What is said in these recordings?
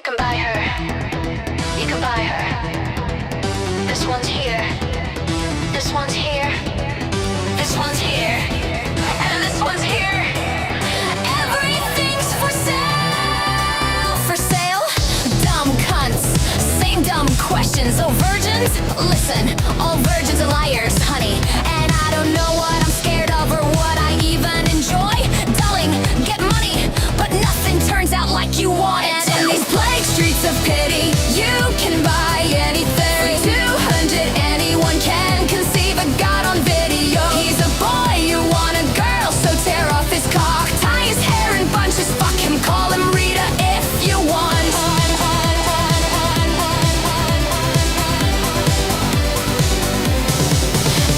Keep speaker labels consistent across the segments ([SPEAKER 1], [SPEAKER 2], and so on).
[SPEAKER 1] You can buy her. You can buy her. This one's here. This one's here. This one's here. And this one's here. Everything's for sale. For sale? Dumb cunts. Same dumb questions. Oh, virgins? Listen, all virgins are liars, honey. And I don't know what I'm scared of or what I even enjoy. Darling, get money, but nothing turns out like you want it. And in these plague streets of pity, you can buy anything. For 200, anyone can conceive a god on video. He's a boy, you want a girl, so tear off his cock, tie his hair in bunches, fuck him, call him Rita if you want.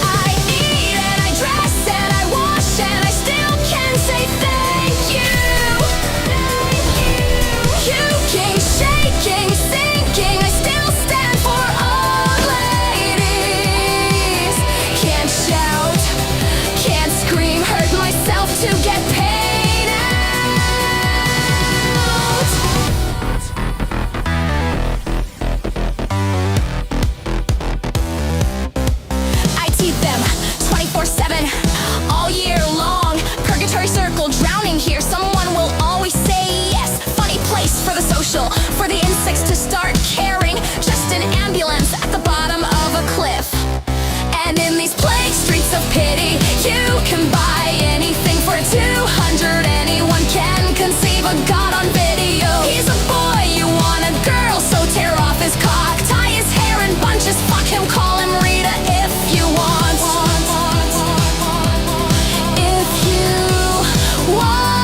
[SPEAKER 1] I eat and I dress and I wash and I still can say thank you. Puking, shaking, sinking, I still stand for all ladies. Can't shout, can't scream, hurt myself to get paid out. I teach them 24/7, all year long. Purgatory circle, drowning here. Someone will always say yes. Funny place for the social, for the insects to start caring. Just an ambulance at the bottom of a cliff. And in these plague streets of pity, you can buy anything for 200. Anyone can conceive a god on video. He's a boy, you want a girl, so tear off his cock, tie his hair in bunches, fuck him, call him Rita if you want. If you want.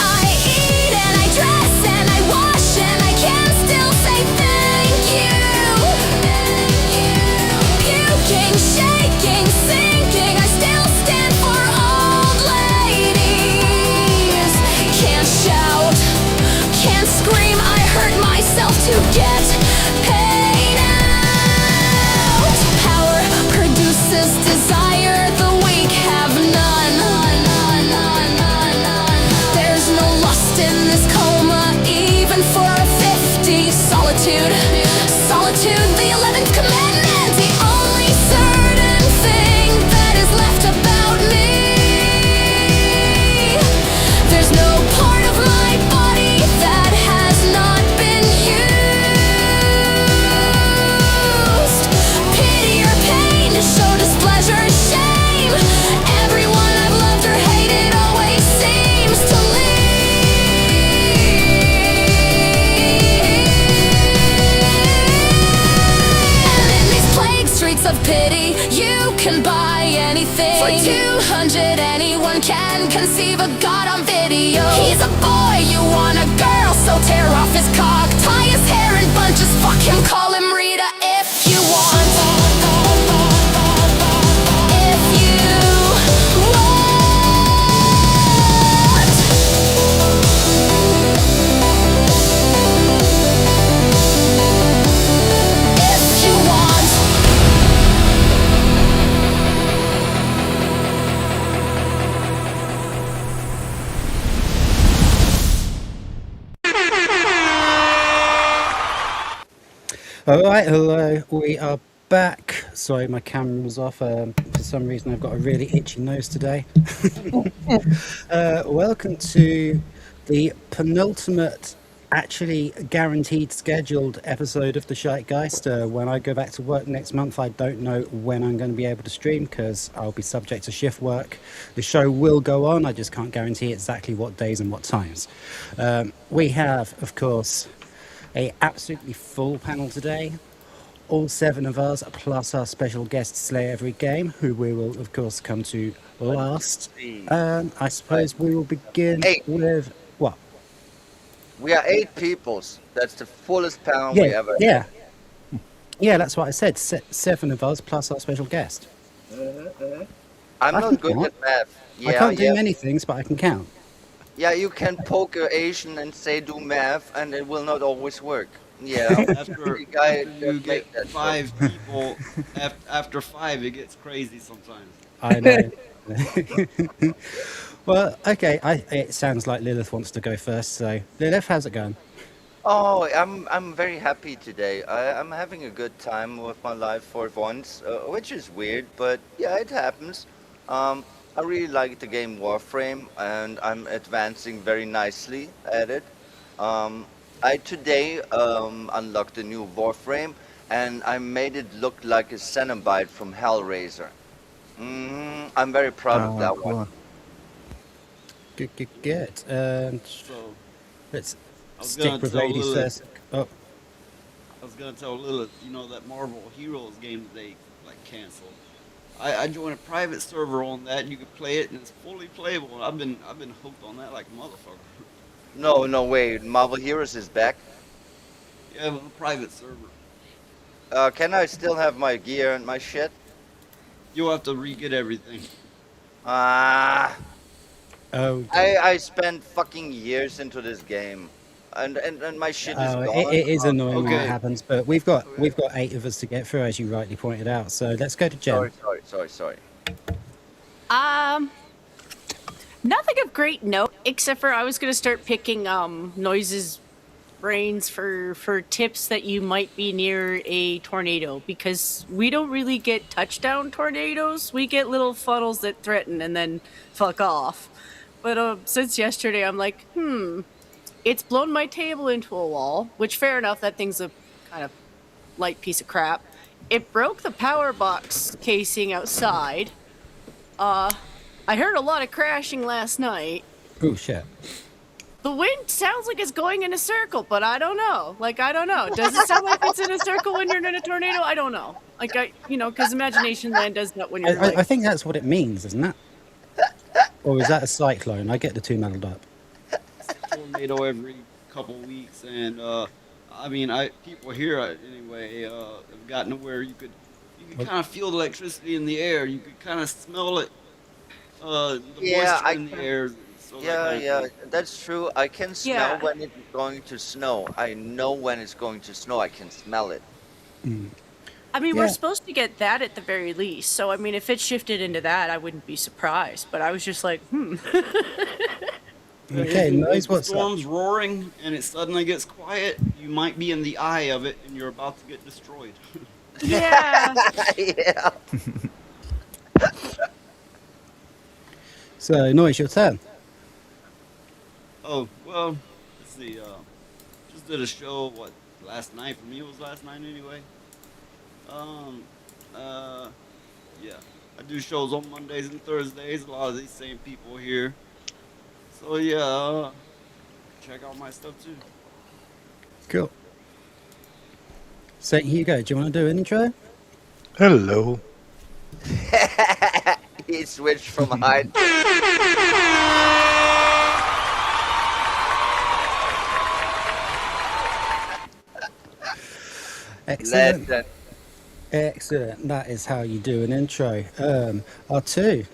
[SPEAKER 1] I eat and I dress and I wash and I can still say thank you. Puking, shaking, sinking, I still stand for old ladies. Can't shout, can't scream, I hurt myself to get paid out. Power produces desire, the weak have none. There's no lust in this coma, even for a 50. Solitude, solitude, the 11th commandment. The only certain thing that is left about me. There's no part of my body that has not been used. Pity or pain, show displeasure, shame. Everyone I've loved or hated always seems to and in these plague streets of pity, you can buy anything. For 200, anyone can conceive a god on video. He's a boy, you want a girl, so tear off his cock, tie his hair in bunches, fuck him, call him Rita if you want. If you want. If you want.
[SPEAKER 2] Alright, hello, we are back. Sorry, my camera was off. For some reason, I've got a really itchy nose today. Welcome to the penultimate, actually guaranteed scheduled episode of the Shitegeist. When I go back to work next month, I don't know when I'm going to be able to stream because I'll be subject to shift work. The show will go on, I just can't guarantee exactly what days and what times. We have, of course, a absolutely full panel today. All 7 of us, plus our special guest Slay Every Game, who we will, of course, come to last. I suppose we will begin with what?
[SPEAKER 3] We are 8 peoples. That's the fullest panel we ever had.
[SPEAKER 2] Yeah, that's what I said. 7 of us, plus our special guest.
[SPEAKER 3] I'm not good at math. Yeah,
[SPEAKER 2] I can't do many things, but I can count.
[SPEAKER 3] Yeah, you can poke an Asian and say do math, and it will not always work. Yeah,
[SPEAKER 4] After
[SPEAKER 3] the guy
[SPEAKER 4] you
[SPEAKER 3] just make
[SPEAKER 4] get
[SPEAKER 3] that
[SPEAKER 4] 5 people, after 5 it gets crazy sometimes.
[SPEAKER 2] I know. Well, okay. It sounds like Lilith wants to go first. So, Lilith, how's it going?
[SPEAKER 3] Oh, I'm very happy today. I'm having a good time with my life for once, which is weird, but yeah, it happens. Um, I really like the game Warframe, and I'm advancing very nicely at it. Um, I today unlocked a new Warframe, and I made it look like a Cenobite from Hellraiser. I'm very proud of
[SPEAKER 5] Oh,
[SPEAKER 3] that one.
[SPEAKER 5] cool.
[SPEAKER 2] Good, good, good. And
[SPEAKER 4] So
[SPEAKER 2] let's
[SPEAKER 4] I was
[SPEAKER 2] stick
[SPEAKER 4] gonna
[SPEAKER 2] with
[SPEAKER 4] tell
[SPEAKER 2] ladies
[SPEAKER 4] Lilith.
[SPEAKER 2] first. Oh,
[SPEAKER 4] I was gonna tell Lilith, that Marvel Heroes game that they like canceled. I joined a private server on that. You could play it and it's fully playable. I've been hooked on that like a motherfucker.
[SPEAKER 3] No, no way. Marvel Heroes is back.
[SPEAKER 4] Yeah, on a private server.
[SPEAKER 3] Can I still have my gear and my shit?
[SPEAKER 4] You'll have to re-get everything.
[SPEAKER 3] Ah,
[SPEAKER 2] oh
[SPEAKER 3] I
[SPEAKER 2] dear.
[SPEAKER 3] I spent fucking years into this game, and my shit is
[SPEAKER 2] Oh,
[SPEAKER 3] gone.
[SPEAKER 2] it is annoying when that
[SPEAKER 4] Okay.
[SPEAKER 2] happens, but we've got 8 of us to get through, as you rightly pointed out. So let's go to
[SPEAKER 3] Sorry,
[SPEAKER 2] Jen.
[SPEAKER 3] sorry, sorry, sorry.
[SPEAKER 6] Um, Nothing of great note, except for I was gonna start picking noises brains for tips that you might be near a tornado, because we don't really get touchdown tornadoes. We get little funnels that threaten and then fuck off. But since yesterday, I'm like, it's blown my table into a wall. Which, fair enough, that thing's a kind of light piece of crap. It broke the power box casing outside. I heard a lot of crashing last night.
[SPEAKER 2] Oh shit.
[SPEAKER 6] The wind sounds like it's going in a circle, but I don't know. I don't know. Does it sound like it's in a circle when you're in a tornado? I don't know. Because Imagination Land does that when you're
[SPEAKER 2] I think that's what it means, isn't it? Or is that a cyclone? I get the two muddled up.
[SPEAKER 4] Tornado every couple weeks, and I mean, I people here anyway have gotten to where you could kind of feel the electricity in the air. You could kind of smell it, the
[SPEAKER 3] Yeah,
[SPEAKER 4] moisture
[SPEAKER 3] I
[SPEAKER 4] in the
[SPEAKER 3] can.
[SPEAKER 4] air, so that
[SPEAKER 3] Yeah,
[SPEAKER 4] kind of
[SPEAKER 3] yeah,
[SPEAKER 4] thing.
[SPEAKER 3] that's true. I can smell
[SPEAKER 6] Yeah.
[SPEAKER 3] when it's going to snow. I know when it's going to snow. I can smell it.
[SPEAKER 6] I mean, we're
[SPEAKER 2] Yeah.
[SPEAKER 6] supposed to get that at the very least. So, I mean, if it shifted into that, I wouldn't be surprised. But I was just like,
[SPEAKER 2] Okay,
[SPEAKER 4] If
[SPEAKER 2] knows
[SPEAKER 4] the
[SPEAKER 2] what's up.
[SPEAKER 4] storm's roaring and it suddenly gets quiet, you might be in the eye of it, and you're about to get destroyed.
[SPEAKER 6] yeah.
[SPEAKER 3] Yeah.
[SPEAKER 2] So, Noise, your turn.
[SPEAKER 4] Oh well, let's see. Just did a show. Last night? For me, it was last night anyway. Um, uh, yeah. I do shows on Mondays and Thursdays. A lot of these same people here. So yeah, check out my stuff too.
[SPEAKER 2] Cool. So, here you go. Do you want to do an intro?
[SPEAKER 5] Hello.
[SPEAKER 3] He switched from hide.
[SPEAKER 2] Excellent.
[SPEAKER 3] Legend.
[SPEAKER 2] Excellent. That is how you do an intro. R2.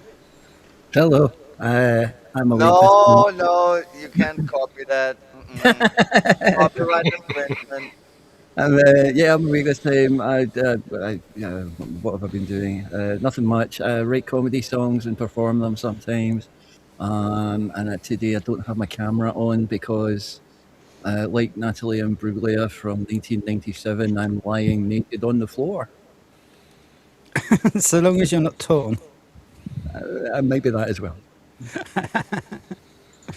[SPEAKER 5] Hello. I'm awake this
[SPEAKER 3] No,
[SPEAKER 5] morning.
[SPEAKER 3] no, you can't copy that. Mm-mm. Copyright infringement.
[SPEAKER 5] I'm awake this time. What have I been doing? Nothing much. I write comedy songs and perform them sometimes. Today I don't have my camera on because, like Natalie Imbruglia from 1997, I'm lying naked on the floor.
[SPEAKER 2] So long as you're not torn.
[SPEAKER 5] Maybe that as well.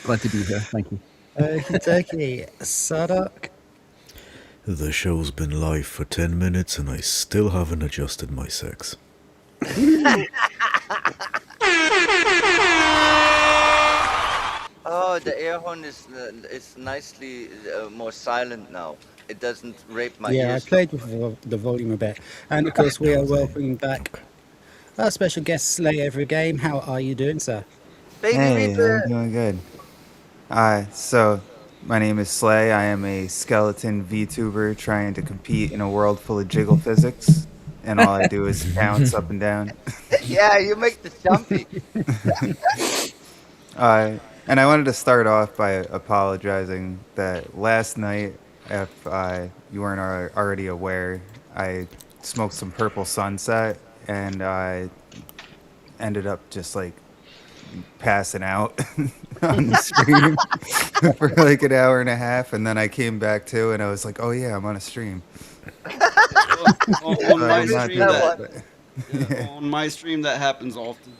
[SPEAKER 5] Glad to be here. Thank you.
[SPEAKER 2] Okie Sadak.
[SPEAKER 7] The show's been live for 10 minutes and I still haven't adjusted my sex.
[SPEAKER 3] Oh, the air horn is nicely more silent now. It doesn't rape my
[SPEAKER 2] Yeah, I
[SPEAKER 3] ears.
[SPEAKER 2] played with the volume a bit. And of course, we are welcoming back our special guest, Slay Every Game. How are you doing, sir?
[SPEAKER 3] Baby
[SPEAKER 8] Hey, I'm
[SPEAKER 3] Reaper.
[SPEAKER 8] doing good. So my name is Slay. I am a skeleton VTuber trying to compete in a world full of jiggle physics, and all I do is bounce up and down.
[SPEAKER 3] Yeah, you make the jumpy.
[SPEAKER 8] And I wanted to start off by apologizing that last night, if you weren't already aware, I smoked some purple sunset, and I ended up just like passing out on the stream for like an hour and a half, and then I came back to, and I was like, "Oh yeah, I'm on a stream."
[SPEAKER 4] On my
[SPEAKER 8] I'm not
[SPEAKER 4] stream
[SPEAKER 8] doing
[SPEAKER 4] that
[SPEAKER 8] but-
[SPEAKER 4] on my stream that happens often.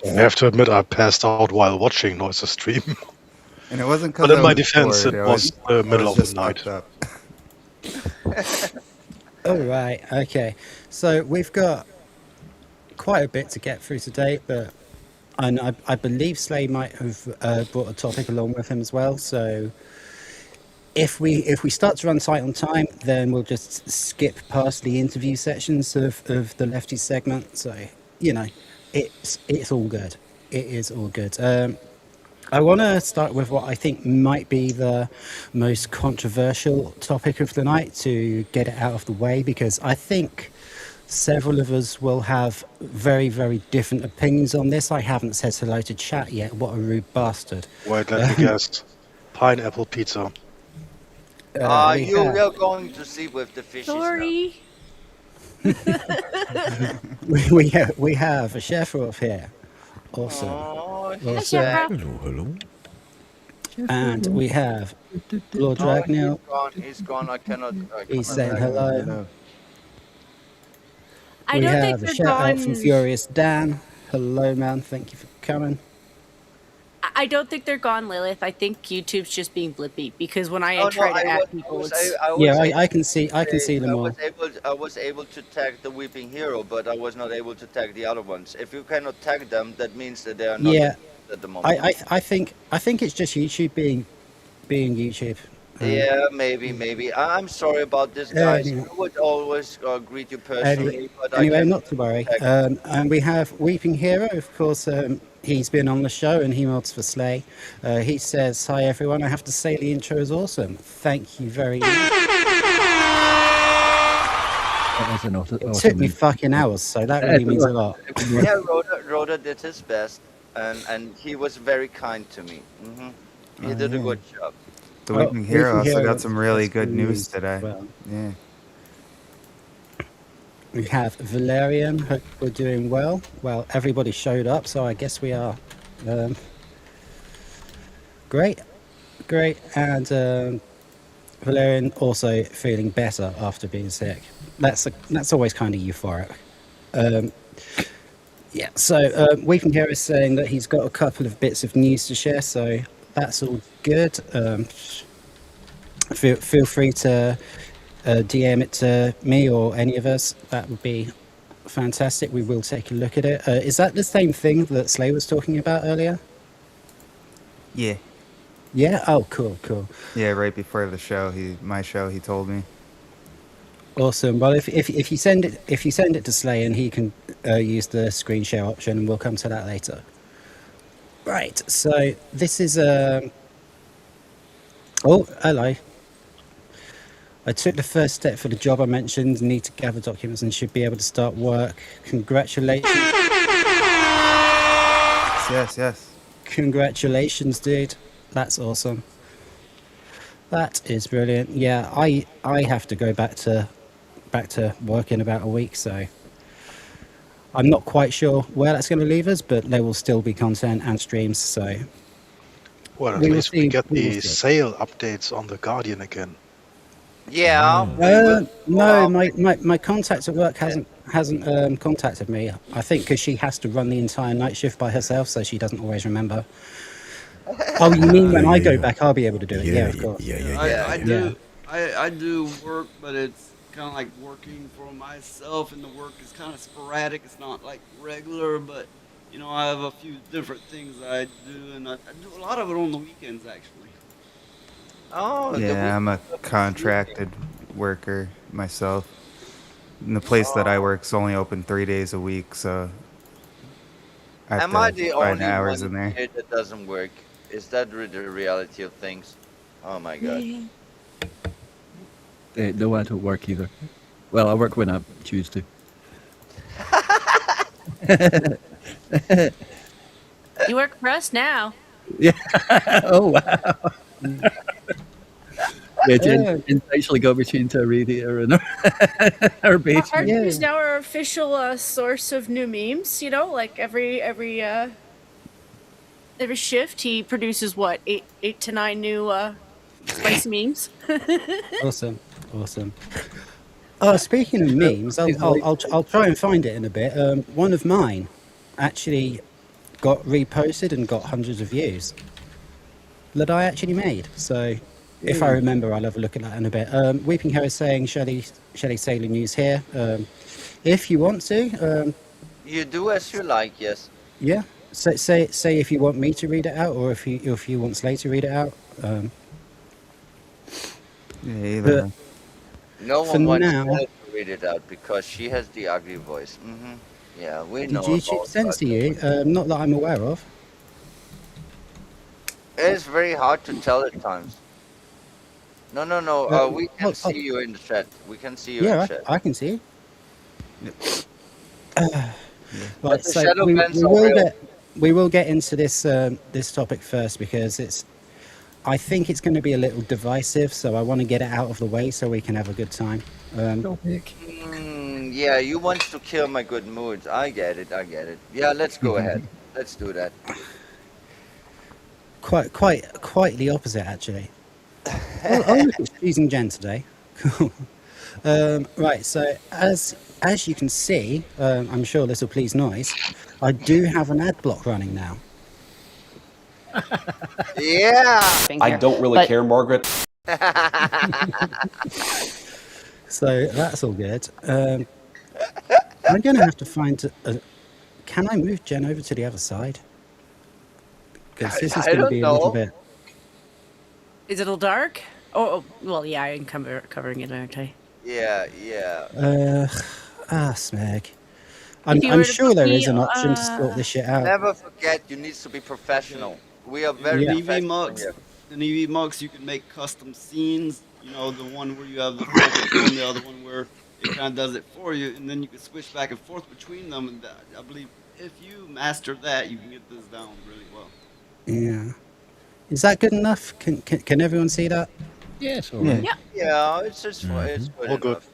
[SPEAKER 9] I have to admit, I passed out while watching Noise's stream.
[SPEAKER 8] And it wasn't
[SPEAKER 9] But
[SPEAKER 8] because
[SPEAKER 9] in
[SPEAKER 8] I
[SPEAKER 9] my
[SPEAKER 8] was
[SPEAKER 9] defense,
[SPEAKER 8] bored.
[SPEAKER 9] it was the
[SPEAKER 8] I
[SPEAKER 9] middle
[SPEAKER 8] was
[SPEAKER 9] of the
[SPEAKER 8] just
[SPEAKER 9] night.
[SPEAKER 8] fucked up.
[SPEAKER 2] All right, okay. So we've got quite a bit to get through today, but and I believe Slay might have brought a topic along with him as well. So if we start to run tight on time, then we'll just skip past the interview sections of the Lefties segment. So you know, it's all good. It is all good. I want to start with what I think might be the most controversial topic of the night to get it out of the way, because I think several of us will have very, very different opinions on this. I haven't said hello to chat yet. What a rude bastard.
[SPEAKER 9] Wait, let me guess. Pineapple pizza.
[SPEAKER 2] We have-
[SPEAKER 3] You're going to sleep with the fishies now.
[SPEAKER 6] Sorry.
[SPEAKER 2] we have a chef off here. Awesome.
[SPEAKER 3] Oh,
[SPEAKER 2] Well,
[SPEAKER 3] he's
[SPEAKER 2] so-
[SPEAKER 3] back.
[SPEAKER 7] Hello, hello.
[SPEAKER 2] And we have Lord
[SPEAKER 3] Oh,
[SPEAKER 2] Dragneel.
[SPEAKER 3] he's gone. I cannot.
[SPEAKER 2] He's saying hello.
[SPEAKER 6] I
[SPEAKER 2] We
[SPEAKER 6] don't think
[SPEAKER 2] have a
[SPEAKER 6] they're
[SPEAKER 2] shout out from
[SPEAKER 6] gone.
[SPEAKER 2] Furious Dan. Hello, man. Thank you for coming.
[SPEAKER 6] I don't think they're gone, Lilith. I think YouTube's just being blippy because when I
[SPEAKER 3] Oh, no,
[SPEAKER 6] try to
[SPEAKER 3] I
[SPEAKER 6] add
[SPEAKER 3] was-
[SPEAKER 6] people,
[SPEAKER 3] I was-
[SPEAKER 6] it's
[SPEAKER 3] I was
[SPEAKER 2] Yeah,
[SPEAKER 3] able
[SPEAKER 2] I can
[SPEAKER 3] to
[SPEAKER 2] see them
[SPEAKER 3] I
[SPEAKER 2] all.
[SPEAKER 3] was able to tag the Weeping Hero, but I was not able to tag the other ones. If you cannot tag them, that means that they are not
[SPEAKER 2] Yeah,
[SPEAKER 3] at the moment.
[SPEAKER 2] I think it's just YouTube being YouTube.
[SPEAKER 3] Yeah, maybe. I'm sorry about this,
[SPEAKER 2] Yeah,
[SPEAKER 3] guys.
[SPEAKER 2] yeah.
[SPEAKER 3] I would always greet you personally, but I
[SPEAKER 2] Anyway,
[SPEAKER 3] can
[SPEAKER 2] not to worry.
[SPEAKER 3] tag.
[SPEAKER 2] And we have Weeping Hero, of course. He's been on the show and he mods for Slay. He says, "Hi everyone. I have to say the intro is awesome. Thank you very much.
[SPEAKER 5] That was an awesome.
[SPEAKER 2] It took me fucking hours, so that really means a lot."
[SPEAKER 3] Yeah, Rhoda did his best, and he was very kind to me. He did a good job.
[SPEAKER 8] The
[SPEAKER 2] Oh,
[SPEAKER 8] Weeping Hero
[SPEAKER 2] Weeping
[SPEAKER 8] also
[SPEAKER 2] Hero
[SPEAKER 8] got some really
[SPEAKER 2] has
[SPEAKER 8] good
[SPEAKER 2] good
[SPEAKER 8] news
[SPEAKER 2] news
[SPEAKER 8] today.
[SPEAKER 2] as well.
[SPEAKER 8] Yeah.
[SPEAKER 2] We have Valerian. Hope we're doing well. Well, everybody showed up, so I guess we are. Great. And Valerian also feeling better after being sick. That's always kind of euphoric. Yeah. So Weeping Hero is saying that he's got a couple of bits of news to share, so that's all good. Feel free to DM it to me or any of us. That would be fantastic. We will take a look at it. Is that the same thing that Slay was talking about earlier?
[SPEAKER 8] Yeah.
[SPEAKER 2] Yeah. Oh, cool.
[SPEAKER 8] Yeah, right before the show, he told me.
[SPEAKER 2] Awesome. Well, if you send it to Slay, and he can use the screen share option, and we'll come to that later. Right. So this is Oh, hello. I took the first step for the job I mentioned. Need to gather documents and should be able to start work. Congratulations.
[SPEAKER 8] Yes.
[SPEAKER 2] Congratulations, dude. That's awesome. That is brilliant. Yeah, I have to go back to work in about a week, so I'm not quite sure where that's going to leave us, but there will still be content and streams, so
[SPEAKER 9] Well, at
[SPEAKER 2] We will
[SPEAKER 9] least we
[SPEAKER 2] see-
[SPEAKER 9] get
[SPEAKER 2] we will
[SPEAKER 9] the
[SPEAKER 2] see.
[SPEAKER 9] sale updates on the Guardian again.
[SPEAKER 3] Yeah.
[SPEAKER 2] no, my contact at work hasn't contacted me. I think because she has to run the entire night shift by herself, so she doesn't always remember. Oh, you mean when I go back, I'll be able to do it? Yeah, of course.
[SPEAKER 4] I do work, but it's kind of like working for myself, and the work is kind of sporadic. It's not like regular, but you know, I have a few different things I do, and I do a lot of it on the weekends actually.
[SPEAKER 3] Oh,
[SPEAKER 8] Yeah, I'm a contracted worker myself. And the place that I work's only open 3 days a week, so I have
[SPEAKER 3] Am I
[SPEAKER 8] to
[SPEAKER 3] the
[SPEAKER 8] find
[SPEAKER 3] only
[SPEAKER 8] hours
[SPEAKER 3] one
[SPEAKER 8] in there.
[SPEAKER 3] here that doesn't work? Is that the reality of things? Oh my god.
[SPEAKER 5] No, I don't work either. Well, I work when I choose to.
[SPEAKER 6] you work for us now.
[SPEAKER 5] Oh wow! Yeah, Jen,
[SPEAKER 2] Uh,
[SPEAKER 5] Jen's actually got me tuned to a radiator in her
[SPEAKER 6] Our
[SPEAKER 5] basement.
[SPEAKER 2] Yeah.
[SPEAKER 6] is now our official source of new memes. You know, like every shift, he produces what 8 to 9 new spicy memes.
[SPEAKER 2] Awesome. Awesome. Speaking of memes, I'll try and find it in a bit. One of mine actually got reposted and got hundreds of views that I actually made. So if I remember, I'll have a look at that in a bit. Weeping Hare is saying, Shelley Sailor News here. If you want to,
[SPEAKER 3] You do as you like, yes.
[SPEAKER 2] yeah. So, say if you want me to read it out, or if you want Slay to read it out.
[SPEAKER 8] Yeah, either
[SPEAKER 2] But
[SPEAKER 8] way.
[SPEAKER 3] No
[SPEAKER 2] for
[SPEAKER 3] one wants
[SPEAKER 2] now,
[SPEAKER 3] her to read it out because she has the ugly voice. Yeah, we
[SPEAKER 2] did
[SPEAKER 3] know
[SPEAKER 2] YouTube
[SPEAKER 3] about
[SPEAKER 2] censor
[SPEAKER 3] that.
[SPEAKER 2] you? Not that I'm aware of.
[SPEAKER 3] It's very hard to tell at times. No. We can
[SPEAKER 2] Oh,
[SPEAKER 3] see you in the chat. We can see you in
[SPEAKER 2] yeah,
[SPEAKER 3] chat.
[SPEAKER 2] I can see.
[SPEAKER 8] Yeah.
[SPEAKER 2] Right,
[SPEAKER 3] the
[SPEAKER 2] so
[SPEAKER 3] shadow
[SPEAKER 2] we
[SPEAKER 3] bans are
[SPEAKER 2] will
[SPEAKER 3] real.
[SPEAKER 2] get into this topic first because I think it's going to be a little divisive, so I want to get it out of the way so we can have a good time.
[SPEAKER 3] Yeah, you want to kill my good mood. I get it. Yeah, let's go ahead. Let's do that.
[SPEAKER 2] Quite the opposite, actually. I'll look at choosing Jen today. Right, so as you can see, I'm sure this will please Noise. I do have an ad block running now.
[SPEAKER 3] Yeah.
[SPEAKER 10] I don't really care, Margaret.
[SPEAKER 2] So that's all good. I'm going to have to find can I move Jen over to the other side? Because this is
[SPEAKER 3] I
[SPEAKER 2] going to
[SPEAKER 3] don't
[SPEAKER 2] be a little
[SPEAKER 3] know.
[SPEAKER 2] bit.
[SPEAKER 6] Is it all dark? Oh, well, yeah, I'm covering it, aren't I?
[SPEAKER 3] Yeah.
[SPEAKER 2] Smeg.
[SPEAKER 6] If you
[SPEAKER 2] I'm
[SPEAKER 6] were to
[SPEAKER 2] sure
[SPEAKER 6] put
[SPEAKER 2] there
[SPEAKER 6] me,
[SPEAKER 2] is an option to sort this shit out.
[SPEAKER 3] Never forget, you need to be professional. We are very
[SPEAKER 2] Yeah.
[SPEAKER 3] professional here.
[SPEAKER 4] In EV Mux, you can make custom scenes. You know, the one where you have the full control and the other one where it kind of does it for you, and then you can switch back and forth between them. And I believe if you master that, you can get this down really well.
[SPEAKER 2] Yeah. Is that good enough? Can everyone see that?
[SPEAKER 5] Yes, all right.
[SPEAKER 6] Yeah.
[SPEAKER 3] Yeah, it's just it's good
[SPEAKER 9] All good.
[SPEAKER 3] enough.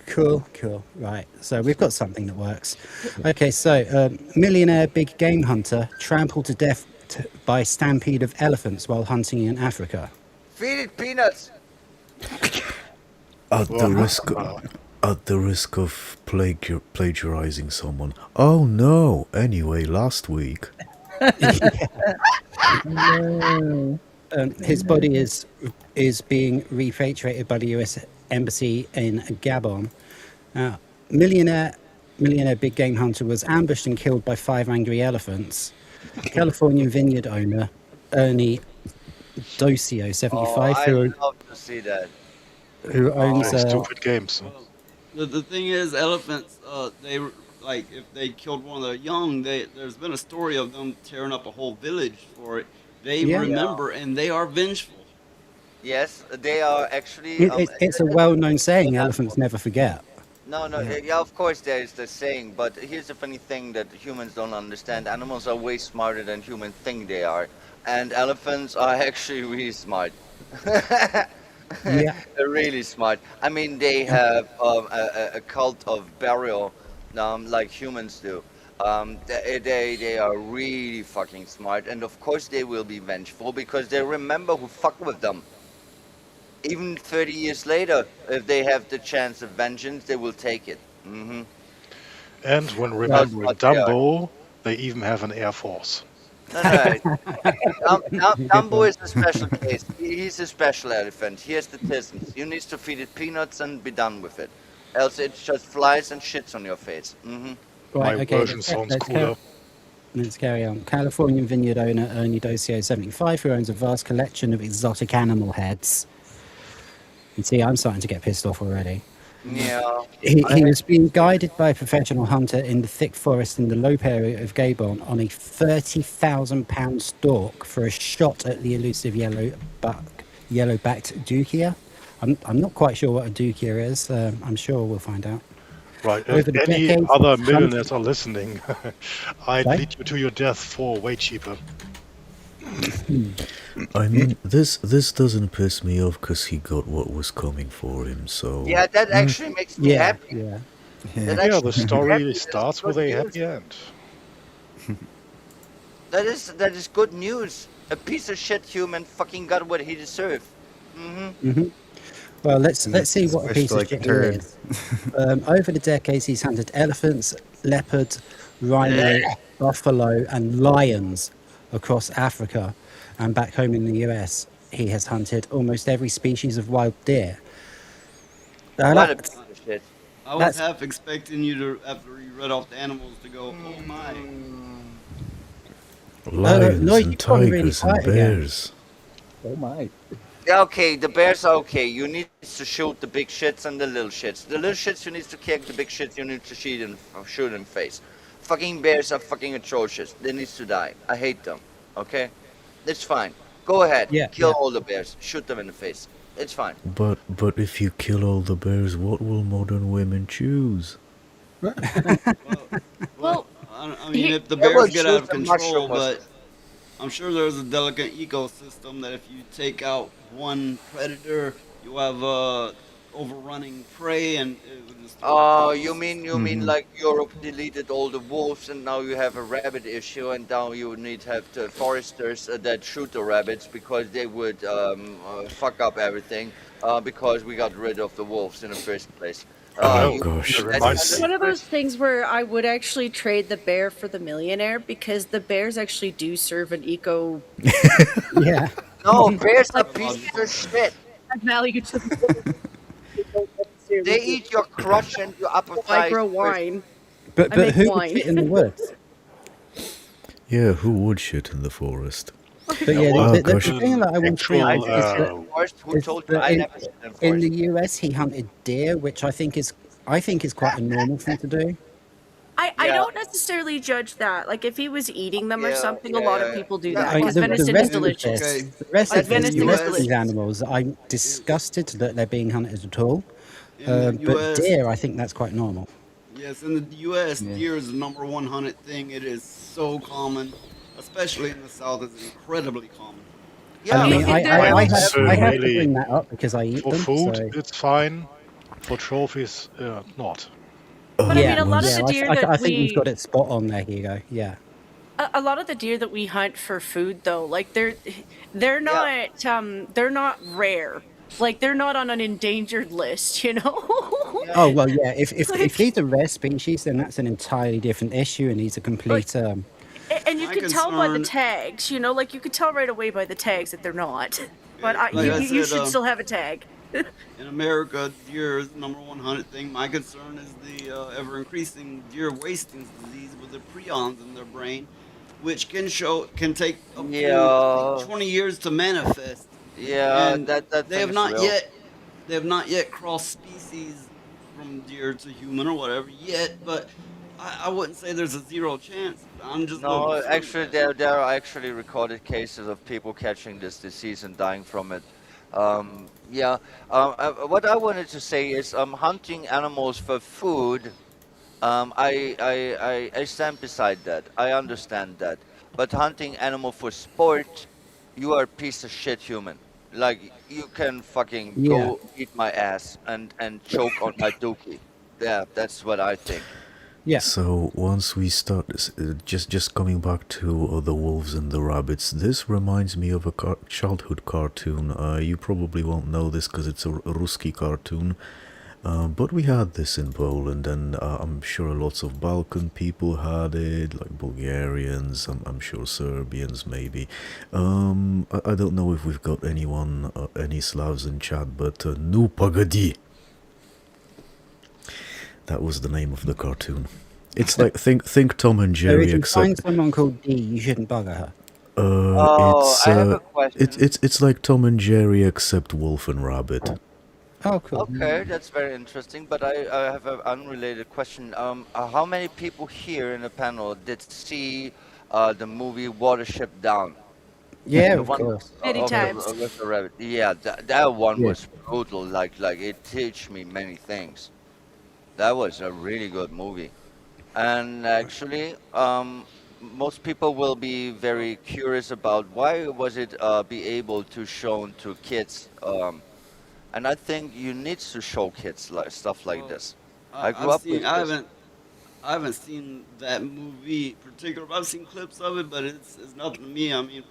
[SPEAKER 2] Cool. Right. So we've got something that works. Okay. So millionaire big game hunter trampled to death by stampede of elephants while hunting in Africa.
[SPEAKER 3] Feed it peanuts.
[SPEAKER 7] At the risk of plagiarizing someone. Oh no! Anyway, last week.
[SPEAKER 2] His body is being repatriated by the U.S. Embassy in Gabon. Millionaire big game hunter was ambushed and killed by 5 angry elephants. Californian vineyard owner Ernie Docio, 75,
[SPEAKER 3] I love to see that.
[SPEAKER 2] who owns
[SPEAKER 9] Stupid games.
[SPEAKER 4] The thing is, elephants, they like if they killed one of their young, there's been a story of them tearing up a whole village for it. They
[SPEAKER 2] Yeah.
[SPEAKER 4] remember and they are vengeful.
[SPEAKER 3] Yes, they are actually.
[SPEAKER 2] it's a well-known saying, elephants never forget.
[SPEAKER 3] No, yeah, of course there is the saying, but here's the funny thing that humans don't understand. Animals are way smarter than humans think they are, and elephants are actually really smart.
[SPEAKER 2] Yeah.
[SPEAKER 3] They're really smart. I mean, they have a cult of burial, like humans do. They are really fucking smart, and of course they will be vengeful because they remember who fucked with them. Even 30 years later, if they have the chance of vengeance, they will take it.
[SPEAKER 9] And when
[SPEAKER 3] That's
[SPEAKER 9] remembering
[SPEAKER 3] what they are.
[SPEAKER 9] Dumbo, they even have an air force.
[SPEAKER 3] No. Dumbo is a special case. He's a special elephant. He has the tisms. You need to feed it peanuts and be done with it. Else it just flies and shits on your face.
[SPEAKER 2] Right,
[SPEAKER 9] My
[SPEAKER 2] okay,
[SPEAKER 9] version sounds cooler.
[SPEAKER 2] Let's carry on. Californian vineyard owner Ernie Docio, 75, who owns a vast collection of exotic animal heads. You see, I'm starting to get pissed off already.
[SPEAKER 3] Yeah.
[SPEAKER 2] He was being guided by a professional hunter in the thick forest in the Lope area of Gabon on a £30,000 stalk for a shot at the elusive yellow-backed dukia. I'm not quite sure what a dukia is. I'm sure we'll find out.
[SPEAKER 9] Right.
[SPEAKER 2] Over
[SPEAKER 9] If
[SPEAKER 2] the
[SPEAKER 9] any
[SPEAKER 2] decades,
[SPEAKER 9] other
[SPEAKER 2] hunting-
[SPEAKER 9] millionaires are listening, I'd
[SPEAKER 2] Sorry?
[SPEAKER 9] lead you to your death for way cheaper.
[SPEAKER 7] I mean, this doesn't piss me off because he got what was coming for him. So
[SPEAKER 3] Yeah, that actually makes me
[SPEAKER 2] Yeah,
[SPEAKER 3] happy.
[SPEAKER 2] yeah.
[SPEAKER 3] That
[SPEAKER 9] Yeah,
[SPEAKER 3] actually
[SPEAKER 9] the
[SPEAKER 3] makes me
[SPEAKER 9] story
[SPEAKER 3] happy. That's
[SPEAKER 9] starts
[SPEAKER 3] good
[SPEAKER 9] with a
[SPEAKER 3] news.
[SPEAKER 9] happy end.
[SPEAKER 3] That is good news. A piece of shit human fucking got what he deserved.
[SPEAKER 2] Well, let's see
[SPEAKER 8] He's
[SPEAKER 2] what a
[SPEAKER 8] wished
[SPEAKER 2] piece of
[SPEAKER 8] like a
[SPEAKER 2] shit he
[SPEAKER 8] turd.
[SPEAKER 2] is. Over the decades, he's hunted elephants, leopards, rhino, buffalo, and lions across Africa, and back home in the US, he has hunted almost every species of wild deer. Now
[SPEAKER 3] What a piece
[SPEAKER 2] that's
[SPEAKER 3] of shit.
[SPEAKER 4] I was
[SPEAKER 2] that's
[SPEAKER 4] half expecting you to, after you read off the animals, to go, "Oh my."
[SPEAKER 3] Mm.
[SPEAKER 7] lions
[SPEAKER 2] no,
[SPEAKER 7] and
[SPEAKER 2] you've gone really
[SPEAKER 7] tigers and
[SPEAKER 2] quiet again.
[SPEAKER 7] bears.
[SPEAKER 5] Oh my.
[SPEAKER 3] Yeah, okay, the bears are okay. You need to shoot the big shits and the little shits. The little shits you need to kick, the big shits you need to shoot in face. Fucking bears are fucking atrocious. They need to die. I hate them. Okay? It's fine. Go ahead.
[SPEAKER 2] Yeah,
[SPEAKER 3] Kill
[SPEAKER 2] yeah.
[SPEAKER 3] all the bears. Shoot them in the face. It's fine.
[SPEAKER 7] But if you kill all the bears, what will modern women choose?
[SPEAKER 4] Well,
[SPEAKER 6] Well,
[SPEAKER 4] I mean,
[SPEAKER 6] he,
[SPEAKER 4] if the
[SPEAKER 3] They will
[SPEAKER 4] bears get out
[SPEAKER 3] choose
[SPEAKER 4] of
[SPEAKER 3] the
[SPEAKER 4] control,
[SPEAKER 3] mushroom
[SPEAKER 4] but
[SPEAKER 3] mustache.
[SPEAKER 4] I'm sure there's a delicate ecosystem that if you take out one predator, you have overrunning prey, and it would just throw the whole
[SPEAKER 3] You mean
[SPEAKER 8] Hmm.
[SPEAKER 3] like Europe deleted all the wolves and now you have a rabbit issue and now you need to have the foresters that shoot the rabbits because they would fuck up everything because we got rid of the wolves in the first place.
[SPEAKER 7] Oh
[SPEAKER 9] Oh,
[SPEAKER 3] You
[SPEAKER 9] that
[SPEAKER 7] gosh.
[SPEAKER 3] think that kind
[SPEAKER 6] it's
[SPEAKER 9] reminds
[SPEAKER 3] of
[SPEAKER 9] me.
[SPEAKER 6] one of those
[SPEAKER 3] situation?
[SPEAKER 6] things where I would actually trade the bear for the millionaire because the bears actually do serve an eco
[SPEAKER 2] Yeah.
[SPEAKER 3] No, bears are
[SPEAKER 6] like
[SPEAKER 3] pieces
[SPEAKER 4] ecological.
[SPEAKER 3] of shit.
[SPEAKER 6] value to the city. They don't necessarily
[SPEAKER 3] They
[SPEAKER 6] do
[SPEAKER 3] eat your crotch and your upper
[SPEAKER 6] I
[SPEAKER 3] thighs
[SPEAKER 6] grow
[SPEAKER 3] first.
[SPEAKER 6] wine.
[SPEAKER 2] But
[SPEAKER 6] I make
[SPEAKER 2] who would
[SPEAKER 6] wine.
[SPEAKER 2] fit in the woods?
[SPEAKER 7] Yeah, who would shit in the forest?
[SPEAKER 2] But
[SPEAKER 9] Yeah,
[SPEAKER 2] yeah,
[SPEAKER 9] well,
[SPEAKER 7] Oh
[SPEAKER 2] the
[SPEAKER 7] gosh.
[SPEAKER 2] thing that I want to bring
[SPEAKER 3] I
[SPEAKER 2] up
[SPEAKER 9] actual.
[SPEAKER 3] never shit in forest. Who
[SPEAKER 2] is
[SPEAKER 3] told you?
[SPEAKER 2] that
[SPEAKER 3] I never shit in
[SPEAKER 2] in
[SPEAKER 3] forest.
[SPEAKER 2] the US he hunted deer, which I think is quite a normal thing to do.
[SPEAKER 6] I
[SPEAKER 3] Yeah,
[SPEAKER 6] don't necessarily judge that. Like if he was eating them or
[SPEAKER 3] yeah,
[SPEAKER 6] something, a
[SPEAKER 3] yeah,
[SPEAKER 6] lot of
[SPEAKER 3] yeah, yeah.
[SPEAKER 6] people do
[SPEAKER 3] That's
[SPEAKER 6] that
[SPEAKER 2] I mean,
[SPEAKER 6] because
[SPEAKER 3] fine.
[SPEAKER 2] the
[SPEAKER 6] venison is
[SPEAKER 2] rest
[SPEAKER 4] In,
[SPEAKER 2] of
[SPEAKER 6] delicious.
[SPEAKER 4] okay,
[SPEAKER 2] this, the rest
[SPEAKER 6] Like
[SPEAKER 2] of
[SPEAKER 4] in the
[SPEAKER 2] this, the
[SPEAKER 6] venison is
[SPEAKER 2] rest of
[SPEAKER 4] U.S.
[SPEAKER 2] these
[SPEAKER 6] delicious.
[SPEAKER 2] animals, I'm disgusted that they're being hunted at all.
[SPEAKER 4] in the
[SPEAKER 2] But
[SPEAKER 4] U.S.
[SPEAKER 2] deer, I think that's quite normal.
[SPEAKER 4] Yes, in the U.S.,
[SPEAKER 8] Yeah.
[SPEAKER 4] deer is the number one hunted thing. It is so common, especially in the South. It's incredibly common.
[SPEAKER 2] And I
[SPEAKER 3] Yeah,
[SPEAKER 2] mean,
[SPEAKER 6] It,
[SPEAKER 2] I,
[SPEAKER 6] they're
[SPEAKER 2] I,
[SPEAKER 9] Well,
[SPEAKER 2] I
[SPEAKER 6] like,
[SPEAKER 2] have
[SPEAKER 9] it's
[SPEAKER 2] I have to
[SPEAKER 9] mainly
[SPEAKER 2] bring that up because I eat
[SPEAKER 9] for
[SPEAKER 2] them.
[SPEAKER 9] food.
[SPEAKER 2] So
[SPEAKER 9] It's fine. For trophies, not.
[SPEAKER 6] but I mean,
[SPEAKER 2] yeah,
[SPEAKER 6] a lot of
[SPEAKER 7] Once
[SPEAKER 6] the
[SPEAKER 2] yeah,
[SPEAKER 6] deer
[SPEAKER 2] I
[SPEAKER 6] that
[SPEAKER 2] think you've
[SPEAKER 6] we
[SPEAKER 2] got it spot on there, Hugo. Yeah,
[SPEAKER 6] a lot of the deer that we hunt for food though, like they're
[SPEAKER 3] yeah,
[SPEAKER 6] they're not rare. Like they're not on an endangered list, you know?
[SPEAKER 3] yeah.
[SPEAKER 2] oh well, yeah. If
[SPEAKER 6] Like
[SPEAKER 2] these are rare species, then that's an entirely different issue, and needs a
[SPEAKER 6] like
[SPEAKER 2] complete.
[SPEAKER 6] and you
[SPEAKER 4] My
[SPEAKER 6] can tell by the
[SPEAKER 4] concern,
[SPEAKER 6] tags, you know, like you could tell right away by the tags that they're not. But
[SPEAKER 4] like I
[SPEAKER 6] you
[SPEAKER 4] said,
[SPEAKER 6] should still have a tag.
[SPEAKER 4] in America, deer is the number one hunted thing. My concern is the ever increasing deer wasting disease with the prions in their brain, which can take up to I think
[SPEAKER 3] Yeah,
[SPEAKER 4] 20 years to manifest,
[SPEAKER 3] yeah,
[SPEAKER 4] and
[SPEAKER 3] that
[SPEAKER 4] they
[SPEAKER 3] thing
[SPEAKER 4] have
[SPEAKER 3] is
[SPEAKER 4] not
[SPEAKER 3] real.
[SPEAKER 4] yet they have not yet crossed species from deer to human or whatever yet. But I wouldn't say there's a zero chance. I'm just a little
[SPEAKER 3] No,
[SPEAKER 4] concerned with
[SPEAKER 3] actually,
[SPEAKER 4] that.
[SPEAKER 3] there are actually recorded cases of people catching this disease and dying from it. Yeah. What I wanted to say is, hunting animals for food. I stand beside that. I understand that. But hunting animal for sport, you are a piece of shit human. Like you can fucking
[SPEAKER 2] Yeah,
[SPEAKER 3] go eat my ass and choke on my dookie. Yeah, that's what I think.
[SPEAKER 2] yeah.
[SPEAKER 7] So once we start, just coming back to the wolves and the rabbits, this reminds me of a childhood cartoon. You probably won't know this because it's a Ruski cartoon, but we had this in Poland, and I'm sure lots of Balkan people had it, like Bulgarians. I'm sure Serbians maybe. I don't know if we've got anyone, any Slavs in chat, but Nu Pagadi. That was the name of the cartoon. It's like think Tom and
[SPEAKER 2] So if
[SPEAKER 7] Jerry,
[SPEAKER 2] you find
[SPEAKER 7] except
[SPEAKER 2] someone called D, you shouldn't bugger her.
[SPEAKER 3] Oh,
[SPEAKER 7] it's
[SPEAKER 3] I have a question.
[SPEAKER 7] it's like Tom and Jerry except Wolf and Rabbit.
[SPEAKER 2] Oh, cool.
[SPEAKER 3] Okay, that's very interesting, but I have an unrelated question. How many people here in the panel did see the movie Watership Down?
[SPEAKER 2] Yeah,
[SPEAKER 3] The
[SPEAKER 2] of
[SPEAKER 3] one
[SPEAKER 2] course.
[SPEAKER 6] Many
[SPEAKER 3] of the
[SPEAKER 6] times.
[SPEAKER 3] with the rabbit. Yeah, that one
[SPEAKER 2] Yeah.
[SPEAKER 3] was brutal. Like it teach me many things. That was a really good movie. And actually, most people will be very curious about why was it be able to shown to kids, and I think you need to show kids like stuff like
[SPEAKER 4] Well,
[SPEAKER 3] this. I
[SPEAKER 4] I,
[SPEAKER 3] grew
[SPEAKER 4] I've
[SPEAKER 3] up
[SPEAKER 4] seen.
[SPEAKER 3] with this.
[SPEAKER 4] I haven't seen that movie particular. I've seen clips of it, but it's nothing to me. I mean,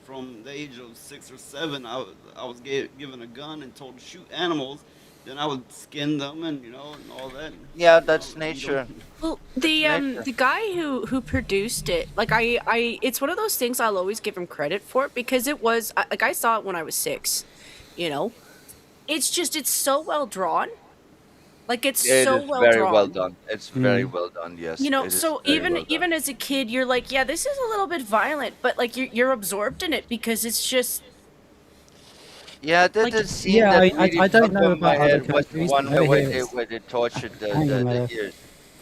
[SPEAKER 4] from the age of 6 or 7, I was given a gun and told to shoot animals. Then I would skin them and and all that.
[SPEAKER 3] Yeah,
[SPEAKER 4] You know,
[SPEAKER 3] that's
[SPEAKER 4] eat them.
[SPEAKER 3] nature.
[SPEAKER 6] Well,
[SPEAKER 3] That's nature.
[SPEAKER 6] the guy who produced it, like it's one of those things I'll always give him credit for because it was like I saw it when I was 6, you know. It's just it's so well drawn. Like it's
[SPEAKER 3] It
[SPEAKER 6] so
[SPEAKER 3] is
[SPEAKER 6] well
[SPEAKER 3] very well
[SPEAKER 6] drawn.
[SPEAKER 3] done. It's very
[SPEAKER 2] Mm.
[SPEAKER 3] well done.
[SPEAKER 6] You
[SPEAKER 3] Yes,
[SPEAKER 6] know,
[SPEAKER 3] it is
[SPEAKER 6] so
[SPEAKER 3] very
[SPEAKER 6] even
[SPEAKER 3] well done.
[SPEAKER 6] even as a kid, you're like, yeah, this is a little bit violent, but like you're absorbed in it because it's just
[SPEAKER 3] Yeah,
[SPEAKER 6] like
[SPEAKER 3] the scene
[SPEAKER 2] Yeah,
[SPEAKER 3] that
[SPEAKER 2] I
[SPEAKER 3] really
[SPEAKER 2] I don't
[SPEAKER 3] fucked
[SPEAKER 2] know
[SPEAKER 3] on my
[SPEAKER 2] about other
[SPEAKER 3] head was the
[SPEAKER 2] countries,
[SPEAKER 3] one
[SPEAKER 2] but over here
[SPEAKER 3] where they tortured
[SPEAKER 2] hang on,
[SPEAKER 3] the
[SPEAKER 2] Mother.
[SPEAKER 3] ears.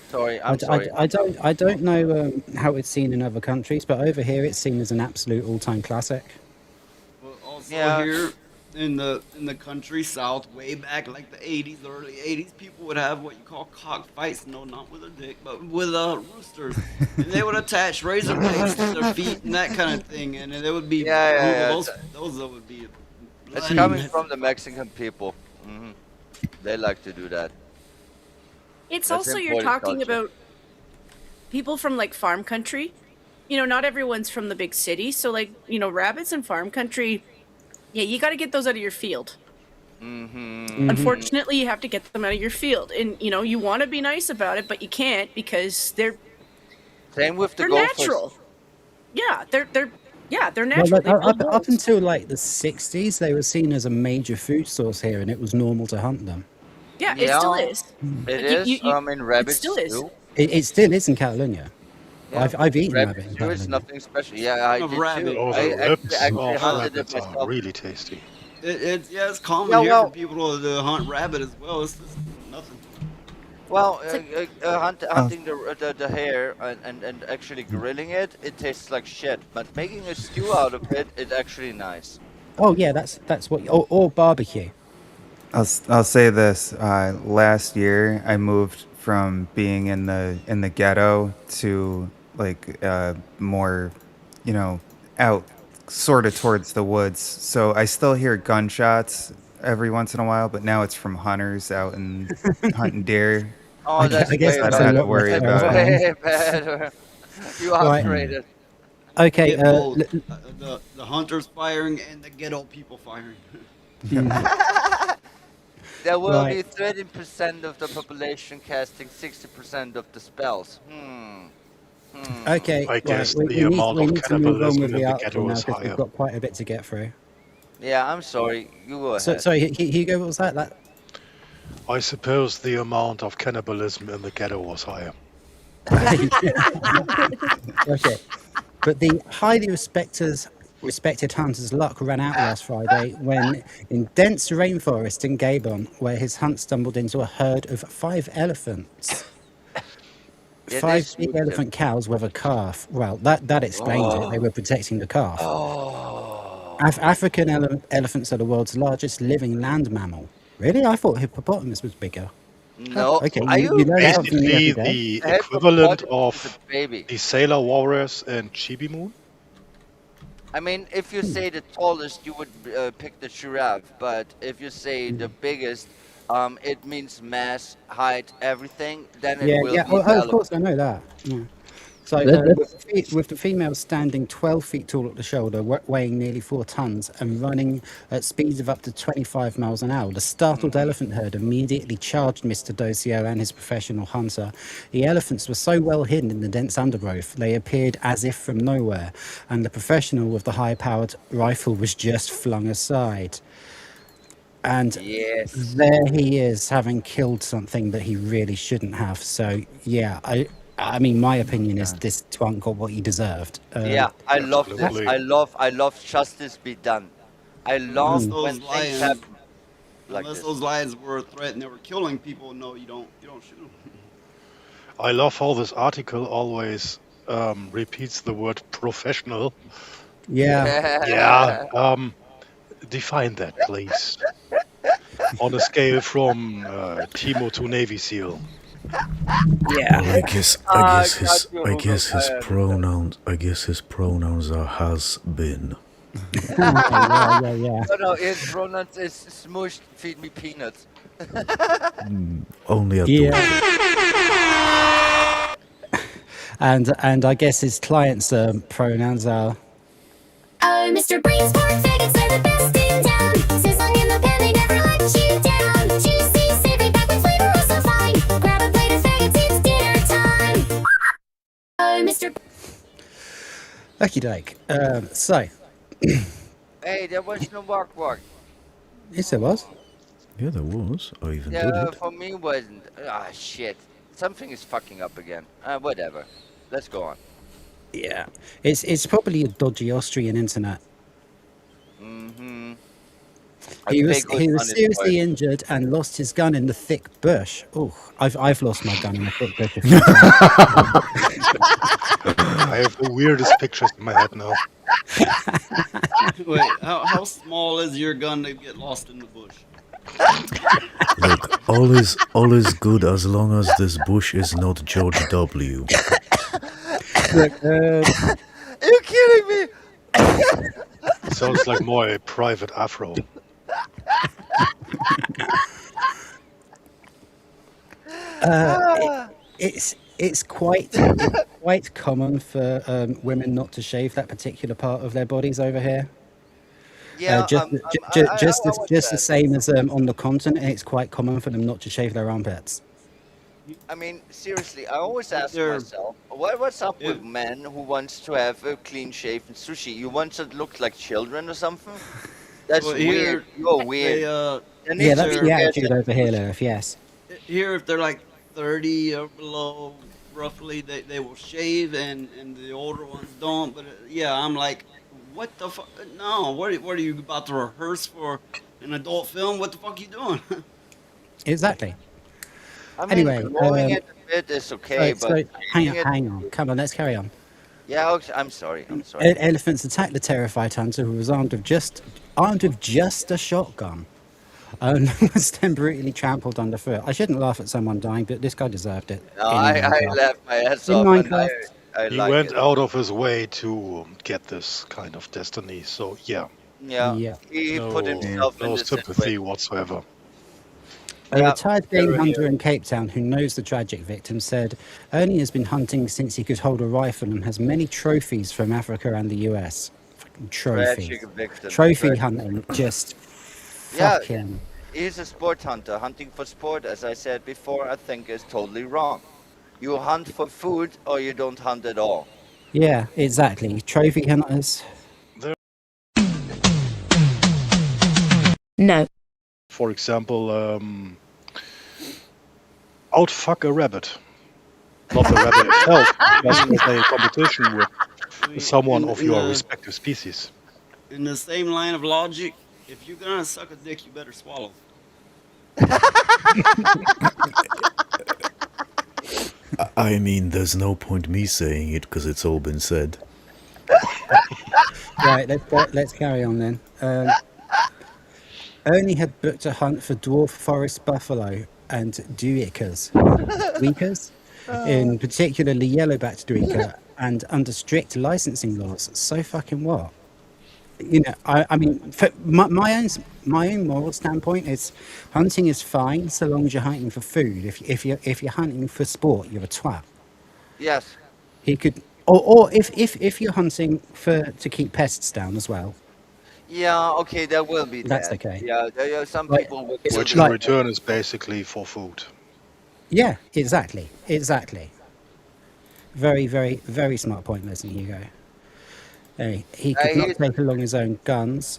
[SPEAKER 3] Sorry, I'm sorry.
[SPEAKER 2] I don't know how it's seen in other countries, but over here it's seen as an absolute all-time classic.
[SPEAKER 4] Well, also
[SPEAKER 3] Yeah,
[SPEAKER 4] here in the country south, way back like the 80s, the early 80s, people would have what you call cockfights. No, not with a dick, but with roosters, and they would attach razor blades to their feet and that kind of thing, and they would be
[SPEAKER 3] yeah, yeah,
[SPEAKER 4] brutal.
[SPEAKER 3] yeah.
[SPEAKER 4] Those would be
[SPEAKER 3] It's
[SPEAKER 4] bloody
[SPEAKER 3] coming
[SPEAKER 2] Mm.
[SPEAKER 3] from
[SPEAKER 4] messy
[SPEAKER 3] the
[SPEAKER 4] fights.
[SPEAKER 3] Mexican people. They like to do that.
[SPEAKER 6] it's
[SPEAKER 3] That's
[SPEAKER 6] also you're
[SPEAKER 3] imported
[SPEAKER 6] talking
[SPEAKER 3] culture.
[SPEAKER 6] about people from like farm country. You know, not everyone's from the big city, so like, rabbits in farm country, yeah, you got to get those out of your field.
[SPEAKER 2] Mhm.
[SPEAKER 6] Unfortunately, you have to get them out of your field, and you want to be nice about it, but you can't because
[SPEAKER 3] Same with the
[SPEAKER 6] they're
[SPEAKER 3] gophers.
[SPEAKER 6] natural. Yeah, they're
[SPEAKER 2] Well,
[SPEAKER 6] natural.
[SPEAKER 2] look,
[SPEAKER 6] They build
[SPEAKER 2] up
[SPEAKER 6] holes.
[SPEAKER 2] until like the 60s, they were seen as a major food source here, and it was normal to hunt them.
[SPEAKER 6] Yeah, it still
[SPEAKER 3] Yeah,
[SPEAKER 6] is.
[SPEAKER 3] it
[SPEAKER 6] Like
[SPEAKER 3] is. In
[SPEAKER 6] it still
[SPEAKER 3] rabbits
[SPEAKER 6] is.
[SPEAKER 3] too.
[SPEAKER 2] It still is in Catalonia.
[SPEAKER 3] Yeah,
[SPEAKER 2] I've eaten
[SPEAKER 3] rabbit
[SPEAKER 2] rabbit in
[SPEAKER 3] stew is
[SPEAKER 2] Catalonia.
[SPEAKER 3] nothing special. Yeah, I
[SPEAKER 4] Speaking of
[SPEAKER 3] did too.
[SPEAKER 4] rabbit,
[SPEAKER 9] Oh, the
[SPEAKER 3] I
[SPEAKER 9] ribs
[SPEAKER 3] actually
[SPEAKER 9] of
[SPEAKER 3] hunted it
[SPEAKER 9] rabbits are
[SPEAKER 3] myself.
[SPEAKER 9] really tasty.
[SPEAKER 4] it's common
[SPEAKER 3] Yeah,
[SPEAKER 4] here for
[SPEAKER 3] well,
[SPEAKER 4] people to hunt rabbit as well. It's nothing.
[SPEAKER 6] It's like
[SPEAKER 8] Oh,
[SPEAKER 3] hunting the hare and actually grilling it, it tastes like shit. But making a stew out of it is actually nice.
[SPEAKER 2] Oh yeah, that's what. Or barbecue.
[SPEAKER 8] I'll say this. Last year, I moved from being in the ghetto to like more, you know, out sort of towards the woods. So I still hear gunshots every once in a while, but now it's from hunters out and hunting deer,
[SPEAKER 3] Oh, that's
[SPEAKER 2] I guess
[SPEAKER 3] way
[SPEAKER 8] so I
[SPEAKER 2] that's
[SPEAKER 8] don't
[SPEAKER 2] a
[SPEAKER 8] have to
[SPEAKER 3] better.
[SPEAKER 2] lot less
[SPEAKER 8] worry
[SPEAKER 3] That's
[SPEAKER 8] about it.
[SPEAKER 2] terrifying.
[SPEAKER 3] way better. You
[SPEAKER 2] Right.
[SPEAKER 3] upgraded.
[SPEAKER 4] You
[SPEAKER 2] Okay.
[SPEAKER 4] get both the hunters firing and the ghetto people firing.
[SPEAKER 2] Mm,
[SPEAKER 3] There will be
[SPEAKER 2] right.
[SPEAKER 3] 13% of the population casting 60% of the spells.
[SPEAKER 2] Okay.
[SPEAKER 9] I
[SPEAKER 2] Right.
[SPEAKER 9] guess
[SPEAKER 2] We,
[SPEAKER 9] the
[SPEAKER 2] we need
[SPEAKER 9] amount
[SPEAKER 2] we
[SPEAKER 9] of
[SPEAKER 2] need to move on
[SPEAKER 9] cannibalism
[SPEAKER 2] with
[SPEAKER 9] in
[SPEAKER 2] the
[SPEAKER 9] the
[SPEAKER 2] article
[SPEAKER 9] ghetto
[SPEAKER 2] now
[SPEAKER 9] is
[SPEAKER 2] because we've
[SPEAKER 9] higher.
[SPEAKER 2] got quite a bit to get through.
[SPEAKER 3] Yeah, I'm sorry. You go
[SPEAKER 2] So
[SPEAKER 3] ahead.
[SPEAKER 2] sorry, Hugo. What was that? That.
[SPEAKER 9] I suppose the amount of cannibalism in the ghetto was higher.
[SPEAKER 2] Okay. But the highly respected hunter's luck ran out last Friday when, in dense rainforest in Gabon, where his hunt stumbled into a herd of 5 elephants.
[SPEAKER 3] Yeah, they
[SPEAKER 2] Five big
[SPEAKER 3] spooked him.
[SPEAKER 2] elephant cows with a calf. Well, that explains it. They were protecting the calf.
[SPEAKER 3] Oh.
[SPEAKER 2] African elephants are the world's largest living land mammal. Really? I thought hippopotamus was bigger.
[SPEAKER 3] No.
[SPEAKER 2] Okay,
[SPEAKER 3] Are
[SPEAKER 2] you
[SPEAKER 3] you
[SPEAKER 2] learn something new
[SPEAKER 9] Basically,
[SPEAKER 2] every day.
[SPEAKER 9] the
[SPEAKER 3] a
[SPEAKER 9] equivalent
[SPEAKER 3] hippopotamus is a
[SPEAKER 9] of
[SPEAKER 3] baby?
[SPEAKER 9] the Sailor Warriors and Chibi Moon.
[SPEAKER 3] I mean, if you say the tallest, you would pick the giraffe. But if you say the biggest, it means mass, height, everything. Then it
[SPEAKER 2] Yeah,
[SPEAKER 3] will
[SPEAKER 2] yeah.
[SPEAKER 3] be
[SPEAKER 2] Oh,
[SPEAKER 3] the
[SPEAKER 2] of course,
[SPEAKER 3] elephant.
[SPEAKER 2] I know that. Yeah. So, with the female standing 12 feet tall at the shoulder, weighing nearly 4 tons, and running at speeds of up to 25 miles an hour, the startled elephant herd immediately charged Mr. Docio and his professional hunter. The elephants were so well hidden in the dense undergrowth, they appeared as if from nowhere, and the professional with the high-powered rifle was just flung aside. And
[SPEAKER 3] Yes.
[SPEAKER 2] there he is, having killed something that he really shouldn't have. So yeah, I mean, my opinion is this twunk got what he deserved.
[SPEAKER 3] Yeah, I love this.
[SPEAKER 9] Absolutely.
[SPEAKER 3] I love justice be done. I
[SPEAKER 4] Unless
[SPEAKER 3] love
[SPEAKER 2] Mm.
[SPEAKER 3] when
[SPEAKER 4] those
[SPEAKER 3] things
[SPEAKER 4] lions,
[SPEAKER 3] happen like
[SPEAKER 4] unless
[SPEAKER 3] this.
[SPEAKER 4] those lions were a threat and they were killing people, no, you don't shoot them.
[SPEAKER 9] I love how this article always repeats the word professional.
[SPEAKER 2] Yeah,
[SPEAKER 9] Yeah, define that, please. On a scale from Timo to Navy SEAL.
[SPEAKER 2] Yeah.
[SPEAKER 7] Well, I guess his pronouns are has been.
[SPEAKER 2] Yeah.
[SPEAKER 3] No, his pronouns is smushed. Feed me peanuts.
[SPEAKER 7] Only at the
[SPEAKER 2] Yeah.
[SPEAKER 7] wedding.
[SPEAKER 2] And I guess his clients' pronouns are.
[SPEAKER 1] Oh, Mr. Brains pork faggots, they're the best in town. Sizzling in the pan, they never let you down. Juicy, savory, packed with flavor, oh so fine. Grab a plate of faggots, it's dinner time. Oh, Mr.
[SPEAKER 2] Okie doke. So,
[SPEAKER 3] Hey, there was no walk.
[SPEAKER 2] yes, there was.
[SPEAKER 7] Yeah, there was. I even did
[SPEAKER 3] Yeah,
[SPEAKER 7] it.
[SPEAKER 3] for me wasn't. Ah, shit. Something is fucking up again. Whatever. Let's go on.
[SPEAKER 2] Yeah. It's probably a dodgy Austrian internet.
[SPEAKER 3] Mm-hmm.
[SPEAKER 2] He
[SPEAKER 3] A
[SPEAKER 2] was
[SPEAKER 3] big good
[SPEAKER 2] he was
[SPEAKER 3] one is
[SPEAKER 2] seriously
[SPEAKER 3] worse.
[SPEAKER 2] injured and lost his gun in the thick bush. Oh, I've lost my gun in the thick bush a few times.
[SPEAKER 9] I have the weirdest pictures in my head now.
[SPEAKER 4] Wait, how small is your gun to get lost in the bush?
[SPEAKER 7] Look, all is good as long as this bush is not George W.
[SPEAKER 2] Look,
[SPEAKER 3] Are you kidding me?
[SPEAKER 9] Sounds like more a private afro.
[SPEAKER 2] it's quite common for women not to shave that particular part of their bodies over here.
[SPEAKER 3] Yeah,
[SPEAKER 2] Just
[SPEAKER 3] I
[SPEAKER 2] just the
[SPEAKER 3] that.
[SPEAKER 2] same as on the continent, it's quite common for them not to shave their armpits.
[SPEAKER 3] I mean, seriously, I always ask
[SPEAKER 4] There-
[SPEAKER 3] myself, what's up
[SPEAKER 4] Yeah.
[SPEAKER 3] with men who wants to have a clean-shaven sushi? You want to look like children or something? That's
[SPEAKER 4] Well,
[SPEAKER 3] weird. You're weird.
[SPEAKER 4] They,
[SPEAKER 3] There
[SPEAKER 2] Yeah,
[SPEAKER 3] needs to
[SPEAKER 2] that's
[SPEAKER 3] be
[SPEAKER 2] the
[SPEAKER 3] better
[SPEAKER 2] attitude over here, Lerf, yes.
[SPEAKER 4] here, if they're like 30 or below, roughly, they will shave, and the older ones don't. But yeah, I'm like, what the fuck? No, what are you about to rehearse for an adult film? What the fuck you doing?
[SPEAKER 2] Exactly.
[SPEAKER 3] I mean,
[SPEAKER 2] Anyway,
[SPEAKER 3] growing it a bit is okay,
[SPEAKER 2] So
[SPEAKER 3] but
[SPEAKER 2] hang
[SPEAKER 3] changing it-
[SPEAKER 2] on. Come on, let's carry on.
[SPEAKER 3] Yeah, okay, I'm sorry. I'm sorry.
[SPEAKER 2] Elephants attacked the terrified hunter, who was armed with just a shotgun, and was then brutally trampled underfoot. I shouldn't laugh at someone dying, but this guy deserved it.
[SPEAKER 3] No,
[SPEAKER 2] in
[SPEAKER 3] I
[SPEAKER 2] Minecraft.
[SPEAKER 3] laughed my ass
[SPEAKER 2] In
[SPEAKER 3] off, and
[SPEAKER 2] Minecraft.
[SPEAKER 3] I
[SPEAKER 9] He
[SPEAKER 3] like
[SPEAKER 9] went
[SPEAKER 3] it.
[SPEAKER 9] out of his way to get this kind of destiny. So yeah,
[SPEAKER 3] Yeah,
[SPEAKER 2] Yeah.
[SPEAKER 3] he
[SPEAKER 9] no,
[SPEAKER 3] put himself in
[SPEAKER 9] no
[SPEAKER 3] this
[SPEAKER 9] sympathy
[SPEAKER 3] situation.
[SPEAKER 9] whatsoever.
[SPEAKER 2] A
[SPEAKER 3] Yeah,
[SPEAKER 2] retired game
[SPEAKER 3] very
[SPEAKER 2] hunter in Cape Town who knows the tragic victim said, Ernie has been hunting since he could hold a rifle and has many trophies from Africa and the US. Fucking trophies.
[SPEAKER 3] Tragic victim.
[SPEAKER 2] Trophy
[SPEAKER 3] Tragic.
[SPEAKER 2] hunting, just
[SPEAKER 3] Yeah,
[SPEAKER 2] fucking.
[SPEAKER 3] he's a sport hunter. Hunting for sport, as I said before, I think is totally wrong. You hunt for food or you don't hunt at all.
[SPEAKER 2] Yeah, exactly. Trophy hunters.
[SPEAKER 11] No.
[SPEAKER 9] For example, outfuck a rabbit. Not the rabbit itself, just as a competition with someone of your respective species.
[SPEAKER 4] In the same line of logic, if you're gonna suck a dick, you better swallow.
[SPEAKER 7] I mean, there's no point me saying it because it's all been said.
[SPEAKER 2] Right, let's carry on then. Ernie had booked a hunt for dwarf forest buffalo and duikers. Duikers? In particularly yellow-backed duiker, and under strict licensing laws. So fucking what? You know, I mean, for my own moral standpoint is hunting is fine so long as you're hunting for food. If you're hunting for sport, you're a twat.
[SPEAKER 3] Yes.
[SPEAKER 2] He could, or if you're hunting to keep pests down as well.
[SPEAKER 3] Yeah, okay, there will be
[SPEAKER 2] That's
[SPEAKER 3] that.
[SPEAKER 2] okay.
[SPEAKER 3] Yeah, there are some
[SPEAKER 2] Like,
[SPEAKER 3] people with
[SPEAKER 2] it's
[SPEAKER 9] Which
[SPEAKER 2] like-
[SPEAKER 9] in return is basically for food.
[SPEAKER 2] Yeah, exactly. Very, very, very smart point, Leslie Hugo. He could not take along his own guns.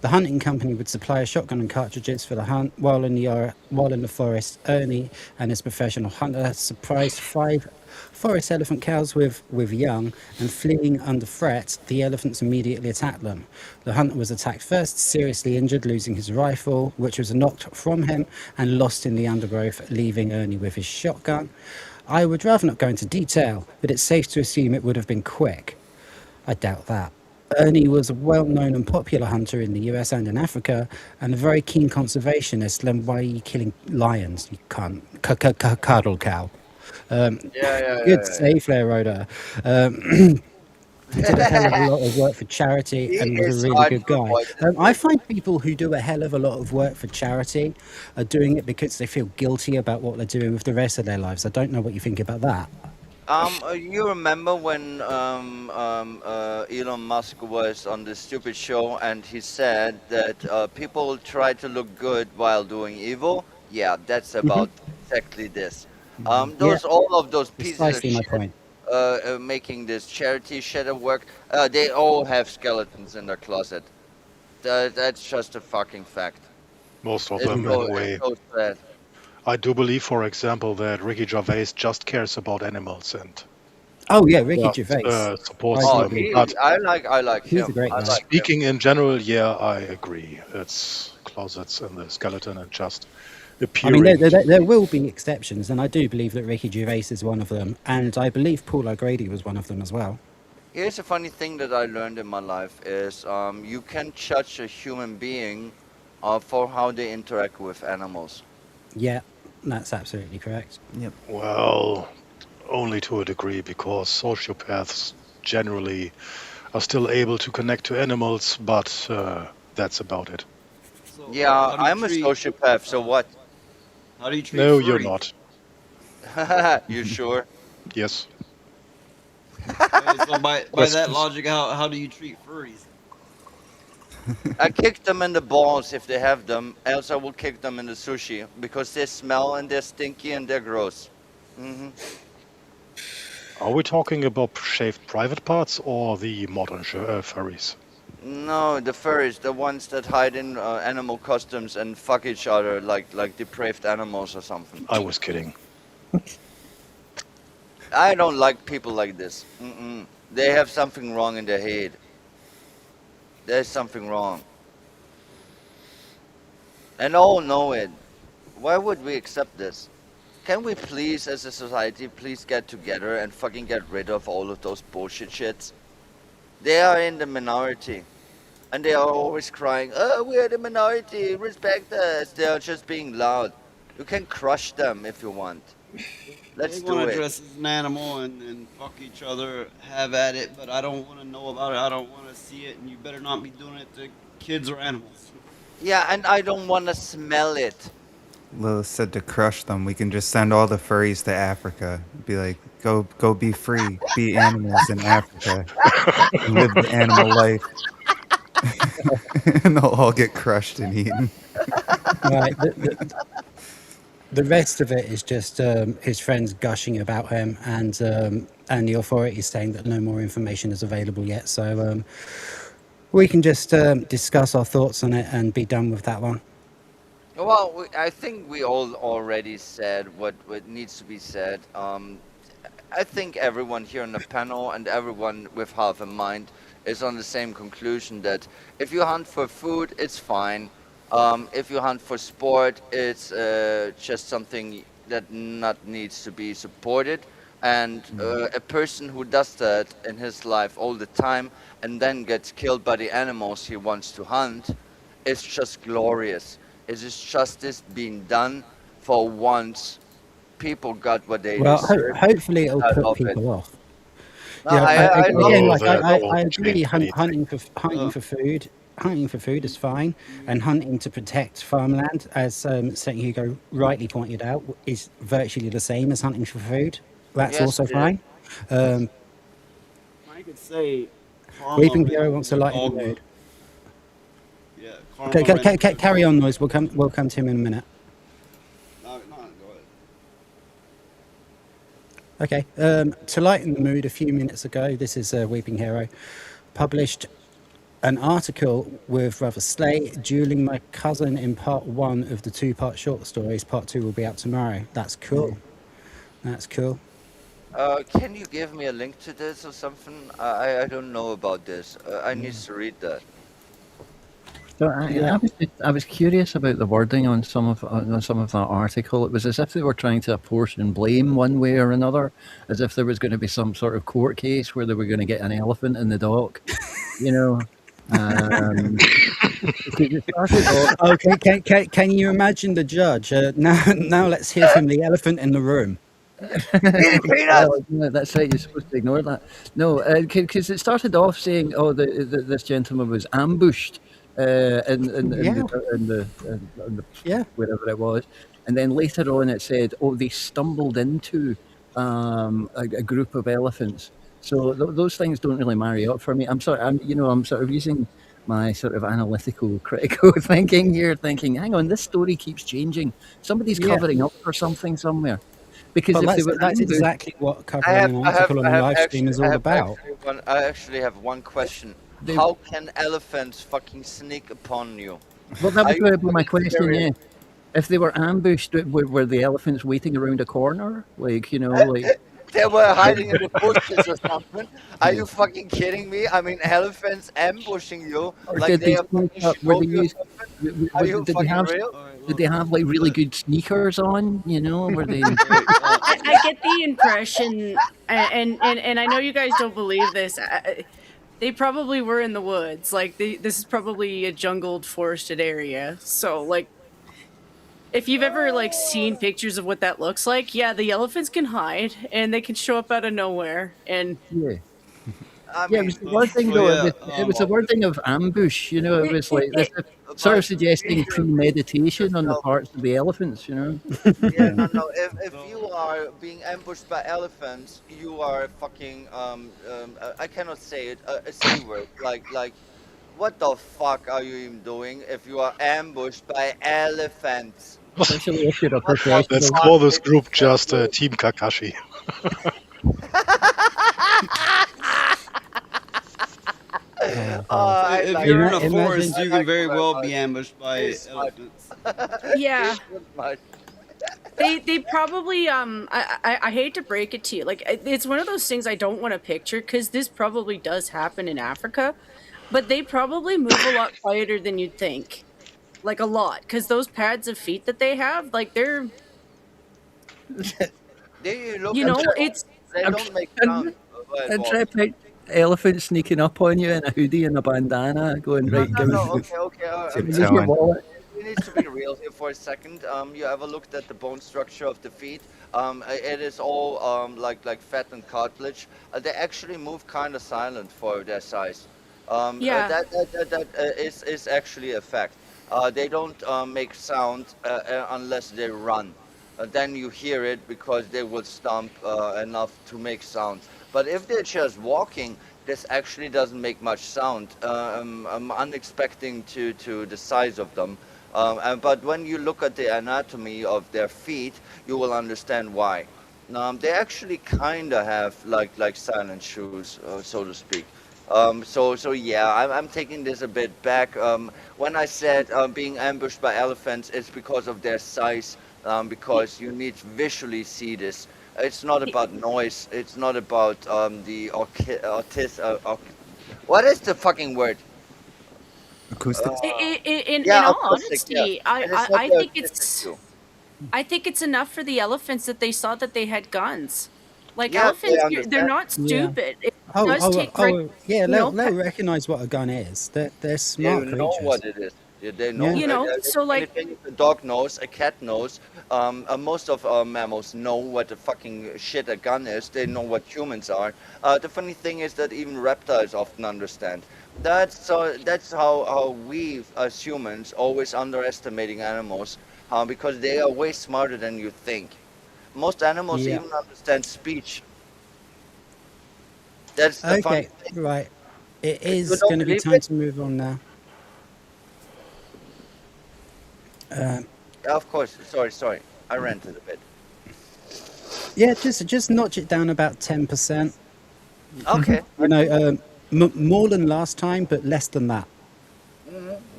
[SPEAKER 2] The hunting company would supply a shotgun and cartridges for the hunt. While in the forest, Ernie and his professional hunter surprised 5 forest elephant cows with young, and fleeing under threat, the elephants immediately attacked them. The hunter was attacked first, seriously injured, losing his rifle, which was knocked from him and lost in the undergrowth, leaving Ernie with his shotgun. I would rather not go into detail, but it's safe to assume it would have been quick. I doubt that. Ernie was a well-known and popular hunter in the US and in Africa, and a very keen conservationist. Then why are you killing lions? You can't cuddle cow. Um,
[SPEAKER 3] Yeah, yeah,
[SPEAKER 2] Good
[SPEAKER 3] yeah,
[SPEAKER 2] save there, Rhoda. He did a hell of a
[SPEAKER 3] yeah.
[SPEAKER 2] lot of work for charity
[SPEAKER 3] He
[SPEAKER 2] and was a
[SPEAKER 3] is
[SPEAKER 2] really
[SPEAKER 3] hard
[SPEAKER 2] good
[SPEAKER 3] to
[SPEAKER 2] guy.
[SPEAKER 3] avoid this
[SPEAKER 2] I
[SPEAKER 3] way.
[SPEAKER 2] find people who do a hell of a lot of work for charity are doing it because they feel guilty about what they're doing with the rest of their lives. I don't know what you think about that.
[SPEAKER 3] You remember when Elon Musk was on the stupid show and he said that people try to look good while doing evil? Yeah, that's
[SPEAKER 2] Hmm.
[SPEAKER 3] about exactly this.
[SPEAKER 2] Yeah,
[SPEAKER 3] All of those pieces of
[SPEAKER 2] precisely my
[SPEAKER 3] shit
[SPEAKER 2] point.
[SPEAKER 3] making this charity shit at work, they all have skeletons in their closet. That's just a fucking fact.
[SPEAKER 9] Most of
[SPEAKER 3] It's
[SPEAKER 9] them,
[SPEAKER 2] Indeed.
[SPEAKER 3] so it's
[SPEAKER 9] anyway.
[SPEAKER 3] so sad.
[SPEAKER 9] I do believe, for example, that Ricky Gervais just cares about animals and
[SPEAKER 2] Oh yeah, Ricky
[SPEAKER 9] just
[SPEAKER 2] Gervais.
[SPEAKER 9] supports
[SPEAKER 2] I do
[SPEAKER 3] Oh,
[SPEAKER 9] them.
[SPEAKER 2] believe
[SPEAKER 3] he,
[SPEAKER 9] But
[SPEAKER 3] I like
[SPEAKER 2] he's a
[SPEAKER 3] him.
[SPEAKER 2] great
[SPEAKER 3] I
[SPEAKER 2] guy.
[SPEAKER 3] like him.
[SPEAKER 9] speaking in general, yeah, I agree. It's closets and the skeleton and just
[SPEAKER 2] I mean,
[SPEAKER 9] appearing.
[SPEAKER 2] there will be exceptions, and I do believe that Ricky Gervais is one of them, and I believe Paul O'Grady was one of them as well.
[SPEAKER 3] Here's a funny thing that I learned in my life is you can judge a human being for how they interact with animals.
[SPEAKER 2] Yeah, that's absolutely correct.
[SPEAKER 8] Yep.
[SPEAKER 9] Well, only to a degree, because sociopaths generally are still able to connect to animals, but that's about it.
[SPEAKER 4] So,
[SPEAKER 3] Yeah,
[SPEAKER 4] how do you
[SPEAKER 3] I'm a
[SPEAKER 4] treat
[SPEAKER 3] sociopath, so what?
[SPEAKER 4] how do you treat
[SPEAKER 9] No, you're
[SPEAKER 4] furries?
[SPEAKER 9] not.
[SPEAKER 3] You sure?
[SPEAKER 9] Yes.
[SPEAKER 4] Okay, so by that
[SPEAKER 9] Questions?
[SPEAKER 4] logic, how do you treat furries?
[SPEAKER 3] I kick them in the balls if they have them, else I will kick them in the sushi because they smell and they're stinky and they're gross. Hmm.
[SPEAKER 9] Are we talking about shaved private parts or the modern furries?
[SPEAKER 3] No, the furries, the ones that hide in animal costumes and fuck each other like depraved animals or something.
[SPEAKER 9] I was kidding.
[SPEAKER 3] I don't like people like this. Mm-mm. They have something wrong in their head. There's something wrong. And all know it. Why would we accept this? Can we please, as a society, please get together and fucking get rid of all of those bullshit shits? They are in the minority. And they are always crying, oh, we're the minority, respect us. They are just being loud. You can crush them if you want.
[SPEAKER 4] They
[SPEAKER 3] Let's
[SPEAKER 4] want
[SPEAKER 3] do
[SPEAKER 4] to
[SPEAKER 3] it.
[SPEAKER 4] dress as an animal and fuck each other, have at it, but I don't want to know about it. I don't want to see it, and you better not be doing it to kids or animals.
[SPEAKER 3] Yeah, and I don't want to smell it.
[SPEAKER 8] Lilith said to crush them. We can just send all the furries to Africa. Be like, go be free, be animals in Africa, live the animal life, and they'll all get crushed and eaten.
[SPEAKER 2] Right. The rest of it is just his friends gushing about him, and the authorities saying that no more information is available yet. So we can just discuss our thoughts on it and be done with that one.
[SPEAKER 3] Well, I think we all already said what needs to be said. I think everyone here on the panel and everyone with half a mind is on the same conclusion that if you hunt for food, it's fine. If you hunt for sport, it's just something that not needs to be supported. And a person who does that in his life all the time and then gets killed by the animals he wants to hunt, is just glorious. It is justice being done for once. People got what they
[SPEAKER 2] Well,
[SPEAKER 3] deserve.
[SPEAKER 2] hopefully it'll
[SPEAKER 3] I
[SPEAKER 2] put
[SPEAKER 3] love it.
[SPEAKER 2] people off.
[SPEAKER 3] No,
[SPEAKER 2] Yeah,
[SPEAKER 3] I love
[SPEAKER 2] again,
[SPEAKER 9] Oh,
[SPEAKER 3] it.
[SPEAKER 2] like
[SPEAKER 9] that
[SPEAKER 2] I
[SPEAKER 9] won't
[SPEAKER 2] agree.
[SPEAKER 9] change anything.
[SPEAKER 2] Hunting for food, hunting for food is fine, and hunting to protect farmland, as St. Hugo rightly pointed out, is virtually the same as hunting for food. That's
[SPEAKER 3] Yes,
[SPEAKER 2] also
[SPEAKER 3] it is.
[SPEAKER 2] fine. Um,
[SPEAKER 4] I could say karma
[SPEAKER 2] Weeping
[SPEAKER 4] really
[SPEAKER 2] Hero wants
[SPEAKER 4] is
[SPEAKER 2] to
[SPEAKER 4] a
[SPEAKER 2] lighten the
[SPEAKER 4] dogma.
[SPEAKER 2] mood.
[SPEAKER 4] Yeah,
[SPEAKER 2] Okay,
[SPEAKER 4] karma really is.
[SPEAKER 2] carry on, noise. We'll come to him in a minute.
[SPEAKER 4] No, go ahead.
[SPEAKER 2] Okay. To lighten the mood, a few minutes ago, this is Weeping Hero, published an article with Brother Slay dueling my cousin in part one of the two-part short stories. Part two will be out tomorrow. That's cool. That's cool.
[SPEAKER 3] Can you give me a link to this or something? I don't know about this. I need to read that.
[SPEAKER 5] So
[SPEAKER 2] Yeah.
[SPEAKER 5] I was curious about the wording on some of that article. It was as if they were trying to apportion blame one way or another, as if there was going to be some sort of court case where they were going to get an elephant in the dock, you know. Because it started off.
[SPEAKER 2] Okay, can you imagine the judge? Now let's hear from the elephant in the room.
[SPEAKER 5] Well, no, that's right. You're supposed to ignore that. No, because it started off saying, "Oh, this gentleman was ambushed
[SPEAKER 2] Yeah,
[SPEAKER 5] in the
[SPEAKER 2] yeah,
[SPEAKER 5] wherever it was," and then later on it said, "Oh, they stumbled into a group of elephants." So those things don't really marry up for me. I'm sorry. I'm sort of using my sort of analytical, critical thinking here, thinking, "Hang on, this story keeps changing. Somebody's
[SPEAKER 2] yeah.
[SPEAKER 5] covering up for something somewhere." Because
[SPEAKER 2] But
[SPEAKER 5] if they were
[SPEAKER 2] that's
[SPEAKER 5] ambushed,
[SPEAKER 2] exactly what covering an article on a live stream is all about.
[SPEAKER 3] I actually have one question.
[SPEAKER 5] they,
[SPEAKER 3] How can elephants fucking sneak upon you?
[SPEAKER 5] well, that
[SPEAKER 3] Are
[SPEAKER 5] was
[SPEAKER 3] you
[SPEAKER 5] going to be my
[SPEAKER 3] fucking
[SPEAKER 5] question.
[SPEAKER 3] serious?
[SPEAKER 5] Yeah, if they were ambushed, were the elephants waiting around a corner, like
[SPEAKER 3] They were hiding in the bushes or something. Are you fucking kidding me? I mean, elephants ambushing you
[SPEAKER 5] or
[SPEAKER 3] like
[SPEAKER 5] did
[SPEAKER 3] they
[SPEAKER 5] they
[SPEAKER 3] are
[SPEAKER 5] sneak
[SPEAKER 3] fucking
[SPEAKER 5] up? Were they
[SPEAKER 3] shinobi or
[SPEAKER 5] used?
[SPEAKER 3] something? Are you
[SPEAKER 5] Did they
[SPEAKER 3] fucking
[SPEAKER 5] have?
[SPEAKER 3] real?
[SPEAKER 4] All right,
[SPEAKER 5] Did
[SPEAKER 4] well,
[SPEAKER 5] they have like really
[SPEAKER 4] look,
[SPEAKER 5] good sneakers on? Were they?
[SPEAKER 4] okay,
[SPEAKER 6] I get the impression, and I know you guys don't believe this. They probably were in the woods. Like this is probably a jungled, forested area. So like, if you've ever like seen pictures of what that looks like, yeah, the elephants can hide and they can show up out of nowhere. And
[SPEAKER 5] Yeah,
[SPEAKER 3] I
[SPEAKER 5] yeah. It was
[SPEAKER 3] mean,
[SPEAKER 5] the wording
[SPEAKER 4] well,
[SPEAKER 5] though.
[SPEAKER 4] yeah,
[SPEAKER 5] It was the wording of ambush. It was like this,
[SPEAKER 6] it
[SPEAKER 5] sort of
[SPEAKER 3] but
[SPEAKER 5] suggesting premeditation on the
[SPEAKER 3] yourself.
[SPEAKER 5] parts of the elephants.
[SPEAKER 3] Yeah, no, no. If
[SPEAKER 4] so
[SPEAKER 3] you are being ambushed by elephants, you are fucking I cannot say it a c word. Like, what the fuck are you even doing if you are ambushed by elephants?
[SPEAKER 5] Especially if you're a
[SPEAKER 3] What the
[SPEAKER 9] Let's
[SPEAKER 5] professional.
[SPEAKER 3] fuck
[SPEAKER 9] call this
[SPEAKER 3] is
[SPEAKER 9] group
[SPEAKER 3] that
[SPEAKER 9] just
[SPEAKER 3] word?
[SPEAKER 9] Team Kakashi.
[SPEAKER 2] Oh,
[SPEAKER 3] Oh,
[SPEAKER 2] God.
[SPEAKER 3] I
[SPEAKER 4] if
[SPEAKER 3] like
[SPEAKER 4] you're in
[SPEAKER 3] it.
[SPEAKER 4] a
[SPEAKER 2] Imagine.
[SPEAKER 4] forest,
[SPEAKER 3] I
[SPEAKER 4] you can
[SPEAKER 3] like
[SPEAKER 4] very
[SPEAKER 3] it very
[SPEAKER 4] well
[SPEAKER 3] much.
[SPEAKER 4] be ambushed by
[SPEAKER 3] It's smart.
[SPEAKER 4] elephants.
[SPEAKER 6] yeah.
[SPEAKER 3] It's smart.
[SPEAKER 6] They probably I hate to break it to you, like it's one of those things I don't want to picture because this probably does happen in Africa, but they probably move a lot quieter than you'd think, like a lot, because those pads of feet that they have, like they're
[SPEAKER 3] They look
[SPEAKER 6] you
[SPEAKER 3] at
[SPEAKER 5] I'm
[SPEAKER 6] know
[SPEAKER 3] the
[SPEAKER 5] trying.
[SPEAKER 3] bones.
[SPEAKER 6] it's
[SPEAKER 3] They
[SPEAKER 5] I'm
[SPEAKER 3] don't make
[SPEAKER 5] trying.
[SPEAKER 3] sound while
[SPEAKER 5] I'm trying to
[SPEAKER 3] walking.
[SPEAKER 5] pick elephant sneaking up on you in a hoodie and a bandana, going
[SPEAKER 3] No,
[SPEAKER 5] right.
[SPEAKER 3] no, no. Okay, okay.
[SPEAKER 5] Give me your
[SPEAKER 8] Tiptoeing.
[SPEAKER 5] wallet.
[SPEAKER 3] We need to be real here for a second. You ever looked at the bone structure of the feet? It is all like fat and cartilage. They actually move kind of silent for their size.
[SPEAKER 6] yeah.
[SPEAKER 3] That is actually a fact. They don't make sound unless they run. Then you hear it because they will stomp enough to make sound. But if they're just walking, this actually doesn't make much sound. I'm unexpecting to the size of them. But when you look at the anatomy of their feet, you will understand why. They actually kind of have like silent shoes, so to speak. So yeah, I'm taking this a bit back. When I said being ambushed by elephants, it's because of their size. Because you need to visually see this. It's not about noise. It's not about the what is the fucking word?
[SPEAKER 8] Acoustics.
[SPEAKER 6] In
[SPEAKER 3] Yeah,
[SPEAKER 6] all
[SPEAKER 3] acoustic. Yeah,
[SPEAKER 6] honesty,
[SPEAKER 3] and it's not the acoustic too.
[SPEAKER 6] I think it's enough for the elephants that they saw that they had guns. Like
[SPEAKER 3] Yeah, they
[SPEAKER 6] elephants, they're
[SPEAKER 3] understand.
[SPEAKER 6] not
[SPEAKER 2] Yeah.
[SPEAKER 6] stupid. It
[SPEAKER 2] Oh,
[SPEAKER 6] does take
[SPEAKER 2] yeah.
[SPEAKER 6] you know,
[SPEAKER 2] They'll recognize what a gun is. They're
[SPEAKER 3] They
[SPEAKER 2] smart
[SPEAKER 3] know
[SPEAKER 2] creatures.
[SPEAKER 3] what it is. Yeah, they
[SPEAKER 2] Yeah.
[SPEAKER 3] know.
[SPEAKER 6] you know,
[SPEAKER 3] If
[SPEAKER 6] so like
[SPEAKER 3] anything, a dog knows, a cat knows. Most of mammals know what the fucking shit a gun is. They know what humans are. The funny thing is that even reptiles often understand. That's how we as humans always underestimating animals, because they are way smarter than you think. Most animals
[SPEAKER 2] Yeah.
[SPEAKER 3] even understand speech. That's the funny
[SPEAKER 2] Okay.
[SPEAKER 3] thing.
[SPEAKER 2] Right. It
[SPEAKER 3] You
[SPEAKER 2] is
[SPEAKER 3] don't
[SPEAKER 2] going to be
[SPEAKER 3] believe
[SPEAKER 2] time
[SPEAKER 3] it?
[SPEAKER 2] to move on now.
[SPEAKER 3] Yeah, of course. Sorry. I ranted a bit.
[SPEAKER 2] Yeah, just notch it down about 10%.
[SPEAKER 3] Okay.
[SPEAKER 2] More than last time, but less than that.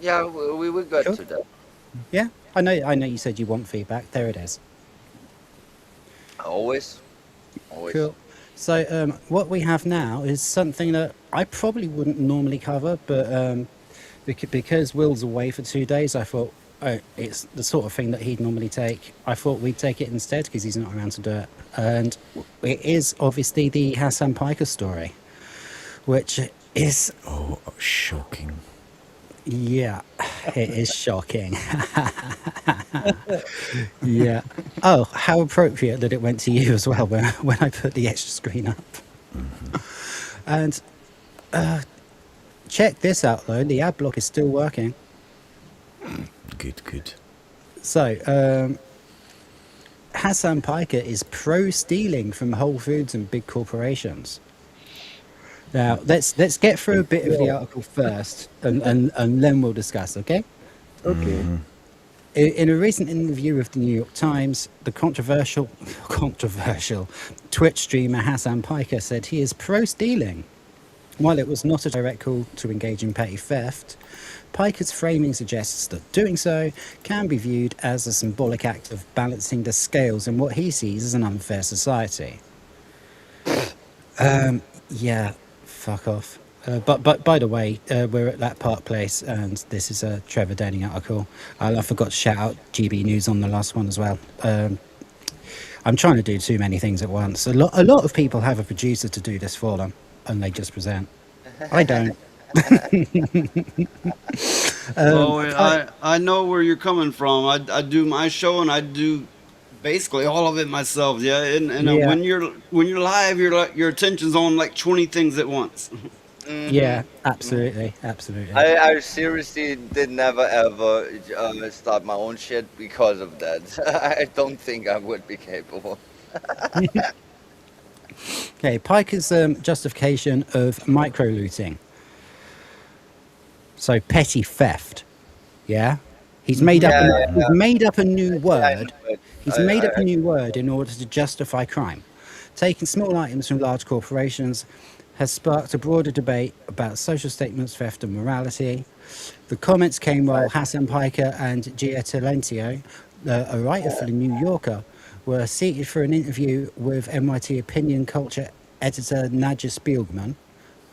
[SPEAKER 3] Yeah, we will get
[SPEAKER 2] Cool.
[SPEAKER 3] to that.
[SPEAKER 2] Yeah, I know. You said you want feedback. There it is.
[SPEAKER 3] Always.
[SPEAKER 2] Cool. So what we have now is something that I probably wouldn't normally cover, but because Will's away for 2 days, I thought, oh, it's the sort of thing that he'd normally take. I thought we'd take it instead because he's not around to do it. And it is obviously the Hasan Piker story, which is,
[SPEAKER 7] Oh, shocking.
[SPEAKER 2] yeah, it is shocking. Yeah. Oh, how appropriate that it went to you as well when I put the extra screen up. And check this out though, the ad block is still working.
[SPEAKER 7] Good.
[SPEAKER 2] So, Hasan Piker is pro-stealing from Whole Foods and big corporations. Now, let's get through a bit of the article first, and then we'll discuss, okay?
[SPEAKER 5] Okay.
[SPEAKER 2] In a recent interview with the New York Times, the controversial Twitch streamer Hasan Piker said he is pro-stealing. While it was not a direct call to engage in petty theft, Piker's framing suggests that doing so can be viewed as a symbolic act of balancing the scales in what he sees as an unfair society. Yeah, fuck off. But by the way, we're at that Park Place, and this is a Trevor Denning article. I forgot to shout out GB News on the last one as well. I'm trying to do too many things at once. A lot of people have a producer to do this for them, and they just present. I don't.
[SPEAKER 4] I know where you're coming from. I do my show and I do basically all of it myself. Yeah, and
[SPEAKER 2] Yeah.
[SPEAKER 4] when you're live, your attention's on like 20 things at once.
[SPEAKER 2] Yeah, absolutely.
[SPEAKER 3] I seriously did never ever start my own shit because of that. I don't think I would be capable.
[SPEAKER 2] Okay, Piker's justification of micro looting. So petty theft. Yeah, he's made up. He's made up a new word. He's made up a new word in order to justify crime. Taking small items from large corporations has sparked a broader debate about social statements, theft, and morality. The comments came while Hasan Piker and Gia Talentio, a writer for the New Yorker, were seated for an interview with MIT opinion culture editor Nadja Spielman.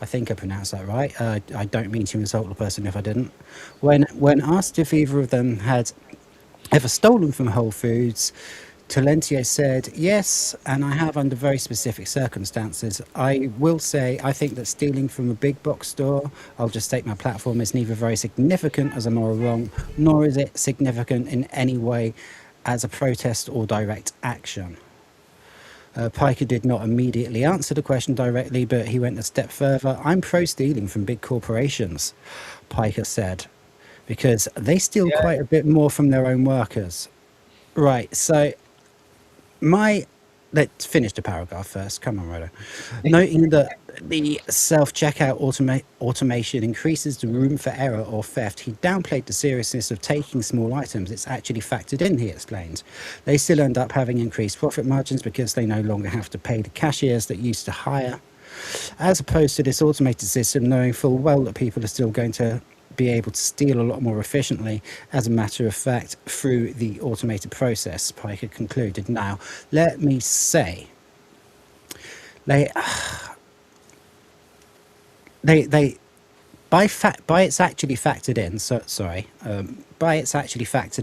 [SPEAKER 2] I think I pronounced that right. I don't mean to insult the person if I didn't. When asked if either of them had ever stolen from Whole Foods, Talentio said, yes, and I have under very specific circumstances. I will say I think that stealing from a big box store, I'll just state my platform, is neither very significant as a moral wrong, nor is it significant in any way as a protest or direct action. Piker did not immediately answer the question directly, but he went a step further. I'm pro-stealing from big corporations, Piker said, because they steal quite a bit more from their own workers. Right, so let's finish the paragraph first. Come on, Rhoda. Noting that the self-checkout automation increases the room for error or theft, he downplayed the seriousness of taking small items. It's actually factored in, he explained. They still end up having increased profit margins because they no longer have to pay the cashiers that used to hire, as opposed to this automated system knowing full well that people are still going to be able to steal a lot more efficiently, as a matter of fact, through the automated process, Piker concluded. Now, let me say, by it's actually factored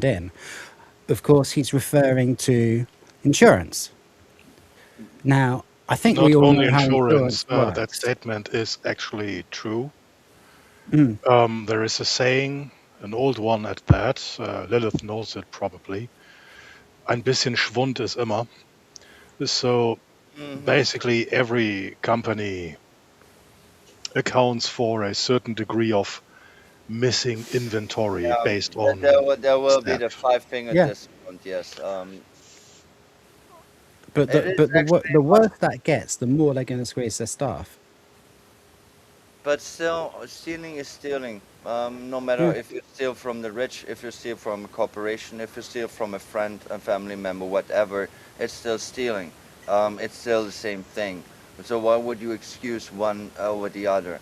[SPEAKER 2] in, of course, he's referring to insurance. Now, I think
[SPEAKER 9] Not
[SPEAKER 2] we all
[SPEAKER 9] only
[SPEAKER 2] know how
[SPEAKER 9] insurance,
[SPEAKER 2] insurance
[SPEAKER 9] that
[SPEAKER 2] works.
[SPEAKER 9] statement is actually true.
[SPEAKER 2] Mm.
[SPEAKER 9] There is a saying, an old one at that, Lilith knows it probably. Ein bisschen Schwund ist immer. So basically every company accounts for a certain degree of missing inventory based on
[SPEAKER 3] There will be
[SPEAKER 9] theft.
[SPEAKER 3] the 5-finger
[SPEAKER 2] Yeah.
[SPEAKER 3] discount, yes.
[SPEAKER 2] But
[SPEAKER 3] It is
[SPEAKER 2] the
[SPEAKER 3] actually
[SPEAKER 2] worse that gets, the more they're going to squeeze their staff.
[SPEAKER 3] But still, stealing is stealing. No matter if you steal from the rich, if you steal from a corporation, if you steal from a friend, a family member, whatever, it's still stealing. It's still the same thing. So why would you excuse one over the other?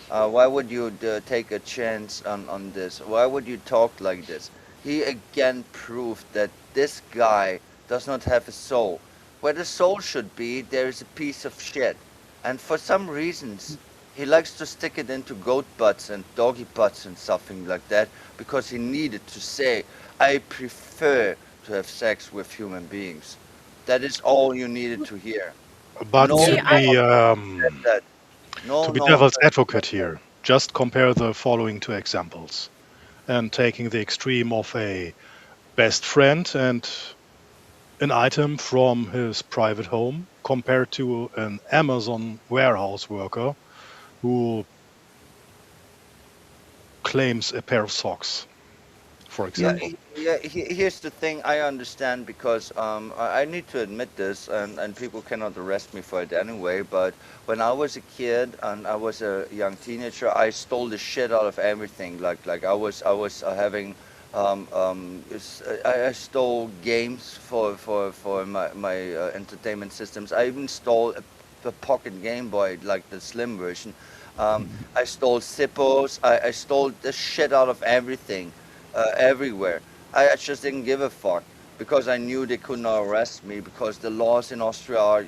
[SPEAKER 3] Why would you take a chance on this? Why would you talk like this? He again proved that this guy does not have a soul. Where the soul should be, there is a piece of shit. And for some reasons, he likes to stick it into goat butts and doggy butts and something like that because he needed to say, I prefer to have sex with human beings. That is all you needed to hear.
[SPEAKER 9] But
[SPEAKER 3] No
[SPEAKER 6] See,
[SPEAKER 9] to
[SPEAKER 6] I
[SPEAKER 3] one
[SPEAKER 9] be
[SPEAKER 3] said that.
[SPEAKER 9] to
[SPEAKER 3] No,
[SPEAKER 9] be
[SPEAKER 3] no one
[SPEAKER 9] devil's
[SPEAKER 3] said
[SPEAKER 9] advocate
[SPEAKER 3] that.
[SPEAKER 9] here, just compare the following two examples, and taking the extreme of a best friend and an item from his private home compared to an Amazon warehouse worker who claims a pair of socks, for
[SPEAKER 3] Yeah,
[SPEAKER 9] example.
[SPEAKER 3] here's the thing. I understand because I need to admit this, and people cannot arrest me for it anyway. But when I was a kid and I was a young teenager, I stole the shit out of everything. Like I was having I stole games for my entertainment systems. I even stole a pocket Game Boy, like the slim version. I stole Zippos. I stole the shit out of everything everywhere. I just didn't give a fuck because I knew they could not arrest me because the laws in Austria are,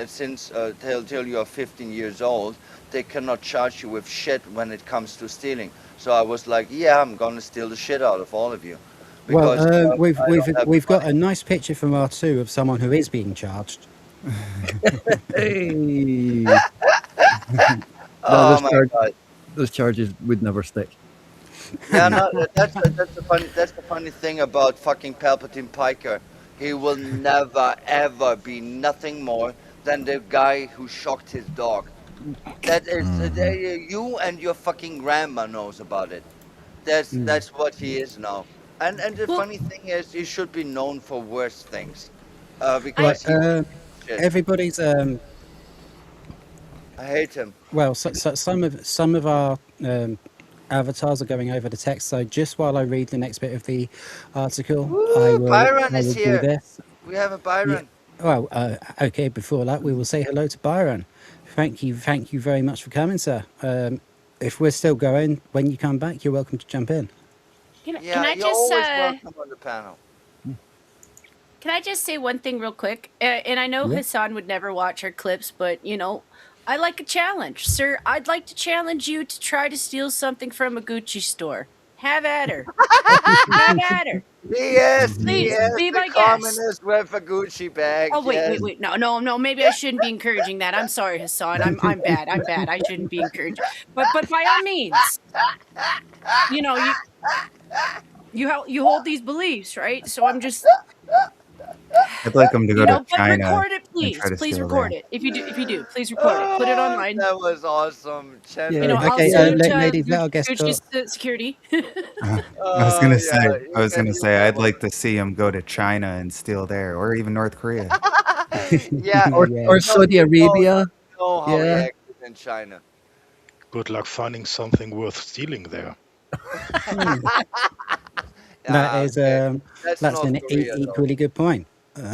[SPEAKER 3] since till you are 15 years old, they cannot charge you with shit when it comes to stealing. So I was like, yeah, I'm gonna steal the shit out of all of you
[SPEAKER 2] Well,
[SPEAKER 3] because
[SPEAKER 2] we've
[SPEAKER 3] I
[SPEAKER 2] we've
[SPEAKER 3] don't have the
[SPEAKER 2] we've got
[SPEAKER 3] money.
[SPEAKER 2] a nice picture from R2 of someone who is being charged.
[SPEAKER 5] Hey, no,
[SPEAKER 3] Oh my god.
[SPEAKER 5] those charges would never stick.
[SPEAKER 3] Yeah, no, that's the funny thing about fucking Palpatine Piker. He will never ever be nothing more than the guy who shocked his dog. That is you and your fucking grandma knows about it. That's what he is now. And the
[SPEAKER 6] well,
[SPEAKER 3] funny thing is, he should be known for worse things,
[SPEAKER 6] I
[SPEAKER 2] Right.
[SPEAKER 3] because he shit.
[SPEAKER 2] Everybody's
[SPEAKER 3] I hate him.
[SPEAKER 2] well. So some of our avatars are going over to text. So just while I read the next bit of the article, I
[SPEAKER 3] Woo!
[SPEAKER 2] will
[SPEAKER 3] Byron
[SPEAKER 2] I
[SPEAKER 3] is
[SPEAKER 2] will do
[SPEAKER 3] here.
[SPEAKER 2] this.
[SPEAKER 3] We have a
[SPEAKER 2] Yeah.
[SPEAKER 3] Byron.
[SPEAKER 2] Well, okay. Before that, we will say hello to Byron. Thank you very much for coming, sir. If we're still going, when you come back, you're welcome to jump in.
[SPEAKER 6] can
[SPEAKER 3] Yeah,
[SPEAKER 6] I
[SPEAKER 3] you're
[SPEAKER 6] just
[SPEAKER 3] always welcome on the panel.
[SPEAKER 6] can I just say one thing real quick? And I know
[SPEAKER 2] Yeah.
[SPEAKER 6] Hasan would never watch our clips, but I like a challenge, sir. I'd like to challenge you to try to steal something from a Gucci store. Have at her. Have at her.
[SPEAKER 3] He
[SPEAKER 6] Please
[SPEAKER 3] is
[SPEAKER 6] be
[SPEAKER 3] the
[SPEAKER 6] my guest.
[SPEAKER 3] communist with a Gucci bag.
[SPEAKER 6] Oh
[SPEAKER 3] Yes.
[SPEAKER 6] wait. No. Maybe I shouldn't be encouraging that. I'm sorry, Hasan. I'm bad. I'm bad. I shouldn't be encouraging. But by all means, you know you you hold these beliefs, right? So I'm just
[SPEAKER 8] I'd like him to go to
[SPEAKER 6] but
[SPEAKER 8] China
[SPEAKER 6] record it,
[SPEAKER 8] and
[SPEAKER 6] please.
[SPEAKER 8] try to
[SPEAKER 6] Please
[SPEAKER 8] steal
[SPEAKER 6] record
[SPEAKER 8] there.
[SPEAKER 6] it. If you do, please record it. Put it
[SPEAKER 3] Oh,
[SPEAKER 6] online.
[SPEAKER 3] that was awesome.
[SPEAKER 6] You
[SPEAKER 2] Yeah.
[SPEAKER 6] know,
[SPEAKER 3] Chandler,
[SPEAKER 6] I'll
[SPEAKER 2] Okay.
[SPEAKER 6] salute
[SPEAKER 2] Ladies, let our guest
[SPEAKER 6] Gucci's
[SPEAKER 2] talk.
[SPEAKER 6] security.
[SPEAKER 8] I was gonna say,
[SPEAKER 3] yeah,
[SPEAKER 8] I was gonna
[SPEAKER 3] you
[SPEAKER 8] say,
[SPEAKER 3] get
[SPEAKER 8] I'd
[SPEAKER 3] one.
[SPEAKER 8] like to see him go to China and steal there, or even North Korea.
[SPEAKER 3] Yeah,
[SPEAKER 2] Yeah.
[SPEAKER 5] Or
[SPEAKER 3] no,
[SPEAKER 5] Saudi
[SPEAKER 3] you
[SPEAKER 5] Arabia.
[SPEAKER 3] know how he
[SPEAKER 5] Yeah.
[SPEAKER 3] acted in China.
[SPEAKER 9] Good luck finding something worth stealing there.
[SPEAKER 2] Hmm. That
[SPEAKER 3] Yeah,
[SPEAKER 2] is
[SPEAKER 3] okay. That's
[SPEAKER 2] that's
[SPEAKER 3] North
[SPEAKER 2] an
[SPEAKER 3] Korea, though.
[SPEAKER 2] equally good point.
[SPEAKER 3] No,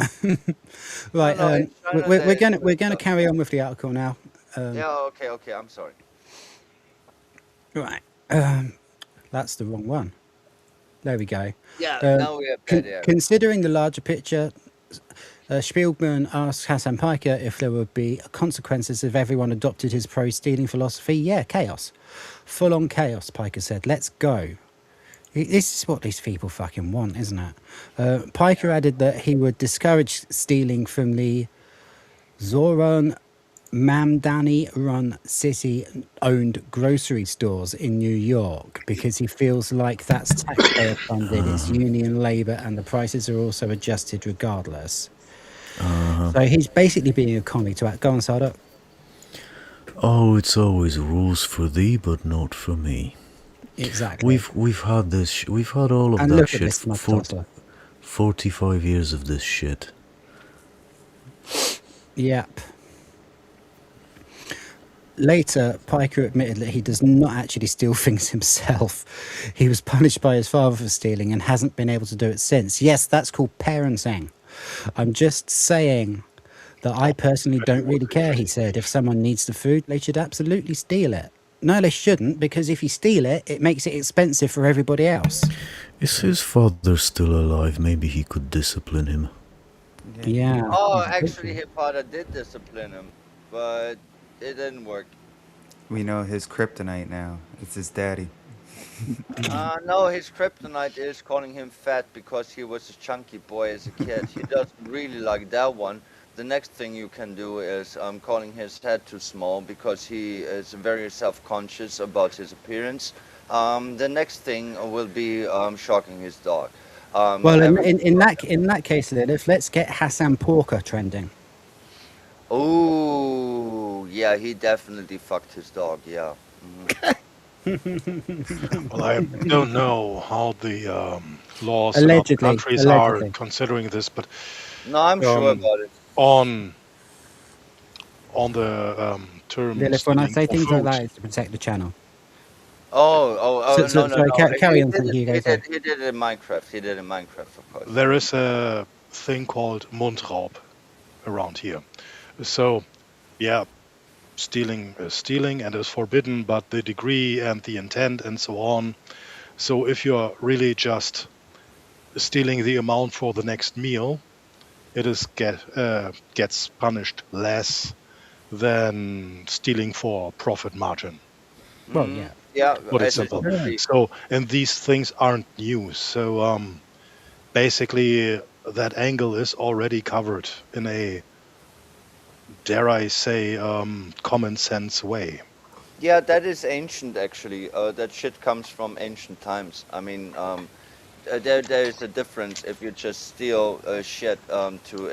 [SPEAKER 2] Right.
[SPEAKER 3] no, in China
[SPEAKER 2] We're
[SPEAKER 3] they
[SPEAKER 2] gonna
[SPEAKER 3] do it.
[SPEAKER 2] carry on with the article now.
[SPEAKER 3] Yeah, okay. I'm sorry.
[SPEAKER 2] Right. That's the wrong one. There we go.
[SPEAKER 3] Yeah,
[SPEAKER 2] Um,
[SPEAKER 3] now we have that air.
[SPEAKER 2] Considering the larger picture, Spielberg asked Hasan Piker if there would be consequences if everyone adopted his pro-stealing philosophy. Yeah, chaos. Full-on chaos, Piker said. Let's go. This is what these people fucking want, isn't it? Piker added that he would discourage stealing from the Zoran Mamdani-run city-owned grocery stores in New York because he feels like that's taxpayer-funded, it's union labour, and the prices are also adjusted regardless. So he's basically being a commie to act. Go on, Sardo.
[SPEAKER 7] Oh, it's always rules for thee, but not for me.
[SPEAKER 2] Exactly.
[SPEAKER 7] We've had this. We've had all of
[SPEAKER 2] And
[SPEAKER 7] that
[SPEAKER 2] look at
[SPEAKER 7] shit
[SPEAKER 2] this
[SPEAKER 7] for
[SPEAKER 2] mud tosser.
[SPEAKER 7] 45 years of this shit.
[SPEAKER 2] Yep. Later, Piker admitted that he does not actually steal things himself. He was punished by his father for stealing and hasn't been able to do it since. Yes, that's called parenting. I'm just saying that I personally don't really care, he said. If someone needs the food, they should absolutely steal it. No, they shouldn't, because if you steal it, it makes it expensive for everybody else.
[SPEAKER 7] Is his father still alive? Maybe he could discipline him.
[SPEAKER 2] Yeah.
[SPEAKER 3] Oh, actually, his father did discipline him, but it didn't work.
[SPEAKER 8] We know his kryptonite now. It's his daddy.
[SPEAKER 3] No, his kryptonite is calling him fat because he was a chunky boy as a kid. He doesn't really like that one. The next thing you can do is calling his head too small because he is very self-conscious about his appearance. The next thing will be shocking his dog.
[SPEAKER 2] Well,
[SPEAKER 3] Every
[SPEAKER 2] in that case, Lilith, let's get Hasan Porker trending.
[SPEAKER 3] Oh, yeah, he definitely fucked his dog. Yeah.
[SPEAKER 9] Well, I don't know how the laws in other
[SPEAKER 2] Allegedly,
[SPEAKER 9] countries are
[SPEAKER 2] allegedly.
[SPEAKER 9] considering this, but
[SPEAKER 3] No, I'm sure about it.
[SPEAKER 9] on the term
[SPEAKER 2] Lilith, when I
[SPEAKER 9] stealing
[SPEAKER 2] say
[SPEAKER 9] for
[SPEAKER 2] things like
[SPEAKER 9] food,
[SPEAKER 2] that, it's to protect the channel.
[SPEAKER 3] No, no,
[SPEAKER 2] Sorry,
[SPEAKER 3] no.
[SPEAKER 2] carry on. Thank you, guys.
[SPEAKER 3] He did it in Minecraft. He did it in Minecraft, of course.
[SPEAKER 9] there is a thing called Mundraub around here. So, yeah, stealing is stealing and is forbidden, but the degree and the intent and so on. So if you're really just stealing the amount for the next meal, it is gets punished less than stealing for profit margin.
[SPEAKER 2] Well, yeah.
[SPEAKER 3] Yeah,
[SPEAKER 9] Put it
[SPEAKER 3] as it
[SPEAKER 9] simple.
[SPEAKER 3] should be.
[SPEAKER 9] So, and these things aren't new. So, basically, that angle is already covered in a, dare I say, common sense way.
[SPEAKER 3] Yeah, that is ancient actually. That shit comes from ancient times. I mean, there is a difference if you just steal shit to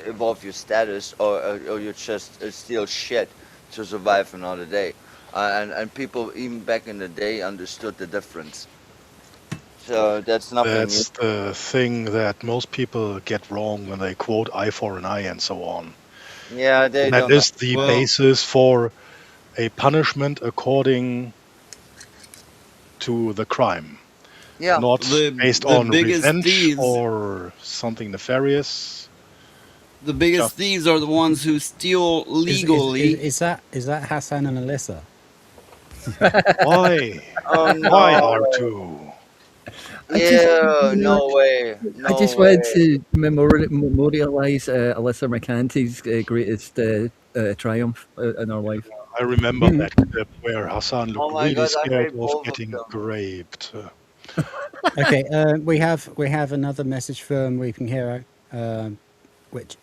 [SPEAKER 3] evolve your status, or you just steal shit to survive another day. And people even back in the day understood the difference. So that's nothing
[SPEAKER 9] That's the thing that most people get wrong when they quote eye for an eye and so on.
[SPEAKER 3] new. Yeah, they
[SPEAKER 9] That
[SPEAKER 3] don't.
[SPEAKER 9] is the basis for a punishment according to the crime.
[SPEAKER 3] Yeah.
[SPEAKER 9] Not based on
[SPEAKER 4] biggest
[SPEAKER 9] revenge
[SPEAKER 4] thieves,
[SPEAKER 9] or something nefarious.
[SPEAKER 4] the biggest thieves are the ones who steal legally.
[SPEAKER 2] Is that Hasan and Alyssa?
[SPEAKER 9] Why?
[SPEAKER 3] Oh no.
[SPEAKER 9] Why R2?
[SPEAKER 3] Yeah, no way.
[SPEAKER 5] I just wanted to memorialize Alyssa McCanty's greatest triumph in her life.
[SPEAKER 9] I remember that clip where Hasan looked
[SPEAKER 3] Oh my
[SPEAKER 9] really
[SPEAKER 3] God, I
[SPEAKER 9] scared
[SPEAKER 3] hate
[SPEAKER 9] of
[SPEAKER 3] both of
[SPEAKER 9] getting
[SPEAKER 3] them.
[SPEAKER 9] raped.
[SPEAKER 2] Okay, we have another message from Weeping Hero, which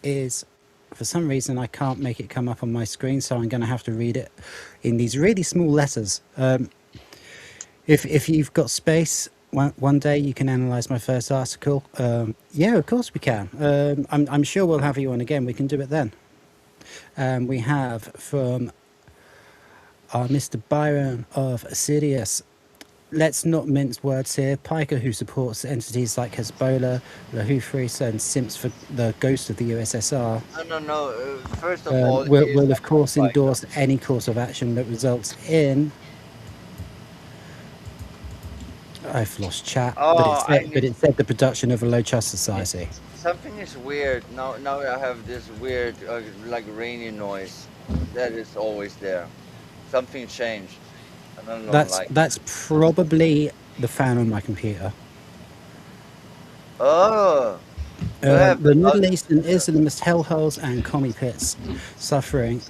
[SPEAKER 2] is, for some reason, I can't make it come up on my screen, so I'm going to have to read it in these really small letters. If you've got space, one day you can analyze my first article. Yeah, of course we can. I'm sure we'll have you on again. We can do it then. We have from our Mr. Byron of Sirius. Let's not mince words here. Piker, who supports entities like Hezbollah, the Houthis, and simps for the ghost of the USSR,
[SPEAKER 3] No. First of all,
[SPEAKER 2] will of course endorse any course of action that results in. I've lost chat, but it said the production of a low trust society.
[SPEAKER 3] Something is weird. Now I have this weird, like rainy noise. That is always there. Something changed. I don't know.
[SPEAKER 2] That's probably the fan on my computer.
[SPEAKER 3] Oh.
[SPEAKER 2] The Middle East and Islamist hellholes and commie pits suffering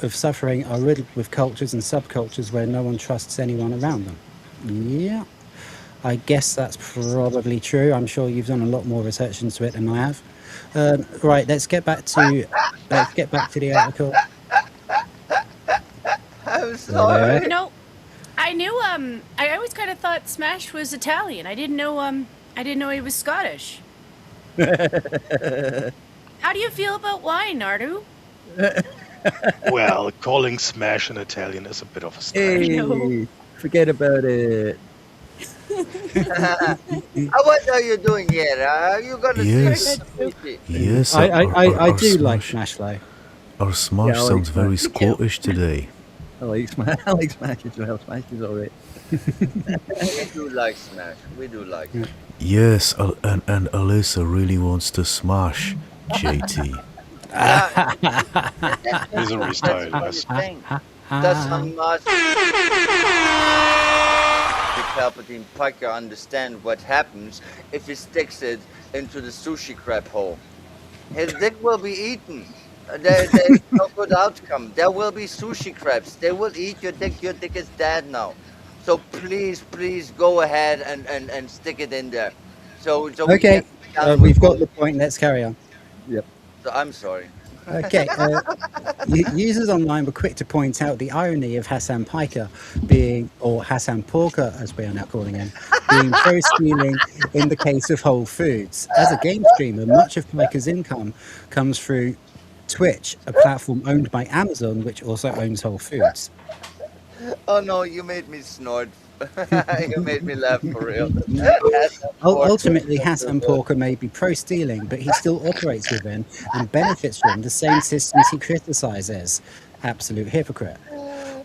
[SPEAKER 2] are riddled with cultures and subcultures where no one trusts anyone around them. Yeah, I guess that's probably true. I'm sure you've done a lot more research into it than I have. Right, let's get back to the article.
[SPEAKER 3] I'm sorry.
[SPEAKER 6] You know, I knew. I always kind of thought Smash was Italian. I didn't know he was Scottish. How do you feel about wine, Nardu?
[SPEAKER 9] Well, calling Smash in Italian is a bit of a stretch.
[SPEAKER 5] Hey, forget about it.
[SPEAKER 3] What are you doing here? Are you gonna
[SPEAKER 7] Yes. Yes,
[SPEAKER 2] I do like Smash though.
[SPEAKER 7] Our Smash
[SPEAKER 5] Yeah, I like
[SPEAKER 7] sounds very
[SPEAKER 5] Smash.
[SPEAKER 7] Scottish today.
[SPEAKER 5] I like Smash. I like Smash as well. Smash is alright.
[SPEAKER 3] We do like Smash. We do like it.
[SPEAKER 7] Yes, and Alyssa really wants to smash JT.
[SPEAKER 9] Misery style, yes.
[SPEAKER 3] That's how much Palpatine Piker understand what happens if he sticks it into the sushi crab hole. His dick will be eaten. There's no good outcome. There will be sushi crabs. They will eat your dick. Your dick is dead now. So please go ahead and stick it in there. So we can
[SPEAKER 2] Okay,
[SPEAKER 3] be done with
[SPEAKER 2] we've got
[SPEAKER 3] all.
[SPEAKER 2] the point. Let's carry on.
[SPEAKER 5] Yep.
[SPEAKER 3] So I'm sorry.
[SPEAKER 2] Okay, users online were quick to point out the irony of Hasan Piker being, or Hasan Porker as we are now calling him, being pro-stealing in the case of Whole Foods. As a game streamer, much of Piker's income comes through Twitch, a platform owned by Amazon, which also owns Whole Foods.
[SPEAKER 3] Oh no, you made me snort. You made me laugh for real. That's
[SPEAKER 2] Ultimately, Hasan
[SPEAKER 3] unfortunate.
[SPEAKER 2] Porker may be pro-stealing, but he still operates within and benefits from the same systems he criticises. Absolute hypocrite.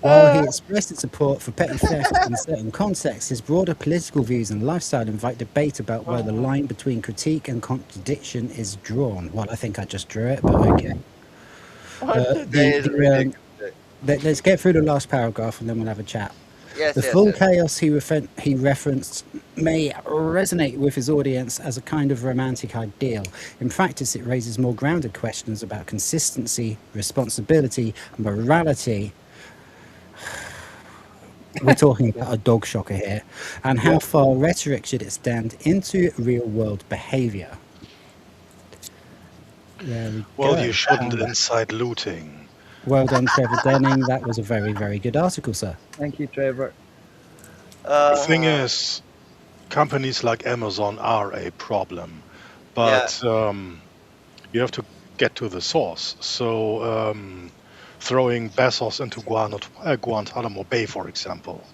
[SPEAKER 2] While he expressed his support for petty theft in certain contexts, his broader political views and lifestyle invite debate about where the line between critique and contradiction is drawn. Well, I think I just drew it, but okay.
[SPEAKER 3] Today is ridiculous.
[SPEAKER 2] Let's get through the last paragraph and then we'll have a chat.
[SPEAKER 3] Yes,
[SPEAKER 2] The
[SPEAKER 3] yes,
[SPEAKER 2] full
[SPEAKER 3] yes.
[SPEAKER 2] chaos he referenced may resonate with his audience as a kind of romantic ideal. In practice, it raises more grounded questions about consistency, responsibility, morality. We're talking about a dog shocker here, and how far rhetoric should extend into real-world behaviour. There we
[SPEAKER 9] Well,
[SPEAKER 2] go.
[SPEAKER 9] you shouldn't incite looting.
[SPEAKER 2] Well done, Trevor Denning. That was a very, very good article, sir.
[SPEAKER 5] Thank you, Trevor.
[SPEAKER 9] The thing
[SPEAKER 3] Uh,
[SPEAKER 9] is, companies like Amazon are a problem,
[SPEAKER 3] yeah.
[SPEAKER 9] but you have to get to the source. So throwing Bezos into Guantanamo Bay, for example,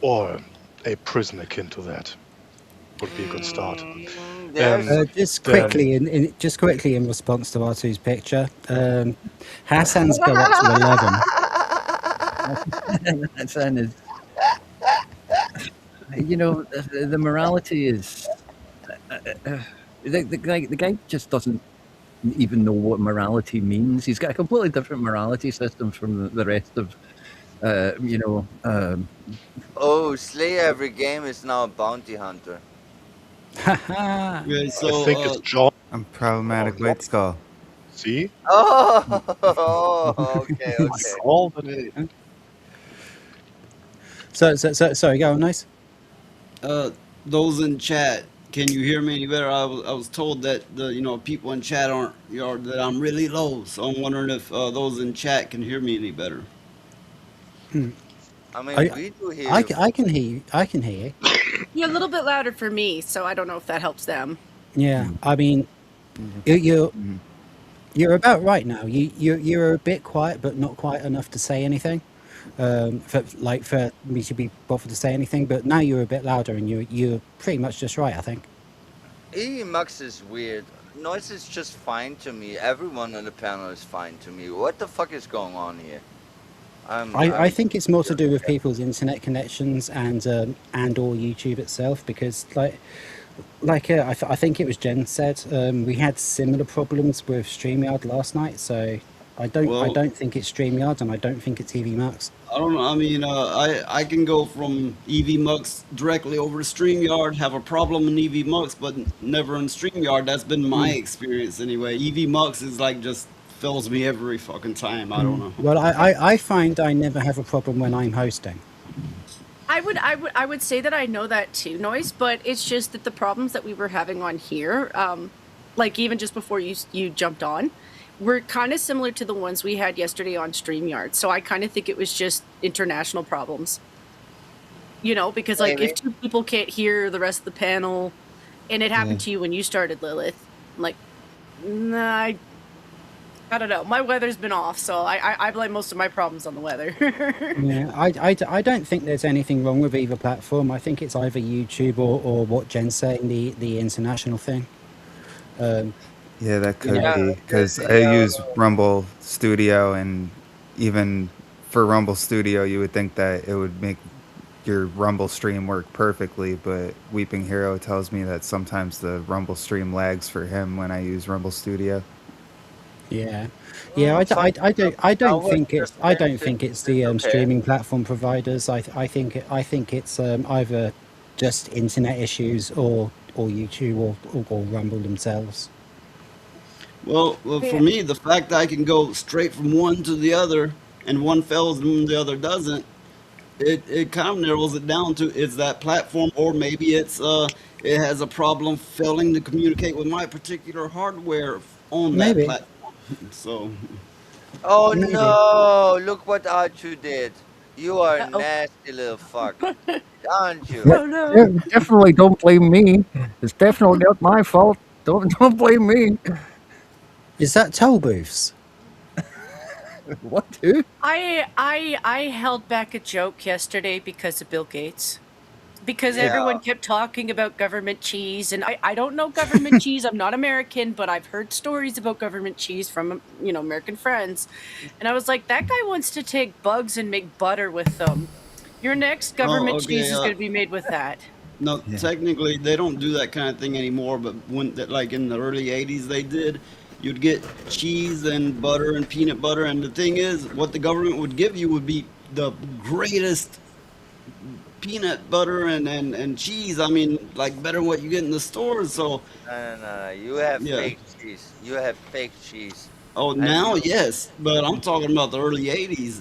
[SPEAKER 9] or a prison akin to that, would be a good start.
[SPEAKER 3] There's
[SPEAKER 2] Just
[SPEAKER 9] Then-
[SPEAKER 2] quickly, just quickly in response to R2's picture, Hassan's go up to 11.
[SPEAKER 5] Hasan is, the morality is. The guy just doesn't even know what morality means. He's got a completely different morality system from the rest of,
[SPEAKER 3] oh, slay every game is now a bounty hunter.
[SPEAKER 2] Haha.
[SPEAKER 4] Yeah,
[SPEAKER 9] I
[SPEAKER 4] so
[SPEAKER 9] think it's John.
[SPEAKER 8] I'm problematic
[SPEAKER 9] Oh,
[SPEAKER 8] white skull.
[SPEAKER 9] See?
[SPEAKER 3] Oh, okay, okay.
[SPEAKER 9] All the day.
[SPEAKER 2] So, sorry, go on, nice.
[SPEAKER 4] those in chat, can you hear me any better? I was told that the people in chat aren't that I'm really low, so I'm wondering if those in chat can hear me any better.
[SPEAKER 3] I mean,
[SPEAKER 2] I-
[SPEAKER 3] we do hear
[SPEAKER 2] I,
[SPEAKER 3] you.
[SPEAKER 2] I can hear you. I can hear you.
[SPEAKER 6] You're a little bit louder for me, so I don't know if that helps them.
[SPEAKER 2] Yeah, I mean, you're about right now. You're a bit quiet, but not quite enough to say anything. For me to be bothered to say anything. But now you're a bit louder, and you're pretty much just right, I think.
[SPEAKER 3] Mux is weird. Noise is just fine to me. Everyone on the panel is fine to me. What the fuck is going on here?
[SPEAKER 2] I think it's more to do with people's internet connections and or YouTube itself, because I think it was Jen said, we had similar problems with StreamYard last night, so I don't think it's StreamYard, and I don't think it's EVMux.
[SPEAKER 4] I don't know. I mean, I can go from EVMux directly over to StreamYard, have a problem in EVMux, but never in StreamYard. That's been my experience anyway. EVMux is like just fills me every fucking time. I don't know.
[SPEAKER 2] Well, I find I never have a problem when I'm hosting.
[SPEAKER 6] I would say that I know that too, Noise, but it's just that the problems that we were having on here, like even just before you jumped on, were kind of similar to the ones we had yesterday on StreamYard. So I kind of think it was just international problems. Because like
[SPEAKER 3] Maybe.
[SPEAKER 6] if two people can't hear the rest of the panel, and it happened to you when you started, Lilith, I'm like, nah, I don't know. My weather's been off, so I blame most of my problems on the weather.
[SPEAKER 2] Yeah, I don't think there's anything wrong with either platform. I think it's either YouTube or what Jen's saying, the international thing.
[SPEAKER 8] Yeah, that could
[SPEAKER 3] Yeah,
[SPEAKER 8] be because
[SPEAKER 3] yeah,
[SPEAKER 8] I use Rumble Studio, and even for Rumble Studio, you would think that it would make your Rumble stream work perfectly, but Weeping Hero tells me that sometimes the Rumble stream lags for him when I use Rumble Studio.
[SPEAKER 2] Yeah, I don't think it's the streaming platform providers. I think it's either just internet issues or YouTube or Rumble themselves.
[SPEAKER 4] Well, for me, the fact that I can go straight from one to the other, and one fails and the other doesn't, it kind of narrows it down to it's that platform, or maybe it has a problem failing to communicate with my particular hardware on that
[SPEAKER 2] Maybe,
[SPEAKER 4] platform. So,
[SPEAKER 3] Oh
[SPEAKER 2] maybe.
[SPEAKER 3] no! Look what Archu did. You are a
[SPEAKER 6] Uh-oh.
[SPEAKER 3] nasty little fuck, aren't you?
[SPEAKER 5] Yeah,
[SPEAKER 6] Oh no.
[SPEAKER 5] yeah, definitely don't blame me. It's definitely not my fault. Don't blame me.
[SPEAKER 2] Is that toll booths?
[SPEAKER 5] What, who?
[SPEAKER 6] I held back a joke yesterday because of Bill Gates. Because
[SPEAKER 3] Yeah.
[SPEAKER 6] everyone kept talking about government cheese, and I don't know government cheese. I'm not American, but I've heard stories about government cheese from American friends, and I was like, that guy wants to take bugs and make butter with them. Your next
[SPEAKER 4] oh,
[SPEAKER 6] government cheese
[SPEAKER 4] okay.
[SPEAKER 6] is going to be made with that.
[SPEAKER 4] No,
[SPEAKER 5] Yeah.
[SPEAKER 4] technically they don't do that kind of thing anymore. But when, like in the early '80s, they did. You'd get cheese and butter and peanut butter, and the thing is, what the government would give you would be the greatest peanut butter and cheese. I mean, like better than what you get in the stores. So
[SPEAKER 3] No. You have
[SPEAKER 4] yeah.
[SPEAKER 3] fake cheese. You have fake cheese,
[SPEAKER 4] Oh,
[SPEAKER 3] and
[SPEAKER 4] now yes, but I'm talking about the early '80s.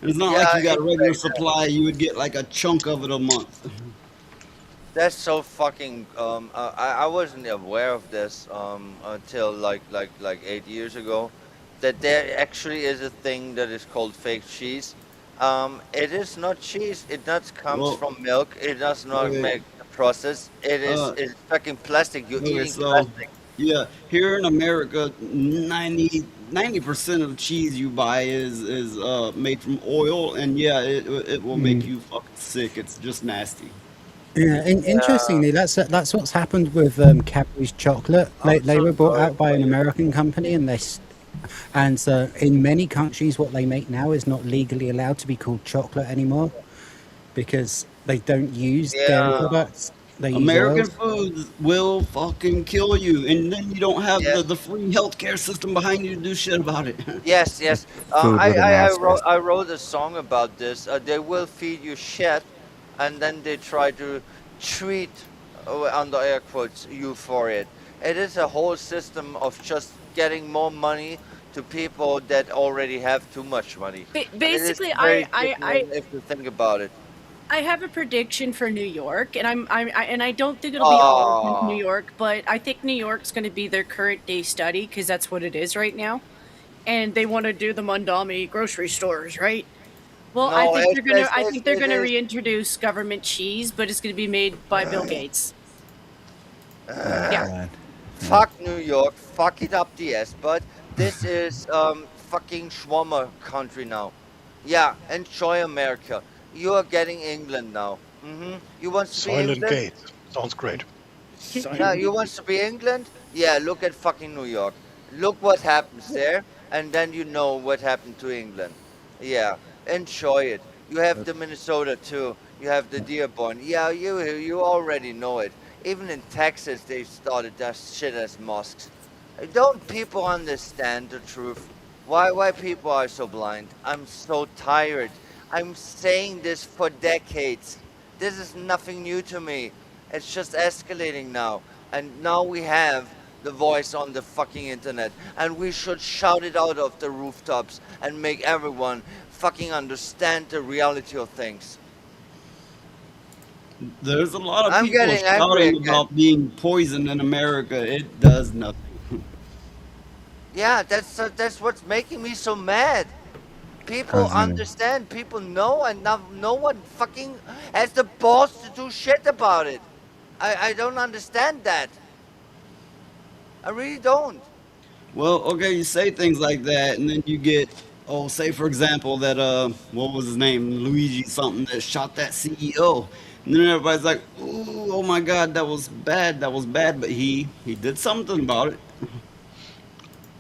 [SPEAKER 4] It's not like
[SPEAKER 3] yeah,
[SPEAKER 4] you got a regular
[SPEAKER 3] exactly.
[SPEAKER 4] supply. You would get like a chunk of it a month.
[SPEAKER 3] That's so fucking. I wasn't aware of this until like 8 years ago, that there actually is a thing that is called fake cheese. It is not cheese. It not comes
[SPEAKER 4] Well,
[SPEAKER 3] from milk. It does not
[SPEAKER 4] okay.
[SPEAKER 3] make a process.
[SPEAKER 4] Uh,
[SPEAKER 3] It's fucking plastic. You're
[SPEAKER 4] okay,
[SPEAKER 3] eating
[SPEAKER 4] so
[SPEAKER 3] plastic.
[SPEAKER 4] yeah, here in America, 90% of cheese you buy is made from oil, and yeah, it will make you fucking sick. It's just nasty.
[SPEAKER 2] Yeah,
[SPEAKER 3] Yeah.
[SPEAKER 2] interestingly, that's what's happened with Cadbury's chocolate.
[SPEAKER 3] I'm
[SPEAKER 2] They
[SPEAKER 3] so
[SPEAKER 2] were bought
[SPEAKER 3] sorry
[SPEAKER 2] out by
[SPEAKER 3] for
[SPEAKER 2] an
[SPEAKER 3] you.
[SPEAKER 2] American company, and in many countries, what they make now is not legally allowed to be called chocolate anymore because they don't use dairy
[SPEAKER 3] Yeah.
[SPEAKER 2] products. They use
[SPEAKER 4] American
[SPEAKER 2] oils.
[SPEAKER 4] foods will fucking kill you, and then you don't have
[SPEAKER 3] Yes.
[SPEAKER 4] the free healthcare system behind you to do shit about it.
[SPEAKER 3] Yes.
[SPEAKER 8] Food with an
[SPEAKER 3] I
[SPEAKER 8] asterisk.
[SPEAKER 3] wrote a song about this. They will feed you shit, and then they try to treat, under air quotes, you for it. It is a whole system of just getting more money to people that already have too much money, and it is
[SPEAKER 6] Basically,
[SPEAKER 3] very sickening if you think about it.
[SPEAKER 6] I have a prediction for New York, and and I don't think it'll be all of New
[SPEAKER 3] Oh
[SPEAKER 6] York, but I think New York's going to be their current day study because that's what it is right now, and they want to do the Mondami grocery stores, right? Well,
[SPEAKER 3] no,
[SPEAKER 6] I think they're
[SPEAKER 3] it
[SPEAKER 6] gonna
[SPEAKER 3] is.
[SPEAKER 6] reintroduce government cheese, but it's gonna be made by Bill Gates.
[SPEAKER 8] Oh
[SPEAKER 6] Yeah.
[SPEAKER 8] God. Yeah.
[SPEAKER 3] Fuck New York, fuck it up the ass, but this is fucking Schwammer country now. Yeah, enjoy America. You are getting England now. You want to be
[SPEAKER 9] Silent
[SPEAKER 3] England?
[SPEAKER 9] Gate. Sounds great.
[SPEAKER 3] Yeah, you want to be England? Yeah, look at fucking New York. Look what happens there, and then you know what happened to England. Yeah, enjoy it. You have the Minnesota too. You have the Dearborn. Yeah, you already know it. Even in Texas, they started that shit as mosques. Don't people understand the truth? Why people are so blind? I'm so tired. I'm saying this for decades. This is nothing new to me. It's just escalating now. And now we have the voice on the fucking internet. And we should shout it out of the rooftops and make everyone fucking understand the reality of things.
[SPEAKER 4] There's a lot of
[SPEAKER 3] I'm
[SPEAKER 4] people
[SPEAKER 3] getting angry
[SPEAKER 4] shouting
[SPEAKER 3] again.
[SPEAKER 4] about being poisoned in America. It does nothing.
[SPEAKER 3] Yeah, that's what's making me so mad. People
[SPEAKER 8] Cousin.
[SPEAKER 3] understand, people know, and now no one fucking has the balls to do shit about it. I don't understand that. I really don't.
[SPEAKER 4] Well, okay, you say things like that, and then you get, oh, say for example that what was his name, Luigi something that shot that CEO, and then everybody's like, ooh, oh my God, that was bad, but he did something about it.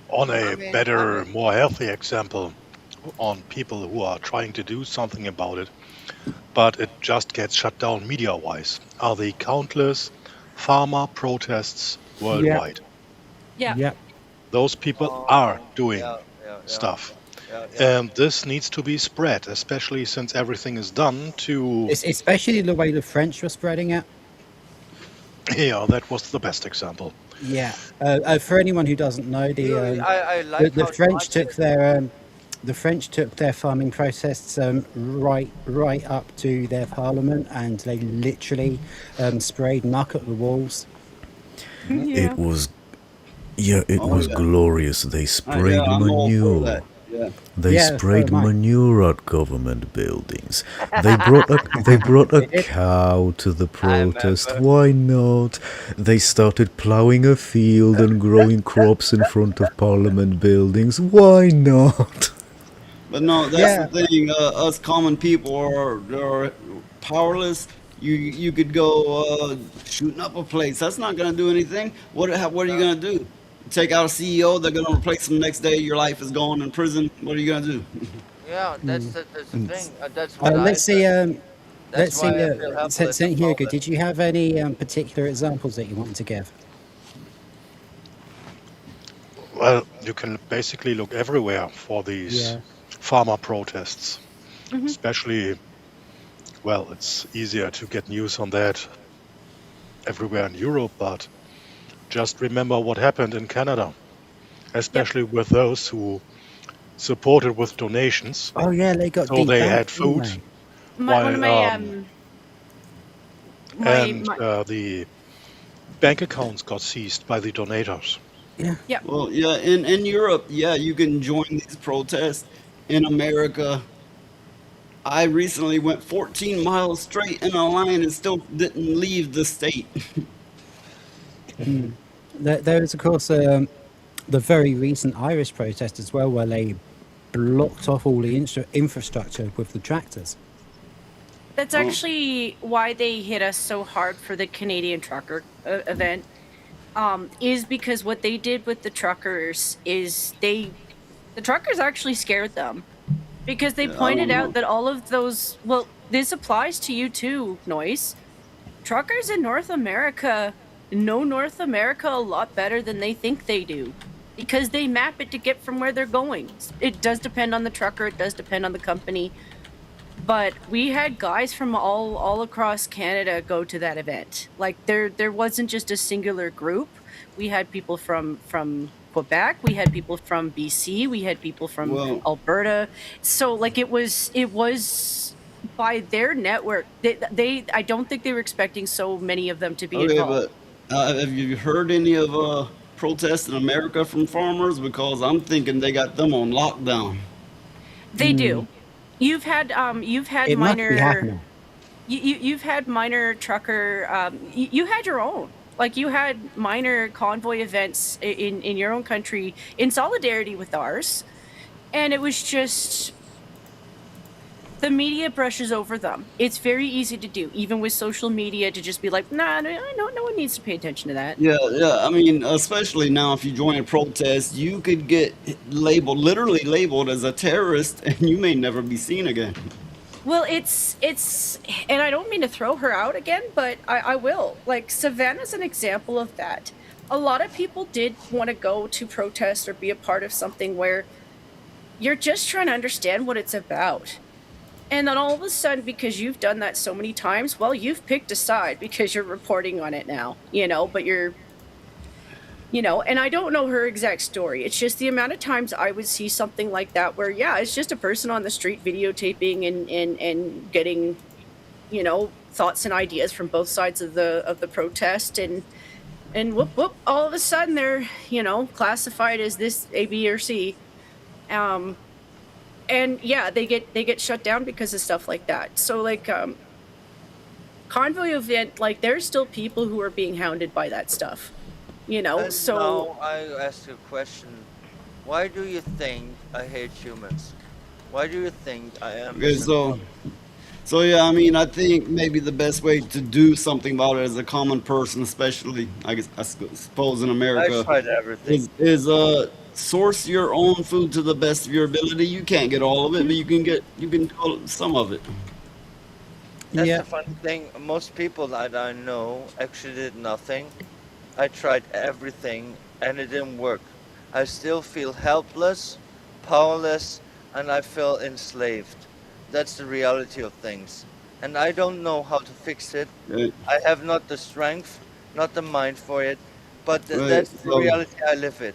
[SPEAKER 9] On
[SPEAKER 3] I
[SPEAKER 9] a
[SPEAKER 3] mean, I
[SPEAKER 9] better,
[SPEAKER 3] mean,
[SPEAKER 9] more healthy example, on people who are trying to do something about it, but it just gets shut down media wise, are the countless farmer protests
[SPEAKER 2] Yeah,
[SPEAKER 9] worldwide.
[SPEAKER 6] Yeah.
[SPEAKER 2] yeah.
[SPEAKER 9] Those people are
[SPEAKER 3] oh,
[SPEAKER 9] doing
[SPEAKER 3] yeah.
[SPEAKER 9] stuff.
[SPEAKER 3] Yeah.
[SPEAKER 9] And this needs to be spread, especially since everything is done to.
[SPEAKER 2] It's especially the way the French were spreading it.
[SPEAKER 9] Yeah, that was the best example.
[SPEAKER 2] Yeah. For anyone who doesn't know,
[SPEAKER 3] I like
[SPEAKER 2] the
[SPEAKER 3] how
[SPEAKER 2] French
[SPEAKER 3] nuanced
[SPEAKER 2] took their farming protests right up to their parliament, and they literally sprayed muck at the walls.
[SPEAKER 7] It was, yeah, it
[SPEAKER 4] Oh
[SPEAKER 7] was
[SPEAKER 4] yeah.
[SPEAKER 7] glorious. They
[SPEAKER 4] Yeah,
[SPEAKER 7] sprayed
[SPEAKER 4] I'm all for
[SPEAKER 7] manure.
[SPEAKER 4] that. Yeah.
[SPEAKER 7] They
[SPEAKER 2] Yeah, so
[SPEAKER 7] sprayed
[SPEAKER 2] am I.
[SPEAKER 7] manure at government buildings. They brought a
[SPEAKER 2] They did.
[SPEAKER 7] cow to the
[SPEAKER 3] I
[SPEAKER 7] protest.
[SPEAKER 3] remember.
[SPEAKER 7] Why not? They started plowing a field and growing crops in front of parliament buildings. Why not?
[SPEAKER 4] But no, that's the
[SPEAKER 2] Yeah.
[SPEAKER 4] thing. Us common people are powerless. You could go shooting up a place. That's not gonna do anything. What are you gonna do? Take out a CEO? They're gonna replace him next day. Your life is gone in prison. What are you gonna do?
[SPEAKER 3] Yeah,
[SPEAKER 2] Mm.
[SPEAKER 3] that's the thing. That's what I
[SPEAKER 2] Let's see.
[SPEAKER 3] that's
[SPEAKER 2] Let's
[SPEAKER 3] why
[SPEAKER 2] see.
[SPEAKER 3] I feel helpless and
[SPEAKER 2] Hugo,
[SPEAKER 3] powerless.
[SPEAKER 2] did you have any particular examples that you wanted to give?
[SPEAKER 9] Well, you can basically look everywhere for these
[SPEAKER 2] Yeah.
[SPEAKER 9] farmer protests,
[SPEAKER 6] Hmm.
[SPEAKER 9] especially, well, it's easier to get news on that everywhere in Europe, but just remember what happened in Canada,
[SPEAKER 6] Yep.
[SPEAKER 9] especially with those who supported with donations.
[SPEAKER 2] Oh yeah, they got
[SPEAKER 9] So they
[SPEAKER 2] debanked,
[SPEAKER 9] had
[SPEAKER 2] didn't
[SPEAKER 9] food
[SPEAKER 2] they?
[SPEAKER 6] One of
[SPEAKER 9] while
[SPEAKER 6] my
[SPEAKER 9] and
[SPEAKER 6] my
[SPEAKER 9] the bank accounts got seized by the donators.
[SPEAKER 2] Yeah.
[SPEAKER 6] yep.
[SPEAKER 4] Well, yeah, in Europe, yeah, you can join these protests. In America, I recently went 14 miles straight in a line and still didn't leave the state.
[SPEAKER 2] Mm. There is, of course, the very recent Irish protest as well, where they blocked off all the infrastructure with the tractors.
[SPEAKER 6] That's
[SPEAKER 4] Well,
[SPEAKER 6] actually why they hit us so hard for the Canadian trucker event. Is because what they did with the truckers is the truckers actually scared them because they
[SPEAKER 4] yeah, I
[SPEAKER 6] pointed
[SPEAKER 4] don't
[SPEAKER 6] out
[SPEAKER 4] know.
[SPEAKER 6] that all of those, well, this applies to you too, Noise. Truckers in North America know North America a lot better than they think they do because they map it to get from where they're going. It does depend on the trucker, it does depend on the company, but we had guys from all across Canada go to that event. Like there wasn't just a singular group. We had people from Quebec, we had people from BC, we had people from
[SPEAKER 4] Well,
[SPEAKER 6] Alberta. So like it was by their network. They I don't think they were expecting so many of them to be
[SPEAKER 4] okay,
[SPEAKER 6] involved.
[SPEAKER 4] but have you heard any of protests in America from farmers? Because I'm thinking they got them on lockdown.
[SPEAKER 6] They
[SPEAKER 2] Mm.
[SPEAKER 6] do. You've had
[SPEAKER 2] It must be
[SPEAKER 6] minor
[SPEAKER 2] happening.
[SPEAKER 6] you've had minor trucker you had your own, like you had minor convoy events in your own country in solidarity with ours, and it was just the media brushes over them. It's very easy to do, even with social media, to just be like, nah, no one needs to pay attention to that.
[SPEAKER 4] Yeah, yeah. I mean, especially now, if you join a protest, you could get labeled, literally labeled as a terrorist, and you may never be seen again.
[SPEAKER 6] Well, it's and I don't mean to throw her out again, but I will. Like Savannah's an example of that. A lot of people did want to go to protest or be a part of something where you're just trying to understand what it's about. And then all of a sudden, because you've done that so many times, well, you've picked a side because you're reporting on it now, but and I don't know her exact story. It's just the amount of times I would see something like that where, yeah, it's just a person on the street videotaping and getting, thoughts and ideas from both sides of the protest, and whoop whoop, all of a sudden they're, classified as this A, B, or C. Um, and yeah, they get shut down because of stuff like that. So like convoy event, like there's still people who are being hounded by that stuff.
[SPEAKER 3] And
[SPEAKER 6] So
[SPEAKER 3] now I ask you a question. Why do you think I hate humans? Why do you think I am
[SPEAKER 4] Okay,
[SPEAKER 3] misanthropic?
[SPEAKER 4] so yeah, I mean, I think maybe the best way to do something about it as a common person, especially I suppose in
[SPEAKER 3] I
[SPEAKER 4] America,
[SPEAKER 3] tried everything.
[SPEAKER 4] is source your own food to the best of your ability. You can't get all of it, but you can do some of it.
[SPEAKER 3] That's
[SPEAKER 2] Yeah.
[SPEAKER 3] the funny thing. Most people that I know actually did nothing. I tried everything and it didn't work. I still feel helpless, powerless, and I feel enslaved. That's the reality of things. And I don't know how to fix it.
[SPEAKER 4] Uh,
[SPEAKER 3] I have not the strength, not the mind for it. but
[SPEAKER 4] Right.
[SPEAKER 3] that's the
[SPEAKER 4] So,
[SPEAKER 3] reality I live with.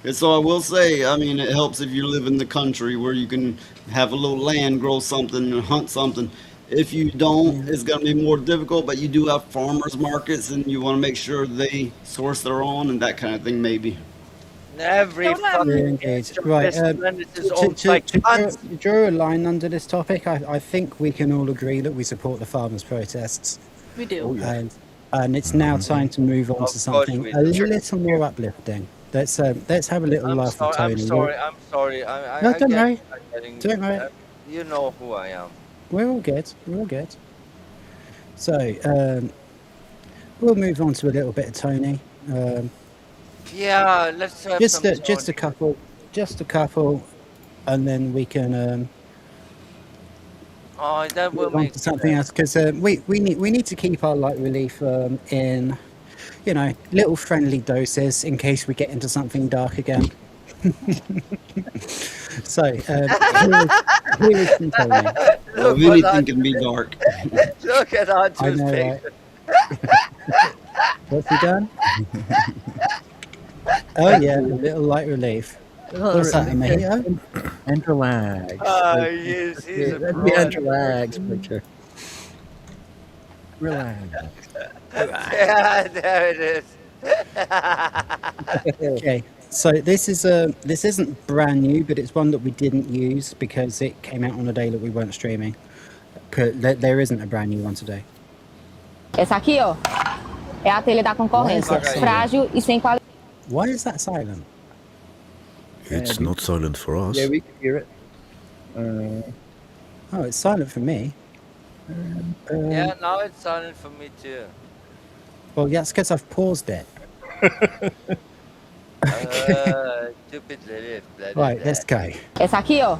[SPEAKER 4] and so I will say, I mean, it helps if you live in the country where you can have a little land, grow something, and hunt something. If you don't, it's going to be more difficult, but you do have farmers markets and you want to make sure they source their own and that kind of thing, maybe.
[SPEAKER 3] Every
[SPEAKER 6] Don't
[SPEAKER 2] Yeah,
[SPEAKER 3] fucking
[SPEAKER 2] indeed.
[SPEAKER 3] inch of
[SPEAKER 2] Right.
[SPEAKER 3] this planet is
[SPEAKER 2] To,
[SPEAKER 3] owned
[SPEAKER 2] to,
[SPEAKER 3] by
[SPEAKER 2] to, draw,
[SPEAKER 3] cunts.
[SPEAKER 2] to draw a line under this topic, I think we can all agree that we support the farmers' protests.
[SPEAKER 6] We do.
[SPEAKER 2] And it's now time to move on
[SPEAKER 3] Of
[SPEAKER 2] to
[SPEAKER 3] course
[SPEAKER 2] something
[SPEAKER 3] we
[SPEAKER 2] a
[SPEAKER 3] do.
[SPEAKER 2] little more uplifting. Let's have a little
[SPEAKER 3] I'm
[SPEAKER 2] laugh with
[SPEAKER 3] sorry. I'm
[SPEAKER 2] Tony.
[SPEAKER 3] sorry. I'm sorry.
[SPEAKER 2] No,
[SPEAKER 3] I
[SPEAKER 2] don't
[SPEAKER 3] get.
[SPEAKER 2] worry.
[SPEAKER 3] I'm getting.
[SPEAKER 2] Don't worry.
[SPEAKER 3] You know who I am.
[SPEAKER 2] We're all good. We're all good. So we'll move on to a little bit of Tony.
[SPEAKER 3] Yeah, let's have
[SPEAKER 2] Just
[SPEAKER 3] some.
[SPEAKER 2] just a couple, and then we can
[SPEAKER 3] Oh, that will
[SPEAKER 2] move on
[SPEAKER 3] make
[SPEAKER 2] to something else because we need to keep our light relief in little friendly doses in case we get into something dark again. So here is from Tony.
[SPEAKER 3] Look
[SPEAKER 4] If
[SPEAKER 3] what
[SPEAKER 4] anything can be dark.
[SPEAKER 3] Look at
[SPEAKER 2] I
[SPEAKER 3] Artu's
[SPEAKER 2] know, right?
[SPEAKER 3] picture.
[SPEAKER 2] What's he done? Oh yeah, a little light relief. What's that, a mojito?
[SPEAKER 5] And relax.
[SPEAKER 3] He's a
[SPEAKER 5] Let's
[SPEAKER 3] pro
[SPEAKER 5] be
[SPEAKER 3] at
[SPEAKER 5] and relax, Piker. Relax.
[SPEAKER 3] Yeah, there it is.
[SPEAKER 2] Okay, so this isn't brand new, but it's one that we didn't use because it came out on a day that we weren't streaming. There isn't a brand new one today.
[SPEAKER 11] Essa aqui, ó, é a telha da concorrência, frágil e sem qualidade.
[SPEAKER 2] Why is that silent?
[SPEAKER 7] It's not silent for us.
[SPEAKER 5] Yeah, we can hear it.
[SPEAKER 2] Oh, it's silent for me.
[SPEAKER 3] Yeah, now it's silent for me too.
[SPEAKER 2] Well, that's because I've paused it.
[SPEAKER 3] Stupid little.
[SPEAKER 2] Right, let's go.
[SPEAKER 11] Essa aqui, ó,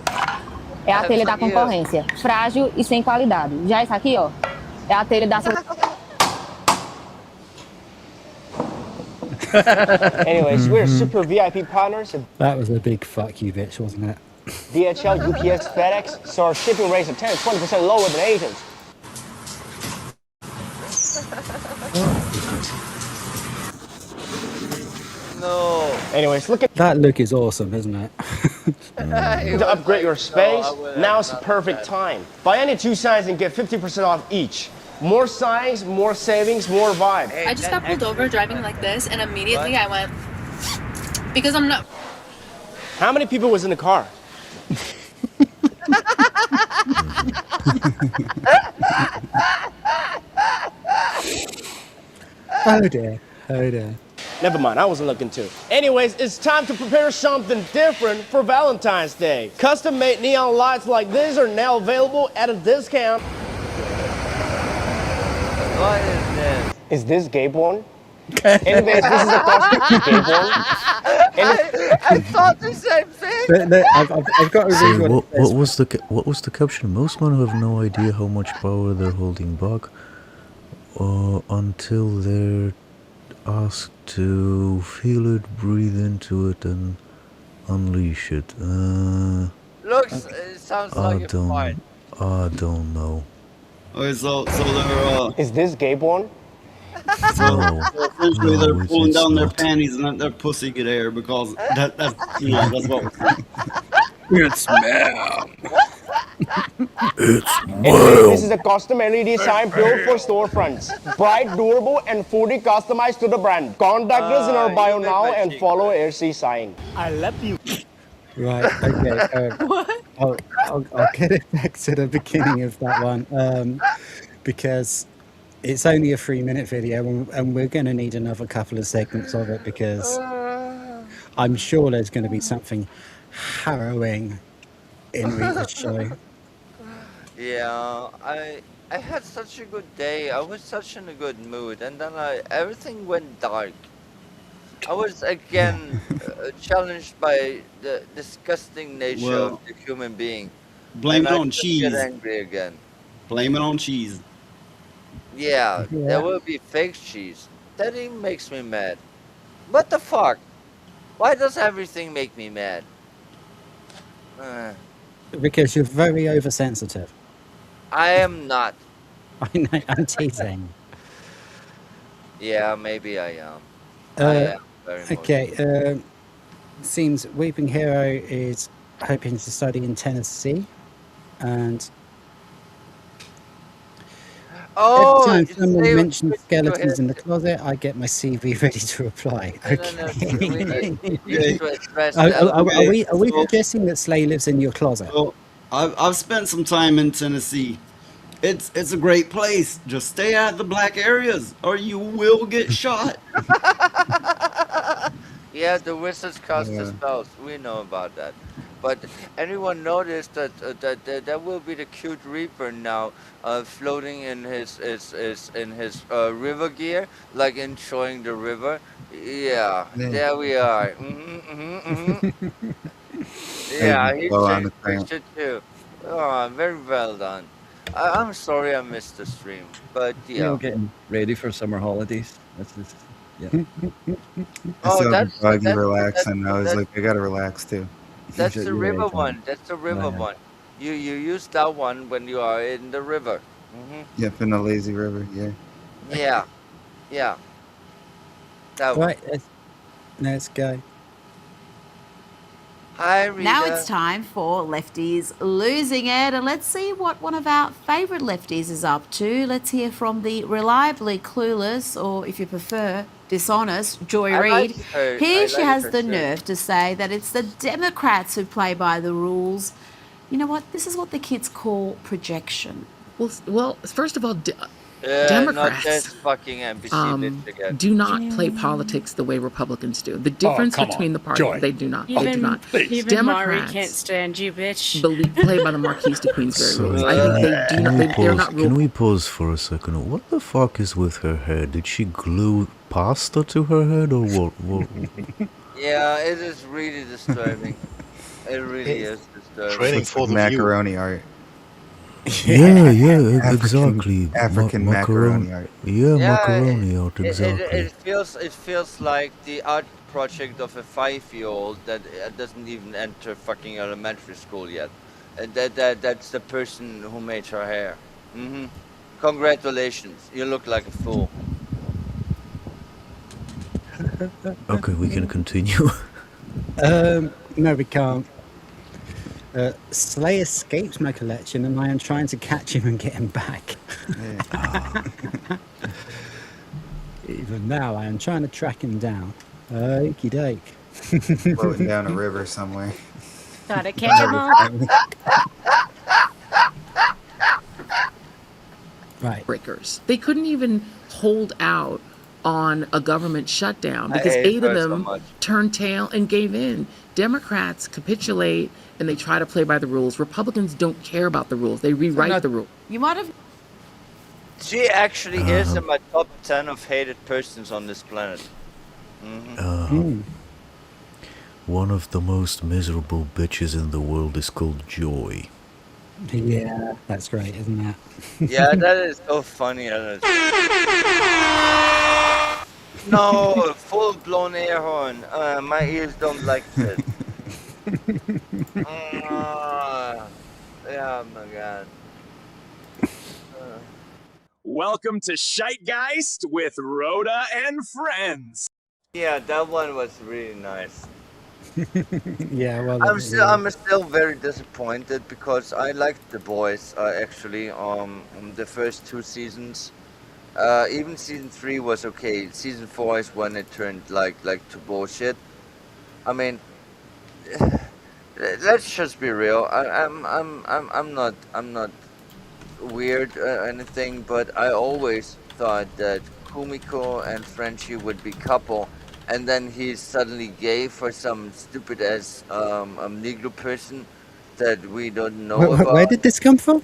[SPEAKER 11] é a telha da concorrência, frágil e sem qualidade. Já essa aqui, ó, é a telha da...
[SPEAKER 12] Anyways, we're super VIP partners of
[SPEAKER 2] That was a big fuck you, bitch, wasn't it?
[SPEAKER 12] DHL, UPS, FedEx, so our shipping rates are 10 to 20% lower than agents.
[SPEAKER 3] No.
[SPEAKER 12] Anyways, look at
[SPEAKER 2] That look is awesome, isn't it?
[SPEAKER 12] to upgrade your space. Now is the perfect time. Buy any two signs and get 50% off each. More signs, more savings, more vibe.
[SPEAKER 13] I just got pulled over driving like this, and immediately I went, because I'm not.
[SPEAKER 12] How many people was in the car?
[SPEAKER 2] Oh dear. Oh dear.
[SPEAKER 12] Never mind, I wasn't looking too. Anyways, it's time to prepare something different for Valentine's Day. Custom-made neon lights like this are now available at a discount.
[SPEAKER 3] What is this?
[SPEAKER 12] Is this gay porn? Anyways, this is a custom gay porn.
[SPEAKER 3] I thought the same thing.
[SPEAKER 2] I've got to
[SPEAKER 7] So
[SPEAKER 2] read what it says.
[SPEAKER 7] what was the caption? Most men have no idea how much power they're holding back until they're asked to feel it, breathe into it, and unleash it.
[SPEAKER 3] Looks, it sounds like a fart.
[SPEAKER 7] I don't know.
[SPEAKER 4] Okay, so they're
[SPEAKER 12] Is this gay porn?
[SPEAKER 7] No,
[SPEAKER 4] essentially
[SPEAKER 7] no,
[SPEAKER 4] they're pulling
[SPEAKER 7] it's
[SPEAKER 4] down their
[SPEAKER 7] not.
[SPEAKER 4] panties and let their pussy get air because that's that's what we're saying.
[SPEAKER 5] Good smell.
[SPEAKER 7] It's
[SPEAKER 12] Anyways, this is a custom-made design built for storefronts. Bright, durable, and fully customized to the brand. Contact us in our bio now and follow RC sign. I love you.
[SPEAKER 2] Right. Okay.
[SPEAKER 6] What?
[SPEAKER 2] I'll get it back to the beginning of that one because it's only a 3-minute video and we're going to need another couple of segments of it because I'm sure there's going to be something harrowing in Rita's show.
[SPEAKER 3] Yeah, I had such a good day. I was such in a good mood, and then everything went dark. I was again challenged by the disgusting nature of the human being.
[SPEAKER 4] Blame it
[SPEAKER 3] and I
[SPEAKER 4] on
[SPEAKER 3] just
[SPEAKER 4] cheese.
[SPEAKER 3] Get angry again.
[SPEAKER 4] Blame it on cheese.
[SPEAKER 3] Yeah, there will be fake cheese. That even makes me mad. What the fuck? Why does everything make me mad?
[SPEAKER 2] Because you're very oversensitive.
[SPEAKER 3] I am not.
[SPEAKER 2] I know, I'm teasing.
[SPEAKER 3] Yeah, maybe I am. I am very much.
[SPEAKER 2] Okay. Seems Weeping Hero is hoping to study in Tennessee, and
[SPEAKER 3] Oh,
[SPEAKER 2] every time someone
[SPEAKER 3] stay
[SPEAKER 2] mentions
[SPEAKER 3] with your
[SPEAKER 2] skeletons
[SPEAKER 3] head.
[SPEAKER 2] in the closet, I get my CV ready to reply.
[SPEAKER 3] No. We
[SPEAKER 2] Okay.
[SPEAKER 3] need to address
[SPEAKER 2] Are,
[SPEAKER 3] the
[SPEAKER 2] are, are
[SPEAKER 3] elephant.
[SPEAKER 2] we are we
[SPEAKER 4] So,
[SPEAKER 2] suggesting that Slay lives in your closet?
[SPEAKER 4] so I've spent some time in Tennessee. It's a great place. Just stay out of the black areas, or you will get shot.
[SPEAKER 3] Yeah, the wizards cast the spells. We know about that. But anyone noticed that that will be the cute Reaper now, floating in his river gear, like enjoying the river. Yeah,
[SPEAKER 8] Yeah.
[SPEAKER 3] there we are.
[SPEAKER 8] I
[SPEAKER 3] Yeah,
[SPEAKER 8] even
[SPEAKER 3] he
[SPEAKER 8] blow on
[SPEAKER 3] changed
[SPEAKER 8] the thing.
[SPEAKER 3] picture too. Oh, very well done. I'm sorry I missed the stream, but yeah.
[SPEAKER 5] Getting ready for summer holidays. That's just, yeah.
[SPEAKER 8] I
[SPEAKER 3] Oh,
[SPEAKER 8] saw the
[SPEAKER 3] that's
[SPEAKER 8] doggy
[SPEAKER 3] that
[SPEAKER 8] relaxing. I was
[SPEAKER 3] that
[SPEAKER 8] like, I gotta relax too.
[SPEAKER 3] that's the
[SPEAKER 5] You're
[SPEAKER 3] river
[SPEAKER 5] right, Tom.
[SPEAKER 3] one. That's the river
[SPEAKER 5] Yeah.
[SPEAKER 3] one. You use that one when you are in the river.
[SPEAKER 8] Yep, in the lazy river. Yeah.
[SPEAKER 3] Yeah, yeah, that one.
[SPEAKER 2] Right, let's go.
[SPEAKER 3] Hi, Rita.
[SPEAKER 14] Now it's time for Lefties Losing It, and let's see what one of our favourite lefties is up to. Let's hear from the reliably clueless, or if you prefer, dishonest, Joy
[SPEAKER 3] I like
[SPEAKER 14] Reid.
[SPEAKER 3] her.
[SPEAKER 14] Here
[SPEAKER 3] I
[SPEAKER 14] she
[SPEAKER 3] like
[SPEAKER 14] has
[SPEAKER 3] her
[SPEAKER 14] the
[SPEAKER 3] shirt.
[SPEAKER 14] nerve to say that it's the Democrats who play by the rules. You know what? This is what the kids call projection.
[SPEAKER 15] Well, first of all,
[SPEAKER 3] Not
[SPEAKER 15] Democrats
[SPEAKER 3] this fucking NBC bitch again.
[SPEAKER 15] do not play politics the way Republicans do. The difference between the parties, they do not. They do not.
[SPEAKER 6] Even Mari can't
[SPEAKER 15] Democrats
[SPEAKER 6] stand you, bitch.
[SPEAKER 15] play by the Marquis de Queensberry
[SPEAKER 7] So
[SPEAKER 15] rules. I think they do not. They're not
[SPEAKER 7] can
[SPEAKER 15] rule.
[SPEAKER 7] we pause for a second? What the fuck is with her hair? Did she glue pasta to her head or what?
[SPEAKER 3] Yeah, it is really disturbing. It really is disturbing.
[SPEAKER 9] Training
[SPEAKER 8] It's
[SPEAKER 9] for
[SPEAKER 8] like
[SPEAKER 9] the view.
[SPEAKER 8] macaroni art.
[SPEAKER 7] Yeah, exactly.
[SPEAKER 8] African macaroni art.
[SPEAKER 7] Yeah,
[SPEAKER 3] Yeah,
[SPEAKER 7] macaroni art, exactly.
[SPEAKER 3] it feels like the art project of a 5-year-old that doesn't even enter fucking elementary school yet. That's the person who made her hair. Congratulations, you look like a fool.
[SPEAKER 7] Okay, we can continue.
[SPEAKER 2] No, we can't. Slay escaped my collection, and I am trying to catch him and get him back. Even now, I am trying to track him down. Okie doke.
[SPEAKER 8] Floating down a river somewhere.
[SPEAKER 6] Gotta catch 'em all.
[SPEAKER 2] Right.
[SPEAKER 15] Breakers. They couldn't even hold out on a government shutdown
[SPEAKER 3] I
[SPEAKER 15] because
[SPEAKER 3] hate
[SPEAKER 15] 8 of
[SPEAKER 3] her so
[SPEAKER 15] them
[SPEAKER 3] much.
[SPEAKER 15] turned tail and gave in. Democrats capitulate and they try to play by the rules. Republicans don't care about the rules. They rewrite the rules.
[SPEAKER 14] You might have
[SPEAKER 3] She actually is in my top 10 of hated persons on this planet.
[SPEAKER 7] One of the most miserable bitches in the world is called Joy.
[SPEAKER 2] Yeah, that's great, isn't that?
[SPEAKER 3] Yeah, that is so funny. No, full-blown air horn. My ears don't like this. Yeah, my God.
[SPEAKER 16] Welcome to Shitegeist with Rhoda and friends.
[SPEAKER 3] Yeah, that one was really nice.
[SPEAKER 2] Yeah, well,
[SPEAKER 3] I'm still very disappointed because I liked The Boys actually the first 2 seasons. Even season 3 was okay. Season 4 is when it turned like to bullshit. I mean, let's just be real. I'm not weird or anything, but I always thought that Kumiko and Frenchie would be couple, and then he's suddenly gay for some stupid ass Negro person that we don't know about.
[SPEAKER 2] Where did this come from?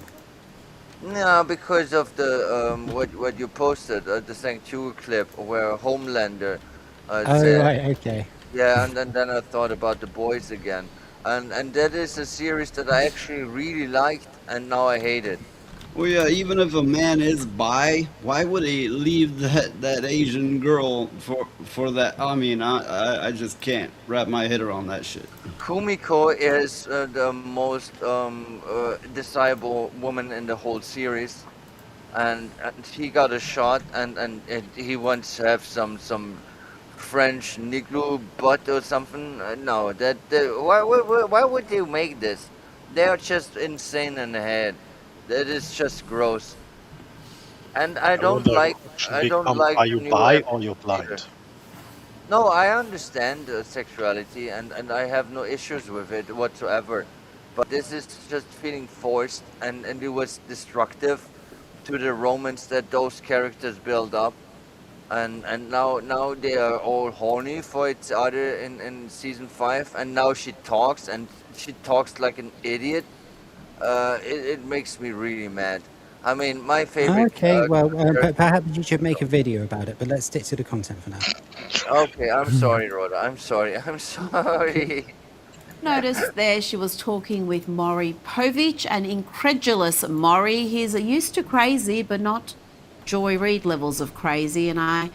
[SPEAKER 3] No, because of the what you posted, the Sanctuary clip where Homelander said,
[SPEAKER 2] Right, okay.
[SPEAKER 3] yeah, and then I thought about The Boys again, and that is a series that I actually really liked, and now I hate it.
[SPEAKER 4] Well, yeah, even if a man is bi, why would he leave that Asian girl for that? I mean, I just can't wrap my head around that shit.
[SPEAKER 3] Kumiko is the most desirable woman in the whole series, and he got a shot, and he wants to have some French Negro butt or something. No, why would they make this? They are just insane in the head. That is just gross. And I
[SPEAKER 9] I
[SPEAKER 3] don't
[SPEAKER 9] wonder,
[SPEAKER 3] like
[SPEAKER 9] question
[SPEAKER 3] I don't
[SPEAKER 9] becomes,
[SPEAKER 3] like
[SPEAKER 9] are
[SPEAKER 3] the
[SPEAKER 9] you
[SPEAKER 3] new
[SPEAKER 9] bi or you're
[SPEAKER 3] episode either.
[SPEAKER 9] blind?
[SPEAKER 3] No, I understand sexuality and I have no issues with it whatsoever. But this is just feeling forced and it was destructive to the romance that those characters build up. And now they are all horny for each other in season 5 and now she talks like an idiot. It makes me really mad. I mean, my favorite
[SPEAKER 2] Okay, well,
[SPEAKER 3] character.
[SPEAKER 2] perhaps you should make a video about it, but let's stick to the content for now.
[SPEAKER 3] Okay, I'm sorry, Rhoda. I'm sorry. I'm sorry.
[SPEAKER 14] Noticed there she was talking with Maury Povich, an incredulous Maury. He's used to crazy, but not Joy Reid levels of crazy. And I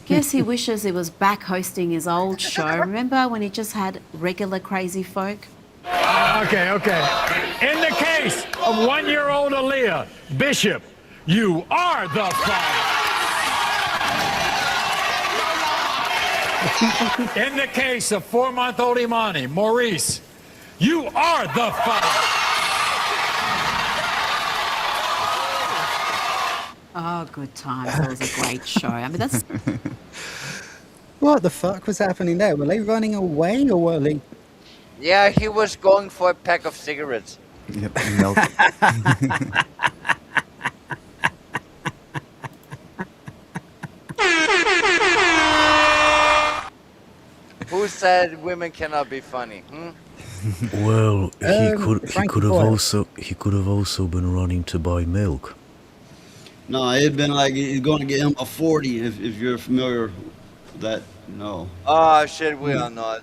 [SPEAKER 14] guess he wishes he was back hosting his old show. Remember when he just had regular crazy folk?
[SPEAKER 17] Okay. In the case of 1-year-old Aaliyah, Bishop, you are the father. In the case of 4-month-old Imani, Maurice, you are the father.
[SPEAKER 14] Oh, good times. That was a great show. I mean, that's...
[SPEAKER 2] What the fuck was happening there? Were they running away or were they...
[SPEAKER 3] Yeah, he was going for a pack of cigarettes.
[SPEAKER 8] Yep, milk.
[SPEAKER 3] Who said women cannot be funny? Hmm?
[SPEAKER 7] Well,
[SPEAKER 2] Frankie
[SPEAKER 7] he could have also been running to buy milk.
[SPEAKER 4] No, it'd been like he's going to get him a 40 if you're familiar with that. No.
[SPEAKER 3] Oh shit, we are not.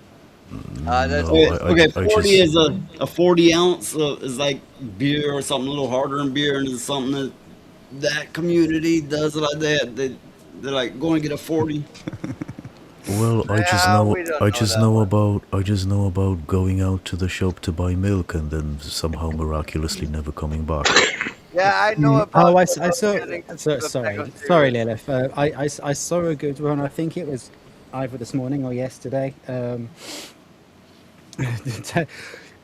[SPEAKER 3] That's
[SPEAKER 4] Okay, 40 is a 40 ounce is like beer or something a little harder than beer, and it's something that community does like that. They're like going to get a 40.
[SPEAKER 7] Well, I just know about going out to the shop to buy milk and then somehow miraculously never coming back.
[SPEAKER 3] Yeah, I know about.
[SPEAKER 2] Oh, I saw. Sorry, Lilith. I saw a good one. I think it was either this morning or yesterday.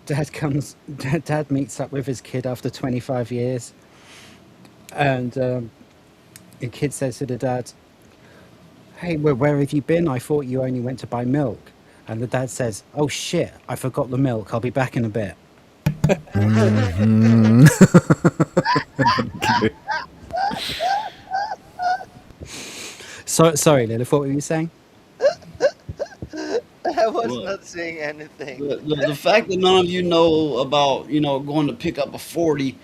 [SPEAKER 2] Dad meets up with his kid after 25 years, and the kid says to the dad, "Hey, where have you been? I thought you only went to buy milk." And the dad says, "Oh shit, I forgot the milk. I'll be back in a bit." So sorry, Lilith. What were you saying?
[SPEAKER 3] I was not saying anything.
[SPEAKER 4] The fact that none of you know about going to pick up a 40,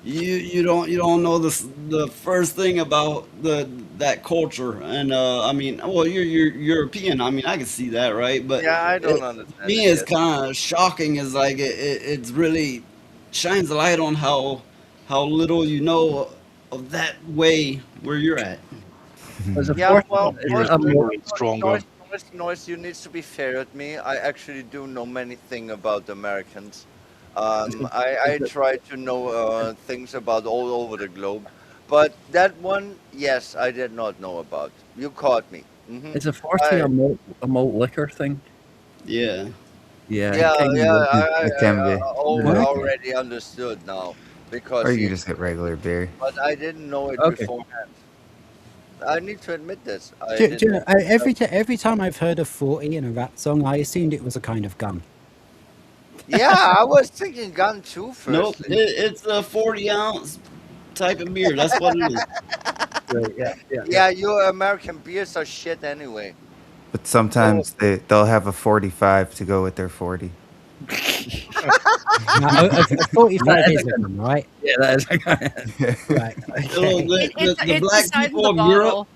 [SPEAKER 4] you don't know the first thing about that culture. And I mean, well, you're European. I mean, I can see that, right? But
[SPEAKER 3] Yeah, I don't understand.
[SPEAKER 4] Me, it's kind of shocking. Is like it's really shines a light on how little you know of that way where you're at.
[SPEAKER 3] Yeah, well,
[SPEAKER 9] stronger.
[SPEAKER 3] Noise, you need to be fair with me. I actually do know many things about Americans. I try to know things about all over the globe. But that one, yes, I did not know about. You caught me. Mm-hmm.
[SPEAKER 5] Is a 40 a malt liquor thing?
[SPEAKER 4] Yeah.
[SPEAKER 5] Yeah.
[SPEAKER 8] It can be.
[SPEAKER 3] Already understood now. Because
[SPEAKER 8] Or you just get regular beer.
[SPEAKER 3] But I didn't know it
[SPEAKER 2] Okay.
[SPEAKER 3] beforehand. I need to admit this.
[SPEAKER 2] Do you know, every time I've heard of 40 in a rap song, I assumed it was a kind of gun.
[SPEAKER 3] Yeah, I was thinking gun too first.
[SPEAKER 4] Nope, it's a 40 ounce type of beer. That's what it is.
[SPEAKER 3] Yeah, your American beers are shit anyway.
[SPEAKER 8] But sometimes they'll have a 45 to go with their 40.
[SPEAKER 2] Now, a 45 is a gun, right?
[SPEAKER 5] Yeah, that is.
[SPEAKER 2] Right.
[SPEAKER 4] The black people of Europe,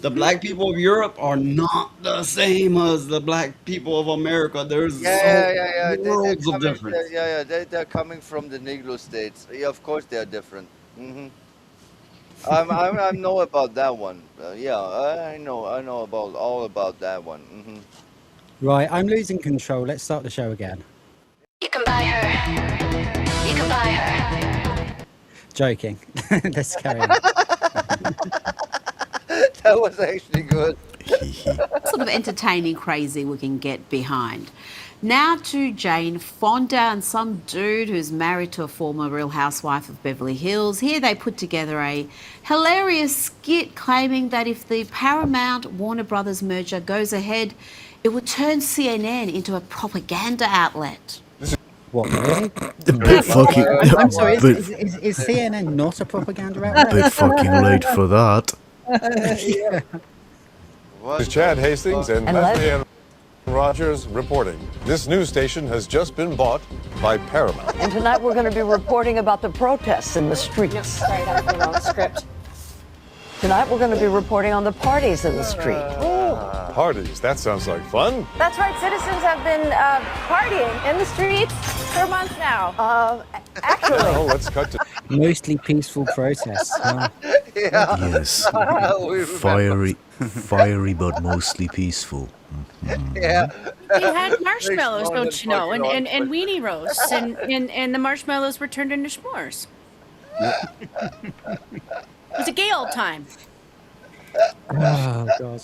[SPEAKER 4] the black people of Europe are not the same as the black people of America. There's worlds of difference.
[SPEAKER 3] They're coming from the Negro states. Yeah, of course they're different. Mm-hmm. I know about that one. I know about all about that one. Mm-hmm.
[SPEAKER 2] Right, I'm losing control. Let's start the show again.
[SPEAKER 1] You can buy her. You can buy her.
[SPEAKER 2] Joking. Let's carry on.
[SPEAKER 3] That was actually good.
[SPEAKER 14] Sort of entertaining crazy we can get behind. Now to Jane Fonda and some dude who's married to a former Real Housewife of Beverly Hills. Here they put together a hilarious skit claiming that if the Paramount Warner Brothers merger goes ahead, it would turn CNN into a propaganda outlet.
[SPEAKER 2] What, really?
[SPEAKER 7] Bit fucking.
[SPEAKER 2] I'm sorry,
[SPEAKER 7] bit,
[SPEAKER 2] is CNN not a propaganda outlet?
[SPEAKER 7] bit fucking late for that.
[SPEAKER 2] Yeah.
[SPEAKER 3] What?
[SPEAKER 18] This is Chad Hastings and
[SPEAKER 19] And
[SPEAKER 18] Leslie Ann Rogers reporting. This news station has just been bought by Paramount.
[SPEAKER 19] And tonight we're going to be reporting about the protests in the streets.
[SPEAKER 20] Sorry, that's the wrong script.
[SPEAKER 19] Tonight we're going to be reporting on the parties in the street.
[SPEAKER 18] Parties, that sounds like fun.
[SPEAKER 20] That's right, citizens have been partying in the streets for months now.
[SPEAKER 19] Actually,
[SPEAKER 18] Now let's cut to
[SPEAKER 2] Mostly peaceful protests. Huh?
[SPEAKER 7] Yes. Fiery, but mostly peaceful.
[SPEAKER 3] Yeah.
[SPEAKER 6] We had marshmallows, don't you know, and weenie roasts, and the marshmallows were turned into s'mores. It was a gay old time.
[SPEAKER 2] Oh, God.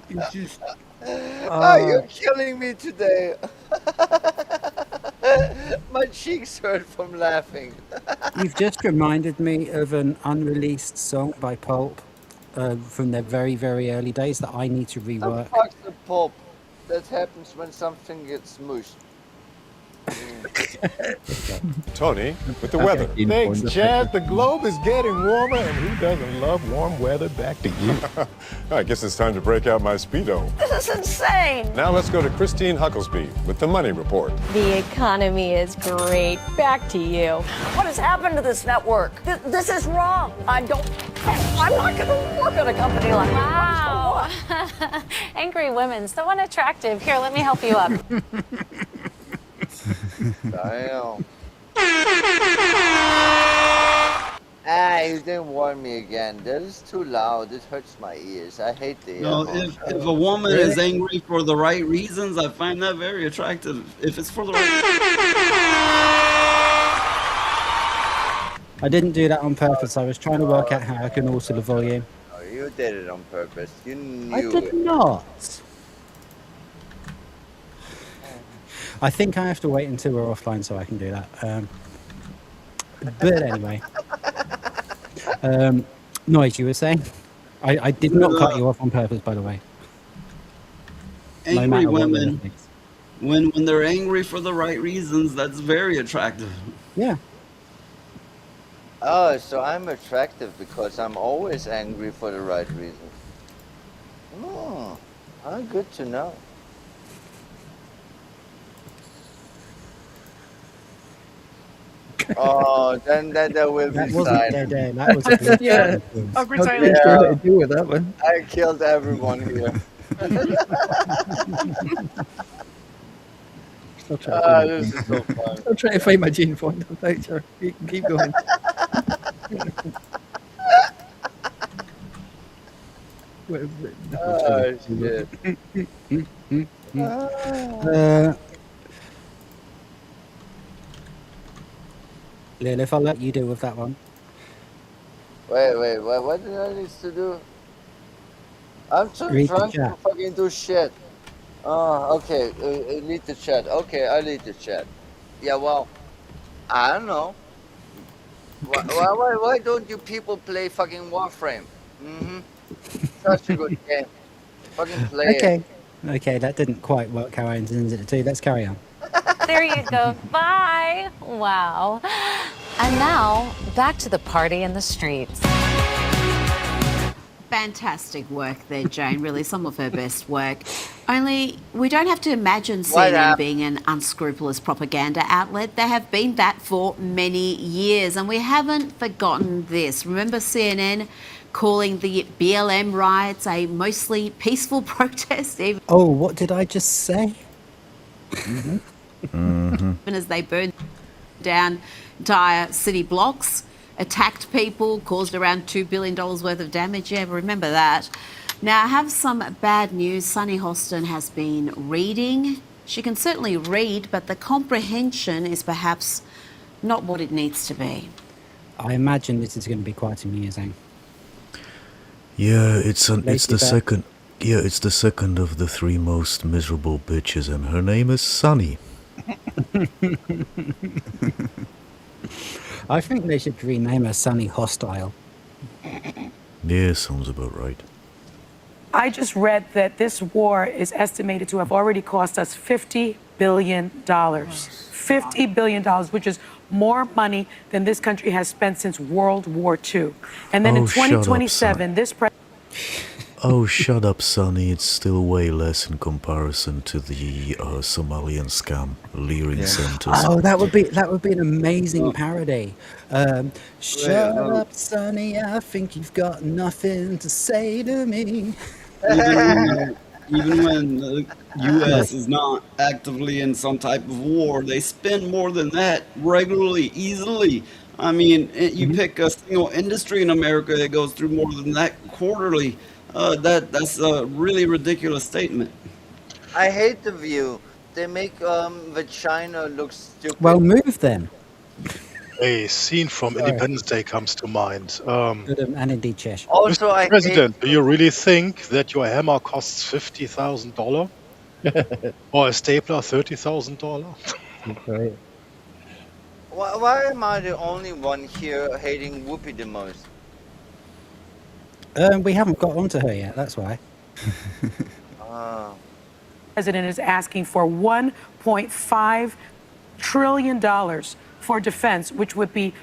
[SPEAKER 2] It's just...
[SPEAKER 3] Oh, you're killing me today. My cheeks hurt from laughing.
[SPEAKER 2] You've just reminded me of an unreleased song by Pulp from their very, very early days that I need to
[SPEAKER 3] The
[SPEAKER 2] rework.
[SPEAKER 3] fuck's the pulp? That happens when something gets smooshed.
[SPEAKER 18] Tony with the weather.
[SPEAKER 17] Thanks, Chad. The globe is getting warmer, and who doesn't love warm weather? Back to you.
[SPEAKER 18] I guess it's time to break out my Speedo.
[SPEAKER 19] this is insane.
[SPEAKER 18] Now let's go to Christine Hucklesby with the money report.
[SPEAKER 20] The economy is great. Back to you.
[SPEAKER 19] What has happened to this network? This is wrong. I'm not going to work at a company like
[SPEAKER 20] Wow. Angry women, so unattractive. Here, let me help you up.
[SPEAKER 3] Damn. You didn't warn me again. That is too loud. It hurts my ears. I hate the
[SPEAKER 4] No,
[SPEAKER 3] earphones.
[SPEAKER 4] if a woman is angry for the right reasons, I find that very attractive. If it's for the right
[SPEAKER 2] I didn't do that on purpose. I was trying to work out how I can alter the volume.
[SPEAKER 3] Oh, you did it on purpose. You knew
[SPEAKER 2] I did
[SPEAKER 3] it.
[SPEAKER 2] not. I think I have to wait until we're offline so I can do that. But anyway. Noise, you were saying? I did not cut you off on purpose, by the way. No
[SPEAKER 4] angry
[SPEAKER 2] matter what
[SPEAKER 4] women,
[SPEAKER 2] it is.
[SPEAKER 4] when they're angry for the right reasons, that's very attractive.
[SPEAKER 2] Yeah.
[SPEAKER 3] Oh, so I'm attractive because I'm always angry for the right reason. Oh, good to know. Oh, then there will
[SPEAKER 2] That
[SPEAKER 3] be
[SPEAKER 2] wasn't
[SPEAKER 3] silence.
[SPEAKER 2] dead air. That was a blue
[SPEAKER 5] Yeah.
[SPEAKER 2] silence.
[SPEAKER 6] Awkward
[SPEAKER 5] Not
[SPEAKER 6] silence.
[SPEAKER 5] sure what to do with that one.
[SPEAKER 3] I killed everyone here.
[SPEAKER 5] Still trying to find
[SPEAKER 3] This is so fun.
[SPEAKER 5] Still trying to find my Jane Fonda picture. Keep going. What is it?
[SPEAKER 3] Oh, shit.
[SPEAKER 2] Lil, if I let you deal with that one.
[SPEAKER 3] Wait, what did I need to do? I'm too
[SPEAKER 2] Read the
[SPEAKER 3] drunk to
[SPEAKER 2] chat.
[SPEAKER 3] fucking do shit. Oh, okay, lead the chat. Okay, I lead the chat. Yeah, well, I don't know. Why don't you people play fucking Warframe? Such a good game. Fucking play it.
[SPEAKER 2] Okay, that didn't quite work how I intended it to. Let's carry on.
[SPEAKER 20] There you go. Bye. Wow. And now, back to the party in the streets.
[SPEAKER 14] Fantastic work there, Jane. Really, some of her best work. Only we don't have to imagine
[SPEAKER 3] What
[SPEAKER 14] CNN
[SPEAKER 3] up?
[SPEAKER 14] being an unscrupulous propaganda outlet. They have been that for many years, and we haven't forgotten this. Remember CNN calling the BLM riots a mostly peaceful protest, even
[SPEAKER 2] Oh, what did I just say?
[SPEAKER 14] as they burned down entire city blocks, attacked people, caused around $2 billion worth of damage. Yeah, remember that. Now, I have some bad news. Sunny Hostin has been reading. She can certainly read, but the comprehension is perhaps not what it needs to be.
[SPEAKER 2] I imagine this is going to be quite amusing.
[SPEAKER 7] Yeah, it's
[SPEAKER 2] Lacey
[SPEAKER 7] the
[SPEAKER 2] Beth.
[SPEAKER 7] second. Yeah, it's the second of the three most miserable bitches, and her name is Sunny.
[SPEAKER 2] I think they should rename her Sunny Hostile.
[SPEAKER 7] Yeah, sounds about right.
[SPEAKER 21] I just read that this war is estimated to have already cost us $50 billion. $50 billion, which is more money than this country has spent since World War II. And then in 2027, this president.
[SPEAKER 7] Oh, shut up, Sonny. It's still way less in comparison to the Somalian scam, Leering Centers.
[SPEAKER 2] Oh, that would be an amazing parody. Shut up, Sonny. I think you've got nothing to say to me.
[SPEAKER 4] Even when the U.S. is not actively in some type of war, they spend more than that regularly, easily. I mean, you pick a single industry in America that goes through more than that quarterly. That's a really ridiculous statement.
[SPEAKER 3] I hate the view. They make vagina look stupid.
[SPEAKER 2] Well, move then.
[SPEAKER 9] A scene from Independence Day comes to mind.
[SPEAKER 2] And indeed, Chesh.
[SPEAKER 3] Also,
[SPEAKER 9] Mr. President, do you really think that your hammer costs $50,000? Or a stapler $30,000?
[SPEAKER 2] Right.
[SPEAKER 3] Why am I the only one here hating Whoopi the most?
[SPEAKER 2] We haven't got onto her yet, that's why.
[SPEAKER 21] President is asking for $1.5 trillion for defense, which would be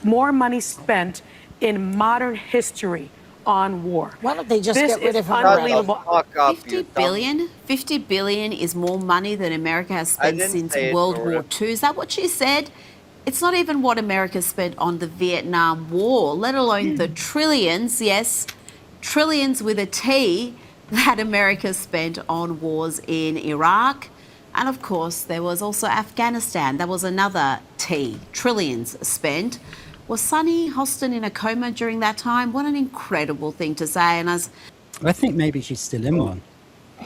[SPEAKER 21] more money spent in modern history on war.
[SPEAKER 19] Why don't they just
[SPEAKER 21] This
[SPEAKER 19] get rid
[SPEAKER 21] is
[SPEAKER 19] of her?
[SPEAKER 21] unbelievable.
[SPEAKER 14] 50 billion? 50 billion is more money than America has spent
[SPEAKER 3] didn't
[SPEAKER 14] since
[SPEAKER 3] say it,
[SPEAKER 14] World
[SPEAKER 3] Dora.
[SPEAKER 14] War II. Is that what she said? It's not even what America spent on the Vietnam War, let alone the trillions, yes, trillions with a T, that America spent on wars in Iraq. And of course, there was also Afghanistan. That was another T, trillions spent. Was Sunny Hostin in a coma during that time? What an incredible thing to say. And as
[SPEAKER 2] I think maybe she's still in one.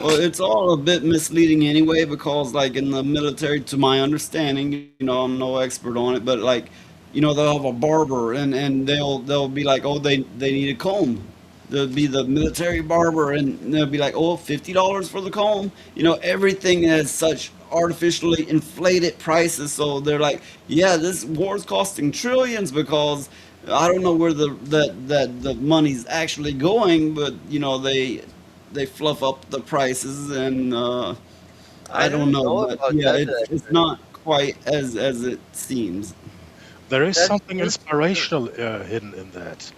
[SPEAKER 4] Well, it's all a bit misleading anyway, because like in the military, to my understanding, you know, I'm no expert on it, but like, you know, they'll have a barber and they'll be like, oh, they need a comb. There'll be the military barber and they'll be like, oh, $50 for the comb. You know, everything has such artificially inflated prices. So they're like, yeah, this war's costing trillions because I don't know where the money's actually going, but you know, they fluff up the prices and I don't know, but yeah, it's not quite as it seems.
[SPEAKER 9] There is something inspirational hidden in that.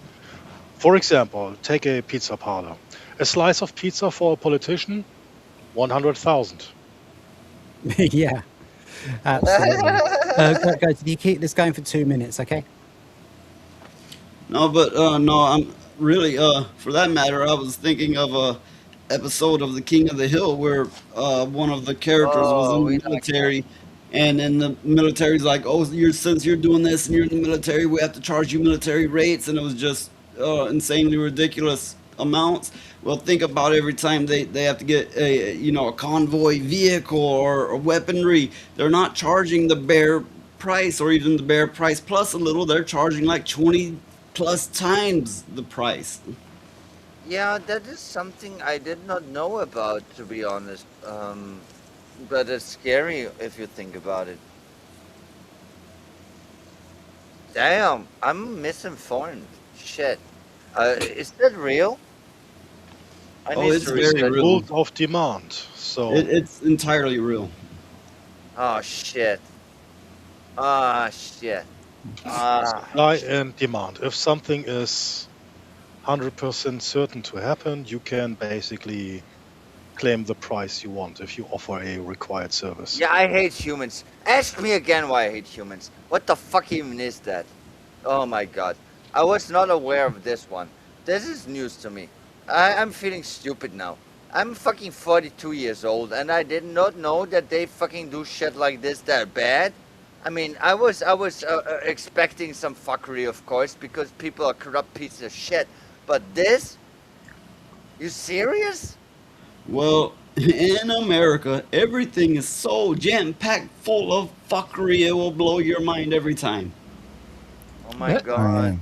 [SPEAKER 9] For example, take a pizza parlor. A slice of pizza for a politician, 100,000.
[SPEAKER 2] Yeah, absolutely. Guys, can you keep this going for 2 minutes, okay?
[SPEAKER 4] No, but no, I'm really for that matter, I was thinking of a episode of The King of the Hill where one of the characters was in the military, and then the military's like, oh, since you're doing this and you're in the military, we have to charge you military rates, and it was just insanely ridiculous amounts. Well, think about every time they have to get a convoy vehicle or weaponry, they're not charging the bare price or even the bare price plus a little. They're charging like 20 plus times the price.
[SPEAKER 3] Yeah, that is something I did not know about, to be honest. But it's scary if you think about it. Damn, I'm misinformed. Shit. Is that real?
[SPEAKER 4] It's very real.
[SPEAKER 9] Rules of demand. So
[SPEAKER 4] it's entirely real.
[SPEAKER 3] Oh shit. Ah shit.
[SPEAKER 9] Supply and demand. If something is 100% certain to happen, you can basically claim the price you want if you offer a required service.
[SPEAKER 3] Yeah, I hate humans. Ask me again why I hate humans. What the fuck even is that? Oh my god. I was not aware of this one. This is news to me. I'm feeling stupid now. I'm fucking 42 years old and I did not know that they fucking do shit like this that bad. I mean, I was expecting some fuckery, of course, because people are corrupt pieces of shit. But this? You serious?
[SPEAKER 4] Well, in America, everything is so jam-packed full of fuckery, it will blow your mind every time.
[SPEAKER 3] Oh my god.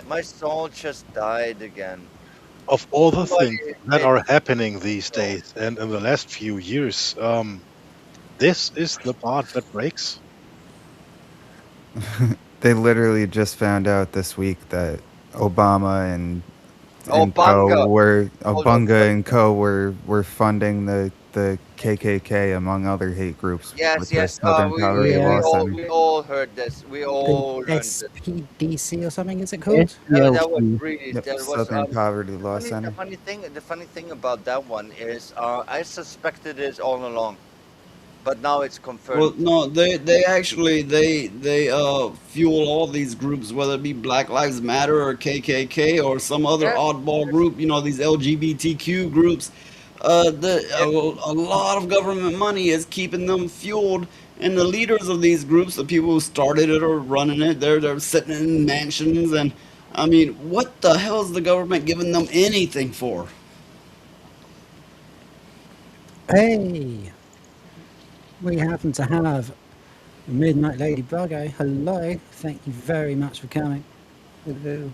[SPEAKER 3] My soul just died again.
[SPEAKER 9] of all the
[SPEAKER 3] Somebody
[SPEAKER 9] things that
[SPEAKER 3] made
[SPEAKER 9] are happening these days and in the last few years, this is the part that breaks.
[SPEAKER 8] They literally just found out this week that Obama and co
[SPEAKER 3] Bunga.
[SPEAKER 8] were
[SPEAKER 3] Hold on.
[SPEAKER 8] Bunga and co were funding the KKK among other hate groups
[SPEAKER 3] Yes,
[SPEAKER 8] with the
[SPEAKER 3] yes.
[SPEAKER 8] Southern Poverty Law Center.
[SPEAKER 3] We all heard this. We all
[SPEAKER 2] The
[SPEAKER 3] learned this.
[SPEAKER 2] SPDC or something, is it called?
[SPEAKER 3] That was really
[SPEAKER 8] Yep,
[SPEAKER 3] that was
[SPEAKER 8] Southern Poverty Law
[SPEAKER 3] the
[SPEAKER 8] Center.
[SPEAKER 3] funny thing about that one is I suspected it all along, but now it's confirmed.
[SPEAKER 4] Well, no, they actually fuel all these groups, whether it be Black Lives Matter or KKK or some other oddball group. You know, these LGBTQ groups. A lot of government money is keeping them fueled, and the leaders of these groups, the people who started it or running it, they're sitting in mansions, and I mean, what the hell is the government giving them anything for?
[SPEAKER 2] Hey, we happen to have Midnight Ladybug. Hello, thank you very much for coming.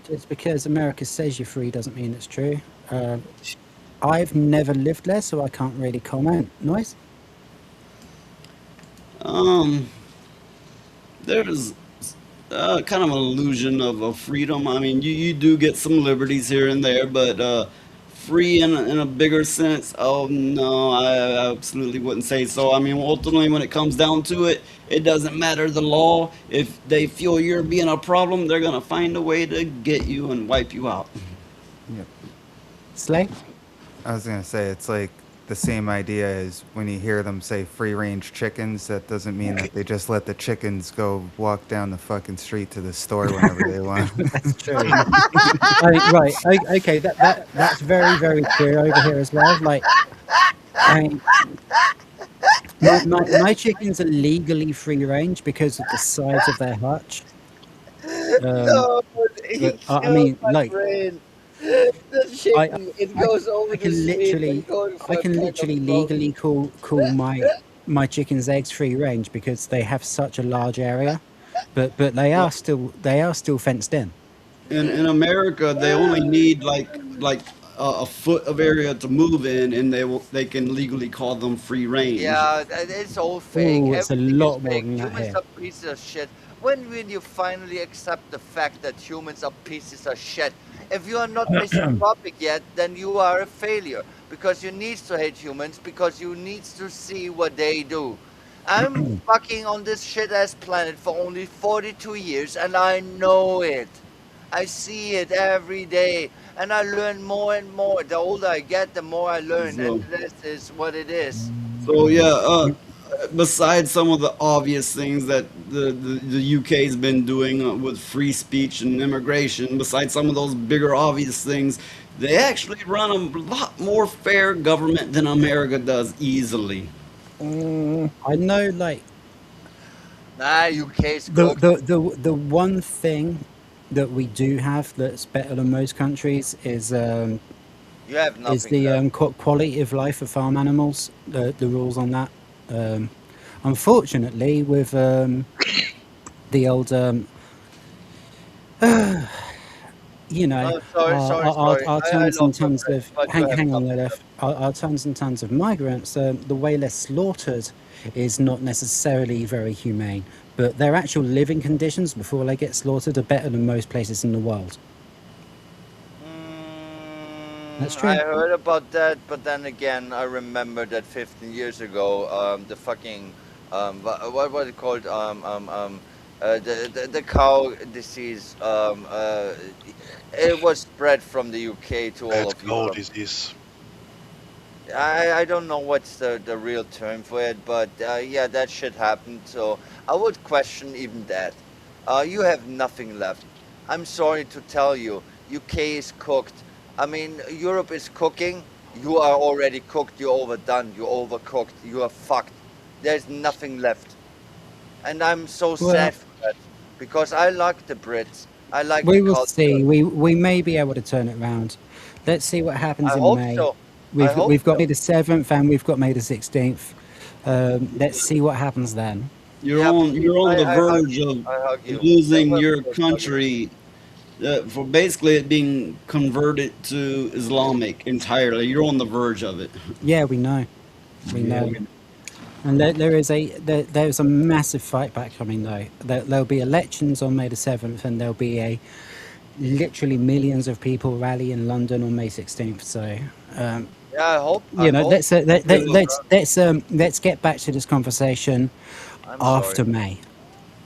[SPEAKER 2] Just because America says you're free doesn't mean it's true. I've never lived there, so I can't really comment. Nice.
[SPEAKER 4] There's kind of an illusion of freedom. I mean, you do get some liberties here and there, but free in a bigger sense, oh no, I absolutely wouldn't say so. I mean, ultimately, when it comes down to it, it doesn't matter the law. If they feel you're being a problem, they're gonna find a way to get you and wipe you out.
[SPEAKER 8] Yep.
[SPEAKER 2] Slay?
[SPEAKER 8] I was gonna say it's like the same idea as when you hear them say free range chickens. That doesn't mean that they just let the chickens go walk down the fucking street to the store whenever they want.
[SPEAKER 2] That's true. Right. Okay. That's very, very clear over here as well. Like, my chickens are legally free range because of the size of their hutch.
[SPEAKER 3] No,
[SPEAKER 2] I mean, like,
[SPEAKER 3] brain. The chicken, it goes over
[SPEAKER 2] I can
[SPEAKER 3] the
[SPEAKER 2] literally, I can literally legally call my chickens' eggs free range because they have such a large area, but they are still fenced in.
[SPEAKER 4] In America, they only need like a foot of area to move in, and they can legally call them free range.
[SPEAKER 3] Yeah, it's all fake.
[SPEAKER 2] Ooh, it's a
[SPEAKER 3] Everything
[SPEAKER 2] lot
[SPEAKER 3] is
[SPEAKER 2] more
[SPEAKER 3] fake.
[SPEAKER 2] than that
[SPEAKER 3] Humans
[SPEAKER 2] here.
[SPEAKER 3] are pieces of shit. When will you finally accept the fact that humans are pieces of shit? If you are not misanthropic yet, then you are a failure because you need to hate humans because you need to see what they do. I'm fucking on this shit ass planet for only 42 years and I know it. I see it every day and I learn more and more. The older I get, the more I learn, and this is what it is.
[SPEAKER 4] So yeah, besides some of the obvious things that the UK's been doing with free speech and immigration, besides some of those bigger obvious things, they actually run a lot more fair government than America does easily.
[SPEAKER 2] I know, like,
[SPEAKER 3] UK's
[SPEAKER 2] the one thing that we do have that's better than most countries is
[SPEAKER 3] you have nothing
[SPEAKER 2] is the quality of life of farm animals. The rules on that. Unfortunately, with the old you know, our tons and tons of hang on there, our tons and tons of migrants, the way they're slaughtered is not necessarily very humane, but their actual living conditions before they get slaughtered are better than most places in the world. That's true.
[SPEAKER 3] I heard about that, but then again, I remember that 15 years ago, the fucking what was it called? The cow disease. It was spread from the UK to all of
[SPEAKER 9] Cow
[SPEAKER 3] Europe.
[SPEAKER 9] disease.
[SPEAKER 3] I don't know what's the real term for it, but yeah, that shit happened. So I would question even that. You have nothing left. I'm sorry to tell you, UK is cooked. I mean, Europe is cooking. You are already cooked. You're overdone. You're overcooked. You are fucked. There's nothing left. And I'm so sad for that because I like the Brits. I like
[SPEAKER 2] We
[SPEAKER 3] the
[SPEAKER 2] will
[SPEAKER 3] culture.
[SPEAKER 2] see. We may be able to turn it around. Let's see what happens
[SPEAKER 3] I
[SPEAKER 2] in
[SPEAKER 3] hope
[SPEAKER 2] May.
[SPEAKER 3] so.
[SPEAKER 2] We've got May the 7th and we've got May the 16th. Let's see what happens then.
[SPEAKER 4] You're on the verge of losing your country for basically it being converted to Islamic entirely. You're on the verge of it.
[SPEAKER 2] Yeah, we know. We
[SPEAKER 4] Yeah,
[SPEAKER 2] know. And there's a massive fight back coming though. There'll be elections on May the 7th, and there'll be literally millions of people rally in London on May 16th. So,
[SPEAKER 3] Yeah, I hope.
[SPEAKER 2] let's get back to this conversation
[SPEAKER 3] I'm
[SPEAKER 2] after
[SPEAKER 3] sorry.
[SPEAKER 2] May.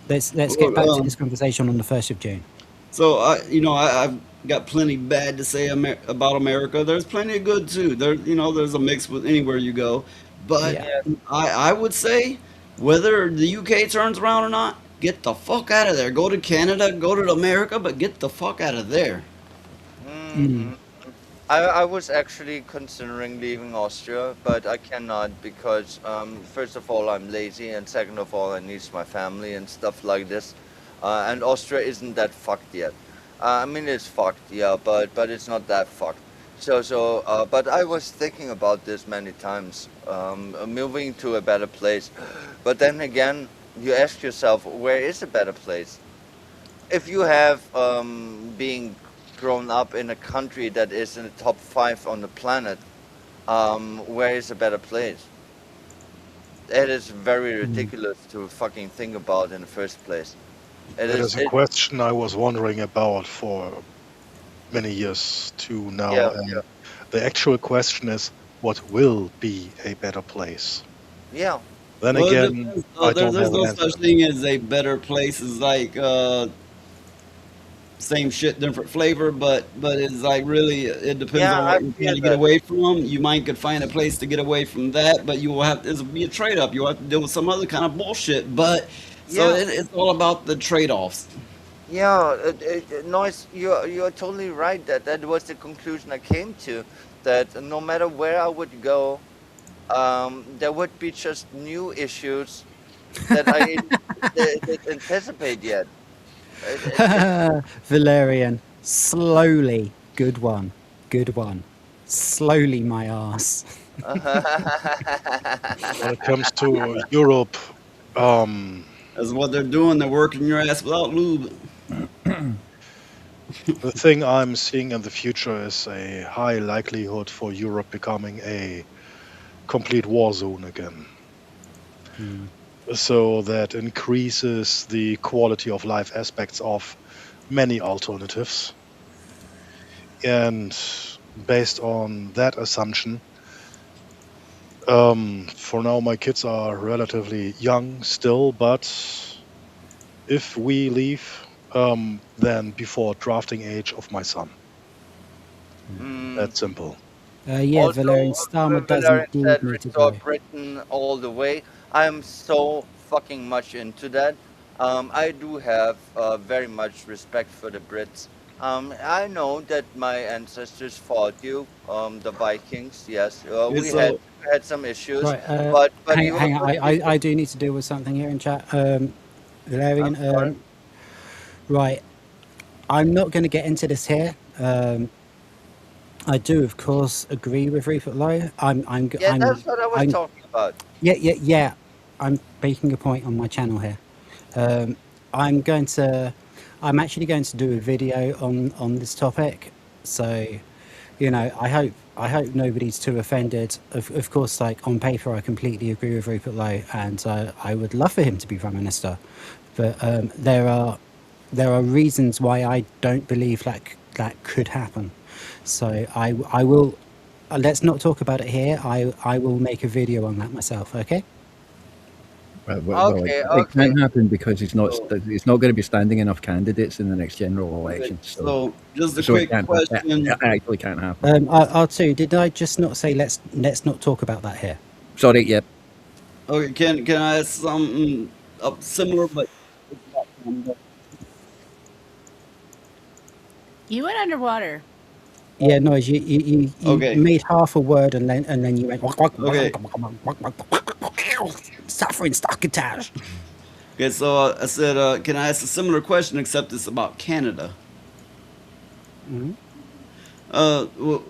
[SPEAKER 2] Let's get back to this conversation on the 1st of June.
[SPEAKER 4] So I've got plenty bad to say about America. There's plenty of good too. There's a mix with anywhere you go. But
[SPEAKER 2] Yeah.
[SPEAKER 4] I would say whether the UK turns around or not, get the fuck out of there. Go to Canada, go to America, but get the fuck out of there.
[SPEAKER 3] Hmm. I was actually considering leaving Austria, but I cannot because, first of all, I'm lazy, and second of all, I need my family and stuff like this. And Austria isn't that fucked yet. I mean, it's fucked, yeah, but it's not that fucked. But I was thinking about this many times, moving to a better place. But then again, you ask yourself, where is a better place? If you have being grown up in a country that is in the top 5 on the planet, where is a better place? It is very ridiculous to fucking think about in the first place.
[SPEAKER 9] That is a question I was wondering about for many years too now.
[SPEAKER 3] Yeah,
[SPEAKER 9] And
[SPEAKER 3] yeah.
[SPEAKER 9] the actual question is, what will be a better place?
[SPEAKER 3] Yeah.
[SPEAKER 9] Then
[SPEAKER 4] Well,
[SPEAKER 9] again, I don't
[SPEAKER 4] there's
[SPEAKER 9] have
[SPEAKER 4] no
[SPEAKER 9] an answer.
[SPEAKER 4] such thing as a better place. It's like same shit, different flavor, but it's like really it depends
[SPEAKER 3] Yeah,
[SPEAKER 4] on
[SPEAKER 3] I
[SPEAKER 4] what you're
[SPEAKER 3] feel
[SPEAKER 4] trying to get
[SPEAKER 3] that.
[SPEAKER 4] away from. You might could find a place to get away from that, but you will have it'll be a trade up. You'll have to deal with some other kind of bullshit. But so
[SPEAKER 3] Yeah.
[SPEAKER 4] it's all about the trade offs.
[SPEAKER 3] Yeah, Noise, you're totally right. That was the conclusion I came to. That no matter where I would go, there would be just new issues that I didn't anticipate yet.
[SPEAKER 2] Valerian, slowly. Good one. Good one. Slowly, my ass.
[SPEAKER 9] When it comes to Europe,
[SPEAKER 4] That's what they're doing. They're working your ass without lube.
[SPEAKER 9] the thing I'm seeing in the future is a high likelihood for Europe becoming a complete war zone again. So that increases the quality of life aspects of many alternatives. And based on that assumption, for now my kids are relatively young still, but if we leave, then before drafting age of my son. That's simple.
[SPEAKER 2] Yeah,
[SPEAKER 3] Also,
[SPEAKER 2] Valerian Starmer does
[SPEAKER 3] Valerian
[SPEAKER 2] indeed
[SPEAKER 3] said
[SPEAKER 2] need to
[SPEAKER 3] restore
[SPEAKER 2] go.
[SPEAKER 3] Britain all the way. I'm so fucking much into that. I do have very much respect for the Brits. I know that my ancestors fought you, the Vikings. Yes,
[SPEAKER 4] Yeah,
[SPEAKER 3] we
[SPEAKER 4] so
[SPEAKER 3] had some issues,
[SPEAKER 2] Right,
[SPEAKER 3] but
[SPEAKER 2] hang,
[SPEAKER 3] you
[SPEAKER 2] hang on.
[SPEAKER 3] also need to.
[SPEAKER 2] I do need to deal with something here in chat. Valerian,
[SPEAKER 3] I'm sorry.
[SPEAKER 2] right. I'm not going to get into this here. I do, of course, agree with Rupert Lowe.
[SPEAKER 3] Yeah, that's what I was talking about.
[SPEAKER 2] Yeah. I'm making a point on my channel here. Um, I'm actually going to do a video on this topic. So, I hope nobody's too offended. Of course, like on paper, I completely agree with Rupert Lowe, and I would love for him to be prime minister. But there are reasons why I don't believe that could happen. So I will. Let's not talk about it here. I will make a video on that myself. Okay.
[SPEAKER 5] Well,
[SPEAKER 3] Okay,
[SPEAKER 5] it
[SPEAKER 3] okay.
[SPEAKER 5] can't happen because he's not going to be standing enough candidates in the next general election.
[SPEAKER 4] So just a
[SPEAKER 5] So it
[SPEAKER 4] quick
[SPEAKER 5] can't
[SPEAKER 4] question.
[SPEAKER 5] It actually can't happen.
[SPEAKER 2] R2, did I just not say let's not talk about that here?
[SPEAKER 5] Sorry, yep.
[SPEAKER 4] Okay, can I ask something similar but
[SPEAKER 6] You went underwater.
[SPEAKER 2] Yeah, no, you
[SPEAKER 4] Okay.
[SPEAKER 2] made half a word and then you went
[SPEAKER 4] Okay.
[SPEAKER 2] suffering stockatage.
[SPEAKER 4] Okay, so I said, can I ask a similar question except it's about Canada?
[SPEAKER 2] Mhm.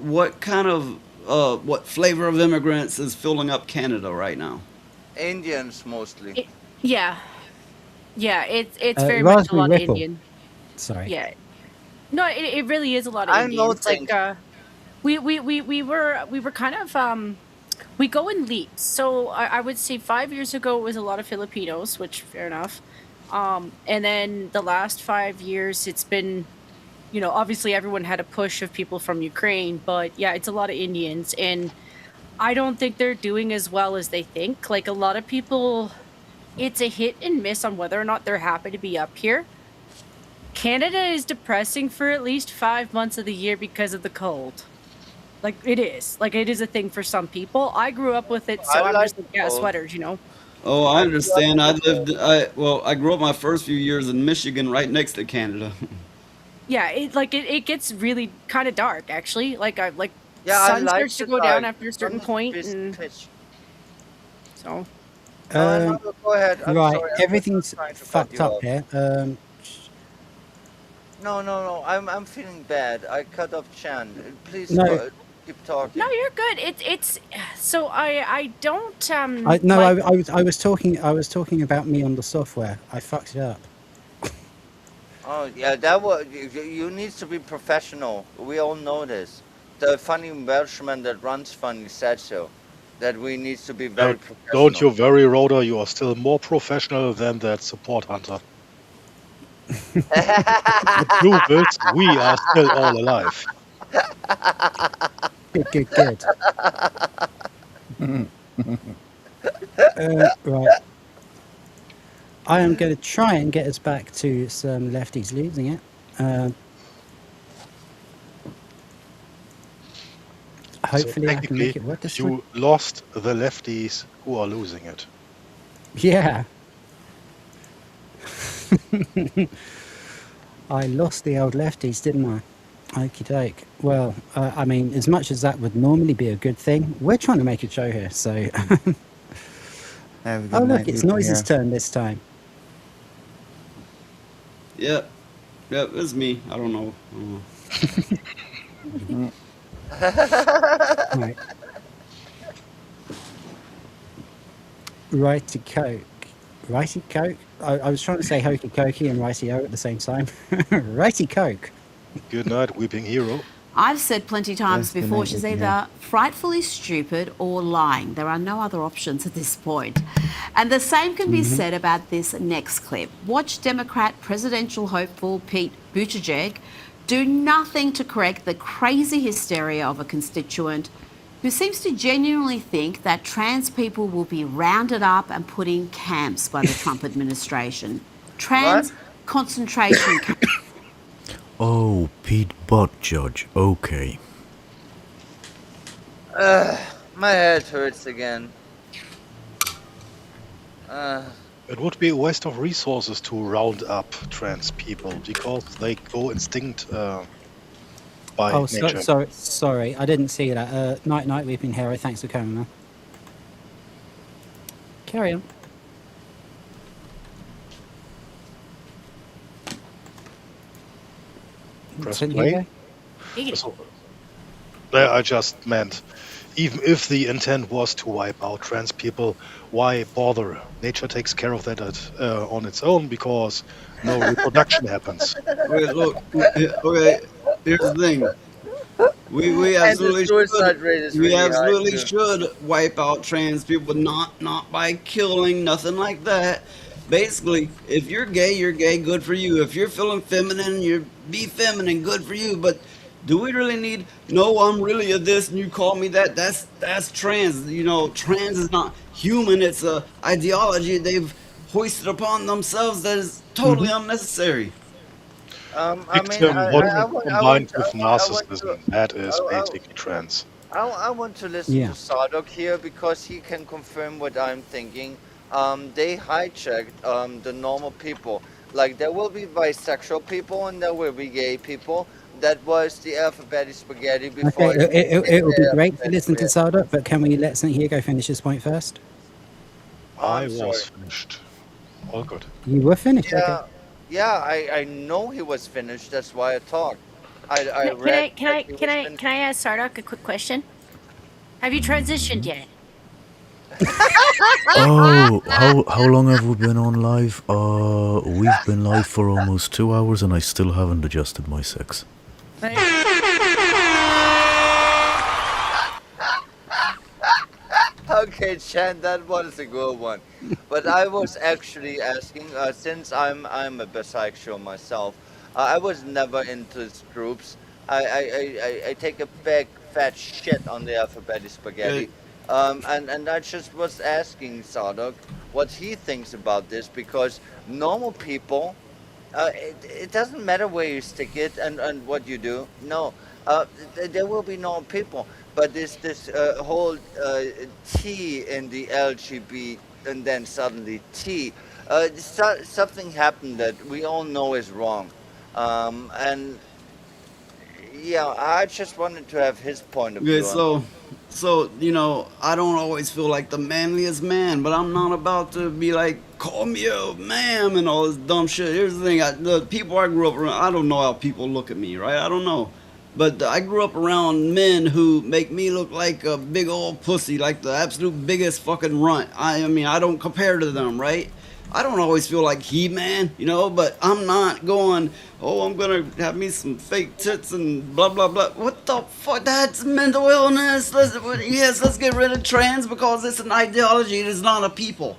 [SPEAKER 4] What kind of what flavor of immigrants is filling up Canada right now?
[SPEAKER 3] Indians mostly.
[SPEAKER 6] Yeah. Yeah, it's very much a
[SPEAKER 2] Raspberry
[SPEAKER 6] lot of
[SPEAKER 2] Ripple.
[SPEAKER 6] Indian.
[SPEAKER 2] Sorry.
[SPEAKER 6] Yeah. No, it really is a lot of
[SPEAKER 3] I know
[SPEAKER 6] Indians. Like,
[SPEAKER 3] things.
[SPEAKER 6] we were kind of we go in leaps. So I would say 5 years ago it was a lot of Filipinos, which fair enough. And then the last 5 years it's been, obviously everyone had a push of people from Ukraine, but yeah, it's a lot of Indians, and I don't think they're doing as well as they think. Like, a lot of people, it's a hit and miss on whether or not they're happy to be up here. Canada is depressing for at least 5 months of the year because of the cold. Like, it is. Like, it is a thing for some people. I grew up with it, so
[SPEAKER 3] I
[SPEAKER 6] I'm
[SPEAKER 3] like
[SPEAKER 6] just like, yeah,
[SPEAKER 3] cold.
[SPEAKER 6] sweaters.
[SPEAKER 4] Oh, I
[SPEAKER 3] I grew up
[SPEAKER 4] understand.
[SPEAKER 3] with the cold.
[SPEAKER 4] I grew up my first few years in Michigan, right next to Canada.
[SPEAKER 6] Yeah, it gets really kind of dark, actually. Like
[SPEAKER 3] Yeah, I
[SPEAKER 6] sun
[SPEAKER 3] like
[SPEAKER 6] starts to
[SPEAKER 3] the
[SPEAKER 6] go down
[SPEAKER 3] dark.
[SPEAKER 6] after a
[SPEAKER 3] Sun
[SPEAKER 6] certain
[SPEAKER 3] is
[SPEAKER 6] point,
[SPEAKER 3] piss
[SPEAKER 6] and
[SPEAKER 3] pitch.
[SPEAKER 6] so.
[SPEAKER 3] No,
[SPEAKER 2] Um,
[SPEAKER 3] go ahead. I'm
[SPEAKER 2] right,
[SPEAKER 3] sorry. I was not
[SPEAKER 2] everything's
[SPEAKER 3] trying to cut
[SPEAKER 2] fucked
[SPEAKER 3] you
[SPEAKER 2] up
[SPEAKER 3] off.
[SPEAKER 2] here.
[SPEAKER 3] No. I'm feeling bad. I cut off Chan. Please
[SPEAKER 2] No,
[SPEAKER 3] keep talking.
[SPEAKER 6] No, you're good. It's so I don't
[SPEAKER 2] I
[SPEAKER 6] like.
[SPEAKER 2] was talking about me on the software. I fucked it up.
[SPEAKER 3] Oh yeah, that was you need to be professional. We all know this. The funny Welshman that runs funny said so. That we need to be very
[SPEAKER 9] Don't
[SPEAKER 3] professional.
[SPEAKER 9] you worry, Rhoda. You are still more professional than that support hunter. The truth is, we are still all alive.
[SPEAKER 2] Good. Right. I am going to try and get us back to some lefties losing it.
[SPEAKER 9] So
[SPEAKER 2] Hopefully I can make
[SPEAKER 9] technically,
[SPEAKER 2] it work this time.
[SPEAKER 9] you lost the lefties who are losing it.
[SPEAKER 2] Yeah. I lost the old lefties, didn't I? Okie doke. Well, I mean, as much as that would normally be a good thing, we're trying to make a show here, so...
[SPEAKER 8] Have a good
[SPEAKER 2] Oh,
[SPEAKER 8] night,
[SPEAKER 2] look, it's
[SPEAKER 8] Leaping
[SPEAKER 2] Noise's
[SPEAKER 8] Hero.
[SPEAKER 2] turn this time.
[SPEAKER 4] Yep, it's me. I don't know.
[SPEAKER 2] Right. Righty Coke. Righty Coke? I was trying to say Hokey Cokey and Righty O at the same time. Righty Coke.
[SPEAKER 9] Good night, Weeping Hero.
[SPEAKER 14] I've said plenty times
[SPEAKER 2] Yes, good
[SPEAKER 14] before,
[SPEAKER 2] night,
[SPEAKER 14] she's
[SPEAKER 2] Leaping
[SPEAKER 14] either frightfully stupid or lying. There are no other options at this point. And the same can be said about this next clip. Watch Democrat presidential hopeful Pete Buttigieg do nothing to correct the crazy hysteria of a constituent who seems to genuinely think that trans people will be rounded up and put in camps by the Trump administration. Trans concentration camps.
[SPEAKER 7] Oh, Pete Buttigieg. Okay.
[SPEAKER 3] My head hurts again.
[SPEAKER 9] It would be a waste of resources to round up trans people because they go extinct by
[SPEAKER 2] Oh,
[SPEAKER 9] nature.
[SPEAKER 2] sorry. I didn't see that. Night, Weeping Hero. Thanks for coming, man. Carry on.
[SPEAKER 9] Press
[SPEAKER 2] Here you
[SPEAKER 9] play.
[SPEAKER 2] go.
[SPEAKER 9] So, there I just meant, even if the intent was to wipe out trans people, why bother? Nature takes care of that on its own because no reproduction happens.
[SPEAKER 4] Wait, look. Okay, here's the thing. We
[SPEAKER 3] And the
[SPEAKER 4] absolutely
[SPEAKER 3] suicide rate is
[SPEAKER 4] should. We
[SPEAKER 3] really high
[SPEAKER 4] absolutely
[SPEAKER 3] too.
[SPEAKER 4] should wipe out trans people, not by killing, nothing like that. Basically, if you're gay, you're gay. Good for you. If you're feeling feminine, you be feminine. Good for you. But do we really need? No, I'm really a this, and you call me that. That's trans. Trans is not human. It's a ideology they've hoisted upon themselves that is totally unnecessary.
[SPEAKER 3] I mean,
[SPEAKER 9] Victimhood combined with
[SPEAKER 3] I want
[SPEAKER 9] narcissism, that is
[SPEAKER 3] I,
[SPEAKER 9] basically trans.
[SPEAKER 3] I want to listen
[SPEAKER 2] Yeah.
[SPEAKER 3] to Sadok here because he can confirm what I'm thinking. They hijacked the normal people. Like, there will be bisexual people and there will be gay people. That was the alphabetic spaghetti before
[SPEAKER 2] Okay, it would be
[SPEAKER 3] the
[SPEAKER 2] great to
[SPEAKER 3] alphabetic
[SPEAKER 2] listen to
[SPEAKER 3] spaghetti.
[SPEAKER 2] Sarda, but can we let St. Hugo finish his point first?
[SPEAKER 9] I
[SPEAKER 3] I'm sorry.
[SPEAKER 9] was finished. All good.
[SPEAKER 2] You were finished, okay.
[SPEAKER 3] Yeah, I know he was finished. That's why I talked. I
[SPEAKER 6] Can
[SPEAKER 3] read
[SPEAKER 6] I can
[SPEAKER 3] that
[SPEAKER 6] I
[SPEAKER 3] he was
[SPEAKER 6] can I
[SPEAKER 3] finished.
[SPEAKER 6] can I ask Sardock a quick question? Have you transitioned yet?
[SPEAKER 7] Oh, how long have we been on live? We've been live for almost 2 hours, and I still haven't adjusted my sex.
[SPEAKER 3] Okay, Chan, that was a good one. But I was actually asking, since I'm a bisexual myself, I was never into these groups. I take a big fat shit on the alphabet spaghetti. And I just was asking Sadok what he thinks about this, because normal people, it doesn't matter where you stick it and what you do. No, there will be normal people, but this whole T in the LGB, and then suddenly T, something happened that we all know is wrong, and yeah, I just wanted to have his point of
[SPEAKER 4] Okay,
[SPEAKER 3] view on.
[SPEAKER 4] so you know, I don't always feel like the manliest man, but I'm not about to be like, call me a ma'am and all this dumb shit. Here's the thing: the people I grew up around, I don't know how people look at me, right? I don't know, but I grew up around men who make me look like a big old pussy, like the absolute biggest fucking runt. I mean, I don't compare to them, right? I don't always feel like He-Man, you know, but I'm not going, oh, I'm gonna have me some fake tits and blah blah blah. What the fuck? That's mental illness. Let's get rid of trans because it's an ideology. It is not a people.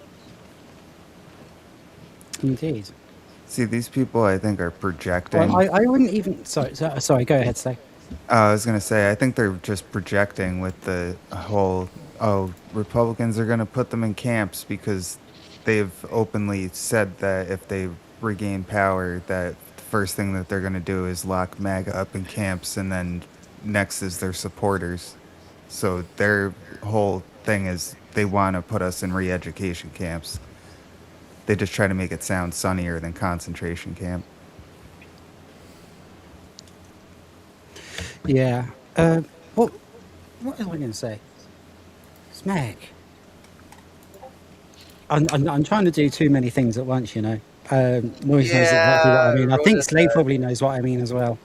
[SPEAKER 2] Indeed.
[SPEAKER 8] See, these people, I think, are projecting.
[SPEAKER 2] Well, I wouldn't even. Sorry. Go ahead, Stay.
[SPEAKER 8] I was gonna say, I think they're just projecting with the whole, oh, Republicans are gonna put them in camps because they've openly said that if they regain power, that the first thing that they're gonna do is lock MAGA up in camps, and then next is their supporters. So their whole thing is they want to put us in re-education camps. They just try to make it sound sunnier than concentration camp.
[SPEAKER 2] Yeah. What was I going to say? Smeg. I'm trying to do too many things at once, you know. Moise knows exactly what I mean. I think Slade probably knows what I mean as well.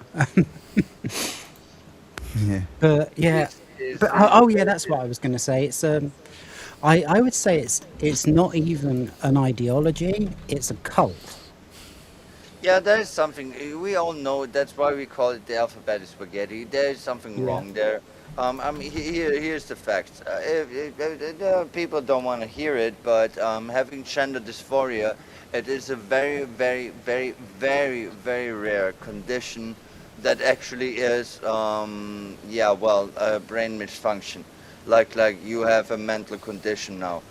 [SPEAKER 8] Yeah.
[SPEAKER 2] But yeah. But oh yeah, that's what I was going to say. It's I would say it's not even an ideology. It's a cult.
[SPEAKER 3] Yeah, there is something. We all know that's why we call it the alphabet spaghetti. There is something
[SPEAKER 2] Yeah.
[SPEAKER 3] wrong there. I mean, here's the facts. People don't want to hear it, but having gender dysphoria, it is a very, very, very, very, very rare condition that actually is, yeah, well, brain misfunction. Like you have a mental condition now.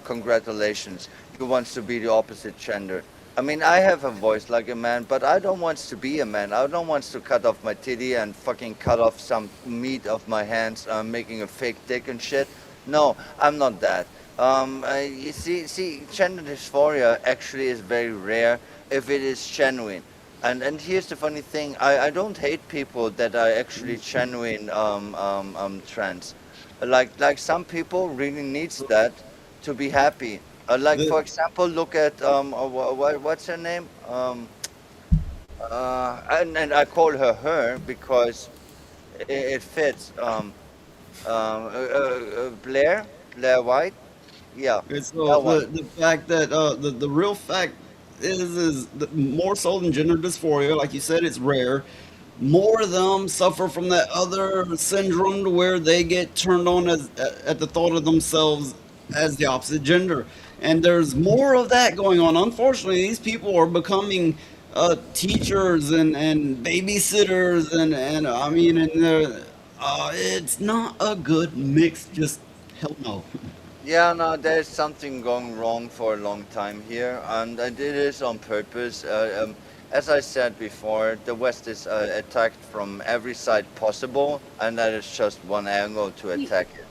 [SPEAKER 3] Congratulations. You want to be the opposite gender. I mean, I have a voice like a man, but I don't want to be a man. I don't want to cut off my titty and fucking cut off some meat of my hands, making a fake dick and shit. No, I'm not that. You see, gender dysphoria actually is very rare if it is genuine. And here's the funny thing: I don't hate people that are actually genuine trans. Like some people really needs that to be happy. Like for example, look at what's her name? And I call her because it fits. Blair White. Yeah,
[SPEAKER 4] Okay,
[SPEAKER 3] that
[SPEAKER 4] so
[SPEAKER 3] one.
[SPEAKER 4] the fact that the real fact is that more so than gender dysphoria, like you said, it's rare. More of them suffer from that other syndrome to where they get turned on as at the thought of themselves as the opposite gender, and there's more of that going on. Unfortunately, these people are becoming teachers and babysitters, and I mean, and it's not a good mix. Just hell no.
[SPEAKER 3] Yeah, no, there's something going wrong for a long time here, and I did this on purpose. As I said before, the West is attacked from every side possible, and that is just one angle to attack it.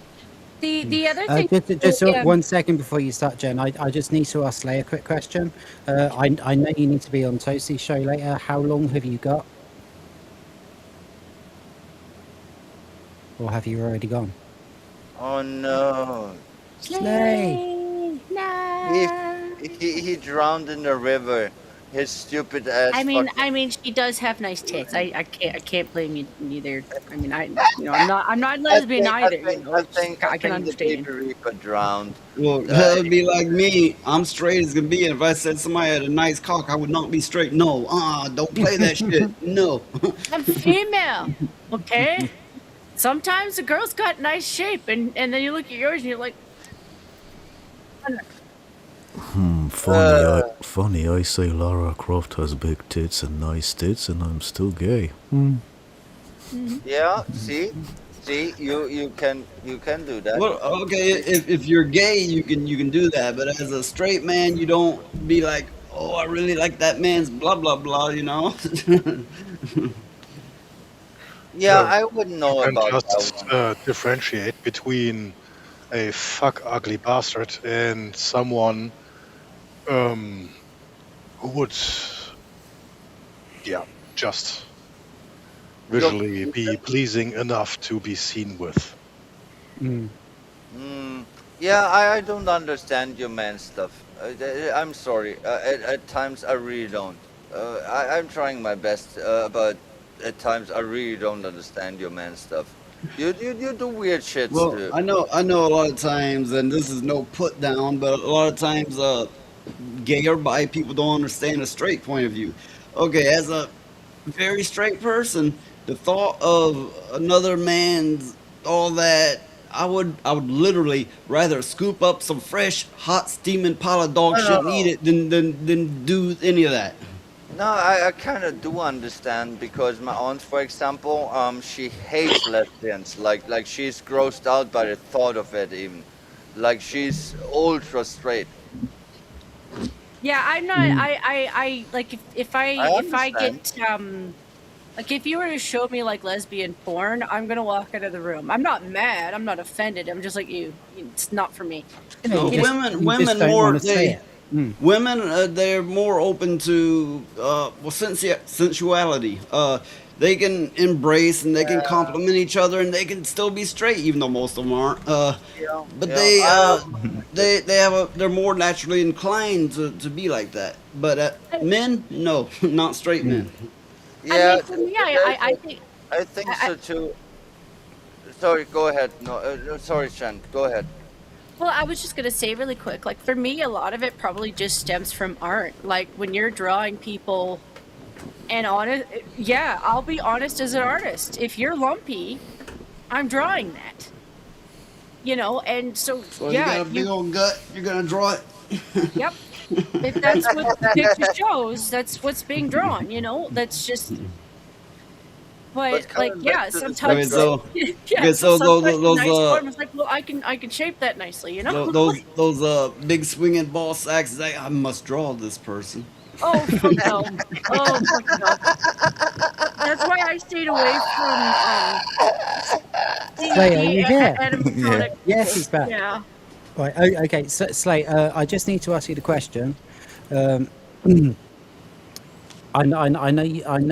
[SPEAKER 6] The other thing,
[SPEAKER 2] Just
[SPEAKER 6] yeah.
[SPEAKER 2] 1 second before you start, Jen. I just need to ask Leia a quick question. I know you need to be on Tosi's show later. How long have you got? Or have you already gone?
[SPEAKER 3] Oh no.
[SPEAKER 2] Slay!
[SPEAKER 3] He drowned in the river. his stupid ass.
[SPEAKER 6] I mean, she does have nice tits. I can't blame you neither. I mean, I'm not lesbian either. I can
[SPEAKER 3] think the
[SPEAKER 6] understand.
[SPEAKER 3] baby Rico drowned.
[SPEAKER 4] Well, that would be like me. I'm straight as can be, and if I said somebody had a nice cock, I would not be straight. No, don't play that shit. No.
[SPEAKER 6] I'm female, okay? Sometimes a girl's got nice shape, and then you look at yours and you're like,
[SPEAKER 7] Funny, I say Lara Croft has big tits and nice tits, and I'm still gay.
[SPEAKER 3] Yeah, see, you can do that.
[SPEAKER 4] Well, okay, if you're gay, you can do that, but as a straight man, you don't be like, oh, I really like that man's blah blah blah, you know.
[SPEAKER 3] Yeah, I wouldn't know
[SPEAKER 9] You can
[SPEAKER 3] about
[SPEAKER 9] just
[SPEAKER 3] that one.
[SPEAKER 9] differentiate between a fuck ugly bastard and someone who would, yeah, just visually be pleasing enough to be seen with.
[SPEAKER 3] Yeah, I don't understand your man stuff. I'm sorry. At times I really don't. I'm trying my best, but at times I really don't understand your man stuff. You do weird shits
[SPEAKER 4] Well,
[SPEAKER 3] too.
[SPEAKER 4] I know a lot of times, and this is no put down, but a lot of times, gay or bi people don't understand a straight point of view. Okay, as a very straight person, the thought of another man's all that, I would literally rather scoop up some fresh, hot, steaming pile of dog shit and eat it than do any of that.
[SPEAKER 3] No, I kind of do understand because my aunt, for example, she hates lesbians. Like she's grossed out by the thought of it. Even, like she's ultra straight.
[SPEAKER 6] yeah, I'm not. I like if I
[SPEAKER 3] understand.
[SPEAKER 6] get like if you were to show me like lesbian porn, I'm gonna walk out of the room. I'm not mad. I'm not offended. I'm just like you. It's not for me.
[SPEAKER 4] No,
[SPEAKER 6] You know,
[SPEAKER 4] women more women they're more open to sensuality. They can embrace and they can compliment each other and they can still be straight, even though most of them aren't. But they're more naturally inclined to be like that. But men, no, not straight men.
[SPEAKER 3] Yeah,
[SPEAKER 6] for me, I think.
[SPEAKER 3] I think so too. Sorry, go ahead. No, sorry, Shan. Go ahead.
[SPEAKER 6] Well, I was just gonna say really quick, like for me, a lot of it probably just stems from art. Like when you're drawing people, and yeah, I'll be honest as an artist. If you're lumpy, I'm drawing that. You know, and so
[SPEAKER 4] So
[SPEAKER 6] yeah,
[SPEAKER 4] you got a big old gut, you're gonna draw it.
[SPEAKER 6] Yep. If that's what the picture shows, that's what's being drawn. You know, that's just. But like, yeah, sometimes.
[SPEAKER 4] So
[SPEAKER 6] sometimes
[SPEAKER 4] those
[SPEAKER 6] nice form is like, well, I can shape that nicely, you know.
[SPEAKER 4] those big swinging ball sacks. Like, I must draw this person.
[SPEAKER 6] Oh fuck no! Oh fuck no! That's why I stayed away from
[SPEAKER 2] Slay, are you here?
[SPEAKER 6] animatronic.
[SPEAKER 2] Yes, he's back.
[SPEAKER 6] Yeah.
[SPEAKER 2] Right. Okay. So, Slate, I just need to ask you the question. I know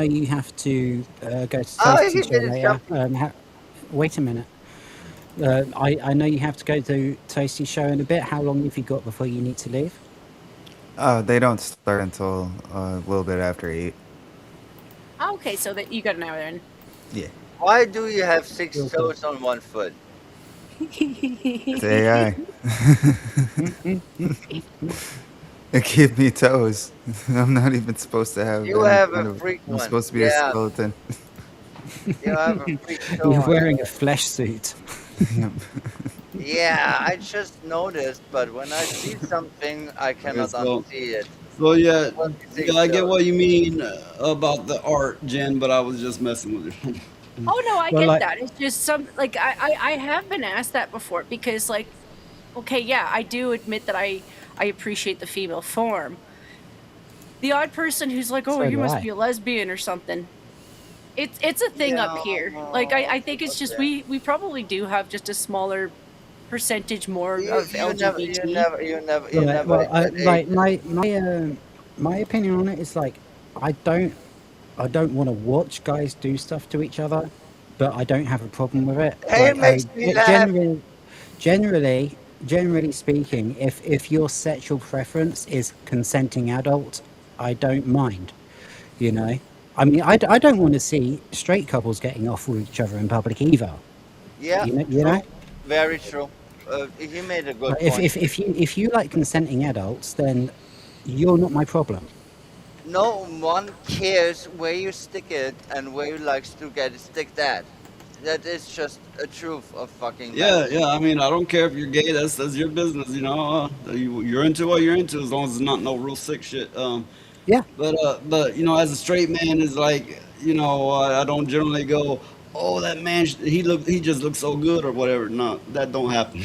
[SPEAKER 2] you have to go to tasting show later. Wait a minute. I know you have to go to tasting show in a bit. How long have you got before you need to leave?
[SPEAKER 8] They don't start until a little bit after 8.
[SPEAKER 6] Okay, so that you got an hour then.
[SPEAKER 8] Yeah.
[SPEAKER 3] Why do you have 6 toes on 1 foot?
[SPEAKER 8] It's AI. It gave me toes. I'm not even supposed to have.
[SPEAKER 3] You have a freak
[SPEAKER 8] I'm
[SPEAKER 3] one.
[SPEAKER 8] supposed to be a skeleton.
[SPEAKER 3] You have a freak toe.
[SPEAKER 2] You're wearing a flesh suit.
[SPEAKER 3] Yeah, I just noticed, but when I see something, I cannot unsee it.
[SPEAKER 4] So yeah, I get what you mean about the art, Jen, but I was just messing with you.
[SPEAKER 6] Oh no, I get that. It's just like I have been asked that before because like, okay, yeah, I do admit that I appreciate the female form. The odd person who's like, oh, you must be a lesbian or something. It's a thing up here. Like I think it's just we probably do have just a smaller percentage more of LGBT.
[SPEAKER 2] My opinion on it is like I don't want to watch guys do stuff to each other, but I don't have a problem with it.
[SPEAKER 3] Hey, makes me laugh.
[SPEAKER 2] Generally speaking, if your sexual preference is consenting adult, I don't mind. You know, I mean, I don't want to see straight couples getting off with each other in public either.
[SPEAKER 3] Yeah,
[SPEAKER 2] You know.
[SPEAKER 3] true. Very true. He made a good
[SPEAKER 2] Like, if
[SPEAKER 3] point.
[SPEAKER 2] if you like consenting adults, then you're not my problem.
[SPEAKER 3] No one cares where you stick it and where you likes to get it stick that. That is just a truth of fucking
[SPEAKER 4] Yeah,
[SPEAKER 3] matter.
[SPEAKER 4] yeah. I mean, I don't care if you're gay. That's your business, you know. You're into what you're into, as long as it's not no real sick shit.
[SPEAKER 2] Yeah.
[SPEAKER 4] But you know, as a straight man, is like, you know, I don't generally go, oh, that man, he just looks so good or whatever. No, that don't happen.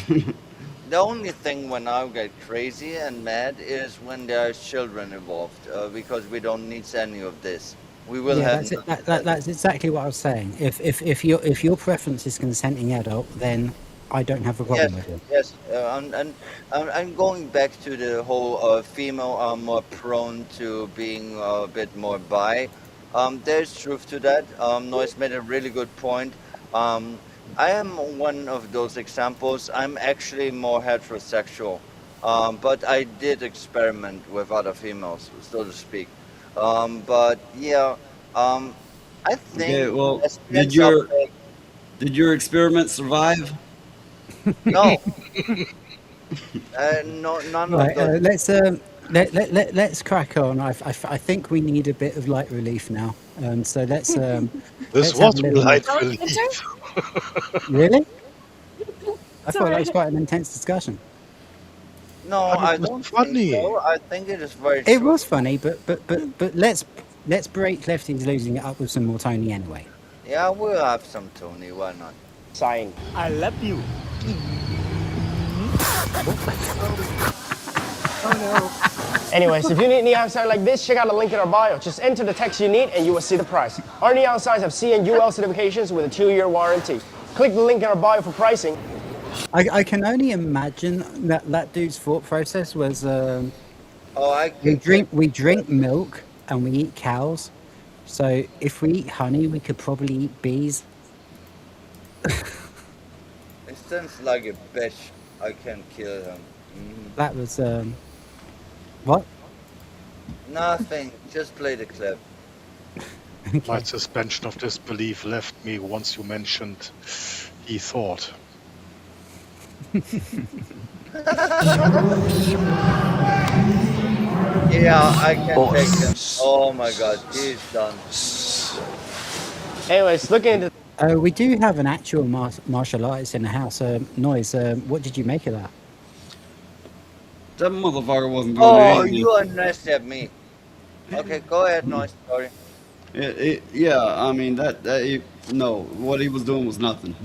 [SPEAKER 3] The only thing when I get crazy and mad is when there are children involved, because we don't need any of this. We will
[SPEAKER 2] Yeah,
[SPEAKER 3] have
[SPEAKER 2] that's it. That's exactly what I was saying. If your preference is consenting adult, then I don't have a
[SPEAKER 3] yes,
[SPEAKER 2] problem with it.
[SPEAKER 3] yes, and going back to the whole female are more prone to being a bit more bi. There's truth to that. Noise made a really good point. Um, I am one of those examples. I'm actually more heterosexual, but I did experiment with other females, so to speak. But yeah, um, I
[SPEAKER 4] Okay,
[SPEAKER 3] think
[SPEAKER 4] well,
[SPEAKER 3] lesbians are fake.
[SPEAKER 4] did your experiment survive?
[SPEAKER 3] No, no, none of
[SPEAKER 2] Right,
[SPEAKER 3] those.
[SPEAKER 2] let's crack on. I think we need a bit of light relief now. So
[SPEAKER 9] This
[SPEAKER 2] let's have
[SPEAKER 9] was
[SPEAKER 2] a little more.
[SPEAKER 9] light relief.
[SPEAKER 2] Really? I thought that was
[SPEAKER 21] Sorry.
[SPEAKER 2] quite an intense discussion.
[SPEAKER 3] No,
[SPEAKER 9] But it
[SPEAKER 3] I
[SPEAKER 9] was
[SPEAKER 3] don't think
[SPEAKER 9] funny.
[SPEAKER 3] so. I think it is very
[SPEAKER 2] It
[SPEAKER 3] true.
[SPEAKER 2] was funny, but let's break Lefties Losing It up with some more Tony anyway.
[SPEAKER 3] Yeah, we'll have some Tony. Why not?
[SPEAKER 12] Sign. I love you. Anyways, if you need neon sign like this, check out the link in our bio. Just enter the text you need and you will see the price. Our neon signs have C and UL certifications with a 2-year warranty. Click the link in our bio for pricing.
[SPEAKER 2] I can only imagine that dude's thought process was
[SPEAKER 3] Oh, I
[SPEAKER 2] we
[SPEAKER 3] can.
[SPEAKER 2] drink milk and we eat cows. So if we eat honey, we could probably eat bees.
[SPEAKER 3] It sounds like a bitch. I can kill him.
[SPEAKER 2] That was what?
[SPEAKER 3] Nothing. Just play the clip.
[SPEAKER 9] My suspension of disbelief left me once you mentioned he thought.
[SPEAKER 3] Yeah, I can take him. Oh my god, he's done.
[SPEAKER 12] Anyways, looking into
[SPEAKER 2] We do have an actual martial artist in the house. Noise. What did you make of that?
[SPEAKER 4] That motherfucker wasn't doing
[SPEAKER 3] Oh,
[SPEAKER 4] anything.
[SPEAKER 3] you are nasty at me. Okay, go ahead, noise. Sorry.
[SPEAKER 4] Yeah, I mean no, what he was doing was nothing.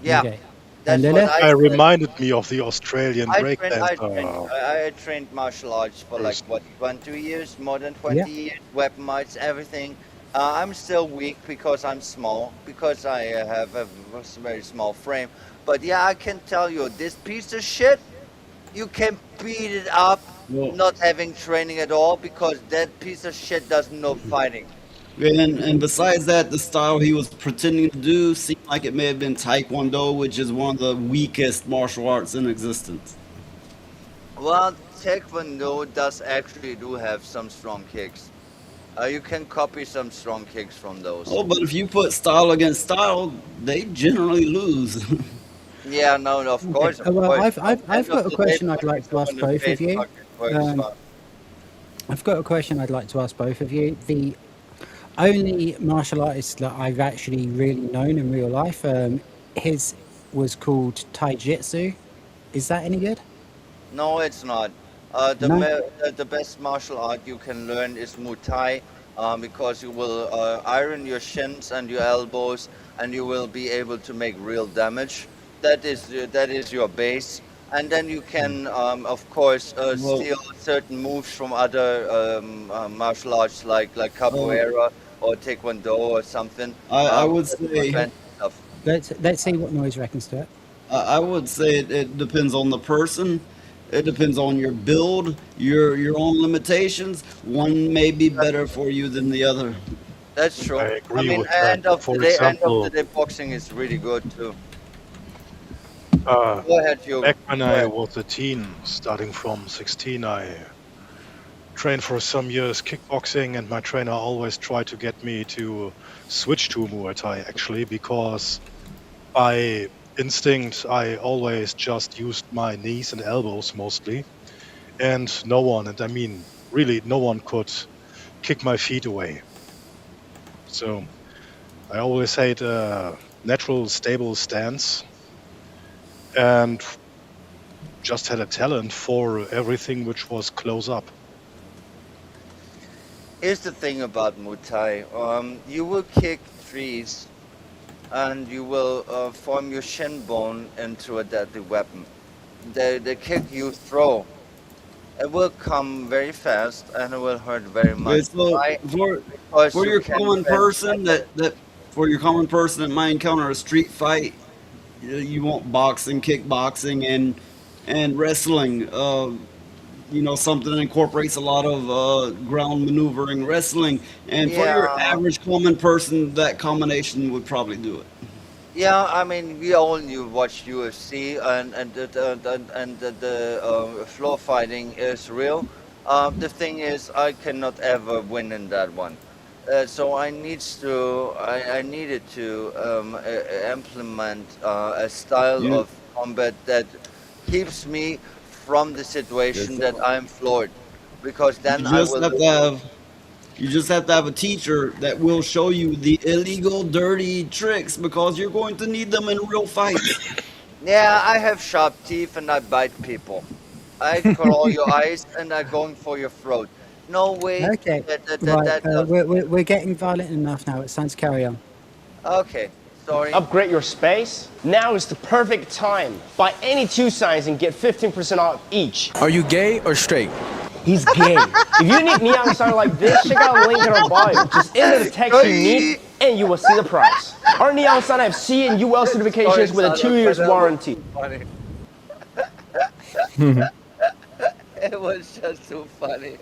[SPEAKER 3] Yeah,
[SPEAKER 2] Okay.
[SPEAKER 3] that's
[SPEAKER 2] And
[SPEAKER 3] what
[SPEAKER 2] Lilith?
[SPEAKER 3] I
[SPEAKER 9] I
[SPEAKER 3] said.
[SPEAKER 9] reminded me of the Australian breakdancer.
[SPEAKER 3] I trained martial arts for like what 20 years, more than 20 years, weapon arts, everything. I'm still weak because I'm small, because I have a very small frame. But yeah, I can tell you, this piece of shit, you can beat it up, not having training at all, because that piece of shit doesn't know fighting.
[SPEAKER 4] And besides that, the style he was pretending to do seemed like it may have been Taekwondo, which is one of the weakest martial arts in existence.
[SPEAKER 3] Well, Taekwondo does actually do have some strong kicks. You can copy some strong kicks from those.
[SPEAKER 4] Oh, but if you put style against style, they generally lose.
[SPEAKER 3] Yeah, no, of course, of
[SPEAKER 2] Well,
[SPEAKER 3] course.
[SPEAKER 2] I've got a question I'd like to ask both of you.
[SPEAKER 3] Well,
[SPEAKER 2] I've got a question I'd like to ask both of you. The only martial artist that I've actually really known in real life, his was called Taijitsu. Is that any good?
[SPEAKER 3] no, it's not. The best martial art you can learn is Muay Thai, because you will iron your shins and your elbows, and you will be able to make real damage. That is your base, and then you can, of course, steal certain moves from other martial arts like capoeira or taekwondo or something.
[SPEAKER 4] I would
[SPEAKER 3] That's
[SPEAKER 4] say
[SPEAKER 3] advanced stuff.
[SPEAKER 2] Let's see what Noise reckons to it.
[SPEAKER 4] I would say it depends on the person. It depends on your build, your own limitations. One may be better for you than the other.
[SPEAKER 3] That's true.
[SPEAKER 9] I agree
[SPEAKER 3] mean,
[SPEAKER 9] with that.
[SPEAKER 3] end of
[SPEAKER 9] For
[SPEAKER 3] the day,
[SPEAKER 9] example,
[SPEAKER 3] boxing is really good too. Go ahead, you.
[SPEAKER 9] back when I was a teen, starting from 16, I trained for some years kickboxing, and my trainer always tried to get me to switch to Muay Thai, actually, because by instinct, I always just used my knees and elbows mostly. And no one, and I mean, really, no one could kick my feet away. So I always had a natural, stable stance and just had a talent for everything which was close up.
[SPEAKER 3] Here's the thing about Muay Thai. You will kick trees and you will form your shin bone into a deadly weapon. The kick you throw, it will come very fast and it will hurt very much.
[SPEAKER 4] Okay, so
[SPEAKER 3] Why?
[SPEAKER 4] for
[SPEAKER 3] Because
[SPEAKER 4] for
[SPEAKER 3] you
[SPEAKER 4] your
[SPEAKER 3] can
[SPEAKER 4] common person
[SPEAKER 3] transmit
[SPEAKER 4] that for your common person that might encounter a street fight, you want boxing, kickboxing, and wrestling. You know, something that incorporates a lot of ground maneuvering, wrestling, and for your
[SPEAKER 3] Yeah,
[SPEAKER 4] average common person, that combination would probably do it.
[SPEAKER 3] yeah. I mean, we all knew watch UFC and the floor fighting is real. The thing is, I cannot ever win in that one. So I needed to implement a style
[SPEAKER 4] You
[SPEAKER 3] of combat that keeps me from the situation
[SPEAKER 4] just
[SPEAKER 3] that I'm floored, because
[SPEAKER 4] you
[SPEAKER 3] then I
[SPEAKER 4] just
[SPEAKER 3] will
[SPEAKER 4] have to
[SPEAKER 3] lose.
[SPEAKER 4] have you just have to have a teacher that will show you the illegal, dirty tricks because you're going to need them in real fights.
[SPEAKER 3] Yeah, I have sharp teeth and I bite people. I claw your eyes and I'm going for your throat. No way
[SPEAKER 2] Okay, right.
[SPEAKER 3] that does.
[SPEAKER 2] We're getting violent enough now. It's time to carry on.
[SPEAKER 3] Okay, sorry.
[SPEAKER 12] Upgrade your space? Now is the perfect time. Buy any two signs and get 15% off each.
[SPEAKER 10] Are you gay or straight?
[SPEAKER 12] He's gay. If you need neon sign like this, check out the link in our bio. Just enter the text you need and you will see the price. Our neon sign have C and UL certifications with a 2 years warranty.
[SPEAKER 3] Funny. It was just too funny.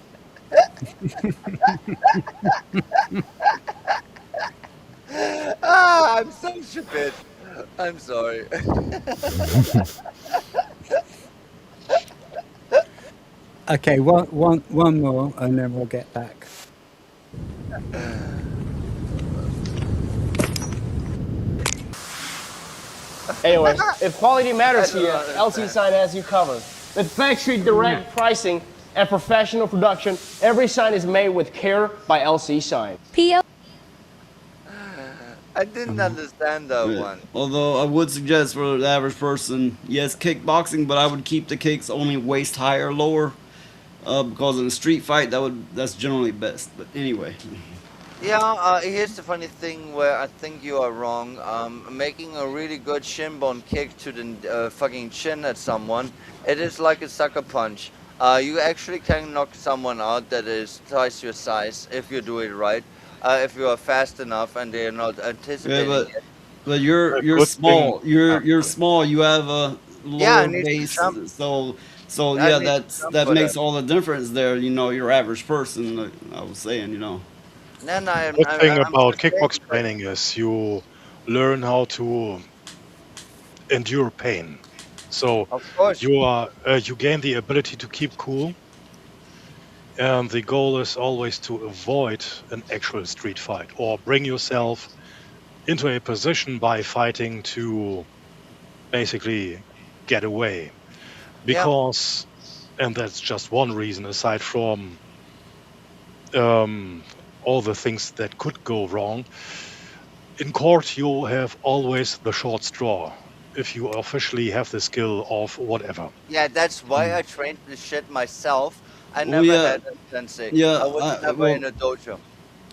[SPEAKER 3] I'm so stupid. I'm sorry.
[SPEAKER 2] Okay, one more, and then we'll get back.
[SPEAKER 12] Anyways, if quality matters here, LC Sign has you covered. With factory direct pricing and professional production, every sign is made with care by LC Sign.
[SPEAKER 3] I didn't understand that one.
[SPEAKER 4] Although I would suggest for the average person, yes, kickboxing, but I would keep the kicks only waist high or lower, because in a street fight that's generally best. But anyway.
[SPEAKER 3] Yeah, here's the funny thing where I think you are wrong. Making a really good shin bone kick to the fucking chin at someone, it is like a sucker punch. You actually can knock someone out that is twice your size if you do it right. If you are fast enough and they are not anticipating it.
[SPEAKER 4] But you're
[SPEAKER 9] good
[SPEAKER 4] small.
[SPEAKER 9] thing-
[SPEAKER 4] You're small. You have a
[SPEAKER 3] Yeah, I
[SPEAKER 4] lower
[SPEAKER 3] need to
[SPEAKER 4] base,
[SPEAKER 3] jump.
[SPEAKER 4] so
[SPEAKER 3] I
[SPEAKER 4] yeah,
[SPEAKER 3] need to jump
[SPEAKER 4] that
[SPEAKER 3] for
[SPEAKER 4] makes
[SPEAKER 3] that.
[SPEAKER 4] all the difference there. You know, your average person. Like I was saying, you know.
[SPEAKER 3] Then
[SPEAKER 9] Good thing
[SPEAKER 3] I'm
[SPEAKER 9] about
[SPEAKER 3] just saying
[SPEAKER 9] kickbox
[SPEAKER 3] that-
[SPEAKER 9] training is you learn how to endure pain. So
[SPEAKER 3] Of course.
[SPEAKER 9] you gain the ability to keep cool, and the goal is always to avoid an actual street fight or bring yourself into a position by fighting to basically get away. Because, and that's just one reason aside from all the things that could go wrong. In court, you have always the short straw if you officially have the skill of whatever.
[SPEAKER 3] Yeah, that's why I trained the shit myself. I
[SPEAKER 4] Well,
[SPEAKER 3] never
[SPEAKER 4] yeah,
[SPEAKER 3] had a sensei.
[SPEAKER 4] yeah.
[SPEAKER 3] I was never
[SPEAKER 4] Well,
[SPEAKER 3] in a dojo.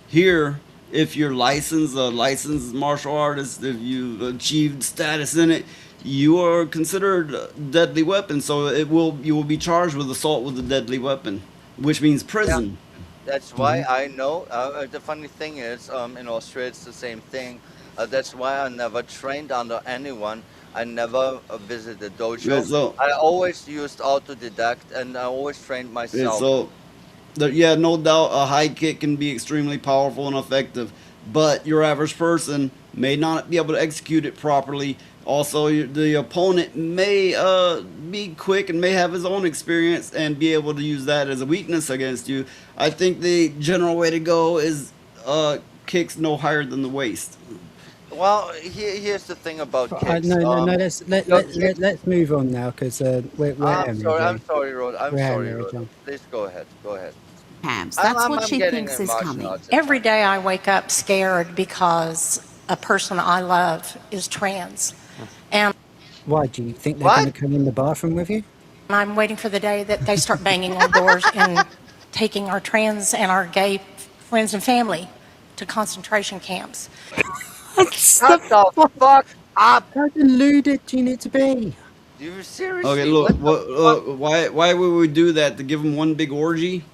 [SPEAKER 4] here, if you're licensed, a licensed martial artist, if you've achieved status in it, you are considered a deadly weapon. So you will be charged with assault with a deadly weapon, which means prison.
[SPEAKER 3] That's why I know. The funny thing is, in Austria, it's the same thing. That's why I never trained under anyone. I never visited a dojo.
[SPEAKER 4] Yeah, so-
[SPEAKER 3] I always used autodidact, and I always trained
[SPEAKER 4] Yeah,
[SPEAKER 3] myself.
[SPEAKER 4] so, yeah, no doubt a high kick can be extremely powerful and effective, but your average person may not be able to execute it properly Also, the opponent may be quick and may have his own experience and be able to use that as a weakness against you. I think the general way to go is kicks no higher than the waist.
[SPEAKER 3] Well, here's the thing about kicks.
[SPEAKER 2] No.
[SPEAKER 3] Your kicks.
[SPEAKER 2] Let's move on now because we're
[SPEAKER 3] I'm
[SPEAKER 2] hemorrhaging.
[SPEAKER 3] sorry, Rhoda. I'm
[SPEAKER 2] We're
[SPEAKER 3] sorry, Rhoda.
[SPEAKER 2] hemorrhaging.
[SPEAKER 3] Please go ahead. Go ahead.
[SPEAKER 14] Hams. That's what
[SPEAKER 3] I'm
[SPEAKER 14] she
[SPEAKER 3] getting
[SPEAKER 14] thinks is
[SPEAKER 3] emotional.
[SPEAKER 14] coming.
[SPEAKER 10] Every day I wake up scared because a person I love is trans. And
[SPEAKER 2] Why do you think they're going to come in the bathroom with you?
[SPEAKER 10] I'm waiting for the day that they start banging on doors and taking our trans and our gay friends and family to concentration camps.
[SPEAKER 3] Shut the fuck up!
[SPEAKER 2] How deluded do you need to be?
[SPEAKER 3] You seriously?
[SPEAKER 4] Okay, look. Why would we do that? To give them one big orgy?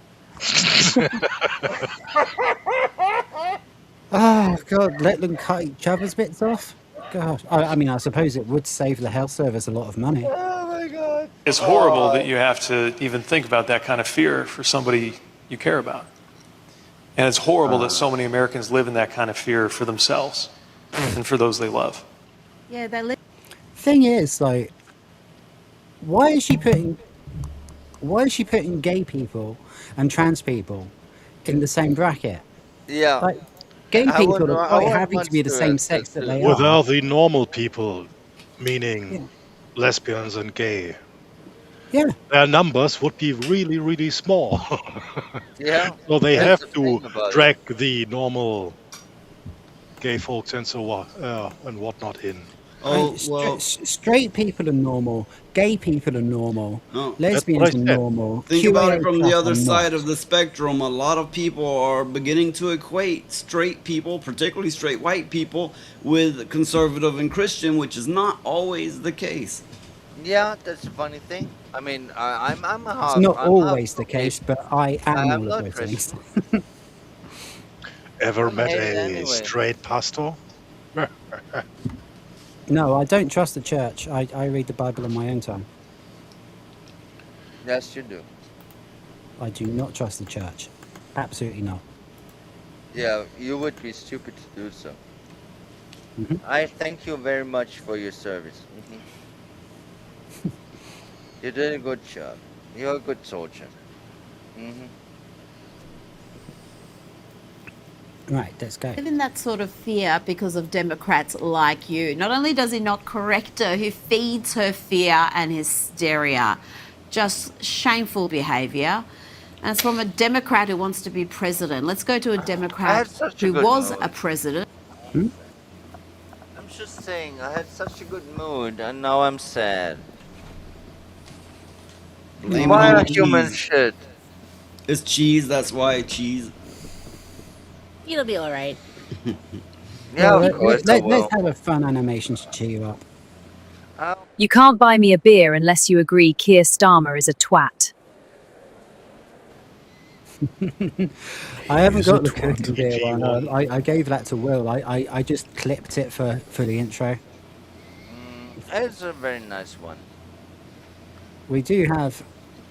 [SPEAKER 2] Oh God, let them cut each other's bits off. God, I mean, I suppose it would save the health service a lot of money.
[SPEAKER 3] Oh my God.
[SPEAKER 22] It's horrible that you have to even think about that kind of fear for somebody you care about. And it's horrible that so many Americans live in that kind of fear for themselves and for those they love.
[SPEAKER 14] Yeah, they live.
[SPEAKER 2] Thing is, like, why is she putting gay people and trans people in the same bracket?
[SPEAKER 3] Yeah.
[SPEAKER 2] Like, gay people are quite happy to be the same sex that they are.
[SPEAKER 9] Without the normal people, meaning lesbians and gay, their numbers would be really, really small.
[SPEAKER 3] Yeah.
[SPEAKER 9] So they
[SPEAKER 3] That's
[SPEAKER 9] have
[SPEAKER 3] the thing
[SPEAKER 9] to
[SPEAKER 3] about
[SPEAKER 9] drag the normal gay folks and so on and whatnot in.
[SPEAKER 4] Oh, well.
[SPEAKER 2] Straight people are normal. Gay people are normal.
[SPEAKER 4] No.
[SPEAKER 2] Lesbians are normal.
[SPEAKER 4] Think about it
[SPEAKER 2] QA
[SPEAKER 4] from the
[SPEAKER 2] stuff
[SPEAKER 4] other
[SPEAKER 2] are
[SPEAKER 4] side
[SPEAKER 2] not.
[SPEAKER 4] of the spectrum. A lot of people are beginning to equate straight people, particularly straight white people, with conservative and Christian, which is not always the case.
[SPEAKER 3] Yeah, that's a funny thing. I mean, I'm a half.
[SPEAKER 2] It's not
[SPEAKER 3] I'm
[SPEAKER 2] always
[SPEAKER 3] half
[SPEAKER 2] the
[SPEAKER 3] okay.
[SPEAKER 2] case, but I am
[SPEAKER 3] I'm
[SPEAKER 2] all
[SPEAKER 3] not
[SPEAKER 2] of those things.
[SPEAKER 3] Christian.
[SPEAKER 9] Ever
[SPEAKER 3] I'm
[SPEAKER 9] met
[SPEAKER 3] hated
[SPEAKER 9] a
[SPEAKER 3] anyway.
[SPEAKER 9] straight pastor?
[SPEAKER 2] No, I don't trust the church. I read the Bible on my own time.
[SPEAKER 3] Yes, you do.
[SPEAKER 2] I do not trust the church. Absolutely not.
[SPEAKER 3] Yeah, you would be stupid to do so.
[SPEAKER 2] Mhm.
[SPEAKER 3] I thank you very much for your service. You did a good job. You're a good soldier.
[SPEAKER 2] Right, let's go.
[SPEAKER 14] Live in that sort of fear because of Democrats like you. Not only does he not correct her, he feeds her fear and hysteria. Just shameful behaviour. And it's from a Democrat who wants to be president. Let's go to a Democrat
[SPEAKER 3] such a
[SPEAKER 14] who
[SPEAKER 3] good
[SPEAKER 14] was
[SPEAKER 3] mood.
[SPEAKER 14] a president.
[SPEAKER 3] I'm just saying, I had such a good mood, and now I'm sad.
[SPEAKER 4] Blame
[SPEAKER 3] Why
[SPEAKER 4] it
[SPEAKER 3] are
[SPEAKER 4] on
[SPEAKER 3] humans
[SPEAKER 4] cheese.
[SPEAKER 3] shit?
[SPEAKER 4] It's cheese, that's why cheese.
[SPEAKER 6] It'll be all right.
[SPEAKER 3] Yeah,
[SPEAKER 2] Well,
[SPEAKER 3] of course I
[SPEAKER 2] let's
[SPEAKER 3] will.
[SPEAKER 2] have a fun animation to cheer you up.
[SPEAKER 23] You can't buy me a beer unless you agree Keir Starmer is a twat.
[SPEAKER 2] I haven't
[SPEAKER 7] Is
[SPEAKER 2] got
[SPEAKER 7] it
[SPEAKER 2] the
[SPEAKER 7] twat?
[SPEAKER 2] cooking beer one. I gave that to Will. I just clipped it for the intro.
[SPEAKER 3] It's a very nice one.
[SPEAKER 2] We do have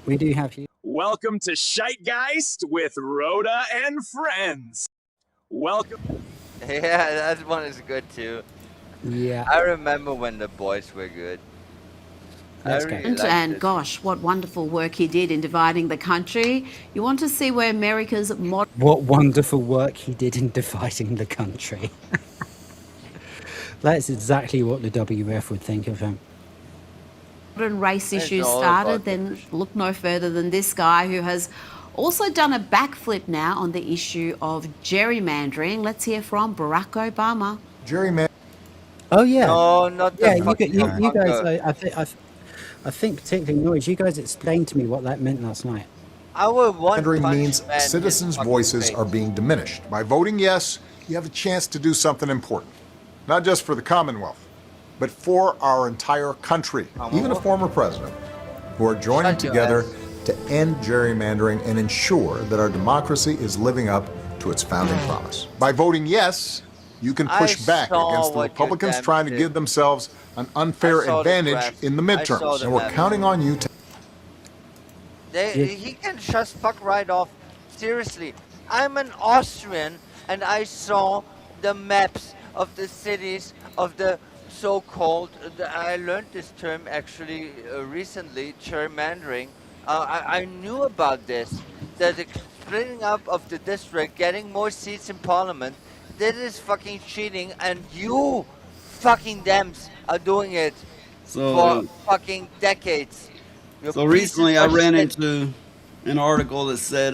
[SPEAKER 2] you.
[SPEAKER 16] Welcome to Shitegeist with Rhoda and friends. Welcome.
[SPEAKER 3] Yeah, that one is good too.
[SPEAKER 2] Yeah.
[SPEAKER 3] I remember when the boys were good.
[SPEAKER 2] Let's
[SPEAKER 3] I
[SPEAKER 2] go.
[SPEAKER 3] really like
[SPEAKER 14] And
[SPEAKER 3] this.
[SPEAKER 14] gosh, what wonderful work he did in dividing the country. You want to see where America's modern
[SPEAKER 2] What wonderful work he did in dividing the country. That's exactly what the WF would think of him.
[SPEAKER 14] race
[SPEAKER 3] It's
[SPEAKER 14] issues
[SPEAKER 3] all
[SPEAKER 14] started,
[SPEAKER 3] about
[SPEAKER 14] then look no further than this guy who has also done a backflip now on the issue of gerrymandering. Let's hear from Barack Obama.
[SPEAKER 24] Gerrymandering.
[SPEAKER 2] Oh yeah.
[SPEAKER 3] No, not the
[SPEAKER 2] Yeah,
[SPEAKER 3] fucking
[SPEAKER 2] you guys.
[SPEAKER 3] fucker.
[SPEAKER 2] I think particularly Noise. You guys explained to me what that meant last night.
[SPEAKER 3] Our one
[SPEAKER 24] Gerrymandering
[SPEAKER 3] punch
[SPEAKER 24] means
[SPEAKER 3] man hit
[SPEAKER 24] citizens'
[SPEAKER 3] fucking
[SPEAKER 24] voices
[SPEAKER 3] face.
[SPEAKER 24] are being diminished. By voting yes, you have a chance to do something important. Not just for the Commonwealth, but for our entire country. Even a former president, who are joining
[SPEAKER 3] Shut your
[SPEAKER 24] together
[SPEAKER 3] ass.
[SPEAKER 24] to end gerrymandering and ensure that our democracy is living up to its founding promise. By voting yes, you can push back
[SPEAKER 3] saw
[SPEAKER 24] against the
[SPEAKER 3] what you
[SPEAKER 24] Republicans
[SPEAKER 3] damn
[SPEAKER 24] trying to
[SPEAKER 3] did.
[SPEAKER 24] give themselves an unfair
[SPEAKER 3] I saw the
[SPEAKER 24] advantage
[SPEAKER 3] graph.
[SPEAKER 24] in the
[SPEAKER 3] I saw
[SPEAKER 24] midterms.
[SPEAKER 3] the
[SPEAKER 24] And we're
[SPEAKER 3] map.
[SPEAKER 24] counting on you to
[SPEAKER 3] He can just fuck right off. Seriously, I'm an Austrian and I saw the maps of the cities of the so-called, I learned this term actually recently, gerrymandering. I knew about this, that the splitting up of the district, getting more seats in parliament, that is fucking cheating, and you fucking Dems are doing it for
[SPEAKER 4] So,
[SPEAKER 3] fucking decades. You
[SPEAKER 4] so
[SPEAKER 3] pieces
[SPEAKER 4] recently I
[SPEAKER 3] of
[SPEAKER 4] ran
[SPEAKER 3] shit.
[SPEAKER 4] into an article that said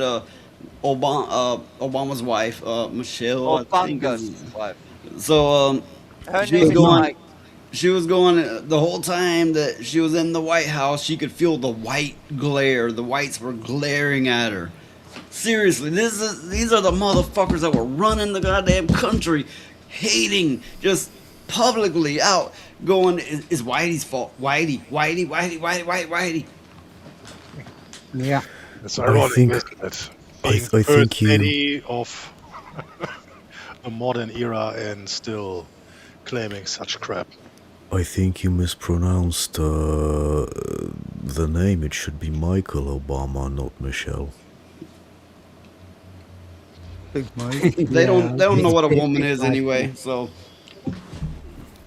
[SPEAKER 4] Obama's wife, Michelle, I think
[SPEAKER 3] Obanga's
[SPEAKER 4] is.
[SPEAKER 3] wife.
[SPEAKER 4] So
[SPEAKER 3] Her
[SPEAKER 4] she was
[SPEAKER 3] name is
[SPEAKER 4] going.
[SPEAKER 3] Mike.
[SPEAKER 4] She was going the whole time that she was in the White House. She could feel the white glare. The whites were glaring at her. Seriously, these are the motherfuckers that were running the goddamn country, hating just publicly out, going, "It's Whitey's fault. Whitey."
[SPEAKER 2] Yeah.
[SPEAKER 9] It's
[SPEAKER 7] I
[SPEAKER 9] ironic,
[SPEAKER 7] think,
[SPEAKER 9] isn't it? Being
[SPEAKER 7] I
[SPEAKER 9] the first
[SPEAKER 7] think you.
[SPEAKER 9] lady of a modern era and still claiming such crap.
[SPEAKER 7] I think you mispronounced the name. It should be Michael Obama, not Michelle.
[SPEAKER 5] Big Mike.
[SPEAKER 4] They don't know
[SPEAKER 2] it's
[SPEAKER 4] what a
[SPEAKER 2] big,
[SPEAKER 4] woman
[SPEAKER 2] big
[SPEAKER 4] is
[SPEAKER 2] Mike.
[SPEAKER 4] anyway. So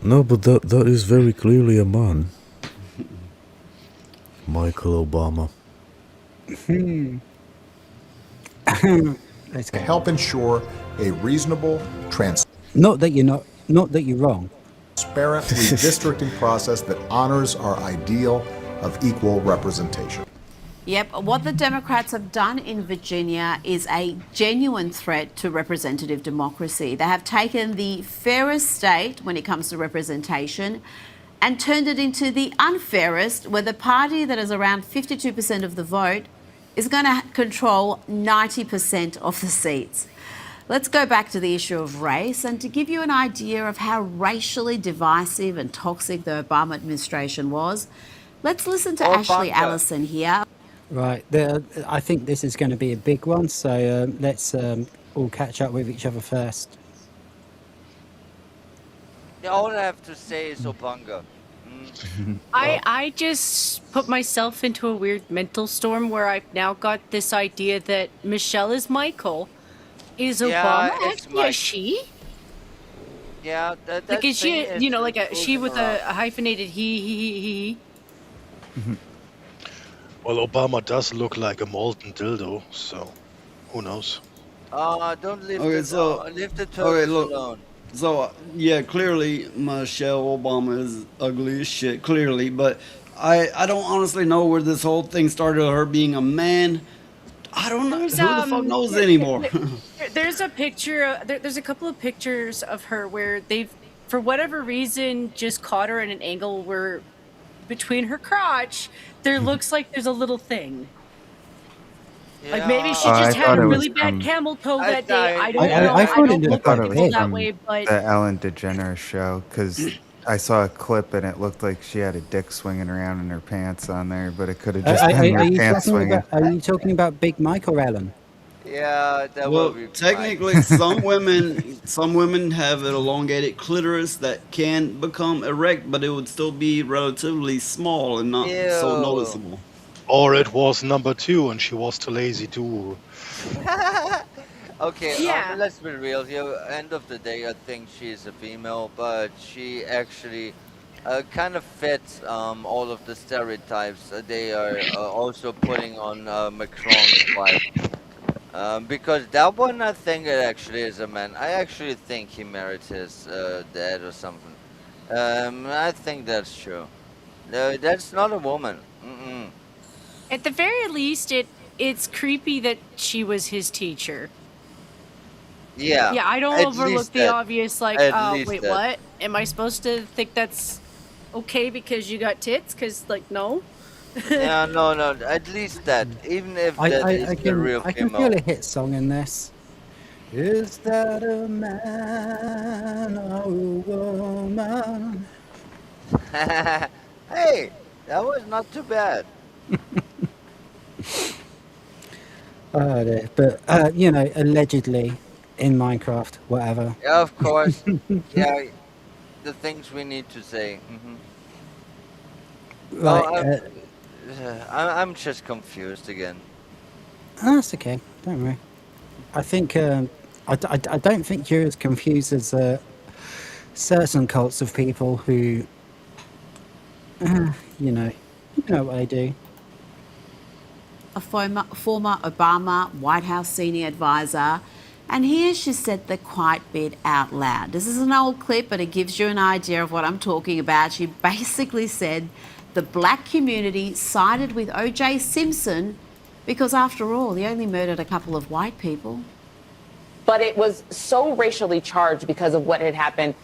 [SPEAKER 7] No, but that is very clearly a man. Michael Obama.
[SPEAKER 2] Let's
[SPEAKER 24] To
[SPEAKER 2] go.
[SPEAKER 24] help ensure a reasonable,
[SPEAKER 2] Not that you're wrong.
[SPEAKER 24] transparent redistricting process that honors our ideal of equal representation.
[SPEAKER 14] Yep, what the Democrats have done in Virginia is a genuine threat to representative democracy. They have taken the fairest state when it comes to representation and turned it into the unfairest, where the party that is around 52% of the vote is going to control 90% of the seats. Let's go back to the issue of race, and to give you an idea of how racially divisive and toxic the Obama administration was, let's listen to Ashley Allison here.
[SPEAKER 2] Right. I think this is going to be a big one, so let's all catch up with each other first.
[SPEAKER 3] Yeah, all I have to say is Obanga.
[SPEAKER 6] I just put myself into a weird mental storm where I've now got this idea that Michelle is Michael. Is
[SPEAKER 3] Yeah,
[SPEAKER 6] Obama
[SPEAKER 3] it's
[SPEAKER 6] actually a
[SPEAKER 3] Mike.
[SPEAKER 6] she?
[SPEAKER 3] Yeah, that
[SPEAKER 6] Like, is she,
[SPEAKER 3] thing is
[SPEAKER 6] like a she
[SPEAKER 3] moving
[SPEAKER 6] with
[SPEAKER 3] around.
[SPEAKER 6] a hyphenated he?
[SPEAKER 9] Well, Obama does look like a molten dildo, so who knows?
[SPEAKER 3] Don't leave
[SPEAKER 4] okay,
[SPEAKER 3] leave the
[SPEAKER 4] okay,
[SPEAKER 3] turtles
[SPEAKER 4] look.
[SPEAKER 3] alone.
[SPEAKER 4] So yeah, clearly Michelle Obama is ugly as shit. Clearly, but I don't honestly know where this whole thing started. Her being a man. I don't know.
[SPEAKER 6] There's
[SPEAKER 4] Who the fuck knows anymore?
[SPEAKER 6] There's a picture. There's a couple of pictures of her where they've, for whatever reason, just caught her at an angle where between her crotch there looks like there's a little thing. Like maybe she
[SPEAKER 8] I
[SPEAKER 6] just had
[SPEAKER 8] thought
[SPEAKER 6] a
[SPEAKER 8] it was
[SPEAKER 6] really bad
[SPEAKER 8] from-
[SPEAKER 6] camel toe
[SPEAKER 3] I
[SPEAKER 6] that day. I
[SPEAKER 3] died.
[SPEAKER 6] don't know.
[SPEAKER 2] I
[SPEAKER 6] I
[SPEAKER 2] thought it
[SPEAKER 6] don't
[SPEAKER 2] looked
[SPEAKER 6] look
[SPEAKER 2] like
[SPEAKER 6] at
[SPEAKER 2] a
[SPEAKER 6] people
[SPEAKER 2] pig.
[SPEAKER 6] that way, but
[SPEAKER 8] the Ellen DeGeneres show, because I saw a clip and it looked like she had a dick swinging around in her pants on there, but it could have just been her pants swinging.
[SPEAKER 2] Are you talking about Big Mike or Ellen?
[SPEAKER 3] Yeah, that
[SPEAKER 4] Well,
[SPEAKER 3] will be
[SPEAKER 4] technically, some women have an elongated clitoris that can become erect, but it would still be relatively small and not so
[SPEAKER 3] Ew.
[SPEAKER 4] noticeable.
[SPEAKER 9] Or it was number 2 and she was too lazy to.
[SPEAKER 3] Okay,
[SPEAKER 6] Yeah.
[SPEAKER 3] let's be real here. End of the day, I think she's a female, but she actually kind of fits all of the stereotypes they are also putting on Macron's wife. Because that one, I think it actually is a man. I actually think he married his dad or something. I think that's true. No, that's not a woman. Mm-mm.
[SPEAKER 6] at the very least, it's creepy that she was his teacher.
[SPEAKER 3] Yeah.
[SPEAKER 6] Yeah, I don't
[SPEAKER 3] at
[SPEAKER 6] overlook
[SPEAKER 3] least
[SPEAKER 6] the
[SPEAKER 3] that.
[SPEAKER 6] obvious, like,
[SPEAKER 3] At least
[SPEAKER 6] wait,
[SPEAKER 3] that.
[SPEAKER 6] what? Am I supposed to think that's okay because you got tits? Because, like, no.
[SPEAKER 3] Yeah, no. At least that. Even if that is the real
[SPEAKER 2] I can
[SPEAKER 3] female.
[SPEAKER 2] feel a hit song in this. Is that a man or a woman?
[SPEAKER 3] Hey, that was not too bad.
[SPEAKER 2] Oh, dear. But allegedly in Minecraft, whatever.
[SPEAKER 3] Yeah, of course. Yeah, the things we need to say.
[SPEAKER 2] Right.
[SPEAKER 3] I'm just confused again.
[SPEAKER 2] That's okay. Don't worry. I think I don't think you're as confused as certain cults of people who, you know what they do.
[SPEAKER 14] A former Obama White House senior advisor. And here she said the quiet bit out loud. This is an old clip, but it gives you an idea of what I'm talking about. She basically said the black community sided with O.J. Simpson because, after all, he only murdered a couple of white people.
[SPEAKER 1] But it was so racially charged because of what had happened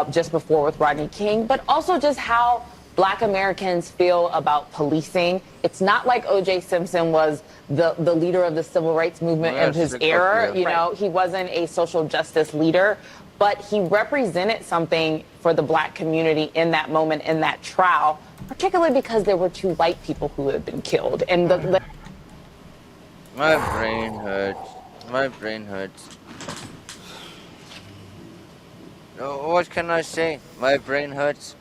[SPEAKER 1] just before with Rodney King, but also just how Black Americans feel about policing. It's not like O.J. Simpson was the leader of the civil rights movement of his era. You know, he wasn't a social justice leader, but he represented something for the Black community in that moment, in that trial, particularly because there were 2 white people who had been killed. And
[SPEAKER 3] My brain hurts. My brain hurts. What can I say? My brain hurts.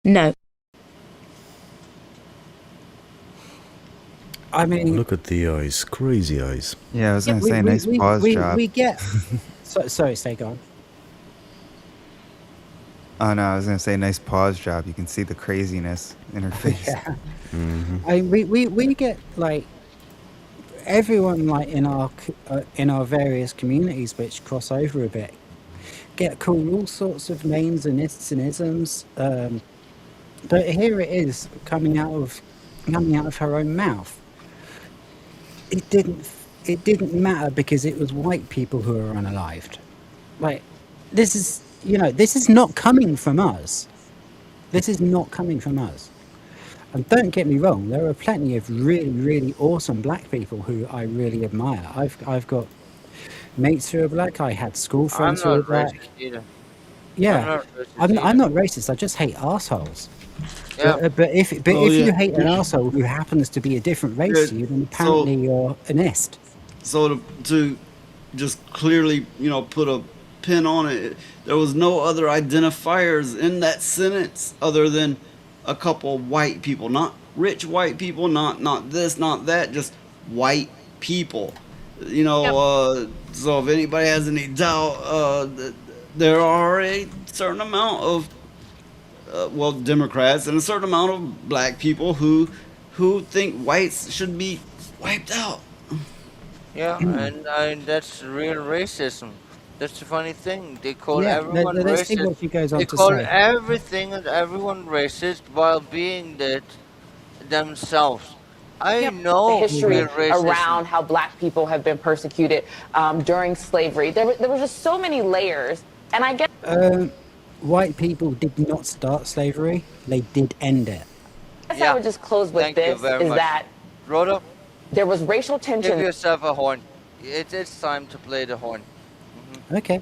[SPEAKER 20] No.
[SPEAKER 2] I mean,
[SPEAKER 7] look at the eyes, crazy eyes.
[SPEAKER 8] Yeah, I was gonna say, nice pause job.
[SPEAKER 2] We get. Sorry, stay gone.
[SPEAKER 8] Oh no, I was gonna say, nice pause job. You can see the craziness in her face.
[SPEAKER 2] Yeah. I mean, we get like everyone like in our various communities which cross over a bit get called all sorts of names and isms, but here it is coming out of her own mouth. It didn't matter because it was white people who were unalived. Like, this is not coming from us. This is not coming from us. And don't get me wrong, there are plenty of really, really awesome black people who I really admire. I've got mates who are black. I had school friends who are black.
[SPEAKER 3] Either.
[SPEAKER 2] Yeah, I'm not racist. I just hate assholes.
[SPEAKER 4] Yeah.
[SPEAKER 2] But if you hate an asshole who happens to be a different race to you, then apparently you're an ist.
[SPEAKER 4] So to just clearly, put a pin on it, there was no other identifiers in that sentence other than a couple of white people, not rich white people, not this, not that, just white people. So if anybody has any doubt, there are a certain amount of Democrats and a certain amount of black people who think whites should be wiped out.
[SPEAKER 3] Yeah, and that's real racism. That's the funny thing. They call
[SPEAKER 2] Yeah,
[SPEAKER 3] everyone
[SPEAKER 2] let's see
[SPEAKER 3] racist.
[SPEAKER 2] what she goes on
[SPEAKER 3] They
[SPEAKER 2] to
[SPEAKER 3] call
[SPEAKER 2] say.
[SPEAKER 3] everything and everyone racist while being that themselves. I know
[SPEAKER 1] the history
[SPEAKER 3] real racism.
[SPEAKER 1] around how Black people have been persecuted during slavery. There were just so many layers, and I guess
[SPEAKER 2] White people did not start slavery; they did end it.
[SPEAKER 1] I would just close with
[SPEAKER 3] Thank you
[SPEAKER 1] this:
[SPEAKER 3] very
[SPEAKER 1] is
[SPEAKER 3] much.
[SPEAKER 1] that
[SPEAKER 3] Rhoda,
[SPEAKER 1] there was racial
[SPEAKER 3] give
[SPEAKER 1] tension.
[SPEAKER 3] yourself a horn. It's time to play the horn.
[SPEAKER 2] Okay.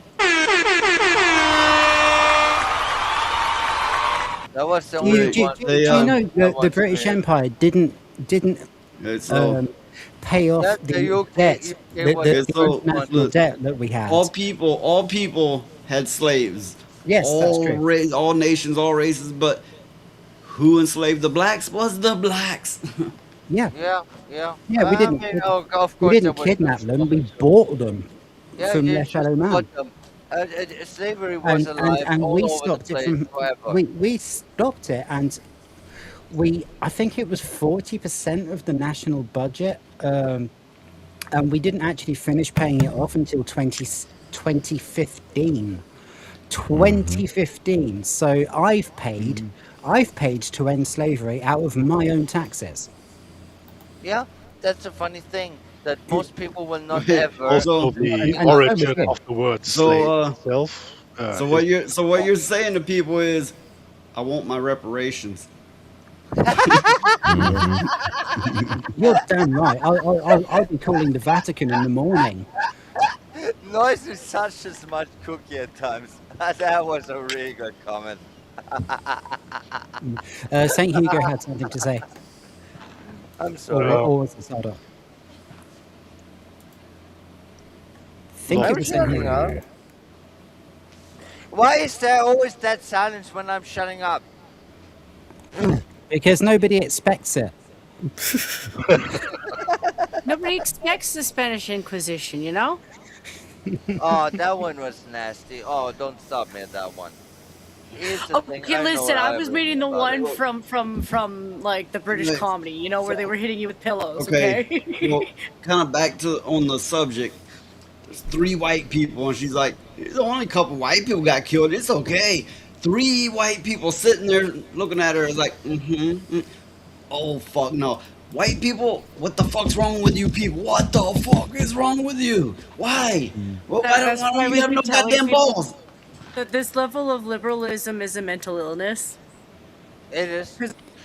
[SPEAKER 3] That was the
[SPEAKER 2] Do you,
[SPEAKER 3] only
[SPEAKER 2] do,
[SPEAKER 3] one.
[SPEAKER 2] do, do you know the British Empire didn't pay off
[SPEAKER 3] That the
[SPEAKER 2] the
[SPEAKER 3] UK
[SPEAKER 2] debt, the
[SPEAKER 3] was
[SPEAKER 2] international debt that we had?
[SPEAKER 4] All people had slaves.
[SPEAKER 2] Yes, that's true.
[SPEAKER 4] All nations, all races, but who enslaved the blacks was the blacks.
[SPEAKER 2] Yeah.
[SPEAKER 3] Yeah.
[SPEAKER 2] Yeah, we didn't.
[SPEAKER 3] Of course,
[SPEAKER 2] We didn't
[SPEAKER 3] there was
[SPEAKER 2] kidnap them. We bought them from
[SPEAKER 3] you
[SPEAKER 2] their
[SPEAKER 3] just
[SPEAKER 2] fellow man.
[SPEAKER 3] bought them. Slavery was alive
[SPEAKER 2] And
[SPEAKER 3] all
[SPEAKER 2] we
[SPEAKER 3] over
[SPEAKER 2] stopped
[SPEAKER 3] the
[SPEAKER 2] it
[SPEAKER 3] place
[SPEAKER 2] from.
[SPEAKER 3] forever.
[SPEAKER 2] We stopped it, and I think it was 40% of the national budget, and we didn't actually finish paying it off until 2015. 2015. So I've paid to end slavery out of my own taxes.
[SPEAKER 3] Yeah, that's a funny thing that most people will not ever.
[SPEAKER 9] Also, the origin of the word slave itself.
[SPEAKER 4] So what you're saying to people is, I want my reparations.
[SPEAKER 2] You're damn right. I'll be calling the Vatican in the morning.
[SPEAKER 3] Noise is such a smart cookie at times. That was a really good comment.
[SPEAKER 2] St. Hugo had something to say.
[SPEAKER 3] I'm sorry.
[SPEAKER 2] Or was it Sardo? Think it was St. Hugo.
[SPEAKER 3] Why is there always that silence when I'm shutting up?
[SPEAKER 2] Because nobody expects it.
[SPEAKER 6] Nobody expects the Spanish Inquisition, you know?
[SPEAKER 3] Oh, that one was nasty. Oh, don't stop me at that one. Here's the thing.
[SPEAKER 6] Okay,
[SPEAKER 3] I know
[SPEAKER 6] listen, I was
[SPEAKER 3] everything
[SPEAKER 6] reading the
[SPEAKER 3] about it.
[SPEAKER 6] one from like the British
[SPEAKER 4] Like,
[SPEAKER 6] comedy, you know, where they were hitting you with pillows,
[SPEAKER 4] okay,
[SPEAKER 6] okay?
[SPEAKER 4] well, kind of back to on the subject. There's 3 white people, and she's like, "There's only a couple white people got killed. It's okay." 3 white people sitting there looking at her like, oh fuck no. White people, what the fuck's wrong with you people? What the fuck is wrong with you? Why? Well,
[SPEAKER 6] That's
[SPEAKER 4] why
[SPEAKER 6] why
[SPEAKER 4] don't you
[SPEAKER 6] we've
[SPEAKER 4] have
[SPEAKER 6] been
[SPEAKER 4] no
[SPEAKER 6] telling
[SPEAKER 4] goddamn
[SPEAKER 6] people
[SPEAKER 4] balls?
[SPEAKER 6] that this level of liberalism is a mental illness.
[SPEAKER 3] It is.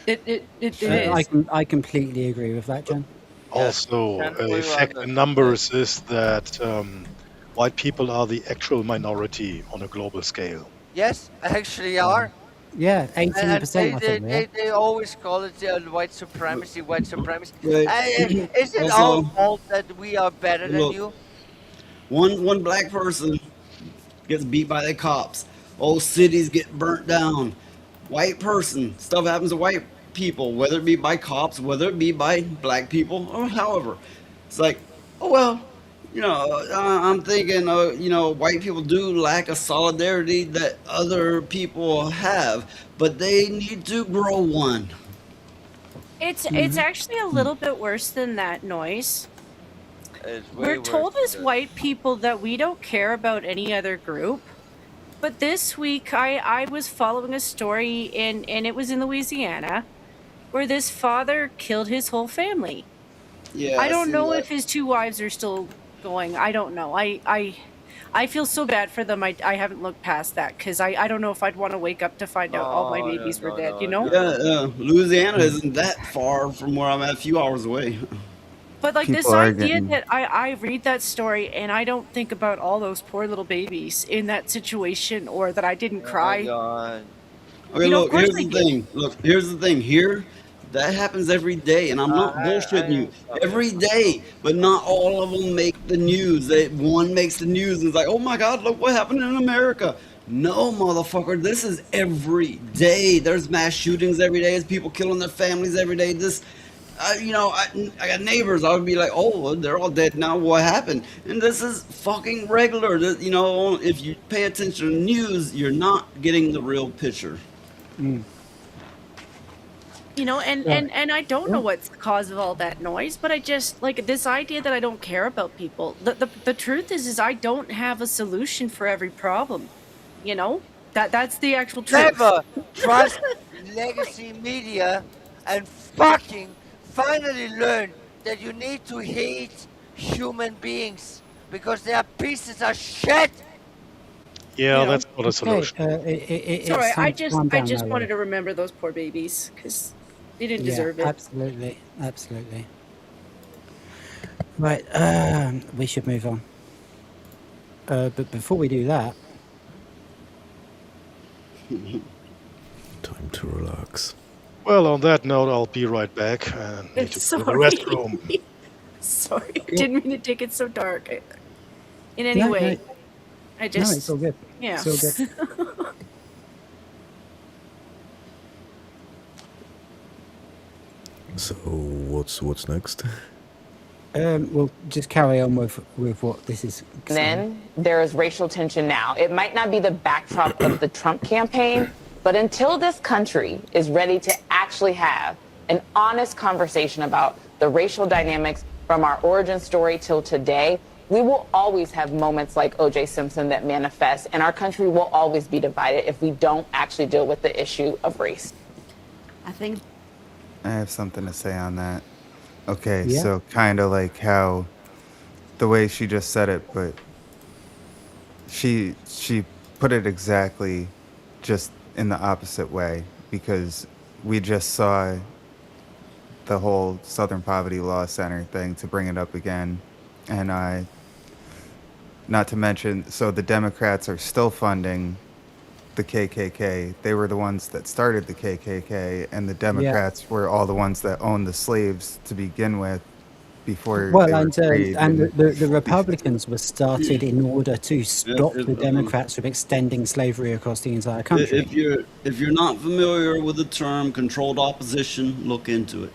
[SPEAKER 6] It
[SPEAKER 2] I
[SPEAKER 6] is.
[SPEAKER 2] I completely agree with that, Jen.
[SPEAKER 9] Also,
[SPEAKER 3] Ken,
[SPEAKER 9] a
[SPEAKER 3] we were on
[SPEAKER 9] fact
[SPEAKER 3] the
[SPEAKER 9] in numbers is that white people are the actual minority on a global scale.
[SPEAKER 3] Yes, actually are.
[SPEAKER 2] Yeah,
[SPEAKER 3] And
[SPEAKER 2] 18%, I think, yeah.
[SPEAKER 3] they always call it white supremacy, white supremacy.
[SPEAKER 4] Right.
[SPEAKER 3] Is it our
[SPEAKER 4] Also,
[SPEAKER 3] fault that we are better than
[SPEAKER 4] look,
[SPEAKER 3] you?
[SPEAKER 4] one black person gets beat by the cops. Whole cities get burnt down. White person, stuff happens to white people, whether it be by cops, whether it be by black people, or however. It's like, oh well, I'm thinking, white people do lack a solidarity that other people have, but they need to grow one.
[SPEAKER 6] It's actually a little bit worse than that, Noise.
[SPEAKER 3] It's way
[SPEAKER 6] We're
[SPEAKER 3] worse
[SPEAKER 6] told
[SPEAKER 3] than
[SPEAKER 6] as
[SPEAKER 3] that.
[SPEAKER 6] white people that we don't care about any other group. But this week I was following a story and it was in Louisiana where this father killed his whole family.
[SPEAKER 4] Yeah,
[SPEAKER 6] I don't
[SPEAKER 4] see,
[SPEAKER 6] know
[SPEAKER 4] like,
[SPEAKER 6] if his 2 wives are still going. I don't know. I feel so bad for them. I haven't looked past that because I don't know if I'd want to wake up to find out all my
[SPEAKER 3] Oh,
[SPEAKER 6] babies were
[SPEAKER 3] no,
[SPEAKER 6] dead,
[SPEAKER 3] no,
[SPEAKER 6] you know?
[SPEAKER 3] no.
[SPEAKER 4] Louisiana isn't that far from where I'm at, a few hours away.
[SPEAKER 6] But like this
[SPEAKER 8] People are
[SPEAKER 6] idea
[SPEAKER 8] getting
[SPEAKER 6] that I read that story and I don't think about all those poor little babies in that situation or that I didn't
[SPEAKER 3] Oh my
[SPEAKER 6] cry.
[SPEAKER 3] god.
[SPEAKER 4] Okay,
[SPEAKER 6] You know, of
[SPEAKER 4] look,
[SPEAKER 6] course
[SPEAKER 4] here's
[SPEAKER 6] I
[SPEAKER 4] the
[SPEAKER 6] did.
[SPEAKER 4] thing. Look, here's the thing. Here, that happens every day, and I'm not
[SPEAKER 3] I
[SPEAKER 4] bullshitting you.
[SPEAKER 3] understand
[SPEAKER 4] Every
[SPEAKER 3] it.
[SPEAKER 4] day, but not all of them make the news. One makes the news, and it's like, oh my God, look what happened in America. No, motherfucker, this is every day. There's mass shootings every day. There's people killing their families every day. I got neighbors. I would be like, oh, well, they're all dead now. What happened? And this is fucking regular. If you pay attention to the news, you're not getting the real picture.
[SPEAKER 6] You know, and I don't know what's the cause of all that noise, but I just like this idea that I don't care about people. The truth is I don't have a solution for every problem. You know? That's the actual truth.
[SPEAKER 3] Never trust legacy media and fucking finally learn that you need to hate human beings because they are pieces of shit.
[SPEAKER 9] Yeah,
[SPEAKER 6] You know?
[SPEAKER 9] that's not a solution.
[SPEAKER 6] Sorry,
[SPEAKER 2] it's
[SPEAKER 6] I
[SPEAKER 2] time to calm down
[SPEAKER 6] just
[SPEAKER 2] now,
[SPEAKER 6] wanted
[SPEAKER 2] Willie.
[SPEAKER 6] to remember those poor babies because they didn't
[SPEAKER 2] Yeah,
[SPEAKER 6] deserve it.
[SPEAKER 2] absolutely, absolutely. Right, we should move on. But before we do that,
[SPEAKER 7] Time to relax.
[SPEAKER 9] Well, on that note, I'll be right back and need to go to the restroom.
[SPEAKER 6] Sorry, didn't mean to take it so dark. In any
[SPEAKER 2] No,
[SPEAKER 6] way,
[SPEAKER 2] no.
[SPEAKER 6] I just
[SPEAKER 2] it's all good.
[SPEAKER 6] Yeah.
[SPEAKER 2] It's all good.
[SPEAKER 7] So what's next?
[SPEAKER 2] We'll just carry on with what this is.
[SPEAKER 1] Then there is racial tension now. It might not be the backdrop of the Trump campaign, but until this country is ready to actually have an honest conversation about the racial dynamics from our origin story till today, we will always have moments like O.J. Simpson that manifest, and our country will always be divided if we don't actually deal with the issue of race.
[SPEAKER 14] I think
[SPEAKER 8] I have something to say on that. Okay,
[SPEAKER 2] Yeah.
[SPEAKER 8] so kind of like how the way she just said it, but she put it exactly just in the opposite way, because we just saw the whole Southern Poverty Law Center thing, to bring it up again, and not to mention, so the Democrats are still funding the KKK. They were the ones that started the KKK, and the Democrats were all the ones that owned the slaves to begin with, before
[SPEAKER 2] Well,
[SPEAKER 8] they were
[SPEAKER 2] and
[SPEAKER 8] freed.
[SPEAKER 2] the Republicans were started in order to stop the Democrats from extending slavery across the entire country.
[SPEAKER 4] If you're not familiar with the term controlled opposition, look into it.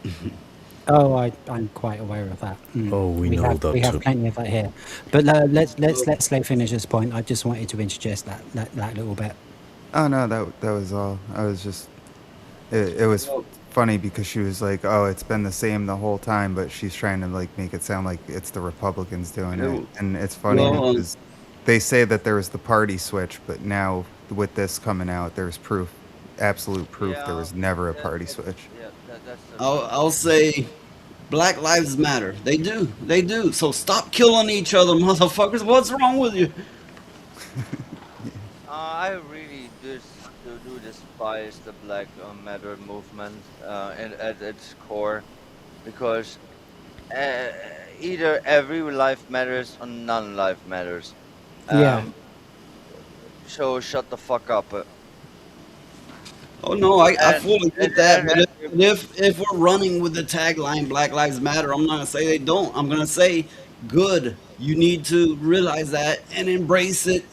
[SPEAKER 2] Oh, I'm quite aware of that.
[SPEAKER 7] Oh, we know that
[SPEAKER 2] we have
[SPEAKER 7] too.
[SPEAKER 2] plenty of that here. But let's Slay finish this point. I just wanted to interject that little bit.
[SPEAKER 8] Oh no, that was all. I was just it was funny because she was like, "Oh, it's been the same the whole time," but she's trying to like make it sound like it's the Republicans doing it, and it's funny
[SPEAKER 4] Well,
[SPEAKER 8] because they say that there was the party switch, but now with this coming out, there's proof, absolute proof, there was never a party switch.
[SPEAKER 3] Yeah, that's the
[SPEAKER 4] I'll say Black Lives Matter. They do. So stop killing each other, motherfuckers. What's wrong with you?
[SPEAKER 3] I really do despise the Black Matter movement at its core, because uh, either every life matters or none life matters.
[SPEAKER 2] Yeah.
[SPEAKER 3] So shut the fuck up.
[SPEAKER 4] Oh no, I
[SPEAKER 3] And-
[SPEAKER 4] fully get
[SPEAKER 3] and-
[SPEAKER 4] that.
[SPEAKER 3] and-
[SPEAKER 4] But
[SPEAKER 3] and-
[SPEAKER 4] if we're running with the tagline Black Lives Matter, I'm not gonna say they don't. I'm gonna say good. You need to realize that and embrace it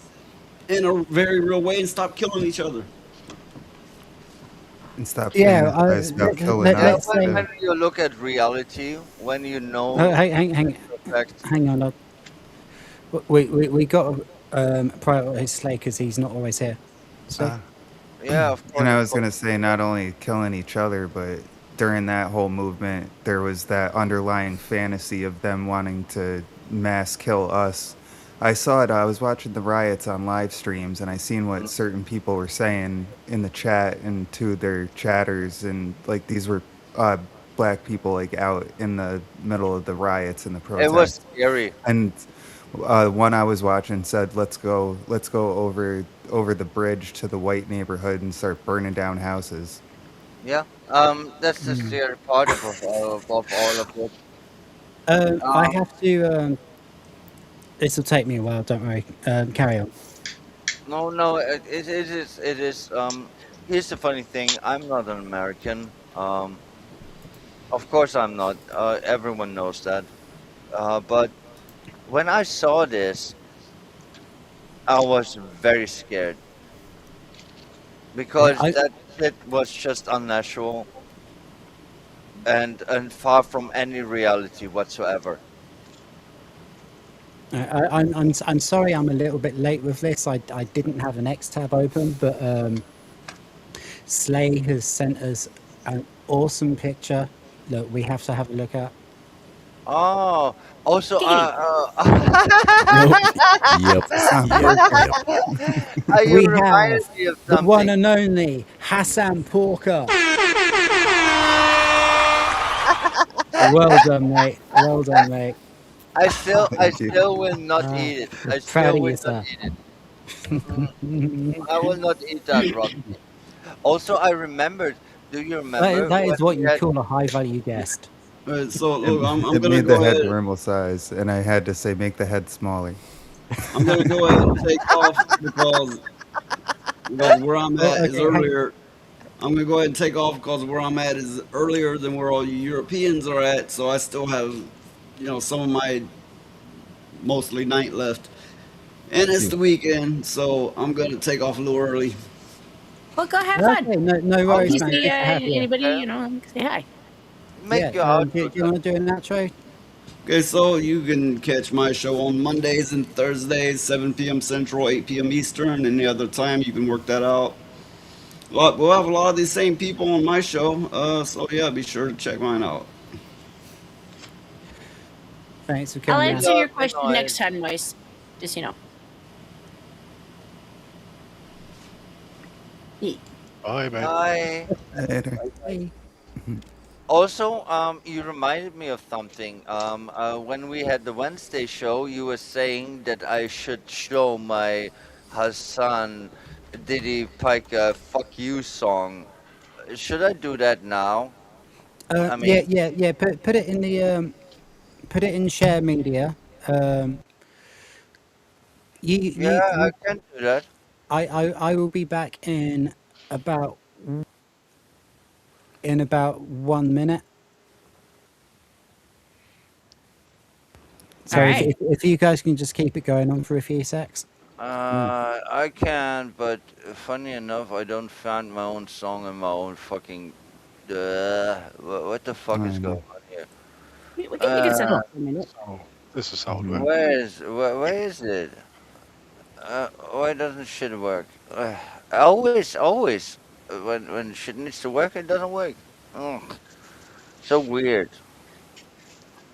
[SPEAKER 4] in a very real way and stop killing each other.
[SPEAKER 8] And stop
[SPEAKER 2] Yeah,
[SPEAKER 8] saying advice about killing us.
[SPEAKER 3] when you look at reality, when you know.
[SPEAKER 2] Hang on. We got to prioritize Slay because he's not always here. So.
[SPEAKER 3] Yeah, of course.
[SPEAKER 8] And I was gonna say, not only killing each other, but during that whole movement, there was that underlying fantasy of them wanting to mass kill us. I saw it. I was watching the riots on live streams, and I seen what certain people were saying in the chat and to their chatters, and like these were black people like out in the middle of the riots and the protests.
[SPEAKER 3] It was scary.
[SPEAKER 8] And one I was watching said, "Let's go over the bridge to the white neighborhood and start burning down houses."
[SPEAKER 3] Yeah, that's the scary part of all of it.
[SPEAKER 2] I have to. This will take me a while. Don't worry. Carry on.
[SPEAKER 3] No, it is. It is. Here's the funny thing. I'm not an American. Of course I'm not. Everyone knows that. But when I saw this, I was very scared because that shit was just unnatural and far from any reality whatsoever.
[SPEAKER 2] I'm sorry I'm a little bit late with this. I didn't have an X tab open, but Slay has sent us an awesome picture that we have to have a look at.
[SPEAKER 3] Oh, also,
[SPEAKER 2] Yep.
[SPEAKER 3] You
[SPEAKER 2] We
[SPEAKER 3] reminded
[SPEAKER 2] have
[SPEAKER 3] me of
[SPEAKER 2] the
[SPEAKER 3] something.
[SPEAKER 2] one and only Hasan Porker. Well done, mate. Well done, mate.
[SPEAKER 3] I still
[SPEAKER 2] Thank you.
[SPEAKER 3] will not eat it. I
[SPEAKER 2] Proud
[SPEAKER 3] still
[SPEAKER 2] of
[SPEAKER 3] will
[SPEAKER 2] you,
[SPEAKER 3] not
[SPEAKER 2] sir.
[SPEAKER 3] eat it. I will not eat that, Rocky. Also, I remembered. Do you remember?
[SPEAKER 2] That is
[SPEAKER 3] when
[SPEAKER 2] what
[SPEAKER 3] we
[SPEAKER 2] you
[SPEAKER 3] had-
[SPEAKER 2] call a high value guest.
[SPEAKER 4] So look, I'm
[SPEAKER 8] It
[SPEAKER 4] gonna
[SPEAKER 8] made the
[SPEAKER 4] go
[SPEAKER 8] head
[SPEAKER 4] ahead.
[SPEAKER 8] normal size, and I had to say, make the head smaller.
[SPEAKER 4] I'm gonna go ahead and take off because where I'm at is
[SPEAKER 2] Okay, hang-
[SPEAKER 4] earlier. I'm gonna go ahead and take off because where I'm at is earlier than where all you Europeans are at. So I still have, some of my mostly night left, and it's the weekend, so I'm gonna take off a little early.
[SPEAKER 6] Well, go have fun.
[SPEAKER 2] Okay, no worries,
[SPEAKER 6] You
[SPEAKER 2] man.
[SPEAKER 6] see
[SPEAKER 2] Good to have you.
[SPEAKER 6] anybody, say hi.
[SPEAKER 3] Make your
[SPEAKER 2] do you want to do an outro?
[SPEAKER 4] Okay, so you can catch my show on Mondays and Thursdays, 7 p.m. Central, 8 p.m. Eastern. Any other time, you can work that out. We'll have a lot of these same people on my show, so yeah, be sure to check mine out.
[SPEAKER 2] Thanks for
[SPEAKER 6] I'll
[SPEAKER 2] coming.
[SPEAKER 6] answer your question next time, Moise. Just
[SPEAKER 9] Bye, man.
[SPEAKER 3] Bye.
[SPEAKER 8] Later.
[SPEAKER 3] Also, you reminded me of something. When we had the Wednesday show, you were saying that I should show my Hasan Diddy Piker "Fuck You" song. Should I do that now? I mean,
[SPEAKER 2] Yeah. Put it in the put it in share media.
[SPEAKER 3] I can do that.
[SPEAKER 2] I will be back in about 1 minute. So
[SPEAKER 6] Alright.
[SPEAKER 2] if you guys can just keep it going on for a few secs.
[SPEAKER 3] I can, but funny enough, I don't find my own song in my own fucking What the fuck is going on here?
[SPEAKER 6] We can settle
[SPEAKER 3] Uh,
[SPEAKER 6] for a minute.
[SPEAKER 9] So this is how it
[SPEAKER 2] Mhm.
[SPEAKER 9] works.
[SPEAKER 3] where is it? Why doesn't shit work? Always, when shit needs to work, it doesn't work. Ugh, so weird.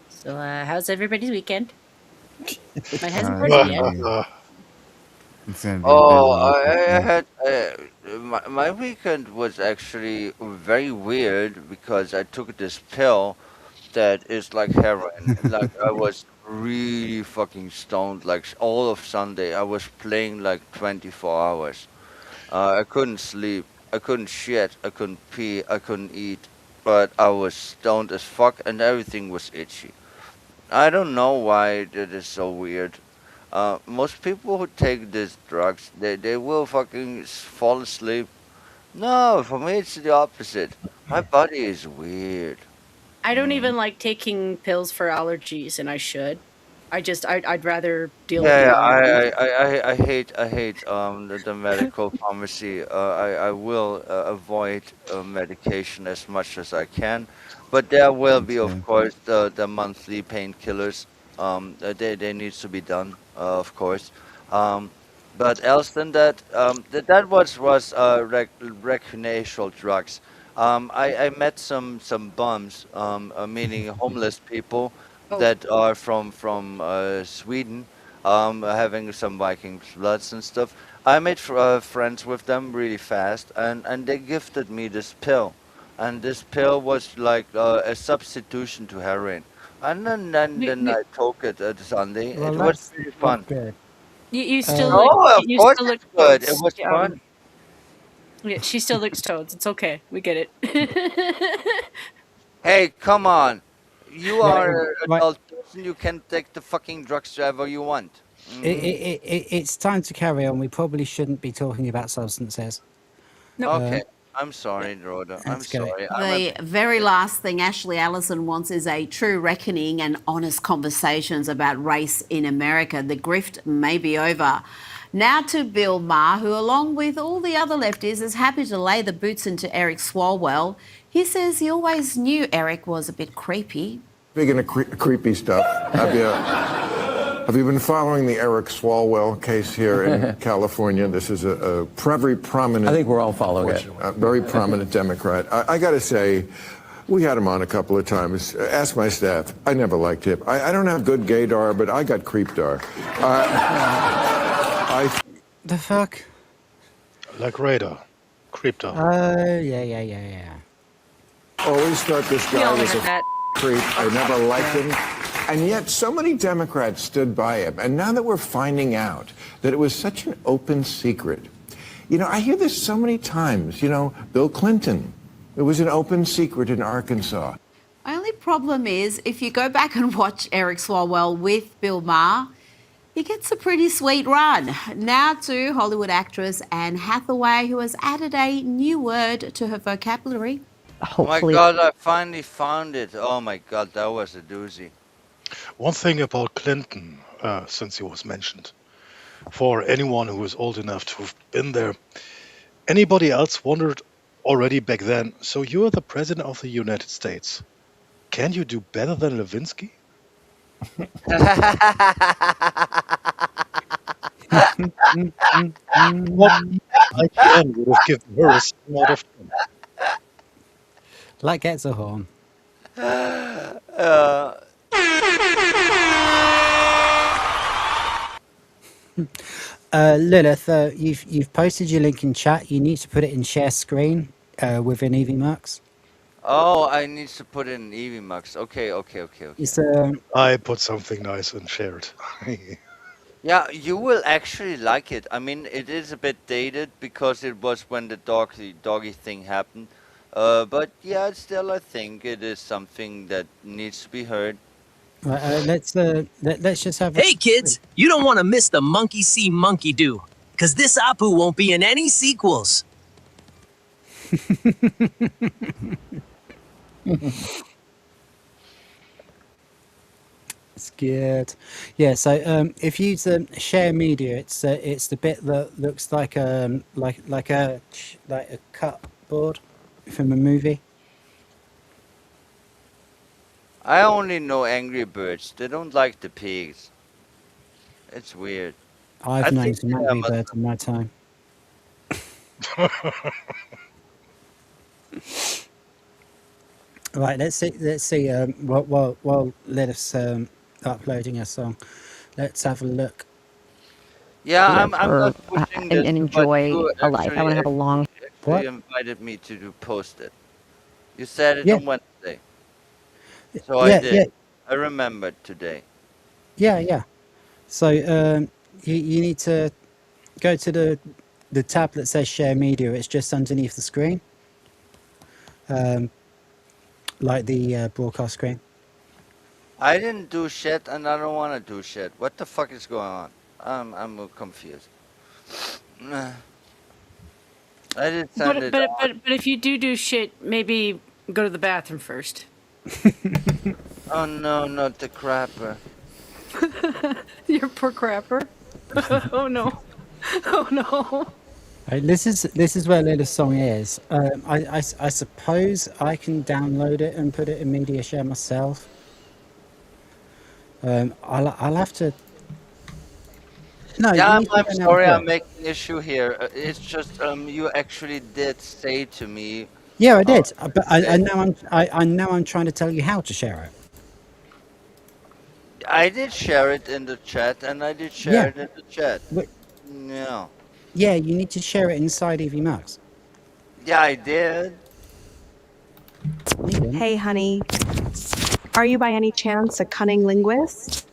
[SPEAKER 6] So, how's everybody's weekend? Mine hasn't
[SPEAKER 8] It's
[SPEAKER 6] started
[SPEAKER 8] gonna
[SPEAKER 6] yet.
[SPEAKER 8] be it's gonna be a
[SPEAKER 3] Oh,
[SPEAKER 8] busy weekend for
[SPEAKER 3] I
[SPEAKER 8] me.
[SPEAKER 3] had my weekend was actually very weird because I took this pill that is like heroin. Like I was really fucking stoned. Like all of Sunday, I was playing like 24 hours. I couldn't sleep. I couldn't shit. I couldn't pee. I couldn't eat. But I was stoned as fuck, and everything was itchy. I don't know why that is so weird. Most people who take these drugs, they will fucking fall asleep. No, for me it's the opposite. My body is weird.
[SPEAKER 6] I don't
[SPEAKER 3] Mm.
[SPEAKER 6] even like taking pills for allergies, and I should. I'd rather deal with
[SPEAKER 3] Yeah,
[SPEAKER 6] the
[SPEAKER 3] yeah,
[SPEAKER 6] allergies.
[SPEAKER 3] I hate the medical pharmacy. I will avoid medication as much as I can, but there will
[SPEAKER 8] Me
[SPEAKER 3] be, of
[SPEAKER 8] too.
[SPEAKER 3] course, the monthly painkillers. They needs to be done, of course. Um, but else than that, that was recreational drugs. I met some bums, meaning homeless people
[SPEAKER 6] Oh,
[SPEAKER 3] that are from Sweden, having some Viking bloods and stuff. I made friends with them really fast, and they gifted me this pill, and this pill was like a substitution to heroin. And then
[SPEAKER 6] we,
[SPEAKER 3] I took it Sunday.
[SPEAKER 2] Well,
[SPEAKER 3] It was
[SPEAKER 2] that's
[SPEAKER 3] really
[SPEAKER 2] not
[SPEAKER 3] fun.
[SPEAKER 2] good.
[SPEAKER 6] you still
[SPEAKER 2] Uh,
[SPEAKER 6] look
[SPEAKER 3] Oh, of
[SPEAKER 6] you
[SPEAKER 3] course
[SPEAKER 6] still look
[SPEAKER 3] it's good. It
[SPEAKER 6] toads.
[SPEAKER 3] was fun.
[SPEAKER 6] Yeah, she still looks toads. It's okay. We get it.
[SPEAKER 3] Hey, come on. You
[SPEAKER 2] right,
[SPEAKER 3] are an
[SPEAKER 2] right.
[SPEAKER 3] adult person. You can take the fucking drugs wherever you want.
[SPEAKER 2] It's time to carry on. We probably shouldn't be talking about substances.
[SPEAKER 6] Nope.
[SPEAKER 3] Okay. I'm sorry, Rhoda. I'm
[SPEAKER 2] Let's go.
[SPEAKER 3] sorry. I'm a
[SPEAKER 14] The very last thing Ashley Allison wants is a true reckoning and honest conversations about race in America. The grift may be over. Now to Bill Maher, who, along with all the other lefties, is happy to lay the boots into Eric Swalwell. He says he always knew Eric was a bit creepy.
[SPEAKER 11] Speaking of creepy stuff, have you been following the Eric Swalwell case here in California? This is a very prominent.
[SPEAKER 5] I think we're all following it.
[SPEAKER 11] A very prominent Democrat. I got to say, we had him on a couple of times. Ask my staff. I never liked him. I don't have good gaydar, but I got creepdar.
[SPEAKER 2] The fuck?
[SPEAKER 9] Like radar, crypto.
[SPEAKER 2] Yeah.
[SPEAKER 11] Always thought this
[SPEAKER 6] We all
[SPEAKER 11] guy was
[SPEAKER 6] heard
[SPEAKER 11] a
[SPEAKER 6] that.
[SPEAKER 11] creep. I never liked him. And yet so many Democrats stood by him. And now that we're finding out that it was such an open secret, I hear this so many times, Bill Clinton, it was an open secret in Arkansas.
[SPEAKER 14] Only problem is, if you go back and watch Eric Swalwell with Bill Maher, he gets a pretty sweet run. Now to Hollywood actress Anne Hathaway, who has added a new word to her vocabulary.
[SPEAKER 3] Oh my God, I finally found it. Oh my God, that was a doozy.
[SPEAKER 9] One thing about Clinton, since he was mentioned, for anyone who is old enough to have been there, anybody else wondered already back then, so you're the president of the United States. Can you do better than Lewinsky? What IGN would have given her a 7 out of 10.
[SPEAKER 2] That gets a horn. Lilith, you've posted your link in chat. You need to put it in share screen within EVMux.
[SPEAKER 3] Oh, I need to put it in EVMux. Okay.
[SPEAKER 2] It's
[SPEAKER 9] I put something nice and shared.
[SPEAKER 3] Yeah, you will actually like it. I mean, it is a bit dated because it was when the doggy thing happened. But yeah, still, I think it is something that needs to be heard.
[SPEAKER 2] right, let's just have.
[SPEAKER 13] Hey kids, you don't want to miss the monkey see monkey do, because this Apu won't be in any sequels.
[SPEAKER 2] It's good. Yeah. So if you use share media, it's the bit that looks like a cut board from a movie.
[SPEAKER 3] I only know Angry Birds. They don't like the pigs. It's weird. I
[SPEAKER 2] I've known
[SPEAKER 3] think
[SPEAKER 2] some
[SPEAKER 3] they
[SPEAKER 2] angry
[SPEAKER 3] must.
[SPEAKER 2] birds in my time. Right, let's see. Let's see. While let us uploading a song, let's have a look.
[SPEAKER 3] Yeah,
[SPEAKER 15] live
[SPEAKER 3] I'm
[SPEAKER 15] or
[SPEAKER 3] not pushing
[SPEAKER 15] and
[SPEAKER 3] this, but
[SPEAKER 15] enjoy
[SPEAKER 3] you
[SPEAKER 15] a life. I want to have a long.
[SPEAKER 3] actually
[SPEAKER 2] What?
[SPEAKER 3] invited me to post it. You said it
[SPEAKER 2] Yeah,
[SPEAKER 3] on Wednesday, so I
[SPEAKER 2] yeah, yeah,
[SPEAKER 3] did. I remembered today.
[SPEAKER 2] yeah. So you need to go to the tab that says Share Media. It's just underneath the screen, like the broadcast screen.
[SPEAKER 3] I didn't do shit, and I don't want to do shit. What the fuck is going on? I'm confused. I did send it on.
[SPEAKER 6] But if you do shit, maybe go to the bathroom first.
[SPEAKER 3] Oh no, not the crapper.
[SPEAKER 6] Your poor crapper. Oh no. Oh no.
[SPEAKER 2] Right, this is where Lilith's song is. I suppose I can download it and put it in media share myself. I'll have to. No, you
[SPEAKER 3] Yeah,
[SPEAKER 2] need to
[SPEAKER 3] I'm
[SPEAKER 2] go and have a
[SPEAKER 3] sorry I'm
[SPEAKER 2] look.
[SPEAKER 3] making issue here. It's just you actually did say to me.
[SPEAKER 2] Yeah, I
[SPEAKER 3] Uh,
[SPEAKER 2] did, but I know I'm trying to tell you how to share it.
[SPEAKER 3] I did share it in the chat, and I did share
[SPEAKER 2] Yeah,
[SPEAKER 3] it in the chat.
[SPEAKER 2] but
[SPEAKER 3] No.
[SPEAKER 2] yeah, you need to share it inside EV Max.
[SPEAKER 3] Yeah, I did.
[SPEAKER 17] Hey, honey. Are you by any chance a cunning linguist?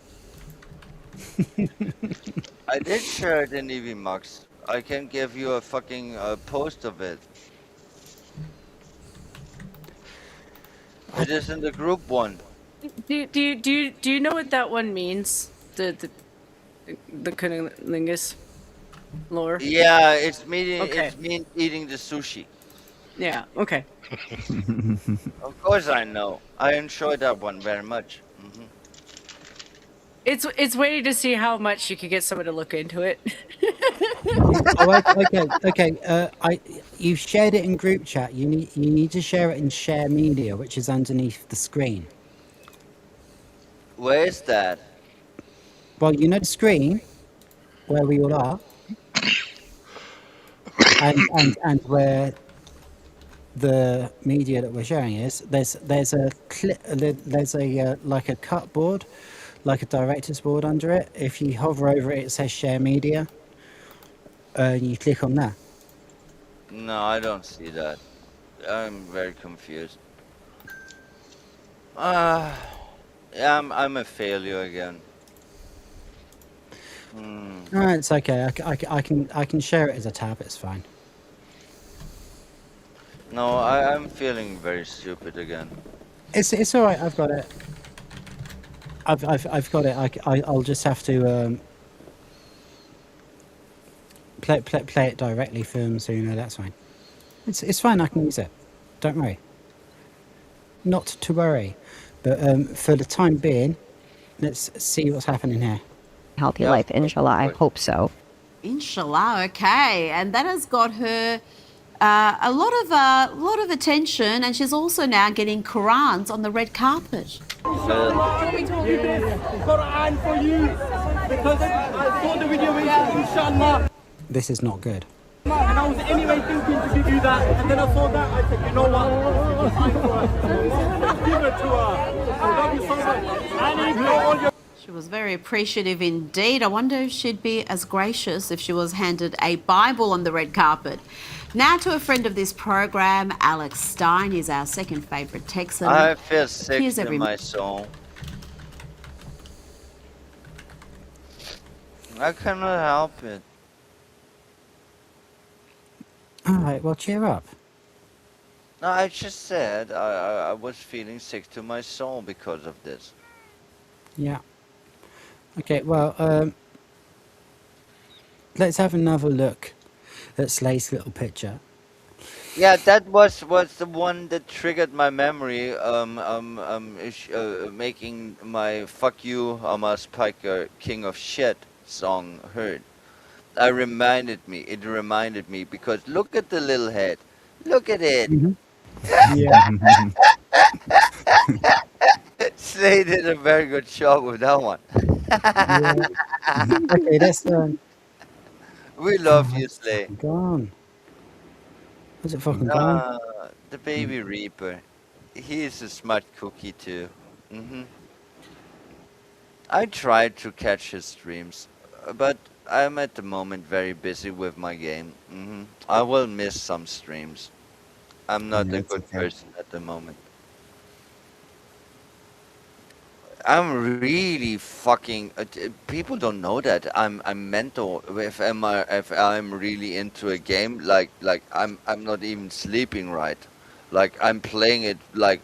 [SPEAKER 3] I did share it in EVMux. I can give you a fucking post of it. It is in the group one.
[SPEAKER 6] Do you know what that one means? The cunnilingus lore?
[SPEAKER 3] Yeah, it's me.
[SPEAKER 6] Okay.
[SPEAKER 3] It's me eating the sushi.
[SPEAKER 6] Yeah, okay.
[SPEAKER 3] Of course I know. I enjoyed that one very much.
[SPEAKER 6] It's waiting to see how much you can get someone to look into it.
[SPEAKER 2] Oh, okay. You've shared it in group chat. You need to share it in Share Media, which is underneath the screen.
[SPEAKER 3] Where is that?
[SPEAKER 2] Well, you know the screen where we all are, and where the media that we're sharing is. There's a like a cut board, like a director's board under it. If you hover over it, it says Share Media. You click on that.
[SPEAKER 3] No, I don't see that. I'm very confused. Yeah, I'm a failure again.
[SPEAKER 2] No, it's okay. I can share it as a tab. It's fine.
[SPEAKER 3] No, I'm feeling very stupid again.
[SPEAKER 2] It's all right. I've got it. I've got it. I'll just have to play it directly for them, so you know that's fine. It's fine. I can use it. Don't worry. Not to worry. But for the time being, let's see what's happening here.
[SPEAKER 15] Healthy life, inshallah. I hope so.
[SPEAKER 14] Inshallah, okay. And that has got her a lot of attention, and she's also now getting Qurans on the red carpet.
[SPEAKER 12] Quran for you because I saw the video inshallah.
[SPEAKER 2] This is not good.
[SPEAKER 12] And I was anyway thinking to give you that, and then I saw that, I said, you know what? Give it to her. I love you so much. I need all your.
[SPEAKER 14] She was very appreciative indeed. I wonder if she'd be as gracious if she was handed a Bible on the red carpet. Now to a friend of this program, Alex Stein is our second favourite Texan.
[SPEAKER 3] I feel sick
[SPEAKER 14] Here's
[SPEAKER 3] in my soul. I cannot help it.
[SPEAKER 2] All right. Well, cheer up.
[SPEAKER 3] No, I just said I was feeling sick to my soul because of this.
[SPEAKER 2] Yeah. Okay. Well, let's have another look at Slay's little picture.
[SPEAKER 3] Yeah, that was the one that triggered my memory. Making my "Fuck You, Hamas Piker, King of Shit" song heard. It reminded me because look at the little head. Look at it.
[SPEAKER 2] Yeah.
[SPEAKER 3] Slay did a very good job with that one.
[SPEAKER 2] Yeah. Okay, let's.
[SPEAKER 3] We
[SPEAKER 2] Oh,
[SPEAKER 3] love you,
[SPEAKER 2] where's it
[SPEAKER 3] Slay.
[SPEAKER 2] fucking gone? Where's it fucking gone?
[SPEAKER 3] Ah, the baby Reaper. He is a smart cookie too. I tried to catch his streams, but I'm at the moment very busy with my game. I will miss some streams. I'm not
[SPEAKER 5] Yeah,
[SPEAKER 3] a
[SPEAKER 5] it's
[SPEAKER 3] good
[SPEAKER 5] okay.
[SPEAKER 3] person at the moment. I'm really fucking. People don't know that I'm mental. If I'm really into a game, like I'm not even sleeping right. Like I'm playing it like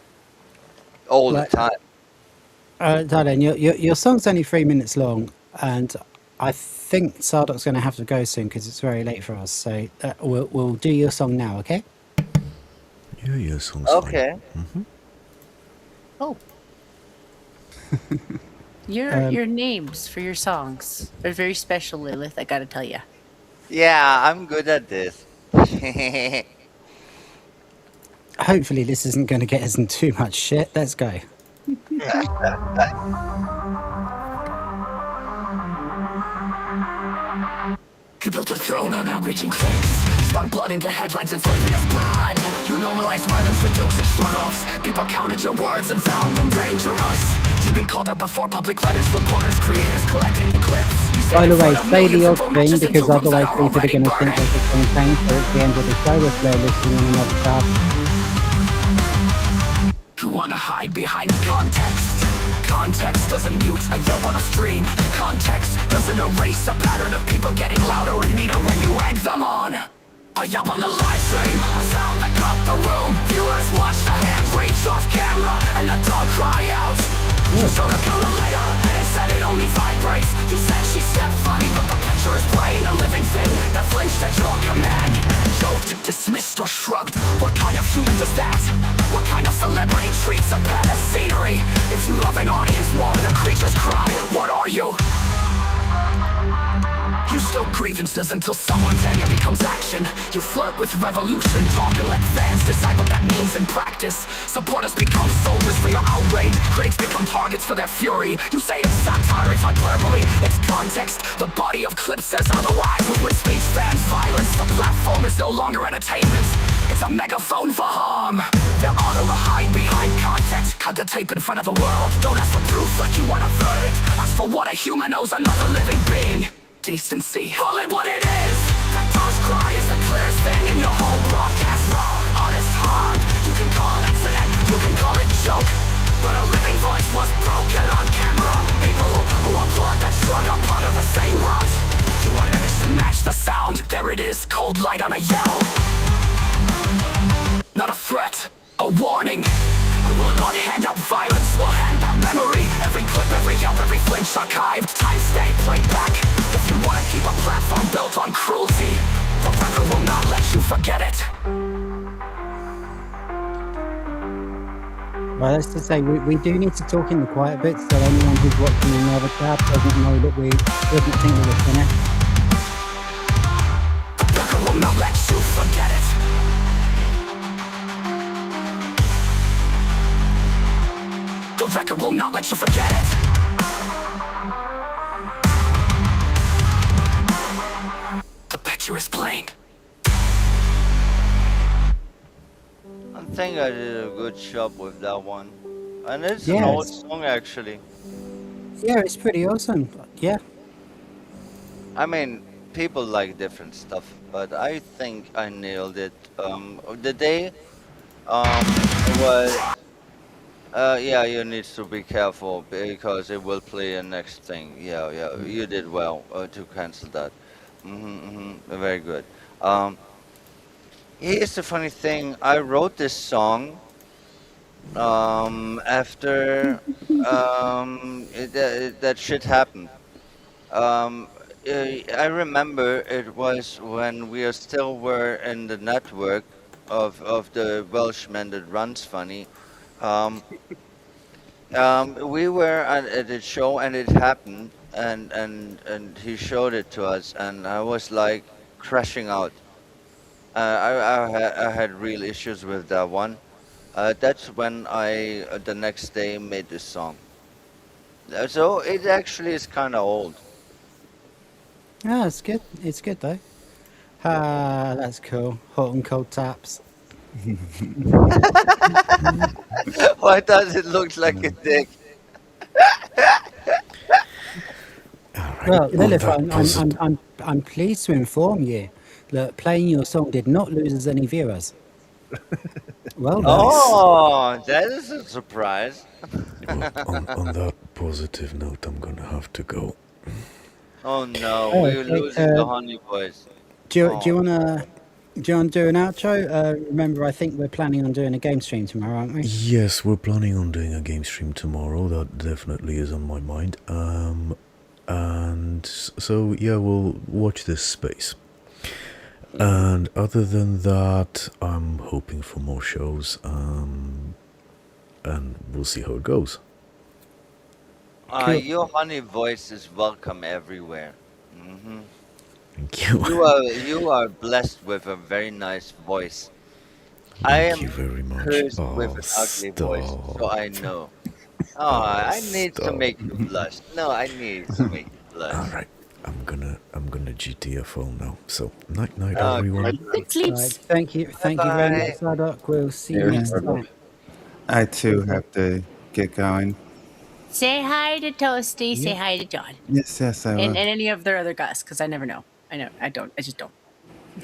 [SPEAKER 3] all the
[SPEAKER 2] Like,
[SPEAKER 3] time.
[SPEAKER 2] darling, your song's only 3 minutes long, and I think Sardoc's going to have to go soon because it's very late for us. So we'll do your song now, okay?
[SPEAKER 7] Yeah, sounds
[SPEAKER 3] Okay.
[SPEAKER 7] fine.
[SPEAKER 6] Oh. Your names for your songs are very special, Lilith. I gotta tell you.
[SPEAKER 3] Yeah, I'm good at this.
[SPEAKER 2] Hopefully, this isn't going to get us in too much shit. Let's go.
[SPEAKER 10] You built a throne on outreaching cliffs. Spun blood into headlines and flavor of blood. You normalized violence with jokes and shut-offs. People counted your words and found them dangerous. You've been called up before public letters, reporters, creators, collecting clips.
[SPEAKER 2] By the way, say the odd thing because otherwise people are going to think there's a campaign. So at the end of the show, if they're listening on another tab.
[SPEAKER 10] You wanna hide behind context. Context doesn't mute a yell on a stream. Context doesn't erase a pattern of people getting louder and meaner when you egg them on. A yell on the live stream, a sound that got the room. Viewers watch the hand reach off camera and the dog cry out. You showed a color later and it said it only vibrates. You said she stepped funny, but the picture is plain. A living thing that flinched at your command. Joked, dismissed or shrugged. What kind of human does that? What kind of celebrity treats a pet as scenery? If you love an audience more than a creature's cry, what are you? You stoke grievances until someone's anger becomes action. You flirt with revolution, talk and let fans decide what that means in practice. Supporters become soldiers for your outrage. Critics become targets for their fury. You say it's satire, it's hyperbole, it's context. The body of clips says otherwise. With speech fans violence, the platform is no longer entertainment. It's a megaphone for harm. They'll honor a hide behind context. Cut the tape in front of the world. Don't ask for proof like you want a verdict. Ask for what a human owes another living being. Decency, call it what it is. That dog's cry is the clearest thing in your whole broadcast. Raw, honest harm. You can call it accident, you can call it joke, but a living voice was broken on camera. People who applaud that strung up part of the same rot. You want an image to match the sound. There it is, cold light on a yell. Not a threat, a warning. We will not hand out violence, we'll hand out memory. Every clip, every yell, every flinch archived. Time stay played back. If you wanna keep a platform built on cruelty, the record will not let you forget it.
[SPEAKER 2] Well, let's just say we do need to talk in the quiet bits so anyone who's watching in the other tab doesn't know that doesn't think that we're finished.
[SPEAKER 10] The record will not let you forget it. The record will not let you forget it. The picture is plain.
[SPEAKER 3] I think I did a good job with that one. And it's an
[SPEAKER 2] Yes.
[SPEAKER 3] old song actually.
[SPEAKER 2] Yeah, it's pretty awesome. Yeah.
[SPEAKER 3] I mean, people like different stuff, but I think I nailed it. The day was yeah, you need to be careful because it will play a next thing. Yeah, you did well to cancel that. Very good. Here's the funny thing. I wrote this song after that shit happened. I remember it was when we are still were in the network of the Welshman that runs funny. We were at a show and it happened, and he showed it to us, and I was like crashing out. I had real issues with that one. That's when I the next day made this song. So it actually is kind of old.
[SPEAKER 2] Ah, it's good. It's good though. Ah, that's cool. Hot and cold taps.
[SPEAKER 3] Why does it look like a dick?
[SPEAKER 2] Well,
[SPEAKER 7] On
[SPEAKER 2] Lilith,
[SPEAKER 7] that positive,
[SPEAKER 2] I'm pleased to inform you that playing your song did not lose us any viewers. Well done.
[SPEAKER 3] Oh, that is a surprise.
[SPEAKER 7] well, on that positive note, I'm gonna have to go.
[SPEAKER 3] Oh no,
[SPEAKER 2] Oh,
[SPEAKER 3] we're
[SPEAKER 2] okay.
[SPEAKER 3] losing the honey boys.
[SPEAKER 2] Do you
[SPEAKER 3] Oh,
[SPEAKER 2] wanna do an outro? Remember, I think we're planning on doing a game stream tomorrow, aren't we?
[SPEAKER 7] Yes, we're planning on doing a game stream tomorrow. That definitely is on my mind. And so yeah, we'll watch this space. And other than that, I'm hoping for more shows. And we'll see how it goes.
[SPEAKER 3] your honey voice is welcome everywhere.
[SPEAKER 7] Thank you.
[SPEAKER 3] You are blessed with a very nice voice. I
[SPEAKER 7] Thank you
[SPEAKER 3] am
[SPEAKER 7] very much.
[SPEAKER 3] cursed with
[SPEAKER 7] Oh,
[SPEAKER 3] an ugly voice, so I
[SPEAKER 7] stop.
[SPEAKER 3] know. Oh,
[SPEAKER 7] Oh,
[SPEAKER 3] I need to
[SPEAKER 7] stop.
[SPEAKER 3] make you blush. No, I need to make you blush.
[SPEAKER 7] All right, I'm gonna GTFO now. So night, night,
[SPEAKER 3] Okay.
[SPEAKER 7] everyone.
[SPEAKER 6] Good sleeps.
[SPEAKER 2] Right, thank you very much, Sadok. We'll see you next time.
[SPEAKER 8] I too have to get going.
[SPEAKER 6] Say hi to Toasty. Say hi to John.
[SPEAKER 8] Yes, yes, I will.
[SPEAKER 6] And any of their other guests, because I never know. I just don't.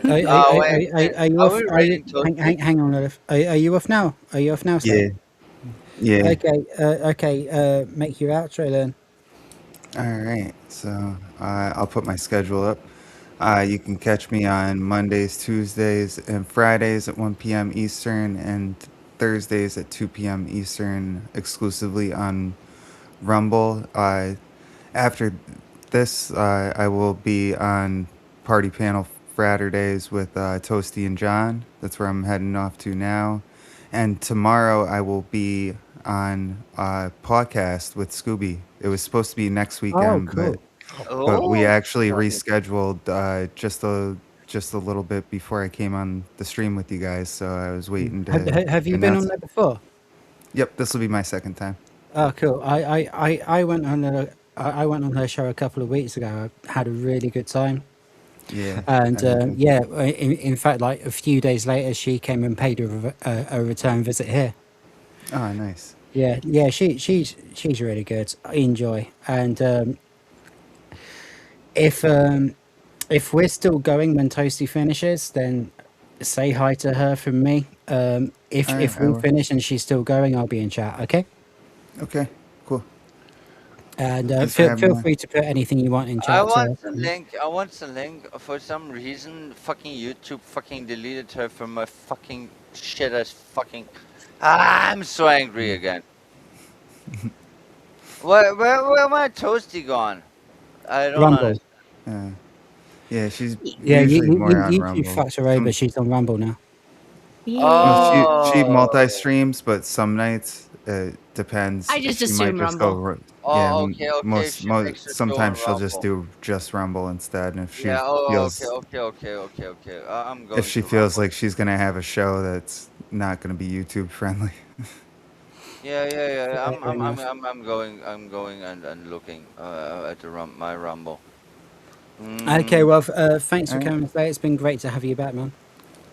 [SPEAKER 2] Are you off?
[SPEAKER 3] we
[SPEAKER 2] Are you,
[SPEAKER 3] rating Toasty?
[SPEAKER 2] hang on, Lilith. Are you off now? Are you off now, sir?
[SPEAKER 8] Yeah. Yeah.
[SPEAKER 2] Okay. Make your outro then.
[SPEAKER 8] All right. So I'll put my schedule up. You can catch me on Mondays, Tuesdays, and Fridays at 1 p.m. Eastern, and Thursdays at 2 p.m. Eastern, exclusively on Rumble. After this, I will be on Party Panel Fridays with Toasty and John. That's where I'm heading off to now. And tomorrow I will be on a podcast with Scooby. It was supposed to be next weekend,
[SPEAKER 2] cool.
[SPEAKER 8] but we
[SPEAKER 3] Oh,
[SPEAKER 8] actually rescheduled just a little bit before I came on the stream with you guys. So I was waiting to
[SPEAKER 2] Have you been
[SPEAKER 8] announce
[SPEAKER 2] on
[SPEAKER 8] it.
[SPEAKER 2] there before?
[SPEAKER 8] Yep, this will be my second time.
[SPEAKER 2] Oh, cool. I went on her show a couple of weeks ago. I had a really good time.
[SPEAKER 8] Yeah.
[SPEAKER 2] And
[SPEAKER 8] I did.
[SPEAKER 2] yeah, in fact, like a few days later, she came and paid a return visit here.
[SPEAKER 8] Oh, nice.
[SPEAKER 2] Yeah. She's really good. I enjoy. And if we're still going when Toasty finishes, then say hi to her from me. If
[SPEAKER 8] Alright, I
[SPEAKER 2] we
[SPEAKER 8] will.
[SPEAKER 2] finish and she's still going, I'll be in chat. Okay.
[SPEAKER 8] Okay, cool.
[SPEAKER 2] And
[SPEAKER 8] Thanks for
[SPEAKER 2] feel
[SPEAKER 8] having me.
[SPEAKER 2] free to put anything you want in
[SPEAKER 3] I
[SPEAKER 2] chat.
[SPEAKER 3] want the link. I want the link. For some reason, fucking YouTube fucking deleted her from my fucking shit ass fucking. I'm so angry again. Where my Toasty gone? I don't
[SPEAKER 2] Rumble.
[SPEAKER 3] understand.
[SPEAKER 8] Yeah, she's
[SPEAKER 2] Yeah,
[SPEAKER 8] usually more on
[SPEAKER 2] you
[SPEAKER 8] Rumble.
[SPEAKER 2] fucked her over. She's on Rumble now.
[SPEAKER 8] Well, she
[SPEAKER 3] Oh.
[SPEAKER 8] multi-streams, but some nights it depends.
[SPEAKER 6] I just
[SPEAKER 8] She might
[SPEAKER 6] assume
[SPEAKER 8] just
[SPEAKER 6] Rumble.
[SPEAKER 8] yeah,
[SPEAKER 3] Okay.
[SPEAKER 8] most
[SPEAKER 3] She makes her
[SPEAKER 8] sometimes
[SPEAKER 3] go
[SPEAKER 8] she'll
[SPEAKER 3] on
[SPEAKER 8] just
[SPEAKER 3] Rumble.
[SPEAKER 8] do just Rumble instead, and if she
[SPEAKER 3] Yeah. Oh.
[SPEAKER 8] feels
[SPEAKER 3] Okay. I'm going
[SPEAKER 8] if she
[SPEAKER 3] to
[SPEAKER 8] feels
[SPEAKER 3] Rumble.
[SPEAKER 8] like she's gonna have a show that's not gonna be YouTube friendly.
[SPEAKER 3] Yeah.
[SPEAKER 2] Fair enough.
[SPEAKER 3] I'm going and looking at my Rumble.
[SPEAKER 2] Okay, well, thanks for
[SPEAKER 8] Alright.
[SPEAKER 2] coming today. It's been great to have you back, man.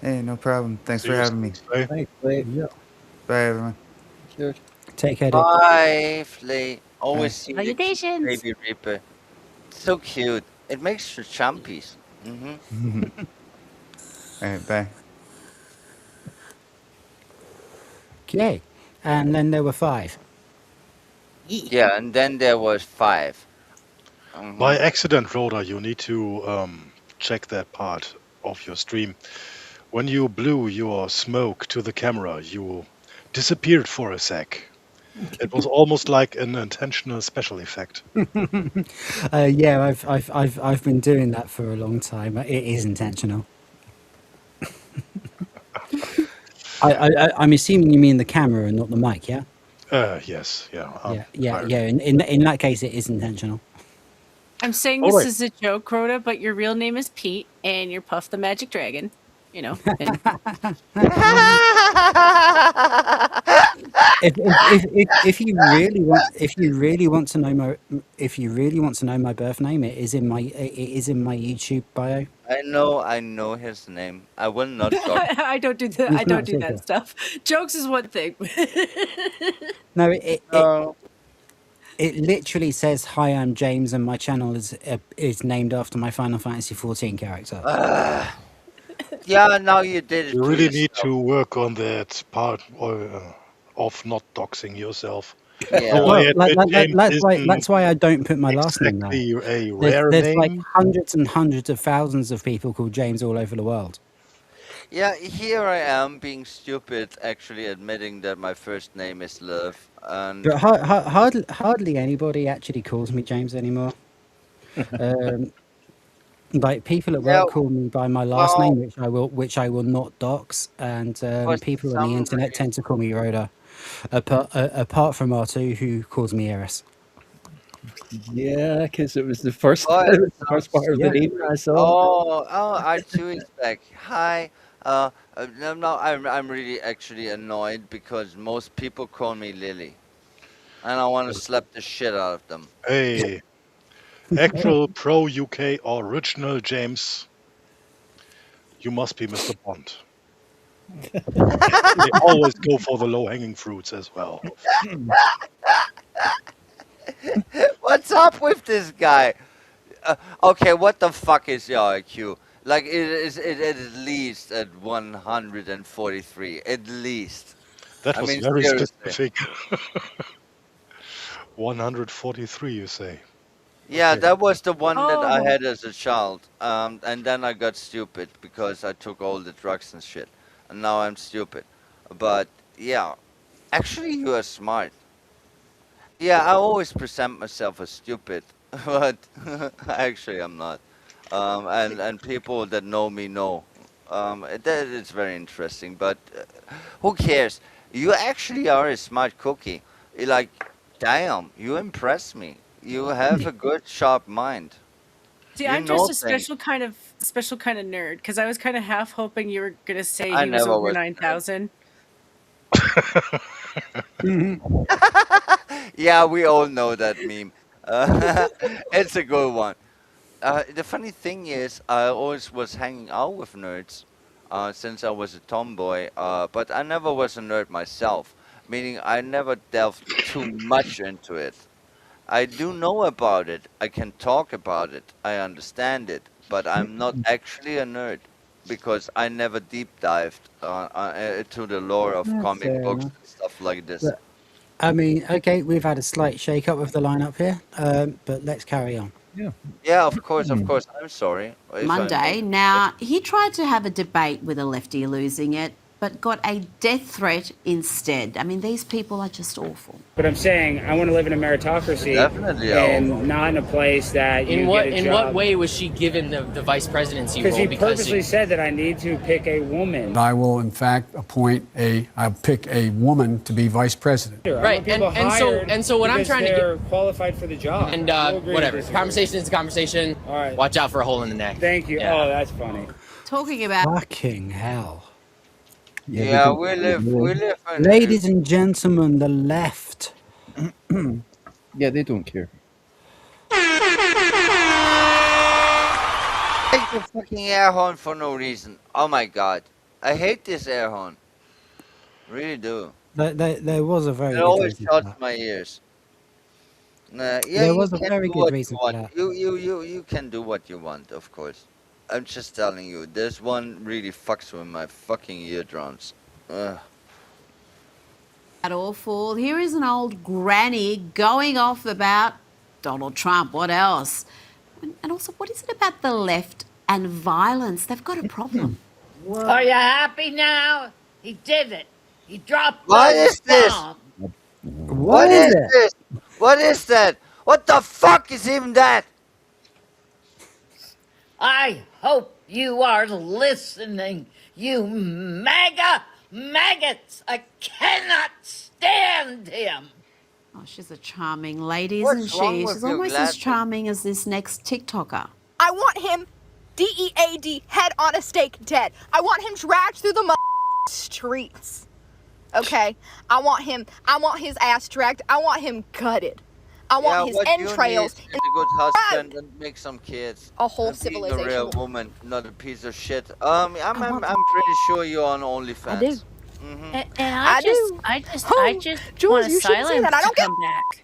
[SPEAKER 8] Hey, no problem. Thanks
[SPEAKER 9] See
[SPEAKER 8] for
[SPEAKER 9] you
[SPEAKER 8] having me.
[SPEAKER 9] Wednesday.
[SPEAKER 2] Thanks, Lee. Yeah.
[SPEAKER 8] Bye, everyone.
[SPEAKER 2] Take care, dude.
[SPEAKER 3] Bye, Flea. Always see the cute
[SPEAKER 6] Salutations.
[SPEAKER 3] baby Reaper. So cute. It makes you chumpies.
[SPEAKER 8] All right, bye.
[SPEAKER 2] Okay. And then there were 5.
[SPEAKER 3] Yeah, and then there was 5.
[SPEAKER 9] By accident, Rhoda, you need to check that part of your stream. When you blew your smoke to the camera, you disappeared for a sec. It was almost like an intentional special effect.
[SPEAKER 2] Yeah, I've been doing that for a long time. It is intentional. I'm assuming you mean the camera and not the mic, yeah?
[SPEAKER 9] Yes, yeah.
[SPEAKER 2] Yeah. In that case, it is intentional.
[SPEAKER 6] I'm saying
[SPEAKER 9] All
[SPEAKER 6] this
[SPEAKER 9] right.
[SPEAKER 6] is a joke, Rhoda, but your real name is Pete, and you're Puff the Magic Dragon. you know. And
[SPEAKER 2] if you really want to know my birth name, it is in my YouTube bio.
[SPEAKER 3] I know his name. I will not talk.
[SPEAKER 6] I don't do that. I
[SPEAKER 2] It's
[SPEAKER 6] don't
[SPEAKER 2] not
[SPEAKER 6] do that
[SPEAKER 2] secret.
[SPEAKER 6] stuff. Jokes is one thing.
[SPEAKER 2] No,
[SPEAKER 3] No.
[SPEAKER 2] it literally says, "Hi, I'm James, and my channel is named after my Final Fantasy 14 character."
[SPEAKER 3] Yeah, now you did it
[SPEAKER 9] You
[SPEAKER 3] to
[SPEAKER 9] really need
[SPEAKER 3] yourself.
[SPEAKER 9] to work on that part of not doxing yourself.
[SPEAKER 3] Yeah.
[SPEAKER 9] Though I
[SPEAKER 2] Well,
[SPEAKER 9] admit James isn't
[SPEAKER 2] that's why I don't put my last name there.
[SPEAKER 9] exactly a rare
[SPEAKER 2] There's like
[SPEAKER 9] name.
[SPEAKER 2] hundreds and hundreds of thousands of people called James all over the world.
[SPEAKER 3] Yeah, here I am being stupid, actually admitting that my first name is Love, and
[SPEAKER 2] But hardly anybody actually calls me James anymore. Um, like people at
[SPEAKER 3] yeah,
[SPEAKER 2] work call me by my last
[SPEAKER 3] well,
[SPEAKER 2] name, which I will not dox, and
[SPEAKER 3] for
[SPEAKER 2] people on the
[SPEAKER 3] some
[SPEAKER 2] internet tend to call me Rhoda. Apart from R2, who calls me Eris.
[SPEAKER 5] Yeah, because it was the first
[SPEAKER 3] oh,
[SPEAKER 5] it
[SPEAKER 3] it
[SPEAKER 5] was the first
[SPEAKER 3] sounds
[SPEAKER 5] part of the
[SPEAKER 2] Yeah.
[SPEAKER 5] name I saw.
[SPEAKER 3] R2 is back. Hi, no, I'm really actually annoyed because most people call me Lily, and I want to slap the shit out of them.
[SPEAKER 9] Hey, actual pro UK original James, you must be Mr. Bond. They always go for the low hanging fruits as well.
[SPEAKER 3] What's up with this guy? Okay, what the fuck is your IQ? Like it at least at 143, at least.
[SPEAKER 9] That
[SPEAKER 3] I
[SPEAKER 9] was
[SPEAKER 3] mean,
[SPEAKER 9] very
[SPEAKER 3] seriously.
[SPEAKER 9] specific. 143, you say?
[SPEAKER 3] Yeah,
[SPEAKER 9] Okay.
[SPEAKER 3] that was the one that I
[SPEAKER 6] Oh.
[SPEAKER 3] had as a child. And then I got stupid because I took all the drugs and shit. And now I'm stupid. But yeah, actually you are smart. Yeah, I always present myself as stupid, but actually I'm not. And people that know me know. That is very interesting. But who cares? You actually are a smart cookie. Like, damn, you impress me. You have a good, sharp mind.
[SPEAKER 6] See,
[SPEAKER 3] You
[SPEAKER 6] I'm just
[SPEAKER 3] know
[SPEAKER 6] a
[SPEAKER 3] things.
[SPEAKER 6] special kind of nerd because I was kind of half hoping you were gonna say
[SPEAKER 3] I
[SPEAKER 6] he was
[SPEAKER 3] never
[SPEAKER 6] over
[SPEAKER 3] was.
[SPEAKER 6] 9,000.
[SPEAKER 3] Yeah, we all know that meme. It's a good one. The funny thing is, I always was hanging out with nerds since I was a tomboy, but I never was a nerd myself, meaning I never delved too much into it. I do know about it, I can talk about it, I understand it, but I'm not actually a nerd because I never deep dived to the lore of
[SPEAKER 2] That's
[SPEAKER 3] comic
[SPEAKER 2] fair
[SPEAKER 3] books
[SPEAKER 2] enough.
[SPEAKER 3] and stuff like this.
[SPEAKER 2] But I mean, okay, we've had a slight shake up with the lineup here, but let's carry on.
[SPEAKER 5] Yeah.
[SPEAKER 3] Yeah, of course, I'm sorry if I
[SPEAKER 14] Monday.
[SPEAKER 3] made.
[SPEAKER 14] Now, he tried to have a debate with a lefty losing it, but got a death threat instead. I mean, these people are just awful.
[SPEAKER 18] But I'm saying I want to live in a meritocracy
[SPEAKER 3] Definitely
[SPEAKER 18] and not in a place that you get a job.
[SPEAKER 19] In what way was she given the vice presidency role?
[SPEAKER 18] Because he purposely said that I need to pick a woman.
[SPEAKER 21] I will, in fact, I'll pick a woman to be vice president.
[SPEAKER 19] Right, and so what I'm trying to
[SPEAKER 18] they're qualified for the job.
[SPEAKER 19] And whatever, conversation is a conversation.
[SPEAKER 18] All right.
[SPEAKER 19] Watch out for a hole in the neck.
[SPEAKER 18] Thank you.
[SPEAKER 19] Yeah.
[SPEAKER 18] Oh, that's funny.
[SPEAKER 14] Talking about
[SPEAKER 2] Fucking hell.
[SPEAKER 3] Yeah, we live in
[SPEAKER 2] Ladies and gentlemen, the left.
[SPEAKER 5] Yeah, they don't care.
[SPEAKER 3] Take the fucking air horn for no reason. Oh my god. I hate this air horn. Really do.
[SPEAKER 2] There was a very
[SPEAKER 3] It
[SPEAKER 2] good
[SPEAKER 3] always
[SPEAKER 2] reason for
[SPEAKER 3] shouts
[SPEAKER 2] that.
[SPEAKER 3] my ears. Yeah,
[SPEAKER 2] There
[SPEAKER 3] you
[SPEAKER 2] was a
[SPEAKER 3] can
[SPEAKER 2] very
[SPEAKER 3] do
[SPEAKER 2] good
[SPEAKER 3] what you
[SPEAKER 2] reason for
[SPEAKER 3] want.
[SPEAKER 2] that.
[SPEAKER 3] You can do what you want, of course. I'm just telling you, this one really fucks with my fucking eardrums. Ugh.
[SPEAKER 14] awful. Here is an old granny going off about Donald Trump. What else? And also, what is it about the left and violence? They've got a problem.
[SPEAKER 22] Are you happy now? He did it. He dropped
[SPEAKER 3] What
[SPEAKER 22] those
[SPEAKER 3] is this?
[SPEAKER 22] bombs.
[SPEAKER 3] What is this? What is that? What the fuck is even that?
[SPEAKER 22] I hope you are listening, you MAGA maggots. I cannot stand him.
[SPEAKER 14] Oh, she's a charming lady,
[SPEAKER 22] What's
[SPEAKER 14] isn't
[SPEAKER 22] wrong
[SPEAKER 14] she?
[SPEAKER 22] with
[SPEAKER 14] She's
[SPEAKER 22] you,
[SPEAKER 14] almost as
[SPEAKER 22] Gladys?
[SPEAKER 14] charming as this next TikToker.
[SPEAKER 25] I want him
[SPEAKER 16] DEAD, head on a stake, dead. I want him dragged through the streets. Okay? I want his ass dragged. I want him gutted. I want his
[SPEAKER 3] what
[SPEAKER 16] entrails.
[SPEAKER 3] you need is a good husband and make some kids.
[SPEAKER 16] A whole
[SPEAKER 3] and being a
[SPEAKER 16] civilization.
[SPEAKER 3] real woman, not a piece of shit. I'm pretty sure you're on OnlyFans.
[SPEAKER 16] I do.
[SPEAKER 3] Mm-hmm.
[SPEAKER 6] And
[SPEAKER 16] I
[SPEAKER 6] I just
[SPEAKER 16] Jules,
[SPEAKER 6] want
[SPEAKER 16] you shouldn't say
[SPEAKER 6] asylum
[SPEAKER 16] that. I
[SPEAKER 6] to
[SPEAKER 16] don't get-
[SPEAKER 6] come back.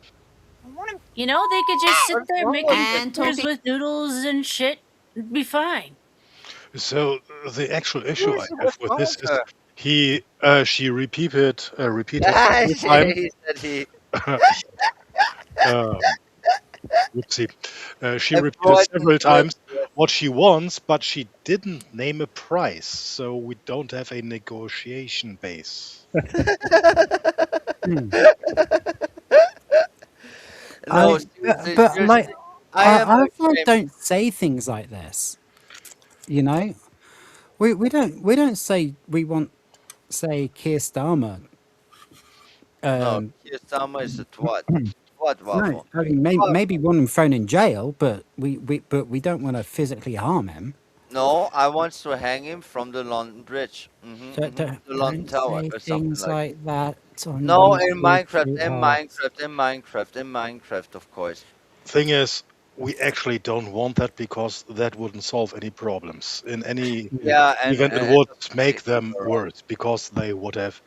[SPEAKER 6] You know, they could just sit there making
[SPEAKER 16] And
[SPEAKER 6] burgers
[SPEAKER 16] talking-
[SPEAKER 6] with noodles and shit. It'd be fine.
[SPEAKER 9] So the actual issue I
[SPEAKER 3] What's
[SPEAKER 9] have with
[SPEAKER 3] wrong
[SPEAKER 9] this
[SPEAKER 3] with
[SPEAKER 9] is
[SPEAKER 3] her?
[SPEAKER 9] she repeated several
[SPEAKER 3] He
[SPEAKER 9] times.
[SPEAKER 3] said he.
[SPEAKER 9] Whoopsie. She
[SPEAKER 3] And
[SPEAKER 9] repeated
[SPEAKER 3] Freud
[SPEAKER 9] several
[SPEAKER 3] was
[SPEAKER 9] times
[SPEAKER 3] good.
[SPEAKER 9] what she wants, but she didn't name a price, so we don't have a negotiation base.
[SPEAKER 3] No,
[SPEAKER 2] but like,
[SPEAKER 3] I am
[SPEAKER 2] I
[SPEAKER 3] like
[SPEAKER 2] also
[SPEAKER 3] James.
[SPEAKER 2] don't say things like this. You know, we don't say we want, say, Keir Starmer.
[SPEAKER 3] No, Keir Starmer is a twat. Twat
[SPEAKER 2] No,
[SPEAKER 3] waffle.
[SPEAKER 2] I mean maybe want him thrown in jail, but we don't want to physically harm him.
[SPEAKER 3] No, I want to hang him from the London Bridge. The London Tower
[SPEAKER 2] Say
[SPEAKER 3] or something
[SPEAKER 2] things
[SPEAKER 3] like
[SPEAKER 2] like that on
[SPEAKER 3] No,
[SPEAKER 2] YouTube,
[SPEAKER 3] in Minecraft,
[SPEAKER 2] sweetheart.
[SPEAKER 3] in Minecraft, of course.
[SPEAKER 9] Thing is, we actually don't want that because that wouldn't solve any problems. In any
[SPEAKER 3] Yeah, and
[SPEAKER 9] event, it would make them
[SPEAKER 3] you're right.
[SPEAKER 9] worse because they would have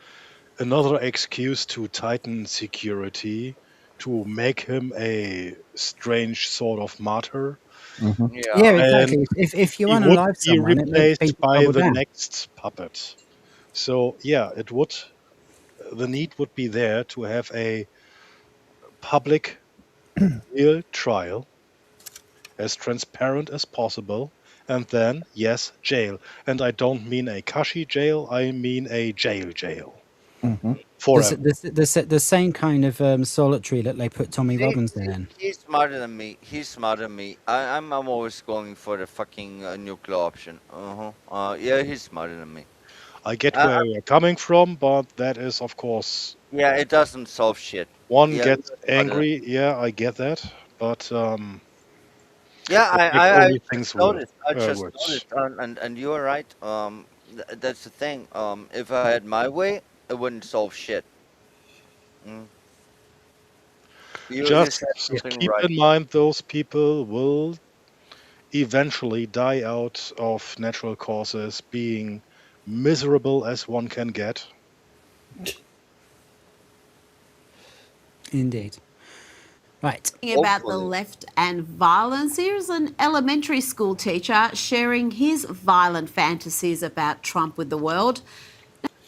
[SPEAKER 9] another excuse to tighten security, to make him a strange sort of martyr.
[SPEAKER 2] Yeah, exactly.
[SPEAKER 9] And
[SPEAKER 2] If you
[SPEAKER 9] he would
[SPEAKER 2] unalive
[SPEAKER 9] be
[SPEAKER 2] someone, it makes
[SPEAKER 9] replaced
[SPEAKER 2] people
[SPEAKER 9] by
[SPEAKER 2] double
[SPEAKER 9] the
[SPEAKER 2] down.
[SPEAKER 9] next puppet. So yeah, it would. The need would be there to have a public, real trial, as transparent as possible, and then yes, jail. And I don't mean a cushy jail. I mean a jail. Forever.
[SPEAKER 2] The same kind of solitary that they put Tommy Robinson in.
[SPEAKER 3] He's smarter than me. I'm always going for the fucking nuclear option. Yeah, he's smarter than me.
[SPEAKER 9] I get where you're coming from, but that is, of course,
[SPEAKER 3] Yeah, it doesn't solve shit.
[SPEAKER 9] one
[SPEAKER 3] Yeah,
[SPEAKER 9] gets
[SPEAKER 3] you're smarter.
[SPEAKER 9] angry. Yeah, I get that, but
[SPEAKER 3] Yeah,
[SPEAKER 9] it makes
[SPEAKER 3] I
[SPEAKER 9] only
[SPEAKER 3] just
[SPEAKER 9] things
[SPEAKER 3] noticed.
[SPEAKER 9] worse.
[SPEAKER 3] And you are right. That's the thing. If I had my way, it wouldn't solve shit. You
[SPEAKER 9] Just
[SPEAKER 3] said something
[SPEAKER 9] keep
[SPEAKER 3] right.
[SPEAKER 9] in mind those people will eventually die out of natural causes, being miserable as one can get.
[SPEAKER 2] Indeed. Right.
[SPEAKER 14] About the left and violence. Here's an elementary school teacher sharing his violent fantasies about Trump with the world.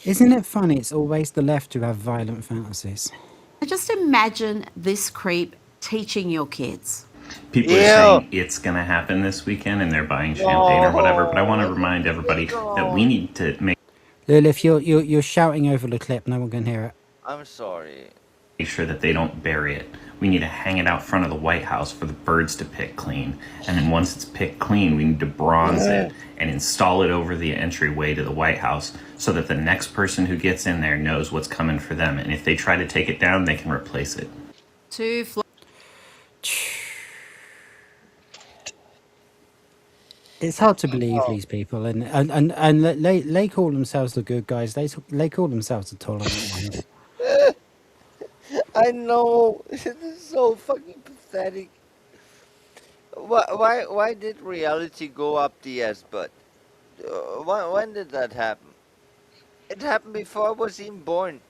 [SPEAKER 2] Isn't it funny? It's always the left who have violent fantasies.
[SPEAKER 14] Just imagine this creep teaching your kids.
[SPEAKER 20] People are saying it's going to happen this weekend and they're buying champagne or whatever, but I want to remind everybody that we need to make
[SPEAKER 2] Lilith, you're shouting over the clip. No one can hear it.
[SPEAKER 3] I'm sorry.
[SPEAKER 20] sure that they don't bury it. We need to hang it out front of the White House for the birds to pick clean. And then once it's picked clean, we need to bronze it and install it over the entryway to the White House so that the next person who gets in there knows what's coming for them. And if they try to take it down, they can replace it.
[SPEAKER 2] It's hard to believe these people, and they call themselves the good guys. They call themselves the tolerant ones.
[SPEAKER 3] I know. This is so fucking pathetic. Why did reality go up the ass butt? When did that happen? It happened before I was even born.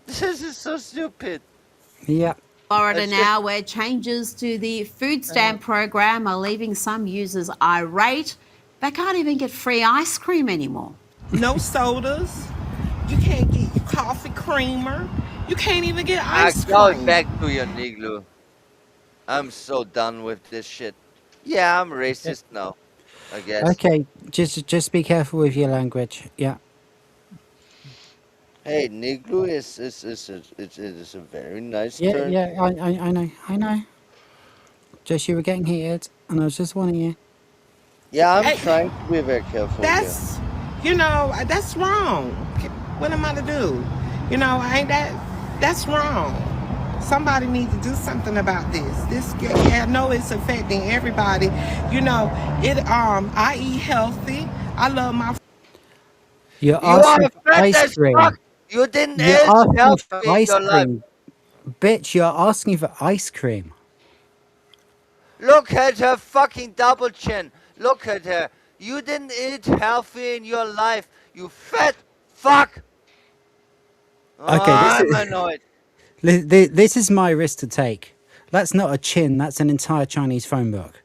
[SPEAKER 3] This is so stupid.
[SPEAKER 2] Yeah.
[SPEAKER 14] Florida now, where changes to the food stamp program are leaving some users irate. They can't even get free ice cream anymore.
[SPEAKER 23] No sodas. You can't get your coffee creamer. You can't even get ice
[SPEAKER 3] Going
[SPEAKER 23] cream.
[SPEAKER 3] back to your Niglu. I'm so done with this shit. Yeah, I'm racist now, I guess.
[SPEAKER 2] Okay, just be careful with your language. Yeah.
[SPEAKER 3] Hey, Niglu is a very nice
[SPEAKER 2] Yeah,
[SPEAKER 3] term.
[SPEAKER 2] yeah. I know. Just you were getting heated, and I was just warning you.
[SPEAKER 3] Yeah, I'm
[SPEAKER 23] Hey,
[SPEAKER 3] trying to be very careful.
[SPEAKER 23] That's, that's wrong. What am I to do? That's wrong. Somebody needs to do something about this. I know it's affecting everybody. You know, I eat healthy. I love my.
[SPEAKER 2] You're
[SPEAKER 3] You are
[SPEAKER 2] asking for
[SPEAKER 3] fat
[SPEAKER 2] ice
[SPEAKER 3] as fuck.
[SPEAKER 2] cream.
[SPEAKER 3] You didn't
[SPEAKER 2] You're
[SPEAKER 3] eat
[SPEAKER 2] asking for
[SPEAKER 3] healthy in
[SPEAKER 2] ice
[SPEAKER 3] your life.
[SPEAKER 2] cream. Bitch, you're asking for ice cream.
[SPEAKER 3] Look at her fucking double chin. Look at her. You didn't eat healthy in your life. You fat fuck.
[SPEAKER 2] Okay,
[SPEAKER 3] I'm annoyed.
[SPEAKER 2] this is my risk to take. That's not a chin, that's an entire Chinese phone book.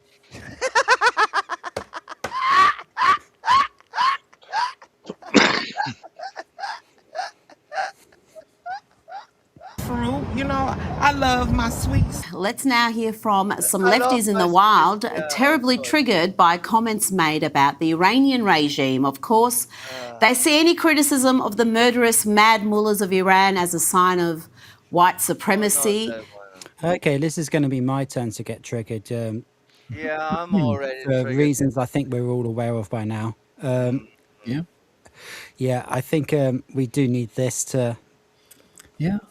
[SPEAKER 23] fruit. You know, I love my sweets.
[SPEAKER 14] Let's now hear from some
[SPEAKER 3] I love
[SPEAKER 14] lefties in
[SPEAKER 3] my
[SPEAKER 14] the
[SPEAKER 3] sweets,
[SPEAKER 14] wild,
[SPEAKER 3] yeah,
[SPEAKER 14] terribly
[SPEAKER 3] of course.
[SPEAKER 14] triggered by comments made about the Iranian regime. Of course, they see any criticism of the murderous mad mullahs of Iran as a sign of white supremacy.
[SPEAKER 2] Okay, this is going to be my turn to get triggered.
[SPEAKER 3] Yeah, I'm already
[SPEAKER 2] For
[SPEAKER 3] triggered.
[SPEAKER 2] reasons I think we're all aware of by now.
[SPEAKER 5] Yeah.
[SPEAKER 2] Yeah, I think we do need this to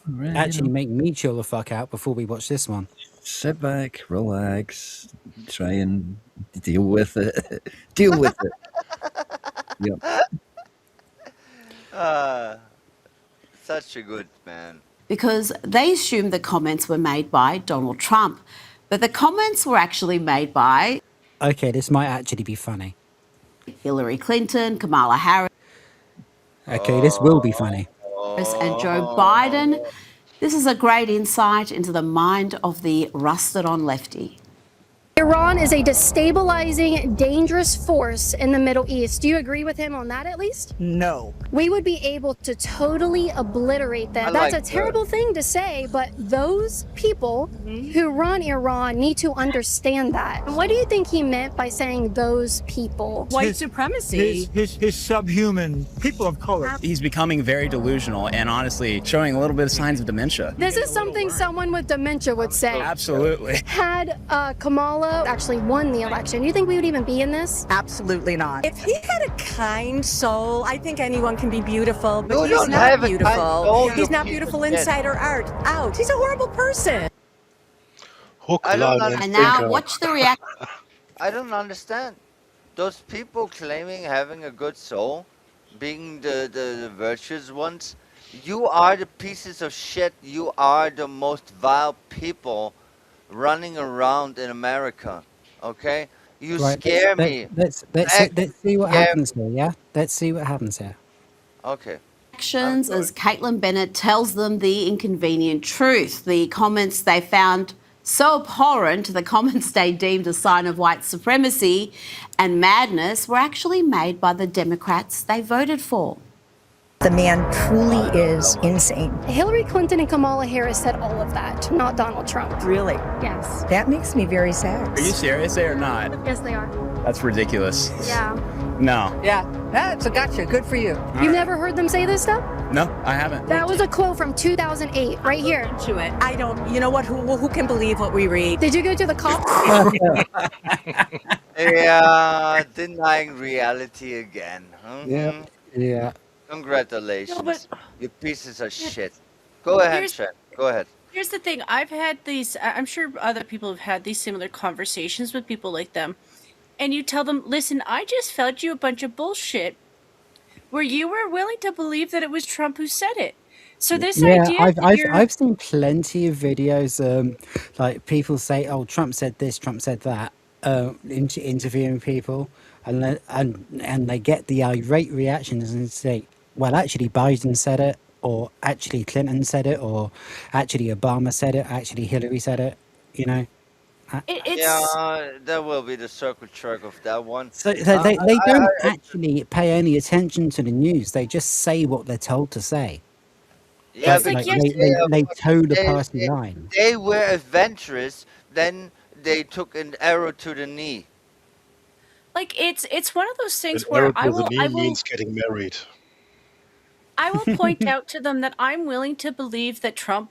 [SPEAKER 5] Right,
[SPEAKER 2] actually make me chill the fuck out before we watch this one.
[SPEAKER 5] Sit back, relax, try and deal with it. Deal with it. Yep.
[SPEAKER 3] Such a good man.
[SPEAKER 14] Because they assumed the comments were made by Donald Trump. But the comments were actually made by
[SPEAKER 2] Okay, this might actually be funny.
[SPEAKER 14] Hillary Clinton, Kamala Harris,
[SPEAKER 2] Okay, this will be funny.
[SPEAKER 14] and Joe Biden. This is a great insight into the mind of the rusted on lefty.
[SPEAKER 1] Iran is a destabilizing, dangerous force in the Middle East. Do you agree with him on that at least?
[SPEAKER 4] No.
[SPEAKER 1] We would be able to totally obliterate them. That's a terrible thing to say, but those people who run Iran need to understand that. And what do you think he meant by saying those people?
[SPEAKER 4] White supremacy. His subhuman people of color.
[SPEAKER 11] He's becoming very delusional and honestly showing a little bit of signs of dementia.
[SPEAKER 1] This is something someone with dementia would say.
[SPEAKER 11] Absolutely.
[SPEAKER 1] Had Kamala actually won the election, do you think we would even be in this?
[SPEAKER 4] Absolutely not. If he had a kind soul, I think anyone can be beautiful, but
[SPEAKER 3] You
[SPEAKER 4] he's
[SPEAKER 3] don't
[SPEAKER 4] not
[SPEAKER 3] have a kind
[SPEAKER 4] beautiful.
[SPEAKER 3] soul,
[SPEAKER 4] He's
[SPEAKER 3] you
[SPEAKER 4] not
[SPEAKER 3] piece
[SPEAKER 4] beautiful
[SPEAKER 3] of shit.
[SPEAKER 4] inside or out. He's a horrible person.
[SPEAKER 9] Hook,
[SPEAKER 3] I don't
[SPEAKER 9] line, and
[SPEAKER 14] And now
[SPEAKER 9] sinker.
[SPEAKER 14] watch the reaction.
[SPEAKER 3] I don't understand. Those people claiming having a good soul, being the virtuous ones, you are the pieces of shit. You are the most vile people running around in America. Okay? You scare me.
[SPEAKER 2] Let's see what
[SPEAKER 3] Scare
[SPEAKER 2] happens here, yeah? Let's see what happens here.
[SPEAKER 3] Okay.
[SPEAKER 14] As Caitlin Bennett tells them the inconvenient truth. The comments they found so abhorrent, the comments they deemed a sign of white supremacy and madness, were actually made by the Democrats they voted for.
[SPEAKER 4] The man truly is insane.
[SPEAKER 1] Hillary Clinton and Kamala Harris said all of that, not Donald Trump.
[SPEAKER 4] Really?
[SPEAKER 1] Yes.
[SPEAKER 4] That makes me very sad.
[SPEAKER 11] Are you serious or not?
[SPEAKER 1] Yes, they are.
[SPEAKER 11] That's ridiculous.
[SPEAKER 1] Yeah.
[SPEAKER 11] No.
[SPEAKER 4] Yeah, that's a gotcha. Good for you.
[SPEAKER 1] You've never heard them say this stuff?
[SPEAKER 11] No, I haven't.
[SPEAKER 1] That was a quote from 2008, right here.
[SPEAKER 4] To it. I don't, you know what? Who can believe what we read?
[SPEAKER 1] Did you go to the cop?
[SPEAKER 3] Yeah, denying reality again.
[SPEAKER 2] Yeah. Yeah.
[SPEAKER 3] Congratulations, you pieces of shit. Go ahead,
[SPEAKER 6] Here's-
[SPEAKER 3] Shen. Go ahead.
[SPEAKER 6] Here's the thing. I've had these, I'm sure other people have had these similar conversations with people like them. And you tell them, listen, I just fed you a bunch of bullshit where you were willing to believe that it was Trump who said it. So this idea that
[SPEAKER 2] I've seen plenty of videos, like people say, "Oh, Trump said this, Trump said that," interviewing people, and they get the irate reactions and say, "Well, actually, Biden said it, or actually Clinton said it, or actually Obama said it, actually Hillary said it." You know.
[SPEAKER 3] Yeah, that will be the circle jerk of that one.
[SPEAKER 2] So they don't actually pay any attention to the news. They just say what they're told to say.
[SPEAKER 3] Yeah,
[SPEAKER 2] Like,
[SPEAKER 3] because
[SPEAKER 2] they toe the
[SPEAKER 3] they-
[SPEAKER 2] party line.
[SPEAKER 3] They were adventurous, then they took an arrow to the knee.
[SPEAKER 6] like it's one of those things
[SPEAKER 9] An arrow
[SPEAKER 6] where
[SPEAKER 9] to
[SPEAKER 6] I
[SPEAKER 9] the
[SPEAKER 6] will
[SPEAKER 9] knee means getting married.
[SPEAKER 6] I will point out to them that I'm willing to believe that Trump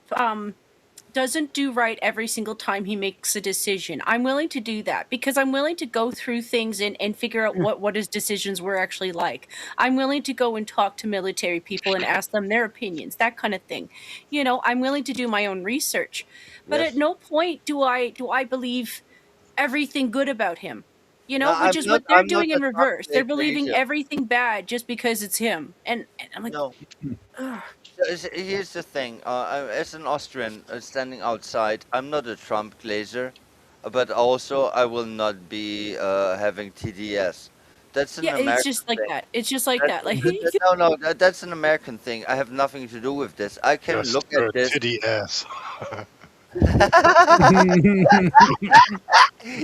[SPEAKER 6] doesn't do right every single time he makes a decision. I'm willing to do that because I'm willing to go through things and figure out what his decisions were actually like. I'm willing to go and talk to military people and ask them their opinions, that kind of thing. You know, I'm willing to do my own research. But at no point do I believe everything good about him. You
[SPEAKER 3] No,
[SPEAKER 6] know, which is what they're
[SPEAKER 3] I'm not
[SPEAKER 6] doing
[SPEAKER 3] a
[SPEAKER 6] in
[SPEAKER 3] Trump
[SPEAKER 6] reverse. They're believing
[SPEAKER 3] hater.
[SPEAKER 6] everything bad just because it's him. And I'm like,
[SPEAKER 3] No.
[SPEAKER 6] ugh.
[SPEAKER 3] Here's the thing. As an Austrian standing outside, I'm not a Trump glazer, but also I will not be having TDS. That's an
[SPEAKER 6] Yeah, it's
[SPEAKER 3] American
[SPEAKER 6] just like
[SPEAKER 3] thing.
[SPEAKER 6] that. It's just like that. Like
[SPEAKER 3] No, that's an American thing. I have nothing to do with this. I can
[SPEAKER 9] Just
[SPEAKER 3] look at this.
[SPEAKER 9] titty ass.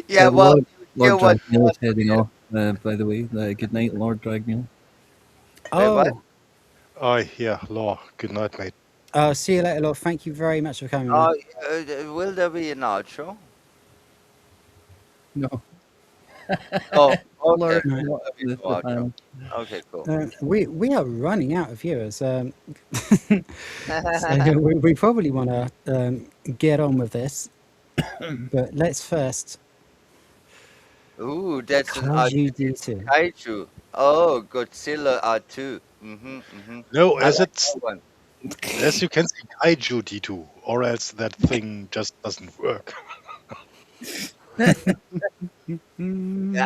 [SPEAKER 3] Yeah, well,
[SPEAKER 5] Lord,
[SPEAKER 3] you hear
[SPEAKER 5] Lord
[SPEAKER 3] what?
[SPEAKER 5] Dragneil is heading off, by the way. Good night, Lord Dragneil.
[SPEAKER 3] Wait, what?
[SPEAKER 9] Yeah, Law. Good night, mate.
[SPEAKER 2] See you later, Lord. Thank you very much for coming, man.
[SPEAKER 3] Will there be an outro?
[SPEAKER 5] No.
[SPEAKER 3] Oh, okay.
[SPEAKER 5] Lord,
[SPEAKER 3] There'll
[SPEAKER 5] no,
[SPEAKER 3] be no
[SPEAKER 5] the
[SPEAKER 3] outro.
[SPEAKER 5] final.
[SPEAKER 3] Okay, cool.
[SPEAKER 2] We are running out of viewers, so we probably want to get on with this. But let's first.
[SPEAKER 3] Ooh, that's an
[SPEAKER 2] Kaiju.
[SPEAKER 3] Kaiju. Oh, Godzilla R2.
[SPEAKER 9] No,
[SPEAKER 3] I
[SPEAKER 9] as
[SPEAKER 3] like
[SPEAKER 9] it's
[SPEAKER 3] that one.
[SPEAKER 9] as you can see, Kaiju D2, or else that thing just doesn't work.
[SPEAKER 3] Yeah,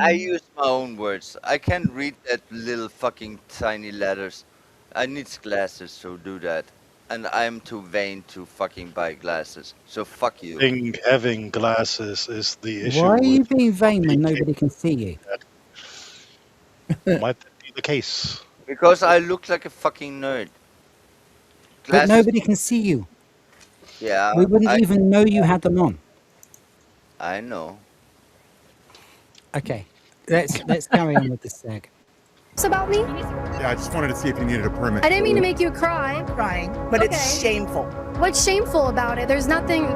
[SPEAKER 3] I use my own words. I can't read that little fucking tiny letters. I need glasses to do that. And I'm too vain to fucking buy glasses. So fuck you.
[SPEAKER 9] I think having glasses is the issue.
[SPEAKER 2] Why are you
[SPEAKER 9] with
[SPEAKER 2] being vain when
[SPEAKER 9] PK.
[SPEAKER 2] nobody can see you?
[SPEAKER 9] Might be the case.
[SPEAKER 3] Because I look like a fucking nerd.
[SPEAKER 2] But
[SPEAKER 3] Glasses.
[SPEAKER 2] nobody can see you.
[SPEAKER 3] Yeah.
[SPEAKER 2] We wouldn't even know you had them on.
[SPEAKER 3] I know.
[SPEAKER 2] Okay, let's carry on with this seg.
[SPEAKER 1] It's about me?
[SPEAKER 13] Yeah, I just wanted to see if you needed a permit.
[SPEAKER 1] I didn't mean to make you cry.
[SPEAKER 4] Crying, but it's shameful.
[SPEAKER 1] What's shameful about it? There's nothing.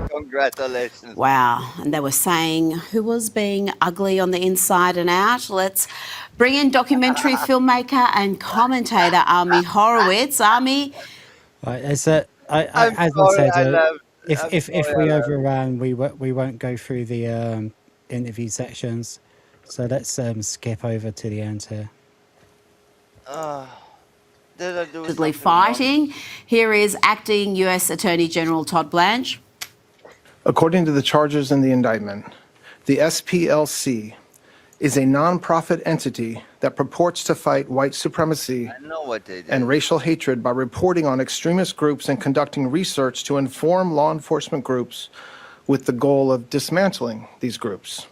[SPEAKER 3] Congratulations.
[SPEAKER 14] Wow. And they were saying who was being ugly on the inside and out. Let's bring in documentary filmmaker and commentator Army Horowitz. Army.
[SPEAKER 2] Right, as I said, if we overran, we won't go through the interview sections. So let's skip over to the end here.
[SPEAKER 3] Did I do
[SPEAKER 14] Allegedly fighting. Here is acting U.S. Attorney General Todd Blanche.
[SPEAKER 15] According to the charges in the indictment, the SPLC is a nonprofit entity that purports to fight white supremacy
[SPEAKER 3] I know what they did.
[SPEAKER 15] and racial hatred by reporting on extremist groups and conducting research to inform law enforcement groups with the goal of dismantling these groups.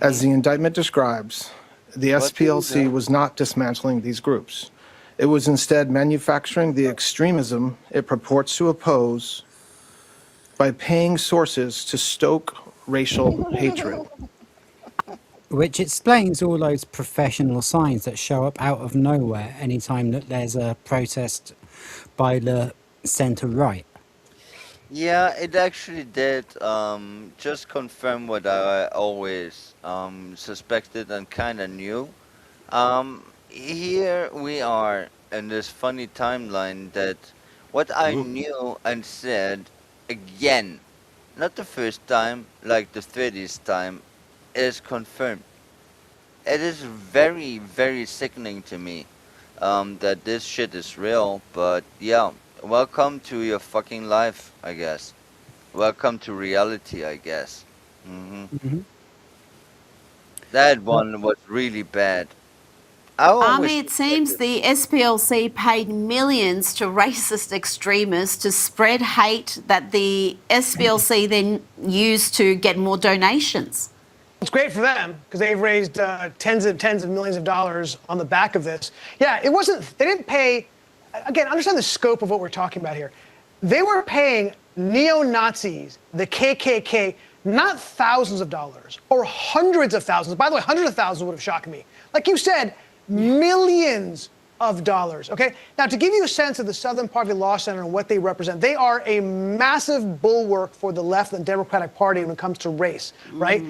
[SPEAKER 15] As the indictment describes, the SPLC was not dismantling these groups. It was instead manufacturing the extremism it purports to oppose by paying sources to stoke racial hatred.
[SPEAKER 2] Which explains all those professional signs that show up out of nowhere anytime that there's a protest by the centre-right.
[SPEAKER 3] Yeah, it actually did just confirm what I always suspected and kind of knew. Here we are in this funny timeline that what I knew and said again, not the first time, like the 30th time, is confirmed. It is very, very sickening to me that this shit is real, but yeah, welcome to your fucking life, I guess. Welcome to reality, I guess. That one was really bad.
[SPEAKER 14] Army, it seems the SPLC paid millions to racist extremists to spread hate that the SPLC then used to get more donations.
[SPEAKER 17] It's great for them because they've raised tens of millions of dollars on the back of this. Yeah, they didn't pay, again, understand the scope of what we're talking about here. They were paying neo-Nazis, the KKK, not thousands of dollars or hundreds of thousands. By the way, hundreds of thousands would have shocked me. Like you said, millions of dollars, okay? Now, to give you a sense of the Southern Poverty Law Center and what they represent, they are a massive bulwark for the left and Democratic Party when it comes to race, right?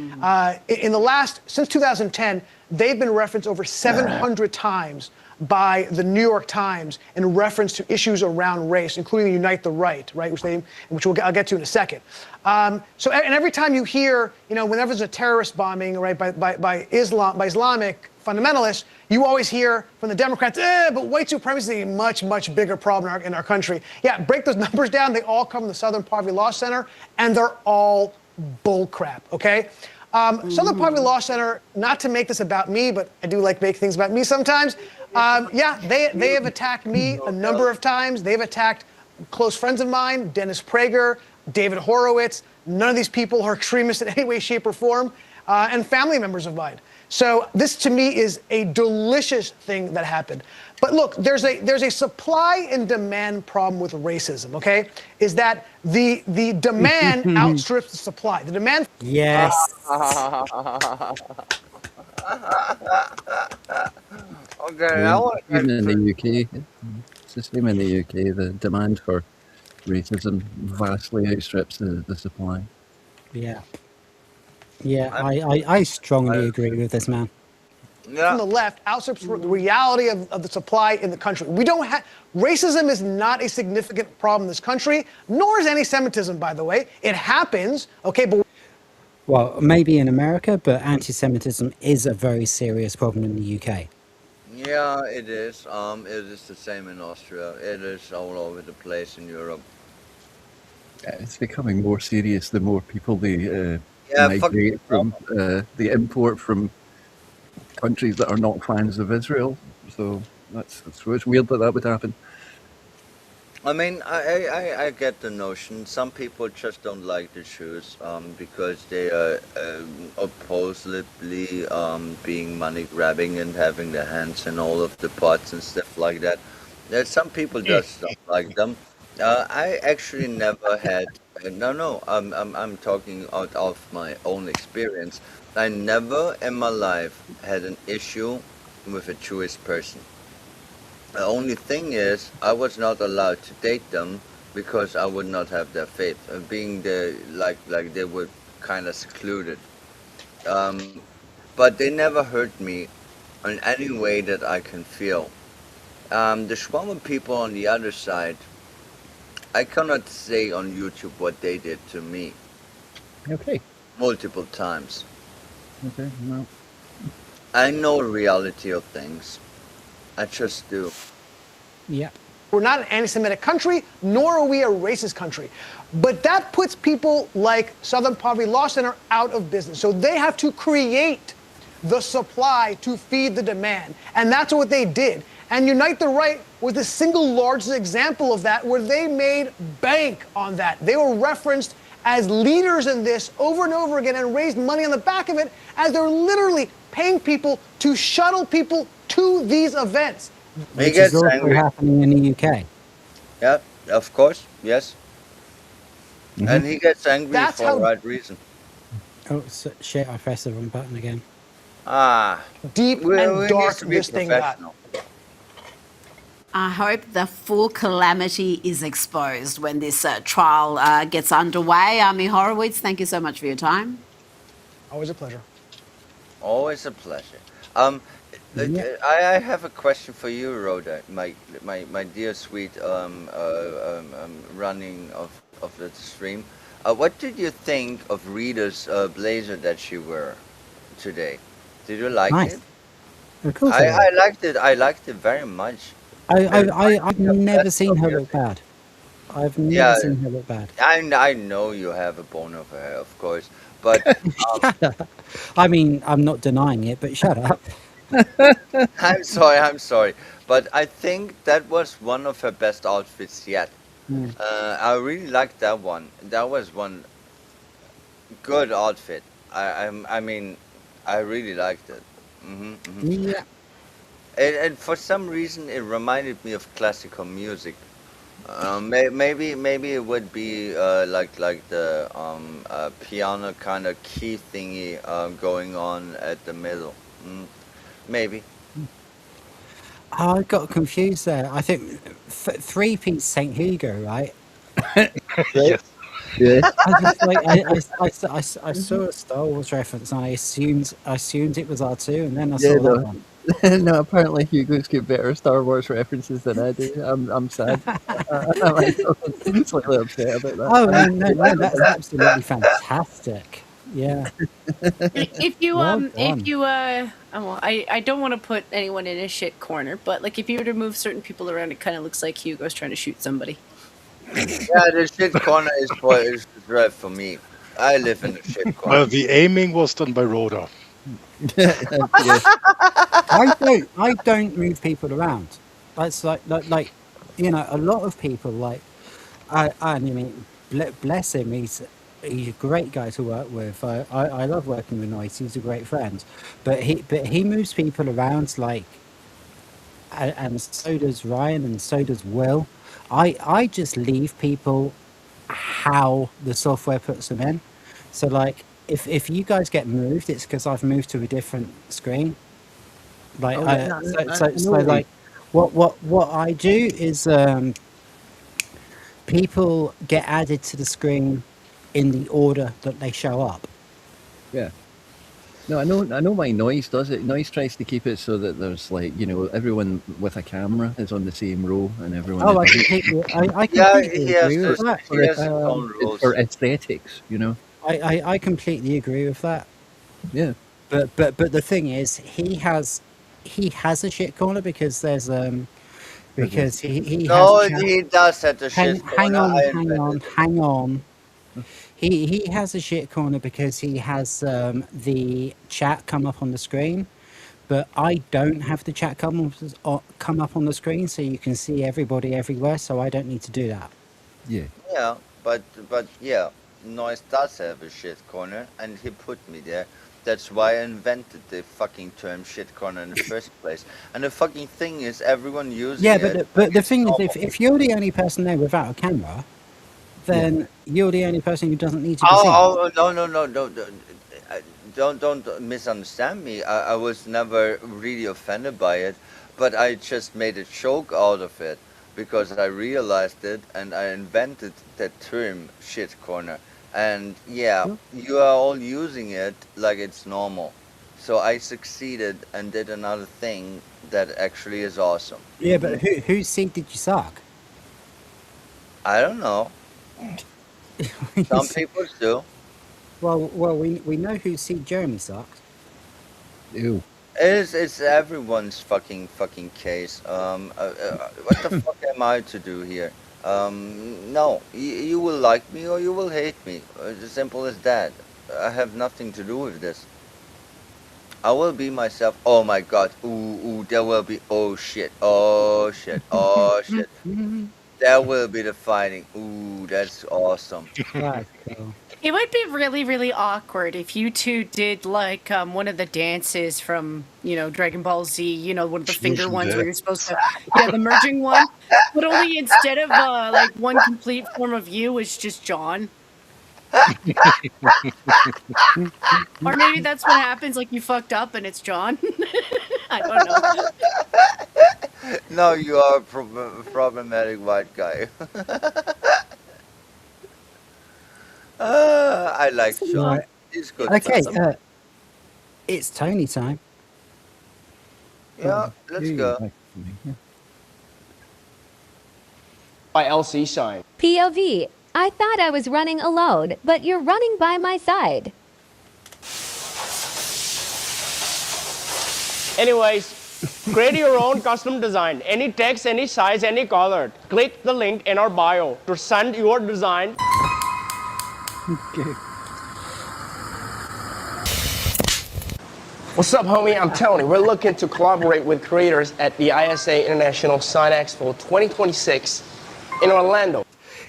[SPEAKER 17] Since 2010, they've been referenced over 700 times by the New York Times in reference to issues around race, including Unite the Right, right, which I'll get to in a second. And every time you hear, whenever there's a terrorist bombing, right, by Islamic fundamentalists, you always hear from the Democrats, but white supremacy is a much, much bigger problem in our country. Yeah, break those numbers down. They all come from the Southern Poverty Law Center, and they're all bullcrap, okay? Southern Poverty Law Center, not to make this about me, but I do like make things about me sometimes. They have attacked me a number of times. They've attacked close friends of mine, Dennis Prager, David Horowitz. None of these people are extremists in any way, shape, or form, and family members of mine. So this, to me, is a delicious thing that happened. But look, there's a supply and demand problem with racism, okay? Is that the demand outstrips the supply. The demand...
[SPEAKER 2] Yes.
[SPEAKER 3] Okay, I want
[SPEAKER 5] Even in the UK, it's the same in the UK. The demand for racism vastly outstrips the supply.
[SPEAKER 2] Yeah. Yeah, I strongly agree with this man.
[SPEAKER 17] From the left outstrips the reality of the supply in the country. We don't have racism is not a significant problem in this country, nor is anti-Semitism, by the way. It happens, okay, but
[SPEAKER 2] Well, maybe in America, but anti-Semitism is a very serious problem in the UK.
[SPEAKER 3] Yeah, it is. It is the same in Austria. It is all over the place in Europe.
[SPEAKER 5] It's becoming more serious the more people they
[SPEAKER 3] Yeah,
[SPEAKER 5] migrate from the import from countries that are not fans of Israel. So it's weird that would happen.
[SPEAKER 3] I mean, I get the notion. Some people just don't like the Jews because they are supposedly being money grabbing and having their hands in all of the pots and stuff like that. There's some people just don't like them. I actually never had. I'm talking out of my own experience. I never in my life had an issue with a Jewish person. The only thing is, I was not allowed to date them because I would not have their faith. Being like they were kind of secluded. But they never hurt me in any way that I can feel. The Schwammer people on the other side, I cannot say on YouTube what they did to me.
[SPEAKER 5] Okay.
[SPEAKER 3] Multiple times.
[SPEAKER 5] Okay, no.
[SPEAKER 3] I know the reality of things. I just do.
[SPEAKER 17] Yeah. We're not an anti-Semitic country, nor are we a racist country. But that puts people like Southern Poverty Law Center out of business. So they have to create the supply to feed the demand. And that's what they did. And Unite the Right was the single largest example of that, where they made bank on that. They were referenced as leaders in this over and over again and raised money on the back of it, as they're literally paying people to shuttle people to these events.
[SPEAKER 2] Which is also happening in the UK.
[SPEAKER 3] Yeah, of course, yes. And he gets angry
[SPEAKER 17] That's
[SPEAKER 3] for
[SPEAKER 17] how-
[SPEAKER 3] the right reason.
[SPEAKER 2] Oh, shit, I pressed the wrong button again.
[SPEAKER 17] Deep
[SPEAKER 3] we
[SPEAKER 17] and
[SPEAKER 3] need
[SPEAKER 17] dark
[SPEAKER 3] to be
[SPEAKER 17] this thing got.
[SPEAKER 3] professional.
[SPEAKER 14] I hope the full calamity is exposed when this trial gets underway. Ami Horowitz, thank you so much for your time.
[SPEAKER 17] Always a pleasure.
[SPEAKER 3] Always a pleasure. I have a question for you, Rhoda, my dear sweet running of the stream. What did you think of Rita's blazer that she wore today? Did you like
[SPEAKER 2] Nice.
[SPEAKER 3] it?
[SPEAKER 2] Of course
[SPEAKER 3] I liked it. I liked it very much.
[SPEAKER 2] I've never seen her look bad. I've never seen her look bad.
[SPEAKER 3] I know you have a boner for her, of course, but
[SPEAKER 2] I mean, I'm not denying it, but shut up.
[SPEAKER 3] I'm sorry, but I think that was one of her best outfits yet. I really liked that one. That was one good outfit. I mean, I really liked it.
[SPEAKER 2] Yeah.
[SPEAKER 3] And for some reason, it reminded me of classical music. Maybe it would be like the piano kind of key thingy going on at the middle. Maybe.
[SPEAKER 2] I got confused there. I think three-piece St. Hugo, right?
[SPEAKER 9] Yes.
[SPEAKER 5] Yeah.
[SPEAKER 2] I saw a Star Wars reference and I assumed it was R2, and then I saw that one.
[SPEAKER 5] No, apparently Hugo's got better Star Wars references than I do. I'm sad. I'm slightly upset about that.
[SPEAKER 2] Oh no, that's absolutely fantastic. Yeah.
[SPEAKER 6] If you
[SPEAKER 2] Well done.
[SPEAKER 6] well, I don't want to put anyone in a shit corner, but like if you were to move certain people around, it kind of looks like Hugo's trying to shoot somebody.
[SPEAKER 3] Yeah, the shit corner is reserved for me. I live in the shit corner.
[SPEAKER 9] Well, the aiming was done by Rhoda.
[SPEAKER 2] I don't move people around. That's like you know, a lot of people like I mean bless him, he's a great guy to work with. I love working with Noise, he's a great friend. But he moves people around like and so does Ryan and so does Will. I just leave people how the software puts them in. So like if you guys get moved, it's because I've moved to a different screen. Like
[SPEAKER 5] Oh,
[SPEAKER 2] so like what I do is people get added to the screen in the order that they show up.
[SPEAKER 5] Yeah. No, I know why Noise does it. Noise tries to keep it so that there's like, you know, everyone with a camera is on the same row and everyone
[SPEAKER 2] Oh, I
[SPEAKER 5] is
[SPEAKER 2] completely agree with that.
[SPEAKER 5] for aesthetics, you know.
[SPEAKER 2] I completely agree with that.
[SPEAKER 5] Yeah.
[SPEAKER 2] But the thing is, he has a shit corner because there's because he
[SPEAKER 3] No,
[SPEAKER 2] has
[SPEAKER 3] he does have the shit
[SPEAKER 2] hang
[SPEAKER 3] corner.
[SPEAKER 2] hang on. He has a shit corner because he has the chat come up on the screen, but I don't have the chat come up on the screen, so you can see everybody everywhere. So I don't need to do that.
[SPEAKER 5] Yeah.
[SPEAKER 3] Yeah, but yeah, Noise does have a shit corner, and he put me there. That's why I invented the fucking term shit corner in the first place. And the fucking thing is, everyone using
[SPEAKER 2] Yeah,
[SPEAKER 3] it.
[SPEAKER 2] but the thing is, if you're the only person there without a camera, then you're the only person who doesn't need to be seen.
[SPEAKER 3] Oh, no. Don't misunderstand me. I was never really offended by it, but I just made a joke out of it because I realized it and I invented that term shit corner. And yeah, you are all using it like it's normal. So I succeeded and did another thing that actually is awesome.
[SPEAKER 2] Yeah, but whose seat did you suck?
[SPEAKER 3] I don't know. Some people do.
[SPEAKER 2] Well, we know whose seat Jeremy sucked.
[SPEAKER 5] Ew.
[SPEAKER 3] It's everyone's fucking case. What the fuck am I to do here? No, you will like me or you will hate me. It's as simple as that. I have nothing to do with this. I will be myself. Oh my god. Ooh, there will be. Oh shit. Oh shit. Oh shit. There will be the fighting. Ooh, that's awesome.
[SPEAKER 2] That's cool.
[SPEAKER 6] It would be really, really awkward if you two did like one of the dances from, you know, Dragon Ball Z, you know, one of the finger ones where you're supposed to, the merging one, but only instead of like one complete form of you is just John. Or maybe that's what happens, like you fucked up and it's John. I don't know.
[SPEAKER 3] No, you are a problematic white guy. I like Sean.
[SPEAKER 2] Right.
[SPEAKER 3] He's good.
[SPEAKER 2] Okay, it's Tony time.
[SPEAKER 3] Yeah, let's go.
[SPEAKER 19] By LC Shine.
[SPEAKER 7] POV. I thought I was running alone, but you're running by my side.
[SPEAKER 10] Anyways, create your own custom design. Any text, any size, any color. Click the link in our bio to send your design.
[SPEAKER 2] Okay.
[SPEAKER 10] What's up, homie? I'm Tony. We're looking to collaborate with creators at the ISA International Sign Expo 2026 in Orlando.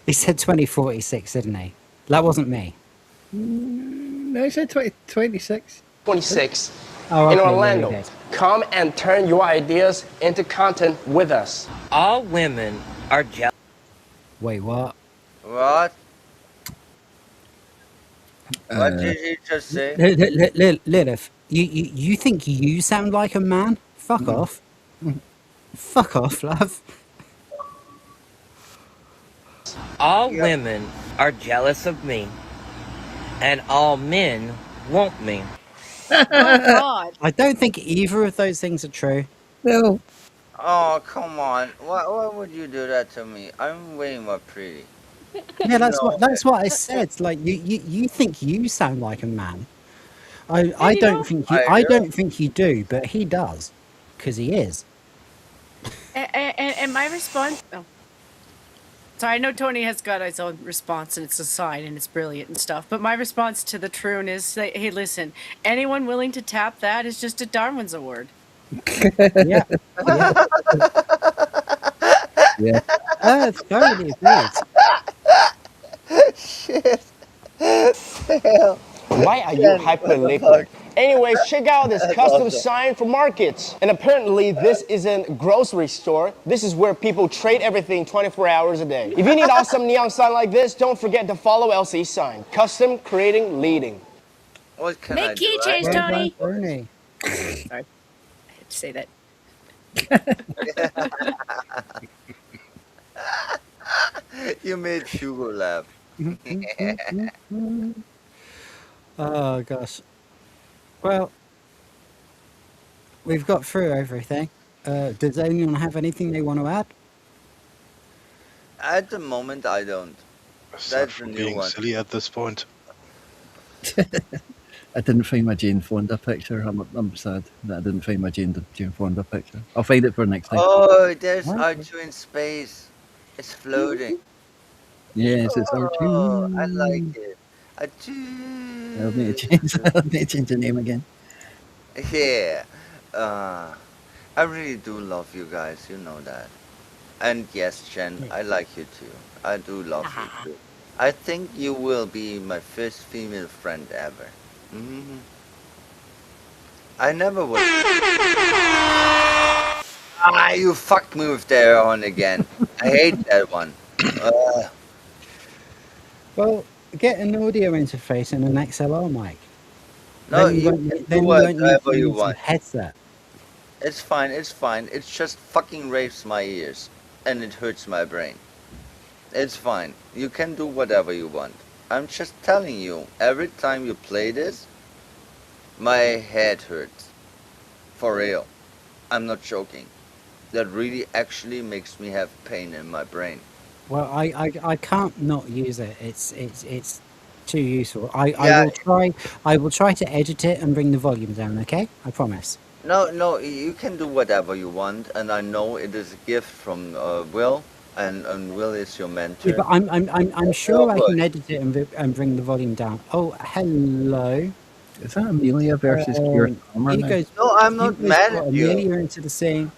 [SPEAKER 2] He said 2046, didn't he? That wasn't me.
[SPEAKER 5] No, he said 2026.
[SPEAKER 10] 26
[SPEAKER 2] Oh,
[SPEAKER 10] in
[SPEAKER 2] okay,
[SPEAKER 10] Orlando.
[SPEAKER 2] really good.
[SPEAKER 10] Come and turn your ideas into content with us.
[SPEAKER 12] All women are jealous.
[SPEAKER 2] Wait, what?
[SPEAKER 3] What? What did you just say?
[SPEAKER 2] Lilith, you think you sound like a man? Fuck off. Fuck off, love.
[SPEAKER 12] All women are jealous of me, and all men want me.
[SPEAKER 6] God.
[SPEAKER 2] I don't think either of those things are true.
[SPEAKER 5] No.
[SPEAKER 3] Oh, come on. Why would you do that to me? I'm way more pretty.
[SPEAKER 2] Yeah,
[SPEAKER 3] You know
[SPEAKER 2] that's what I said. Like you think you sound like a man. I
[SPEAKER 6] you
[SPEAKER 2] don't
[SPEAKER 6] know,
[SPEAKER 2] think
[SPEAKER 3] I do.
[SPEAKER 2] don't think you do, but he does, because he is.
[SPEAKER 6] and my response. Oh. So I know Tony has got his own response, and it's a sign, and it's brilliant and stuff. But my response to the troon is, hey, listen, anyone willing to tap that is just a Darwin's Award.
[SPEAKER 2] Yeah. Yeah.
[SPEAKER 5] Yeah.
[SPEAKER 2] Totally agreed.
[SPEAKER 3] Shit. Hell.
[SPEAKER 19] Why are you
[SPEAKER 3] Jen, what the
[SPEAKER 19] hyperliquid?
[SPEAKER 3] fuck?
[SPEAKER 19] Anyways, check out this
[SPEAKER 3] That's
[SPEAKER 19] custom
[SPEAKER 3] awesome.
[SPEAKER 19] sign for markets. And apparently this isn't a grocery store. This is where people trade everything 24 hours a day. If you need awesome neon sign like this, don't forget to follow LC Sign. Custom, creating, leading.
[SPEAKER 3] What can I
[SPEAKER 6] Make
[SPEAKER 3] do?
[SPEAKER 6] keychains,
[SPEAKER 2] Well done,
[SPEAKER 6] Tony.
[SPEAKER 2] Tony.
[SPEAKER 6] Sorry, I had to say that.
[SPEAKER 3] You made Hugo laugh.
[SPEAKER 2] Oh gosh. Well, we've got through everything. Does anyone have anything they want to add?
[SPEAKER 3] At the moment, I don't.
[SPEAKER 9] Aside
[SPEAKER 3] That's a
[SPEAKER 9] from
[SPEAKER 3] new
[SPEAKER 9] being
[SPEAKER 3] one.
[SPEAKER 9] silly at this point.
[SPEAKER 5] I didn't find my Jane Fonda picture. I'm sad that I didn't find my Jane Fonda picture. I'll find it for next time.
[SPEAKER 3] Oh, there's R2 in space. It's floating.
[SPEAKER 5] Yes, it's our
[SPEAKER 3] Oh, I like
[SPEAKER 5] tune.
[SPEAKER 3] it. R2.
[SPEAKER 5] I'll need to change. I'll need to change the name again.
[SPEAKER 3] Yeah. I really do love you guys. You know that. And yes, Jen, I like you too. I do love you too. I think you will be my first female friend ever. Hmm. I never was. Ah, you fucked me with that one again. I hate that one.
[SPEAKER 2] Well, get an audio interface and an XLR mic.
[SPEAKER 3] No,
[SPEAKER 2] Then you
[SPEAKER 3] you
[SPEAKER 2] won't,
[SPEAKER 3] can
[SPEAKER 2] then
[SPEAKER 3] do
[SPEAKER 2] you won't need
[SPEAKER 3] whatever
[SPEAKER 2] to
[SPEAKER 3] you
[SPEAKER 2] use a
[SPEAKER 3] want.
[SPEAKER 2] headset.
[SPEAKER 3] It's fine, it's fine. It just fucking rapes my ears. And it hurts my brain. It's fine. You can do whatever you want. I'm just telling you, every time you play this, my head hurts. For real. I'm not joking. That really actually makes me have pain in my brain.
[SPEAKER 2] Well, I can't not use it. It's too useful. I
[SPEAKER 3] Yeah.
[SPEAKER 2] I will try to edit it and bring the volume down. Okay, I promise.
[SPEAKER 3] No, you can do whatever you want, and I know it is a gift from Will, and Will is your mentor.
[SPEAKER 2] Yeah, but I'm sure I
[SPEAKER 3] good.
[SPEAKER 2] can edit it and bring the volume down. Oh, hello.
[SPEAKER 5] Is that Amelia versus Keir Starmer
[SPEAKER 2] He
[SPEAKER 5] now?
[SPEAKER 2] goes.
[SPEAKER 3] No, I'm not
[SPEAKER 2] he goes
[SPEAKER 3] mad
[SPEAKER 2] got
[SPEAKER 3] at you.
[SPEAKER 2] Amelia into the scene.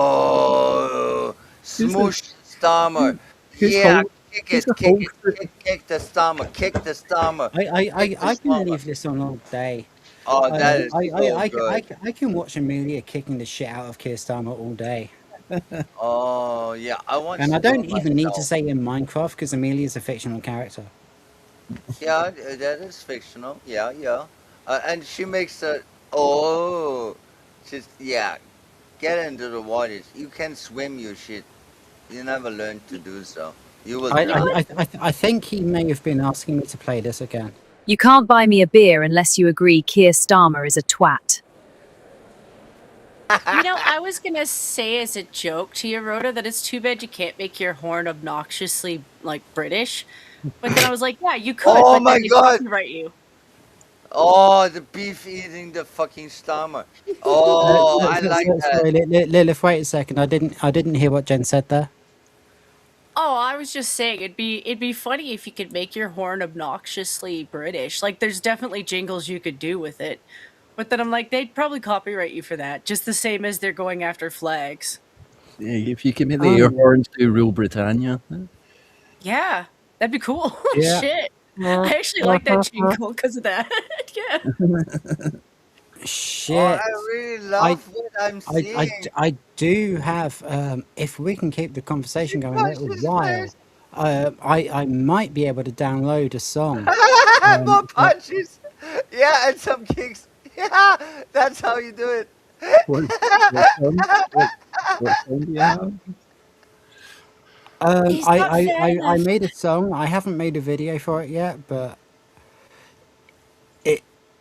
[SPEAKER 3] Oh, smoosh Starmer.
[SPEAKER 5] Who's
[SPEAKER 3] Yeah,
[SPEAKER 5] hold-
[SPEAKER 3] kick
[SPEAKER 5] who's
[SPEAKER 3] it,
[SPEAKER 5] the
[SPEAKER 3] kick
[SPEAKER 5] hold-
[SPEAKER 3] it, kick the Starmer, kick the Starmer.
[SPEAKER 2] I can leave this on all day.
[SPEAKER 3] Oh, that is so good.
[SPEAKER 2] I can watch Amelia kicking the shit out of Keir Starmer all day.
[SPEAKER 3] Oh, yeah, I want
[SPEAKER 2] And
[SPEAKER 3] to
[SPEAKER 2] I
[SPEAKER 3] do
[SPEAKER 2] don't
[SPEAKER 3] it
[SPEAKER 2] even need to
[SPEAKER 3] myself.
[SPEAKER 2] say in Minecraft because Amelia's a fictional character.
[SPEAKER 3] Yeah, that is fictional. Yeah. And she makes a. Oh, just yeah. Get into the waters. You can swim, you shit. You never learned to do so. You will die.
[SPEAKER 2] I think he may have been asking me to play this again.
[SPEAKER 8] You can't buy me a beer unless you agree Keir Starmer is a twat.
[SPEAKER 6] You know, I was gonna say as a joke to you, Rhoda, that it's too bad you can't make your horn obnoxiously like British. But then I was like, yeah, you could.
[SPEAKER 3] Oh
[SPEAKER 6] but
[SPEAKER 3] my
[SPEAKER 6] then they'd
[SPEAKER 3] God.
[SPEAKER 6] copyright you.
[SPEAKER 3] Oh, the beef eating the fucking Starmer. Oh, I like that.
[SPEAKER 2] Sorry, Lilith, wait a second. I didn't hear what Jen said there.
[SPEAKER 6] Oh, I was just saying it'd be funny if you could make your horn obnoxiously British. Like there's definitely jingles you could do with it. But then I'm like, they'd probably copyright you for that, just the same as they're going after flags.
[SPEAKER 5] Yeah, if you can make the air horns do Rule Britannia.
[SPEAKER 6] Yeah, that'd be cool.
[SPEAKER 5] Yeah.
[SPEAKER 6] Shit. I actually like that jingle because of that. Yeah.
[SPEAKER 2] Shit.
[SPEAKER 3] Oh, I really love what I'm seeing.
[SPEAKER 2] I do have. If we can keep the conversation going a little while, I might be able to download a song.
[SPEAKER 3] More punches. Yeah, and some kicks. Yeah, that's how you do it.
[SPEAKER 5] What song do you have?
[SPEAKER 6] He's not fair
[SPEAKER 2] I
[SPEAKER 6] enough.
[SPEAKER 2] made a song. I haven't made a video for it yet, but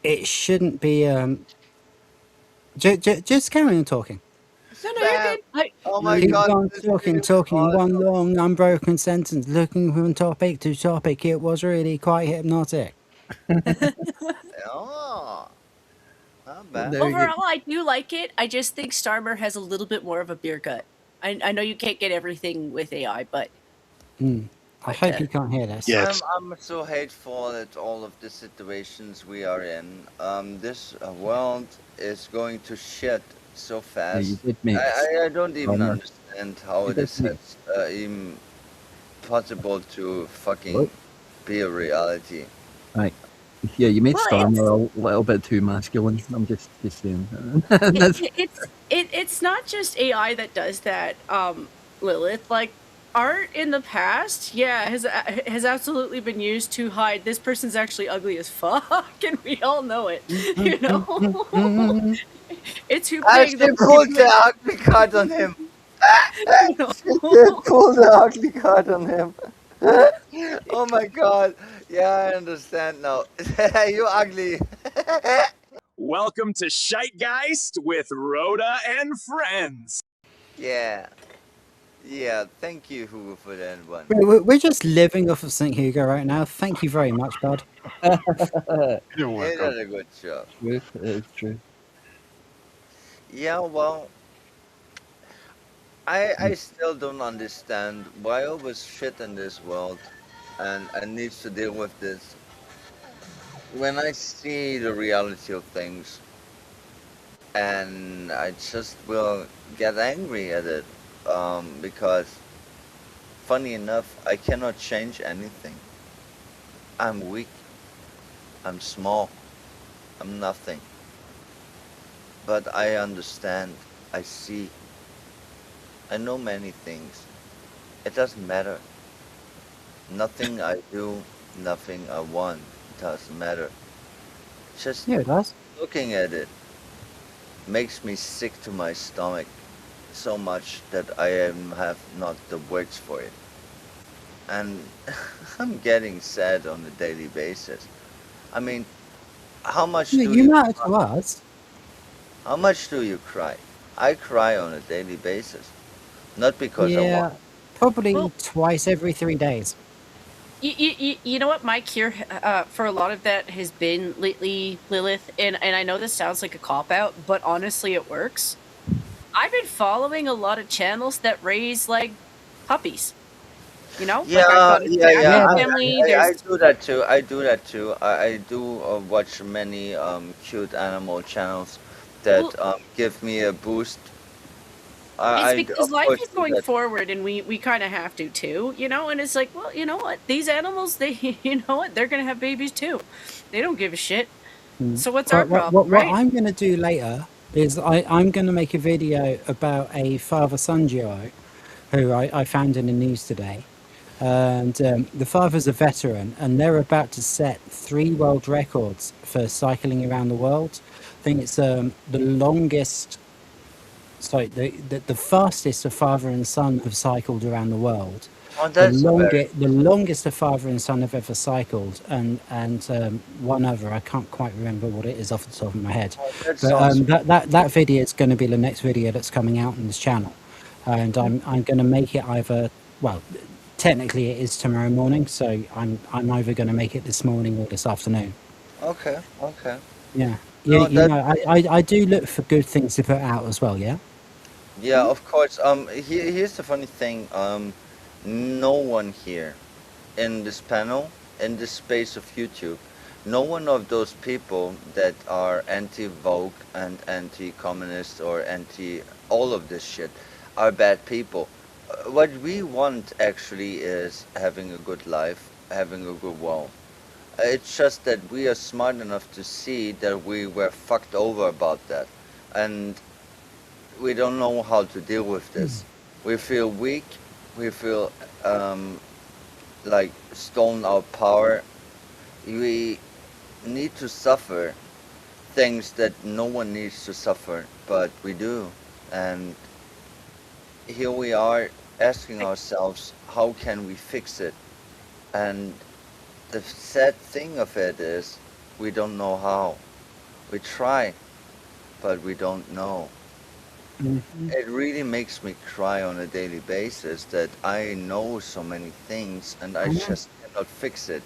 [SPEAKER 2] it shouldn't be. Just carry on talking.
[SPEAKER 6] No, no, you're good.
[SPEAKER 3] Oh my
[SPEAKER 2] Keep
[SPEAKER 3] god.
[SPEAKER 2] on
[SPEAKER 3] This
[SPEAKER 2] talking,
[SPEAKER 3] is
[SPEAKER 2] talking. One
[SPEAKER 3] awesome.
[SPEAKER 2] long, unbroken sentence, looking from topic to topic. It was really quite hypnotic.
[SPEAKER 3] Oh, not bad.
[SPEAKER 6] Overall, I do like it. I just think Starmer has a little bit more of a beer gut. I know you can't get everything with AI, but
[SPEAKER 2] I hope you can't hear this.
[SPEAKER 3] I'm so hateful at all of the situations we are in. This world is going to shit so fast.
[SPEAKER 5] you did make
[SPEAKER 3] I don't even
[SPEAKER 5] Starmer.
[SPEAKER 3] understand how
[SPEAKER 5] You
[SPEAKER 3] it
[SPEAKER 5] did
[SPEAKER 3] is
[SPEAKER 5] make-
[SPEAKER 3] even possible to fucking be a reality.
[SPEAKER 5] Right. Yeah, you made
[SPEAKER 6] Well,
[SPEAKER 5] Starmer a little bit too masculine. I'm just saying. That's-
[SPEAKER 6] it's not just AI that does that, Lilith. Like art in the past, has absolutely been used to hide this person's actually ugly as fuck, and we all know it. You know, it's who playing
[SPEAKER 3] She pulled the ugly card on him. She did pull the ugly card on him. Oh my god. Yeah, I understand now. You ugly.
[SPEAKER 18] Welcome to Shitegeist with Rhoda and friends.
[SPEAKER 3] Yeah. Yeah, thank you, Hugo, for that one.
[SPEAKER 2] We're just living off of St. Hugo right now. Thank you very much, bud.
[SPEAKER 9] You're
[SPEAKER 3] He
[SPEAKER 9] welcome.
[SPEAKER 3] did a good job.
[SPEAKER 5] Truth, it is true.
[SPEAKER 3] Yeah, well, I still don't understand why all was shit in this world and I need to deal with this. When I see the reality of things and I just will get angry at it because funny enough I cannot change anything. I'm weak. I'm small. I'm nothing. But I understand. I see. I know many things. It doesn't matter. Nothing I do, nothing I want doesn't matter. Just
[SPEAKER 2] Yeah, it does.
[SPEAKER 3] looking at it makes me sick to my stomach so much that I have not the words for it. And I'm getting sad on a daily basis. I mean, how much do
[SPEAKER 2] You
[SPEAKER 3] you
[SPEAKER 2] matter
[SPEAKER 3] cry?
[SPEAKER 2] to us.
[SPEAKER 3] How much do you cry? I cry on a daily basis. Not because I want.
[SPEAKER 2] Yeah, probably twice every 3 days.
[SPEAKER 6] You know what my cure for a lot of that has been lately, Lilith, and I know this sounds like a cop out, but honestly, it works. I've been following a lot of channels that raise like puppies. You know, like I've got a Jackson family.
[SPEAKER 3] I
[SPEAKER 6] There's
[SPEAKER 3] do that too. I do that too. I do watch many cute animal channels that give me a boost.
[SPEAKER 6] It's
[SPEAKER 3] I
[SPEAKER 6] because
[SPEAKER 3] of
[SPEAKER 6] life
[SPEAKER 3] course
[SPEAKER 6] is
[SPEAKER 3] do
[SPEAKER 6] going
[SPEAKER 3] that.
[SPEAKER 6] forward, and we kind of have to too, you know. And it's like, well, you know what? These animals, they, you know what? They're gonna have babies too. They don't give a shit. So what's our problem,
[SPEAKER 2] What
[SPEAKER 6] right?
[SPEAKER 2] I'm going to do later is I'm going to make a video about a father-son duo who I found in the news today. And the father's a veteran, and they're about to set 3 world records for cycling around the world. I think it's the longest, sorry, the fastest a father and son have cycled around the world.
[SPEAKER 3] Oh, that's very.
[SPEAKER 2] The longest a father and son have ever cycled, and one other, I can't quite remember what it is off the top of my head.
[SPEAKER 3] Oh, that
[SPEAKER 2] But
[SPEAKER 3] sounds.
[SPEAKER 2] that video is going to be the next video that's coming out on this channel, and I'm going to make it either, well, technically it is tomorrow morning, so I'm either going to make it this morning or this afternoon.
[SPEAKER 3] Okay, okay.
[SPEAKER 2] Yeah,
[SPEAKER 3] No,
[SPEAKER 2] you
[SPEAKER 3] that.
[SPEAKER 2] know, I do look for good things to put out as well. Yeah.
[SPEAKER 3] Yeah, of course. Here's the funny thing. No one here in this panel, in this space of YouTube, no one of those people that are anti-Vogue and anti-communist or anti all of this shit are bad people. What we want actually is having a good life, having a good world. It's just that we are smart enough to see that we were fucked over about that. And we don't know how to deal with this. We feel weak. We feel like stolen our power. We need to suffer things that no one needs to suffer, but we do. And here we are asking ourselves, how can we fix it? And the sad thing of it is, we don't know how. We try, but we don't know.
[SPEAKER 2] Mhm.
[SPEAKER 3] It really makes me cry on a daily basis that I know so many things and I
[SPEAKER 2] I know.
[SPEAKER 3] just cannot fix it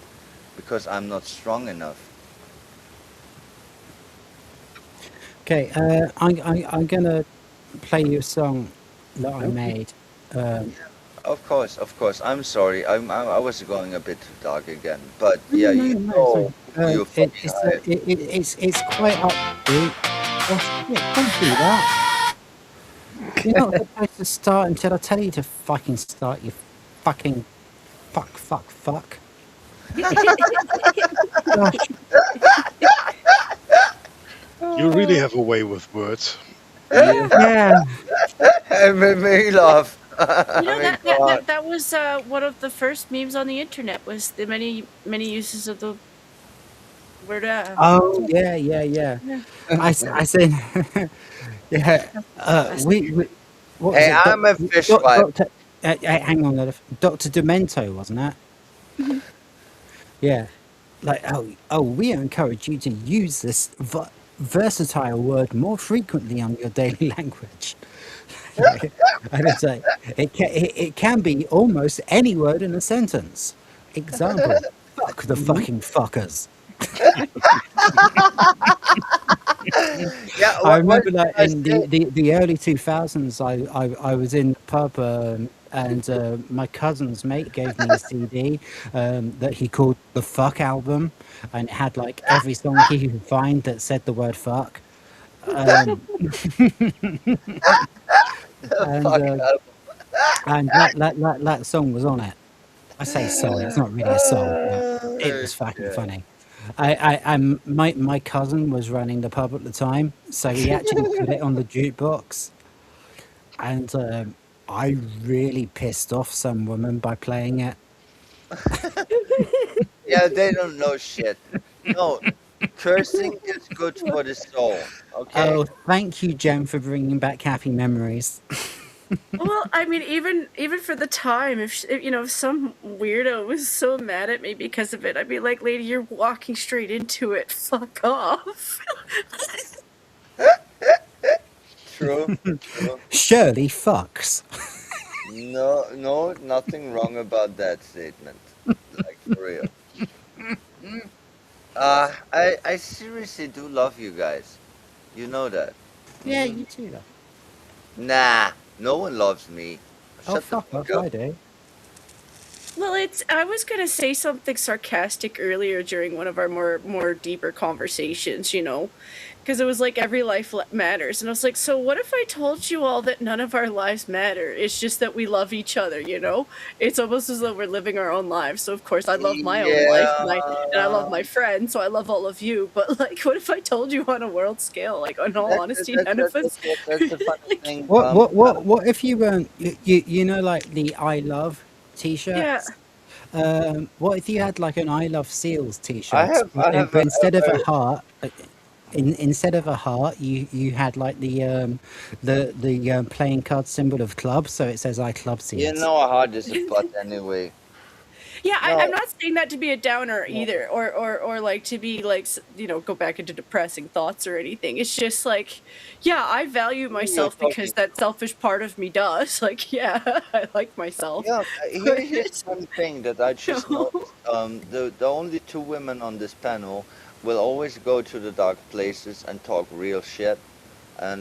[SPEAKER 3] because I'm not strong enough.
[SPEAKER 2] Okay, I'm gonna play you a song that I made.
[SPEAKER 3] Of course. I'm sorry. I was going a bit too dark again. But
[SPEAKER 2] No,
[SPEAKER 3] yeah,
[SPEAKER 2] no,
[SPEAKER 3] you
[SPEAKER 2] no, it's
[SPEAKER 3] know
[SPEAKER 2] fine.
[SPEAKER 3] who you fucking are.
[SPEAKER 2] It's quite upbeat. Oh shit! Don't do that. You're not supposed to start until I tell you to fucking start. You fucking fuck. Gosh.
[SPEAKER 9] You really have a way with words.
[SPEAKER 2] Yeah.
[SPEAKER 3] It made me laugh. I
[SPEAKER 6] You know
[SPEAKER 3] mean,
[SPEAKER 6] that
[SPEAKER 3] come
[SPEAKER 6] that
[SPEAKER 3] on.
[SPEAKER 6] that, that was one of the first memes on the internet was the many uses of the word.
[SPEAKER 2] Oh yeah.
[SPEAKER 6] Yeah.
[SPEAKER 2] I said yeah. We what was
[SPEAKER 3] Hey,
[SPEAKER 2] it?
[SPEAKER 3] I'm a fishwife.
[SPEAKER 2] Doctor. Hang on, Doctor Demento, wasn't it?
[SPEAKER 6] Mhm.
[SPEAKER 2] Yeah. Like we encourage you to use this versatile word more frequently on your daily language. And it's like it can be almost any word in a sentence. Example: fuck the fucking fuckers.
[SPEAKER 3] Yeah,
[SPEAKER 2] I
[SPEAKER 3] what
[SPEAKER 2] remember
[SPEAKER 3] can
[SPEAKER 2] that
[SPEAKER 3] I
[SPEAKER 2] in
[SPEAKER 3] say?
[SPEAKER 2] the early 2000s, I was in the pub and my cousin's mate gave me a CD that he called the Fuck album, and it had like every song he could find that said the word fuck. Um, and
[SPEAKER 3] Fuck
[SPEAKER 2] uh,
[SPEAKER 3] up.
[SPEAKER 2] and that song was on it. I say song, it's not really a song, but it was fucking
[SPEAKER 3] Yeah.
[SPEAKER 2] funny. My cousin was running the pub at the time, so he actually put it on the jukebox, and I really pissed off some woman by playing it.
[SPEAKER 3] Yeah, they don't know shit. No, cursing is good for the soul. Okay.
[SPEAKER 2] Oh, thank you, Jem, for bringing back happy memories.
[SPEAKER 6] Well, I mean, even for the time, if some weirdo was so mad at me because of it, I'd be like, "Lady, you're walking straight into it. Fuck off."
[SPEAKER 3] True.
[SPEAKER 2] Shirley fucks.
[SPEAKER 3] No, nothing wrong about that statement. Like for real. I seriously do love you guys. You know that.
[SPEAKER 2] Yeah, you too, though.
[SPEAKER 3] Nah, no one loves me.
[SPEAKER 2] Oh,
[SPEAKER 3] Shut the
[SPEAKER 2] fuck
[SPEAKER 3] fuck
[SPEAKER 2] off,
[SPEAKER 3] up.
[SPEAKER 2] I do.
[SPEAKER 6] Well, I was gonna say something sarcastic earlier during one of our more deeper conversations, because it was like every life matters, and I was like, so what if I told you all that none of our lives matter? It's just that we love each other, It's almost as though we're living our own lives. So of course I love my own life, and I love my
[SPEAKER 3] Yeah.
[SPEAKER 6] friends, so I love all of you. But like, what if I told you on a world scale? Like, in all honesty, none of us.
[SPEAKER 3] That's the funny thing.
[SPEAKER 2] What if you weren't you know like the I love
[SPEAKER 6] Yeah.
[SPEAKER 2] t-shirts? What if you had like an I love seals
[SPEAKER 3] I
[SPEAKER 2] t-shirt,
[SPEAKER 3] have I have
[SPEAKER 2] but
[SPEAKER 3] a,
[SPEAKER 2] instead of
[SPEAKER 3] a,
[SPEAKER 2] a
[SPEAKER 3] a
[SPEAKER 2] heart, instead of a heart, you had like the playing card symbol of club, so it says I club
[SPEAKER 3] you
[SPEAKER 2] seals.
[SPEAKER 3] know how hard is a butt anyway.
[SPEAKER 6] Yeah, I'm
[SPEAKER 3] No,
[SPEAKER 6] not saying that to be a downer
[SPEAKER 3] no,
[SPEAKER 6] either, or like to be like go back into depressing thoughts or anything. It's just like, yeah, I value
[SPEAKER 3] who you're
[SPEAKER 6] myself because
[SPEAKER 3] talking.
[SPEAKER 6] that selfish part of me does. Like, yeah, I like myself.
[SPEAKER 3] Yeah,
[SPEAKER 6] But
[SPEAKER 3] here's one thing that I just noticed. The only two women on this panel will always go to the dark places and talk real shit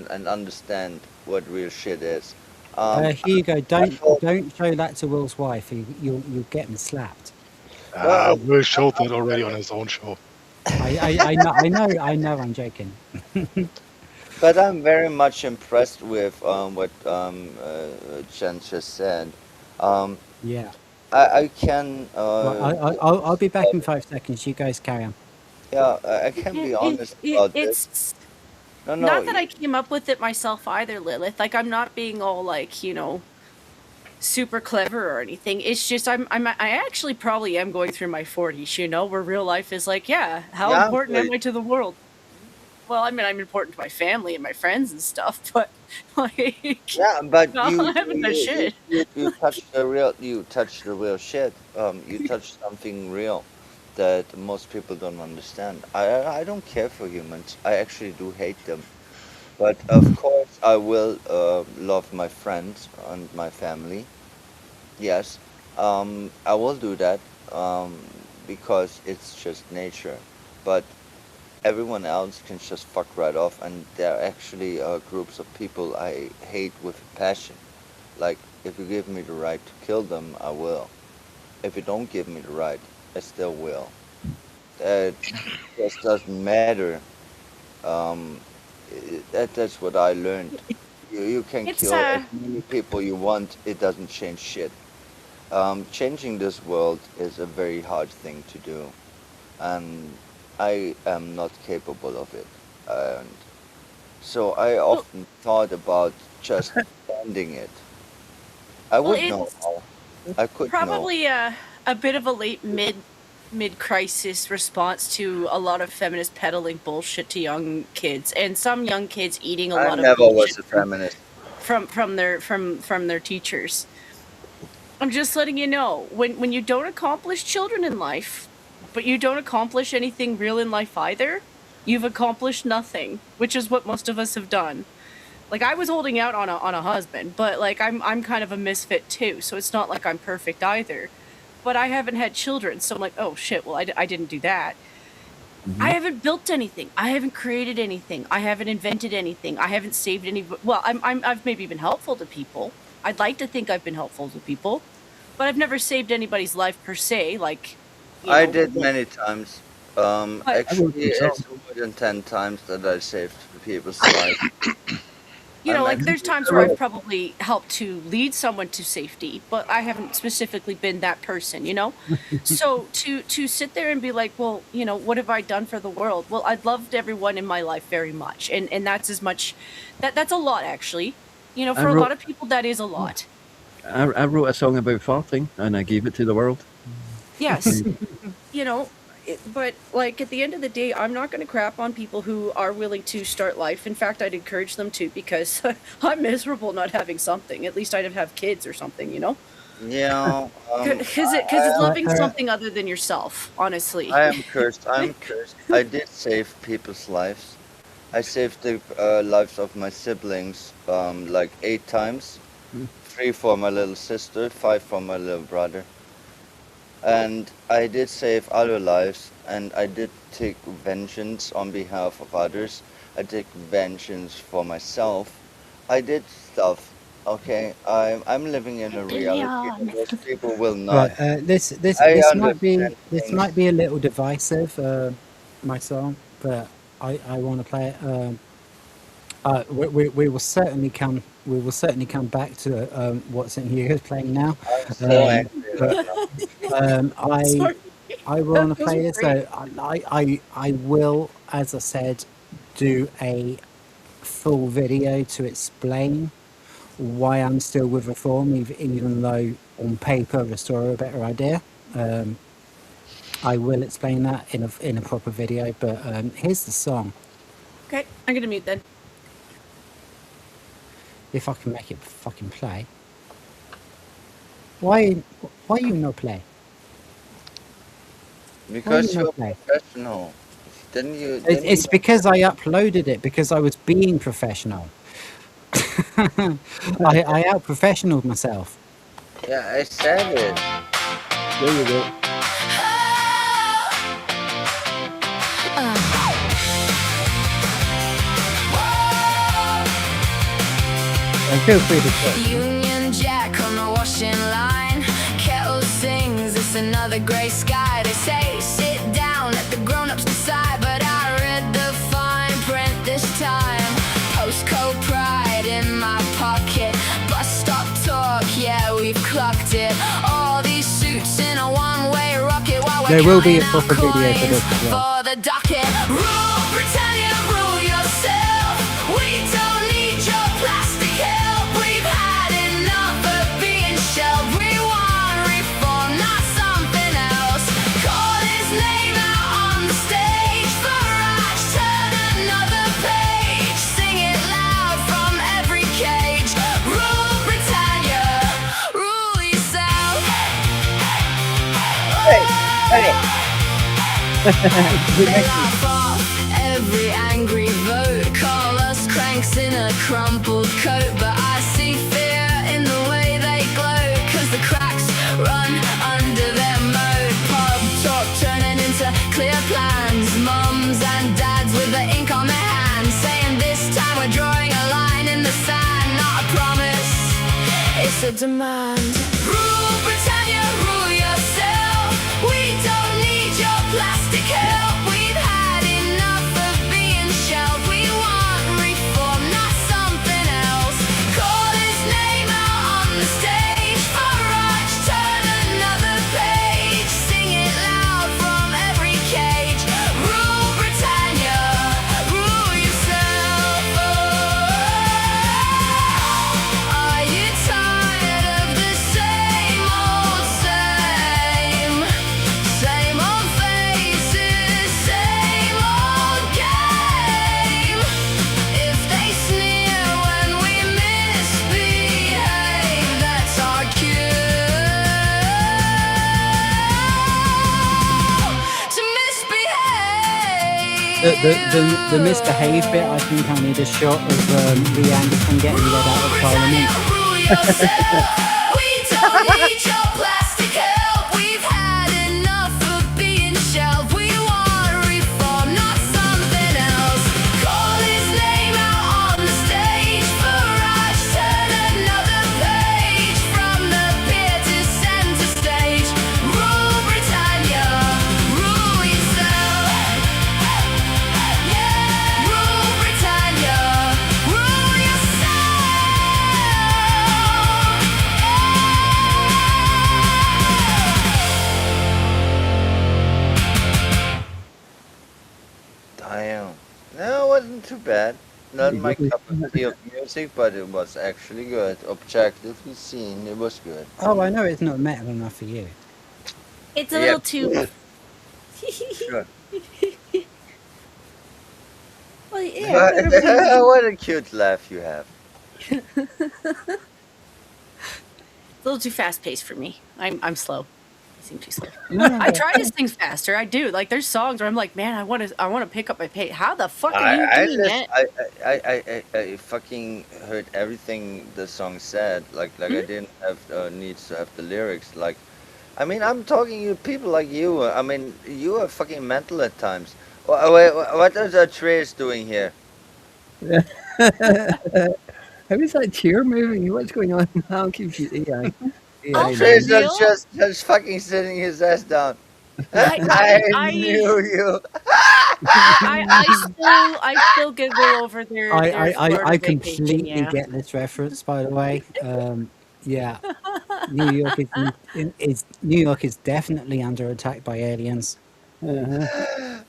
[SPEAKER 3] and understand what real shit is.
[SPEAKER 2] Here you go.
[SPEAKER 3] I thought,
[SPEAKER 2] Don't show that to Will's wife. You'll get him slapped.
[SPEAKER 3] well,
[SPEAKER 9] Will showed that already on his own show.
[SPEAKER 2] I know. I'm joking.
[SPEAKER 3] but I'm very much impressed with what Jen just said. Um,
[SPEAKER 2] Yeah.
[SPEAKER 3] I can
[SPEAKER 2] Well, I'll be back in 5 seconds. You guys carry on.
[SPEAKER 3] yeah, I can be honest about this.
[SPEAKER 6] it's
[SPEAKER 3] No,
[SPEAKER 6] not
[SPEAKER 3] no,
[SPEAKER 6] that I came up with it myself either, Lilith. Like, I'm not being all like super clever or anything. It's just I actually probably am going through my 40s, where real life is like, yeah, how
[SPEAKER 3] yeah,
[SPEAKER 6] important
[SPEAKER 3] but
[SPEAKER 6] am I to the world? Well, I mean, I'm important to my family and my friends and stuff, but like,
[SPEAKER 3] yeah, but
[SPEAKER 6] no, I haven't done shit.
[SPEAKER 3] you touched the real shit. You touched something real. that most people don't understand. I don't care for humans. I actually do hate them. But of course, I will love my friends and my family. Yes, I will do that because it's just nature. But everyone else can just fuck right off, and there are actually groups of people I hate with passion. Like, if you give me the right to kill them, I will. If you don't give me the right, I still will. It just doesn't matter. Um, that's what I learned. You can
[SPEAKER 6] It's
[SPEAKER 3] kill as many people you want, it doesn't change shit. Changing this world is a very hard thing to do, and I am not capable of it. And so I often thought about just ending it. I
[SPEAKER 6] well,
[SPEAKER 3] would know
[SPEAKER 6] it's
[SPEAKER 3] how. I could know.
[SPEAKER 6] probably a bit of a late mid crisis response to a lot of feminist peddling bullshit to young kids, and some young kids eating a
[SPEAKER 3] I
[SPEAKER 6] lot of
[SPEAKER 3] never was
[SPEAKER 6] bullshit
[SPEAKER 3] a feminist.
[SPEAKER 6] from their teachers. I'm just letting you know, when you don't accomplish children in life, but you don't accomplish anything real in life either, you've accomplished nothing, which is what most of us have done. Like, I was holding out on a husband, but like I'm kind of a misfit too, so it's not like I'm perfect either. But I haven't had children, so I'm like, oh shit, well I didn't do that. I haven't built anything. I haven't created anything. I haven't invented anything. I haven't saved any. Well, I've maybe been helpful to people. I'd like to think I've been helpful to people, but I've never saved anybody's life per se. Like,
[SPEAKER 3] I did many times.
[SPEAKER 6] But-
[SPEAKER 3] Actually, it's more than 10 times that I saved people's lives.
[SPEAKER 6] You know,
[SPEAKER 3] I'm
[SPEAKER 6] like there's
[SPEAKER 3] actually
[SPEAKER 6] times where I've probably helped to lead someone to safety, but I haven't specifically been that person, you know? So to sit there and be like, well, you know, what have I done for the world? Well, I've loved everyone in my life very much. And that's as much that's a lot actually. You know, for a lot of people that is a lot.
[SPEAKER 5] I wrote a song about farting and I gave it to the world.
[SPEAKER 6] Yes. You know, but like at the end of the day, I'm not going to crap on people who are willing to start life. In fact, I'd encourage them to, because I'm miserable not having something. At least I'd have kids or something, you know?
[SPEAKER 3] Yeah.
[SPEAKER 6] Because it's loving something other than yourself, honestly.
[SPEAKER 3] I am cursed. I'm cursed. I did save people's lives. I saved the lives of my siblings like 8 times. 3 for my little sister, 5 for my little brother. And I did save other lives, and I did take vengeance on behalf of others. I take vengeance for myself. I did stuff. Okay, I'm living in a reality that most people will not.
[SPEAKER 2] Right, this
[SPEAKER 3] I
[SPEAKER 2] might be
[SPEAKER 3] understand things.
[SPEAKER 2] a little divisive, my song, but I want to play it. We will certainly come back to what's in here playing now.
[SPEAKER 3] I'm so angry right now.
[SPEAKER 2] I want to play this. So I will, as I said, do a full video to explain why I'm still with Reform, even though on paper Restore are a better idea. I will explain that in a proper video. But here's the song.
[SPEAKER 6] Okay, I'm going to mute then.
[SPEAKER 2] If I can make it fucking play. Why you no play?
[SPEAKER 3] Because
[SPEAKER 2] you
[SPEAKER 3] you're
[SPEAKER 2] not play?
[SPEAKER 3] professional. Didn't you?
[SPEAKER 2] It's because I uploaded it, because I was being professional. I out-professionaled myself.
[SPEAKER 3] Yeah, I said it.
[SPEAKER 2] There you go. And feel free to talk.
[SPEAKER 16] Union Jack on the washing line. Kettle sings, it's another grey sky. They say sit down, let the grown-ups decide, but I read the fine print this time. Postcode pride in my pocket. Bus stop talk, yeah, we've clocked it. All these suits in a one-way rocket while we're
[SPEAKER 2] There will be a
[SPEAKER 16] counting
[SPEAKER 2] proper
[SPEAKER 16] our
[SPEAKER 2] video for this
[SPEAKER 16] coins
[SPEAKER 2] as well.
[SPEAKER 16] for the docket. Rule Britannia, rule yourself. We don't need your plastic help. We've had enough of being shelved. We want reform, not something else. Call his name out on the stage. Farage, turn another page. Sing it loud from every cage. Rule Britannia, rule yourself.
[SPEAKER 3] Hey.
[SPEAKER 16] They laugh off every angry vote, call us cranks in a crumpled coat, but I see fear in the way they glow, cause the cracks run under their moat. Pub talk turning into clear plans, mums and dads with the ink on their hands, saying this time we're drawing a line in the sand, not a promise, it's a demand. Rule Britannia, rule yourself, we don't need your plastic help, we've had enough of being shelved, we want reform, not something else. Call his name out on the stage, Farage, turn another page, sing it loud from every cage. Rule Britannia, rule yourself. Are you tired of the same old same? Same old faces, same old game. If they sneer when we misbehave, that's our cue to misbehave.
[SPEAKER 2] The misbehave bit, I think I need a shot of Lee Anderson getting led out of Parliament.
[SPEAKER 16] Rule yourself. We don't need your plastic help. We've had enough of being shelved. We want reform, not something else. Call his name out on the stage. Farage, turn another page. From the pier to center stage. Rule Britannia, rule yourself. Yeah, rule Britannia, rule yourself.
[SPEAKER 3] Damn. No, it wasn't too bad. Not my cup of tea of music, but it was actually good. Objectively seen, it was good.
[SPEAKER 2] Oh, I know it's not metal enough for you.
[SPEAKER 6] It's a
[SPEAKER 3] Yep.
[SPEAKER 6] little too.
[SPEAKER 3] Sure.
[SPEAKER 6] Well, yeah. everybody-
[SPEAKER 3] What a cute laugh you have.
[SPEAKER 6] It's a little too fast paced for me. I'm slow. I seem too slow. I try to sing faster. I do. Like there's songs where I'm like, man, I want to pick up my pace. How the fuck are you doing that?
[SPEAKER 3] I fucking heard everything the song said. Like I didn't have needs to have the lyrics. Like, I mean, I'm talking to people like you. I mean, you are fucking mental at times. Wait, what is that Trace doing here?
[SPEAKER 5] How is that chair moving? What's going on? I'm confused. AI.
[SPEAKER 3] Trace is just fucking sitting his ass down. I knew you.
[SPEAKER 6] I still giggle over their Florida
[SPEAKER 2] I
[SPEAKER 6] vacation,
[SPEAKER 2] completely
[SPEAKER 6] yeah.
[SPEAKER 2] get this reference, by the way. Yeah, New York New York is definitely under attack by aliens.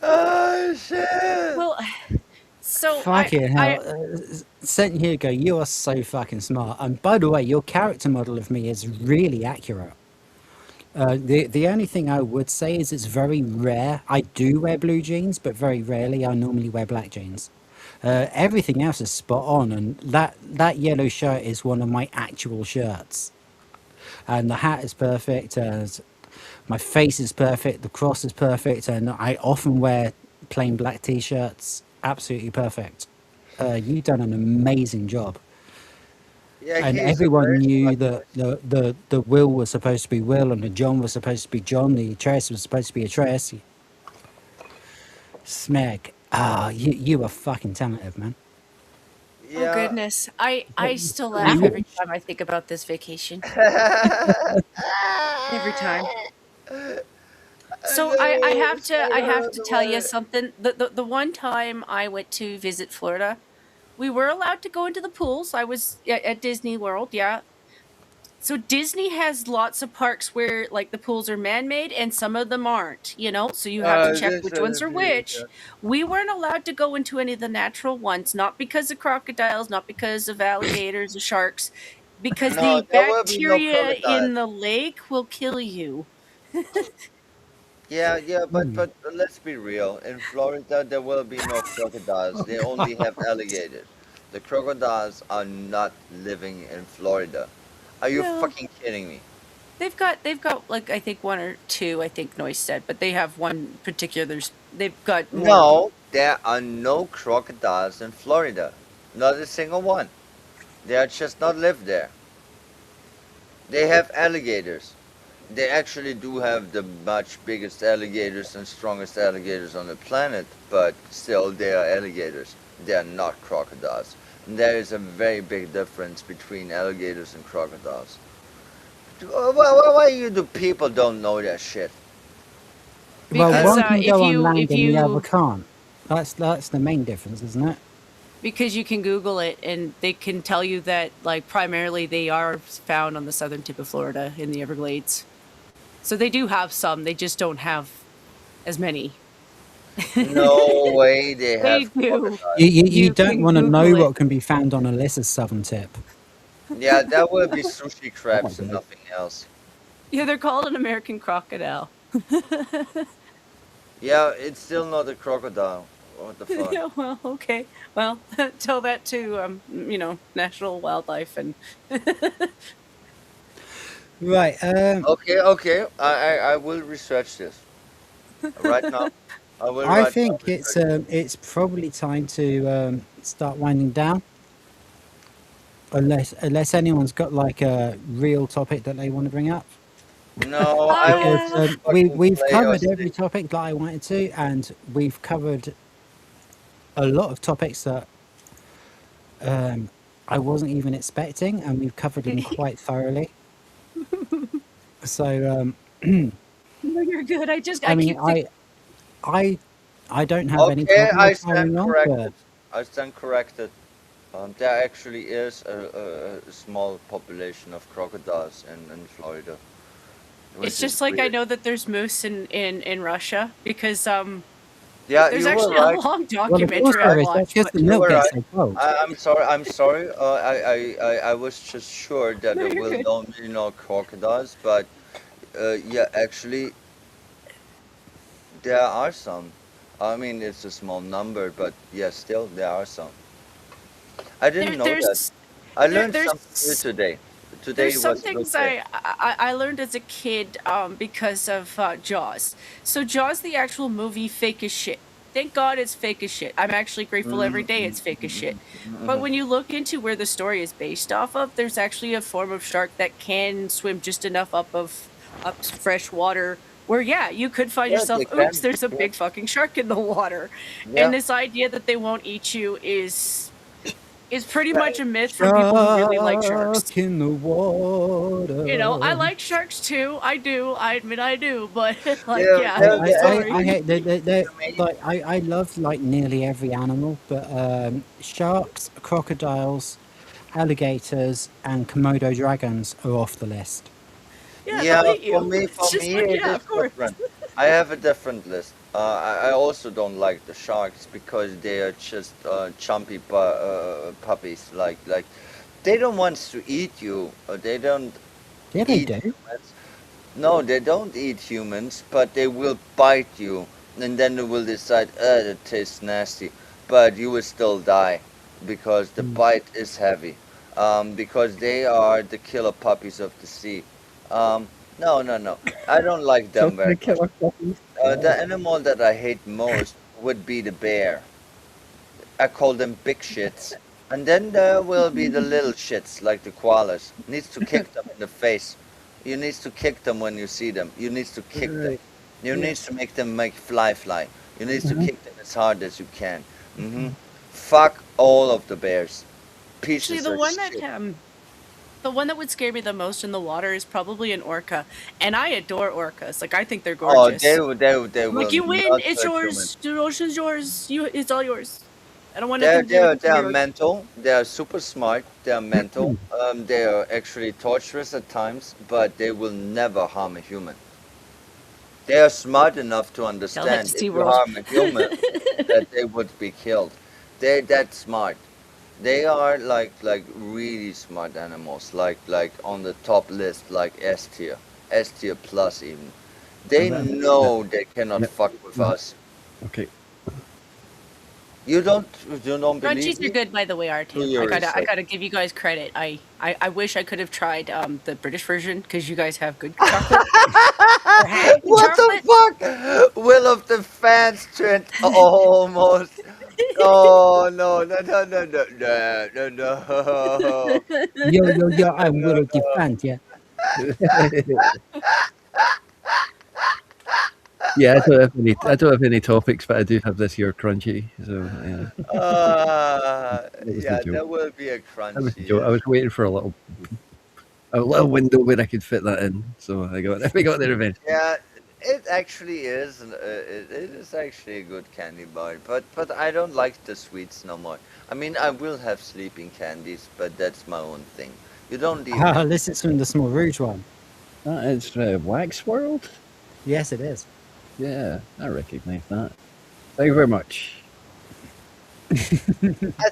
[SPEAKER 3] Oh shit!
[SPEAKER 6] Well, so
[SPEAKER 2] Fucking hell, Sent Hugo, you are so fucking smart. And by the way, your character model of me is really accurate. The only thing I would say is it's very rare. I do wear blue jeans, but very rarely. I normally wear black jeans. Everything else is spot on, and that yellow shirt is one of my actual shirts. And the hat is perfect, and my face is perfect, the cross is perfect, and I often wear plain black t-shirts. Absolutely perfect. You've done an amazing job.
[SPEAKER 3] Yeah,
[SPEAKER 2] And
[SPEAKER 3] he's a
[SPEAKER 2] everyone
[SPEAKER 3] very
[SPEAKER 2] knew
[SPEAKER 3] smart
[SPEAKER 2] that the Will was supposed to be Will, and the John was supposed to be John, the Trace was supposed to be a Trace. Smeg. You are fucking talented, man.
[SPEAKER 6] Oh goodness, I still laugh every time I think about this vacation. Every time. So I have to tell you something. The one time I went to visit Florida, we were allowed to go into the pools. I was at Disney World, yeah. So Disney has lots of parks where like the pools are man-made and some of them aren't, so you have to check which ones are which. We weren't allowed to go into any of the natural ones, not because of crocodiles, not because of alligators or sharks, because
[SPEAKER 3] No,
[SPEAKER 6] the
[SPEAKER 3] there will be no
[SPEAKER 6] bacteria in
[SPEAKER 3] crocodile.
[SPEAKER 6] the lake will kill you.
[SPEAKER 3] Yeah, but let's be real. In Florida, there will be no crocodiles. They only have alligators. The crocodiles are not living in Florida. Are you
[SPEAKER 6] No.
[SPEAKER 3] fucking kidding me?
[SPEAKER 6] They've got like I think one or two. I think Noise said, but they have one particular. They've got more.
[SPEAKER 3] No, there are no crocodiles in Florida. Not a single one. They are just not live there. They have alligators. They actually do have the much biggest alligators and strongest alligators on the planet, but still they are alligators. They are not crocodiles. And there is a very big difference between alligators and crocodiles. Why you do people don't know that shit?
[SPEAKER 2] Well,
[SPEAKER 6] Because
[SPEAKER 2] one can
[SPEAKER 6] if
[SPEAKER 2] go on
[SPEAKER 6] you
[SPEAKER 2] land
[SPEAKER 6] if
[SPEAKER 2] and the other
[SPEAKER 6] you
[SPEAKER 2] can't. That's the main difference, isn't it?
[SPEAKER 6] because you can Google it and they can tell you that like primarily they are found on the southern tip of Florida in the Everglades. So they do have some. They just don't have as many.
[SPEAKER 3] No way they
[SPEAKER 6] They
[SPEAKER 3] have
[SPEAKER 6] do.
[SPEAKER 3] crocodiles.
[SPEAKER 2] You don't
[SPEAKER 6] can
[SPEAKER 2] want to know
[SPEAKER 6] Google it.
[SPEAKER 2] what can be found on Alyssa's southern tip.
[SPEAKER 3] Yeah, that will be sushi crabs and nothing else.
[SPEAKER 6] Yeah, they're called an American crocodile.
[SPEAKER 3] Yeah, it's still not a crocodile. What the fuck?
[SPEAKER 6] Yeah, well, okay. Well, tell that to National Wildlife and
[SPEAKER 2] Right.
[SPEAKER 3] Okay. I will research this right now. I will.
[SPEAKER 2] I
[SPEAKER 3] Right now
[SPEAKER 2] think it's probably time to start winding down. Unless anyone's got like a real topic that they want to bring up.
[SPEAKER 3] No, I will
[SPEAKER 2] Because
[SPEAKER 3] just fucking
[SPEAKER 2] we've
[SPEAKER 3] play
[SPEAKER 2] covered
[SPEAKER 3] or
[SPEAKER 2] every topic that I wanted to, and we've covered a lot of topics that I wasn't even expecting, and we've covered them quite thoroughly. So
[SPEAKER 6] No, you're good. I
[SPEAKER 2] I mean,
[SPEAKER 6] keep thinking.
[SPEAKER 2] I don't have any
[SPEAKER 3] Okay,
[SPEAKER 2] problem
[SPEAKER 3] I
[SPEAKER 2] with
[SPEAKER 3] stand
[SPEAKER 2] carrying on,
[SPEAKER 3] corrected. I stand corrected. There actually is a small population of crocodiles in Florida. Which
[SPEAKER 6] It's
[SPEAKER 3] is
[SPEAKER 6] just like I
[SPEAKER 3] weird.
[SPEAKER 6] know that there's moose in Russia because
[SPEAKER 3] Yeah,
[SPEAKER 6] there's
[SPEAKER 3] you were
[SPEAKER 6] actually
[SPEAKER 3] right.
[SPEAKER 6] a long
[SPEAKER 2] Well, of course
[SPEAKER 6] documentary I
[SPEAKER 2] there is. That's
[SPEAKER 6] watched.
[SPEAKER 2] just the
[SPEAKER 3] You
[SPEAKER 2] milk
[SPEAKER 3] were
[SPEAKER 2] gets
[SPEAKER 3] right.
[SPEAKER 2] so cold.
[SPEAKER 3] I'm sorry. I'm sorry. I was just sure that
[SPEAKER 6] No,
[SPEAKER 3] there
[SPEAKER 6] you're
[SPEAKER 3] will
[SPEAKER 6] good.
[SPEAKER 3] not be no crocodiles, but yeah, actually there are some. I mean, it's a small number, but yeah, still there are some. I didn't know that.
[SPEAKER 6] There's
[SPEAKER 3] I
[SPEAKER 6] there,
[SPEAKER 3] learned something new
[SPEAKER 6] there's
[SPEAKER 3] today. Today
[SPEAKER 6] there's some
[SPEAKER 3] was a good
[SPEAKER 6] things
[SPEAKER 3] day.
[SPEAKER 6] I learned as a kid because of Jaws. So Jaws, the actual movie, fake as shit. Thank God it's fake as shit. I'm actually grateful every day it's fake as shit. But when you look into where the story is based off of, there's actually a form of shark that can swim just enough up fresh water where yeah, you could find
[SPEAKER 3] Yeah,
[SPEAKER 6] yourself,
[SPEAKER 3] they
[SPEAKER 6] oops,
[SPEAKER 3] can.
[SPEAKER 6] there's a
[SPEAKER 3] Yeah.
[SPEAKER 6] big fucking shark in the water.
[SPEAKER 3] Yeah.
[SPEAKER 6] And this idea that they won't eat you is pretty much a myth from people who really like sharks.
[SPEAKER 2] Shark in the water.
[SPEAKER 6] You know, I like sharks too. I do. I admit I do. But like,
[SPEAKER 3] They're,
[SPEAKER 6] yeah,
[SPEAKER 3] they're, they're
[SPEAKER 6] sorry.
[SPEAKER 2] I hate they
[SPEAKER 3] amazing.
[SPEAKER 2] like I love like nearly every animal, but sharks, crocodiles, alligators, and Komodo dragons are off the list.
[SPEAKER 6] Yeah,
[SPEAKER 3] Yeah,
[SPEAKER 6] they'll eat you.
[SPEAKER 3] for
[SPEAKER 6] It's just
[SPEAKER 3] me,
[SPEAKER 6] like,
[SPEAKER 3] it
[SPEAKER 6] yeah,
[SPEAKER 3] is
[SPEAKER 6] of course.
[SPEAKER 3] different. I have a different list. I also don't like the sharks because they are just chumpy puppies. Like they don't want to eat you. They don't
[SPEAKER 2] Yeah, they
[SPEAKER 3] eat
[SPEAKER 2] do.
[SPEAKER 3] humans. No, they don't eat humans, but they will bite you, and then they will decide, that tastes nasty, but you will still die because the bite is heavy. Because they are the killer puppies of the sea. No. I don't like them very much. The animal that I hate most would be the bear. I call them big shits. And then there will be the little shits like the koalas. Needs to kick them in the face. You need to kick them when you see them. You need to kick them.
[SPEAKER 2] Right.
[SPEAKER 3] You
[SPEAKER 2] Yeah.
[SPEAKER 3] need to make them make fly. You need to
[SPEAKER 2] Mhm.
[SPEAKER 3] kick them as hard as you can. Fuck all of the bears.
[SPEAKER 6] Actually,
[SPEAKER 3] Pieces
[SPEAKER 6] the
[SPEAKER 3] of
[SPEAKER 6] one
[SPEAKER 3] shit.
[SPEAKER 6] the one that would scare me the most in the water is probably an orca, and I adore orcas. Like I think they're
[SPEAKER 3] Oh,
[SPEAKER 6] gorgeous.
[SPEAKER 3] they will
[SPEAKER 6] Like you win,
[SPEAKER 3] not
[SPEAKER 6] it's
[SPEAKER 3] hurt
[SPEAKER 6] yours.
[SPEAKER 3] humans.
[SPEAKER 6] The ocean's yours. It's all yours. I don't want nothing
[SPEAKER 3] They're
[SPEAKER 6] to do
[SPEAKER 3] they're
[SPEAKER 6] with
[SPEAKER 3] mental. They're super smart. They're mental. They are actually torturous at times, but they will never harm a human. They are smart enough to
[SPEAKER 6] Tell that
[SPEAKER 3] understand
[SPEAKER 6] to
[SPEAKER 3] if you
[SPEAKER 6] SeaWorld.
[SPEAKER 3] harm a human, that they would be killed. They're that smart. They are like really smart animals, like on the top list, like S tier plus even. They know they cannot fuck with us.
[SPEAKER 5] Okay.
[SPEAKER 3] You don't believe
[SPEAKER 6] Crunchies
[SPEAKER 3] me?
[SPEAKER 6] are good, by the way,
[SPEAKER 3] Do
[SPEAKER 6] RTM.
[SPEAKER 3] your
[SPEAKER 6] I
[SPEAKER 3] research.
[SPEAKER 6] gotta give you guys credit. I wish I could have tried the British version because you guys have good chocolate. Or had good
[SPEAKER 3] What the
[SPEAKER 6] chocolate.
[SPEAKER 3] fuck? Will of the fans trend almost. Oh no no no no no no no no.
[SPEAKER 2] Yo, I'm Will of Defense, yeah.
[SPEAKER 5] Yeah, I don't have any topics, but I do have this year crunchy. So yeah, that was the
[SPEAKER 3] Yeah,
[SPEAKER 5] joke.
[SPEAKER 3] that will be a
[SPEAKER 5] That was the
[SPEAKER 3] crunchy.
[SPEAKER 5] joke. I was waiting for a little window where I could fit that in. So we got there eventually.
[SPEAKER 3] Yeah, it actually is. It is actually a good candy bar, but I don't like the sweets no more. I mean, I will have sleeping candies, but that's my own thing. You don't even.
[SPEAKER 2] Ah, this is from the Small Rouge one.
[SPEAKER 5] That is Wax World.
[SPEAKER 2] Yes, it is.
[SPEAKER 5] Yeah, I recognise that. Thank you very much.
[SPEAKER 3] I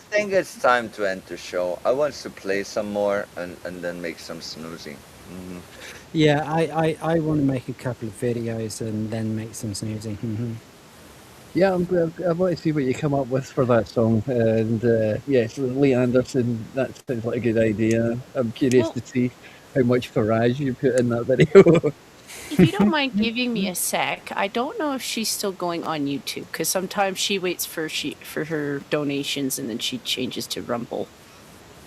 [SPEAKER 3] think it's time to end the show. I want to play some more and then make some snoozing.
[SPEAKER 2] Yeah, I want to make a couple of videos and then make some snoozing.
[SPEAKER 5] Yeah, I want to see what you come up with for that song. And yes, Lee Anderson, that sounds like a good idea. I'm curious to see how much Farage you put in that video.
[SPEAKER 6] If you don't mind giving me a sec, I don't know if she's still going on YouTube because sometimes she waits for her donations and then she changes to Rumble.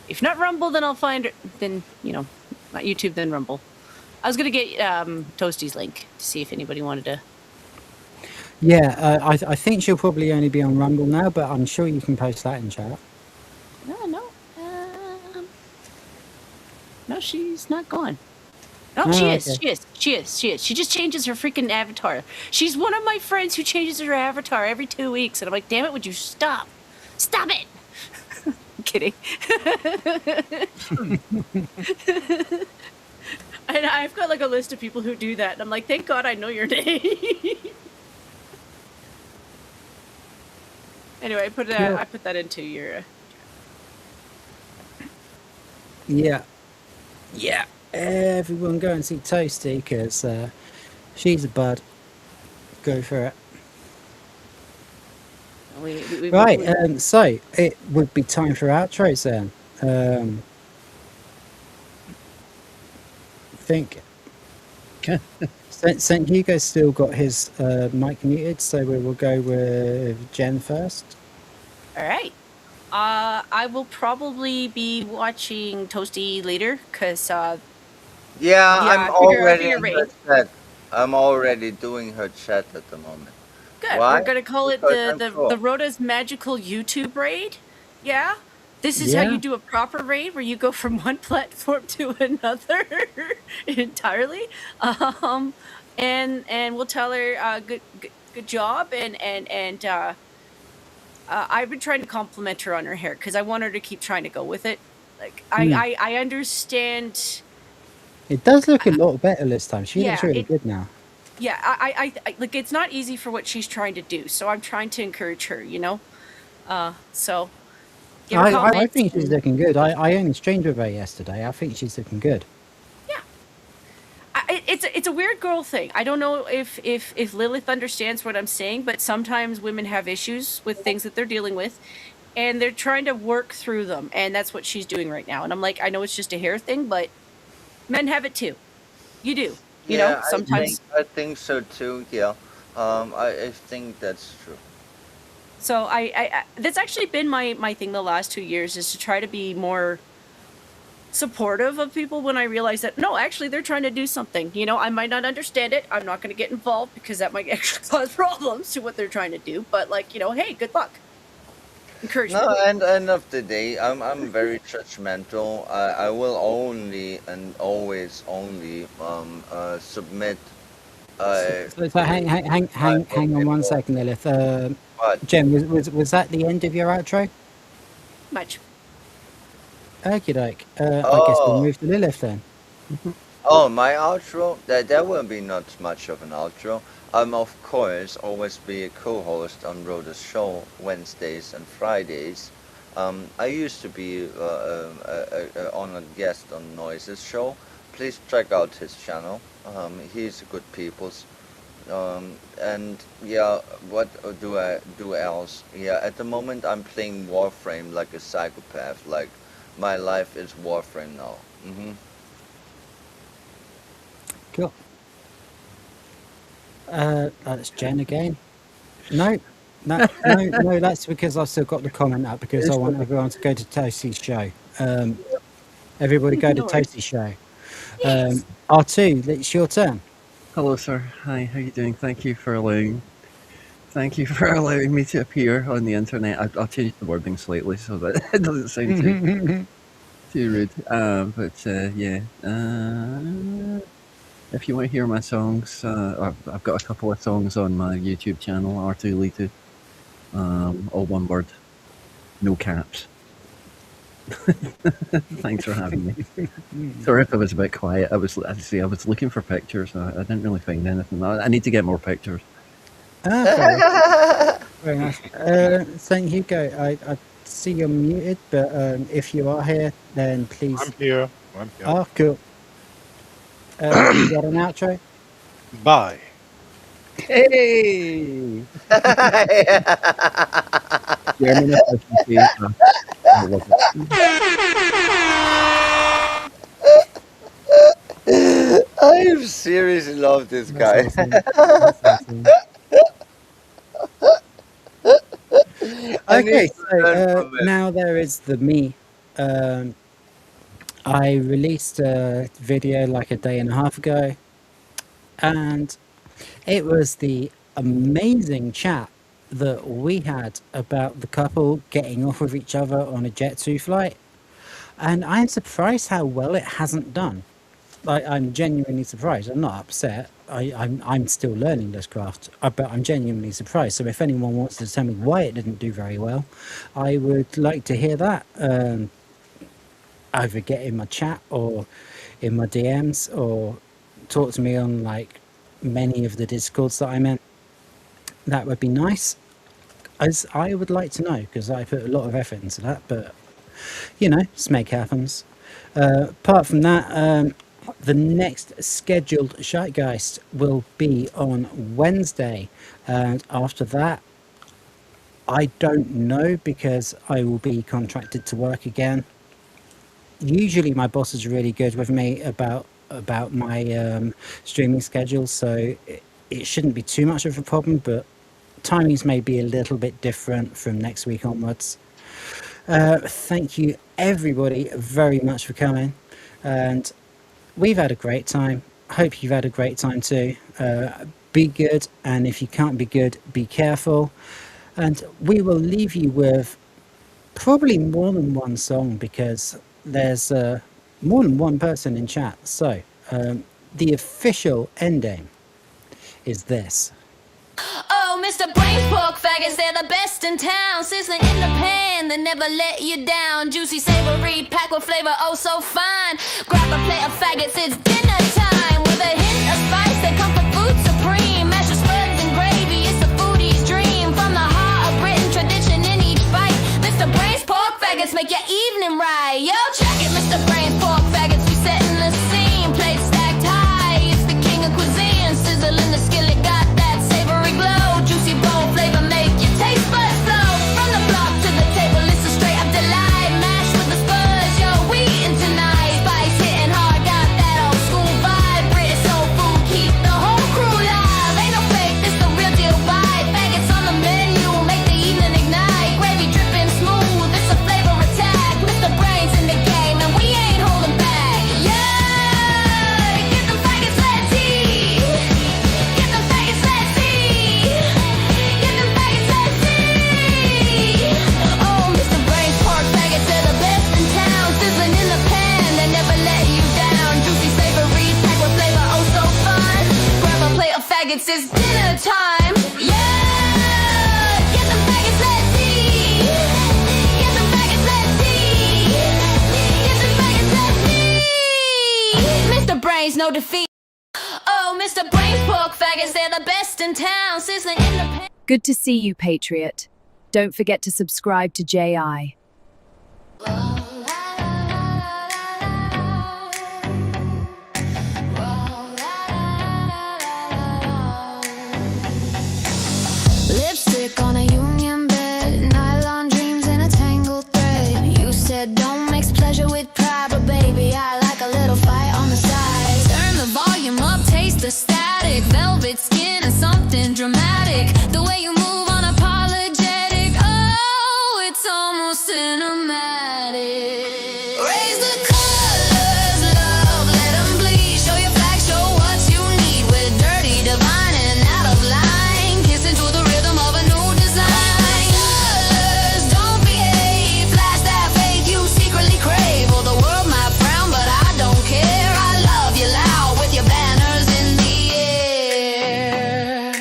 [SPEAKER 6] If not Rumble, then I'll find her. Then not YouTube, then Rumble. I was gonna get Toasty's link to see if anybody wanted to.
[SPEAKER 2] Yeah, I think she'll probably only be on Rumble now, but I'm sure you can post that in chat.
[SPEAKER 6] No, she's not gone. No,
[SPEAKER 2] Oh,
[SPEAKER 6] she is.
[SPEAKER 2] okay.
[SPEAKER 6] She is. She just changes her freaking avatar. She's one of my friends who changes her avatar every 2 weeks, and I'm like, damn it, would you stop? Stop it! I'm kidding. And I've got like a list of people who do that, and I'm like, thank God I know your name. Anyway, I put that into your.
[SPEAKER 2] Yeah. Everyone go and see Toasty because she's a bud. Go for it. Right. So it would be time for outros then. Think. St. Hugo's still got his mic muted, so we will go with Jen first.
[SPEAKER 6] All right. I will probably be watching Toasty later because.
[SPEAKER 3] Yeah, I'm already
[SPEAKER 6] figure
[SPEAKER 3] in
[SPEAKER 6] Ray.
[SPEAKER 3] her chat. I'm already doing her chat at the moment.
[SPEAKER 6] Good.
[SPEAKER 3] Why?
[SPEAKER 6] We're gonna call it
[SPEAKER 3] Because I'm cool.
[SPEAKER 6] the Rhoda's Magical YouTube raid. Yeah. This is how
[SPEAKER 2] Yeah.
[SPEAKER 6] you do a proper raid where you go from one platform to another entirely. And we'll tell her good job and I've been trying to compliment her on her hair because I want her to keep trying to go with it. Like I understand.
[SPEAKER 2] It does look a lot better this time. She looks
[SPEAKER 6] Yeah,
[SPEAKER 2] really good now.
[SPEAKER 6] Yeah, I like it's not easy for what she's trying to do, so I'm trying to encourage her, so give her
[SPEAKER 2] I
[SPEAKER 6] comments
[SPEAKER 2] think she's
[SPEAKER 6] and-
[SPEAKER 2] looking good. I only streamed with her yesterday. I think she's looking good.
[SPEAKER 6] it's a weird girl thing. I don't know if Lilith understands what I'm saying, but sometimes women have issues with things that they're dealing with, and they're trying to work through them, and that's what she's doing right now. And I'm like, I know it's just a hair thing, but men have it too. You do, you know. Sometimes.
[SPEAKER 3] I think so too. Yeah, I think that's true.
[SPEAKER 6] So I that's actually been my thing the last 2 years is to try to be more supportive of people when I realize that no, actually they're trying to do something. I might not understand it. I'm not going to get involved because that might actually cause problems to what they're trying to do. But hey, good luck. Encouragement.
[SPEAKER 3] No, and end of the day, I'm very judgmental. I will only and always only submit.
[SPEAKER 2] So hang on 1 second, Lilith. Jen, was that the end of your outro?
[SPEAKER 6] Much.
[SPEAKER 2] Okie doke. I guess we'll move to Lilith then.
[SPEAKER 3] Oh, my outro? There will be not much of an outro. Of course, always be a co-host on Rhoda's show Wednesdays and Fridays. I used to be a honored guest on Noise's show. Please check out his channel. He's a good people's. And yeah, what do I do else? Yeah, at the moment I'm playing Warframe like a psychopath. Like my life is Warframe now.
[SPEAKER 2] Cool. That's Jen again. No, no, that's because I've still got the comment up because I want everyone to go to Toasty's show. Everybody go to Toasty's show. R2, it's your turn.
[SPEAKER 5] Hello, sir. Hi, how you doing? Thank you for allowing me to appear on the internet. I'll change the wording slightly so that it doesn't sound too rude. Yeah. If you want to hear my songs, I've got a couple of songs on my YouTube channel, R2Lito. All one word, no caps. Thanks for having me. Sorry if I was a bit quiet. I was looking for pictures. I didn't really find anything. I need to get more pictures.
[SPEAKER 2] Very nice. St. Hugo, I see you're muted, but if you are here, then please.
[SPEAKER 9] I'm here.
[SPEAKER 2] Oh, cool. You got an outro?
[SPEAKER 9] Bye.
[SPEAKER 5] Hey!
[SPEAKER 3] I seriously love this guy.
[SPEAKER 2] Okay, so now there is the me. I released a video like a day and a half ago, and it was the amazing chat that we had about the couple getting off of each other on a Jet2 flight, and I'm surprised how well it hasn't done. I'm genuinely surprised. I'm not upset. I'm still learning this craft, but I'm genuinely surprised. So if anyone wants to tell me why it didn't do very well, I would like to hear that. Either get in my chat or in my DMs or talk to me on like many of the Discords that I'm in. That would be nice, as I would like to know, because I put a lot of effort into that, but you know, snake happens. Apart from that, the next scheduled Shitegeist will be on Wednesday, and after that I don't know, because I will be contracted to work again. Usually my boss is really good with me about my streaming schedule, so it shouldn't be too much of a problem, but timings may be a little bit different from next week onwards. Thank you everybody very much for coming, and we've had a great time. Hope you've had a great time too. Be good, and if you can't be good, be careful. And we will leave you with probably more than one song, because there's more than one person in chat. So the official ending is this.
[SPEAKER 16] Oh, Mr. Brains Pork Faggots, they're the best in town. Sizzling in the pan, they never let you down. Juicy, savory, packed with flavor, oh so fine. Grab a plate of faggots, it's dinner time. With a hint of spice, they come for food supreme. Mashed with spuds and gravy, it's a foodie's dream. From the heart of Britain, tradition in each bite. Mr. Brains Pork Faggots, make your evening right. Yo, check it, Mr. Brains Pork Faggots, we setting the scene. Plate stacked high, it's the king of cuisine. Sizzling the skillet, got that savory glow. Juicy bone flavor, make your taste buds flow. From the block to the table, it's a straight up delight. Mash with the spuds, yo, we eating tonight. Spice hitting hard, got that old school vibe. British soul food, keep the whole crew live. Ain't no fake, this the real deal vibe. Faggots on the menu, make the evening ignite. Gravy dripping smooth, it's a flavor attack. Mr. Brains in the game, and we ain't holding back. Yeah, get them faggots, let's eat. Get them faggots, let's eat. Get them faggots, let's eat. Oh, Mr. Brains Pork Faggots, they're the best in town. Sizzling in the pan, they never let you down. Juicy, savory, packed with flavor, oh so fun. Grab a plate of faggots, it's dinner time. Yeah, get them faggots, let's eat. Get them faggots, let's eat. Get them faggots, let's eat. Mr. Brains, no defeat. Oh, Mr. Brains Pork Faggots, they're the best in town. Sizzling in the pan.
[SPEAKER 8] Good to see you, Patriot. Don't forget to subscribe to JI.
[SPEAKER 16] cinematic. Raise the colors, love, let them bleed. Show your flag, show what you need. We're dirty, divine, and out of line. Kissing to the rhythm of a new design. Colors, don't behave. Flash that faith you secretly crave. Well, the world might frown, but I don't care. I love you loud with your banners in the air.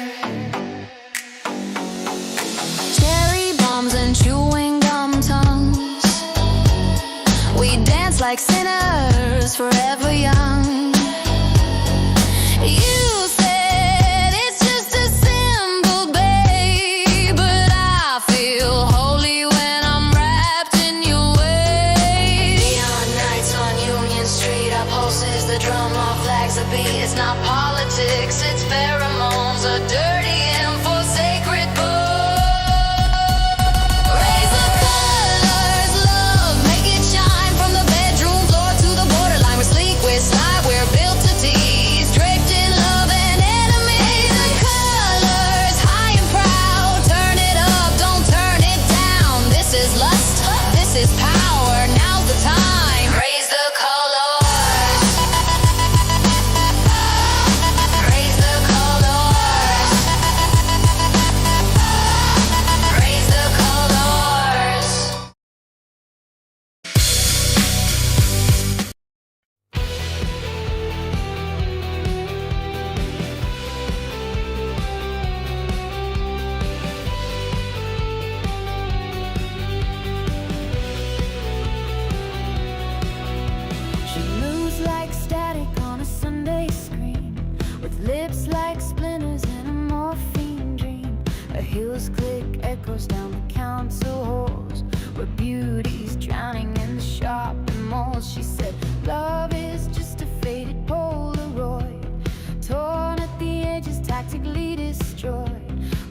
[SPEAKER 16] Cherry bombs and chewing gum tongues. We dance like sinners, forever young. You said it's just a symbol, babe, but I feel holy when I'm wrapped in your waves. Neon nights on Union Street, our pulses, the drum, our flags, the beat. It's not politics, it's pheromones, a dirty hymn for sacred books. Raise the colors, love, make it shine from the bedroom floor to the borderline. We're sleek, we're sly, we're built to tease, draped in love and enemies. The colors, high and proud, turn it up, don't turn it down. This is lust, this is power, now's the time. Raise the colors. Raise the colors. Raise the colors. She moves like static on a Sunday screen, with lips like splinters in a morphine dream. Her heels click, echoes down the council halls, where beauty's drowning in the shopping malls. She said, love is just a faded Polaroid, torn at the edges, tactically destroyed.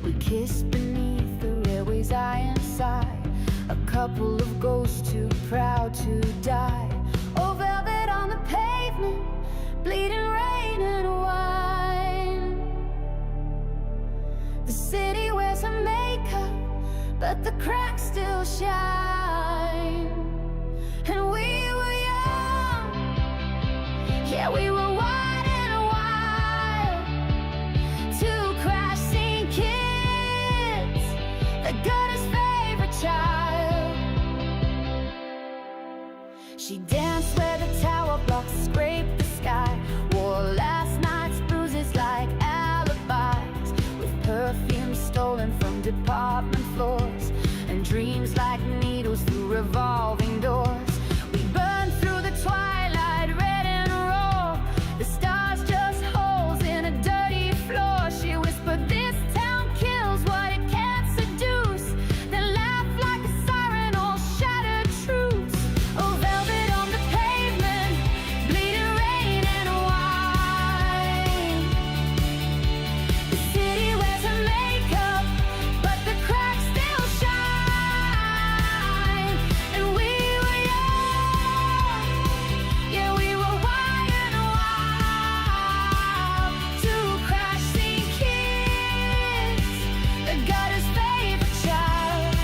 [SPEAKER 16] We kiss beneath the railway's iron side, a couple of ghosts too proud to die. Oh, velvet on the pavement, bleeding rain and wine. The city wears her makeup, but the cracks still shine. And we were young, yeah, we were wide and wild. Two crash scene kids, the gutter's favorite child. She danced where the tower blocks scraped the sky, wore last night's bruises like alibis, with perfume stolen from department floors, and dreams like needles through revolving doors. We burned through the twilight, red and raw, the stars just holes in a dirty floor. She whispered, this town kills what it can't seduce, then laughed like a siren, all shattered truths. Oh, velvet on the pavement, bleeding rain and wine. The city wears her makeup, but the cracks still shine. And we were young, yeah, we were wide and wild. Two crash scene kids, the gutter's favorite child.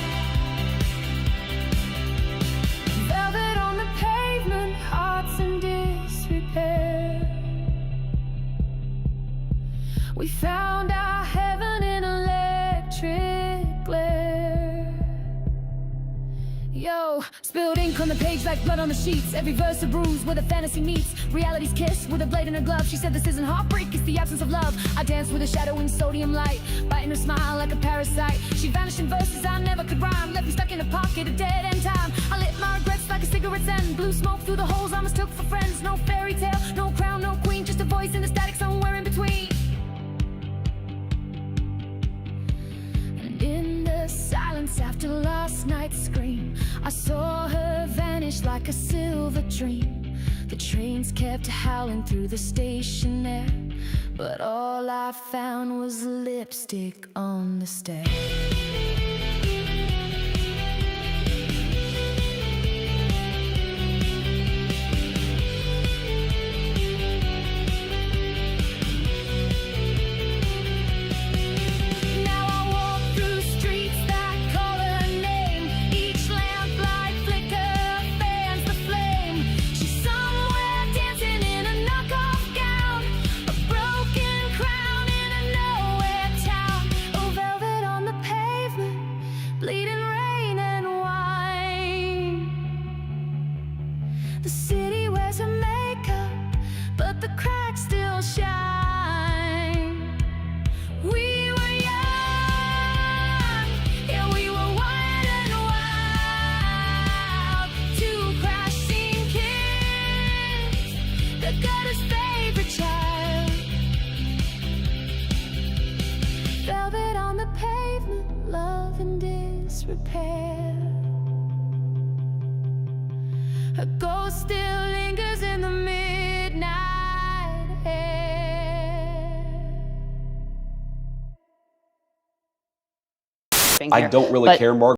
[SPEAKER 16] Velvet on the pavement, hearts in disrepair. We found our heaven in electric glare. Yo, spilled ink on the page like blood on the sheets. Every verse a bruise where the fantasy meets reality's kiss with a blade in her glove. She said this isn't heartbreak, it's the absence of love. I danced with a shadowing sodium light, biting her smile like a parasite. She vanished in verses I never could rhyme, left me stuck in a pocket of dead end time. I lit my regrets like a cigarette's end, blew smoke through the holes I mistook for friends. No fairy tale, no crown, no queen, just a voice in the static somewhere in between. And in the silence after last night's scream, I saw her vanish like a silver dream. The trains kept howling through the station there, but all I found was lipstick on the stair. Now I walk through streets that call her name, each lamp repair. A ghost still lingers in the midnight air.
[SPEAKER 20] I don't really care, Mark.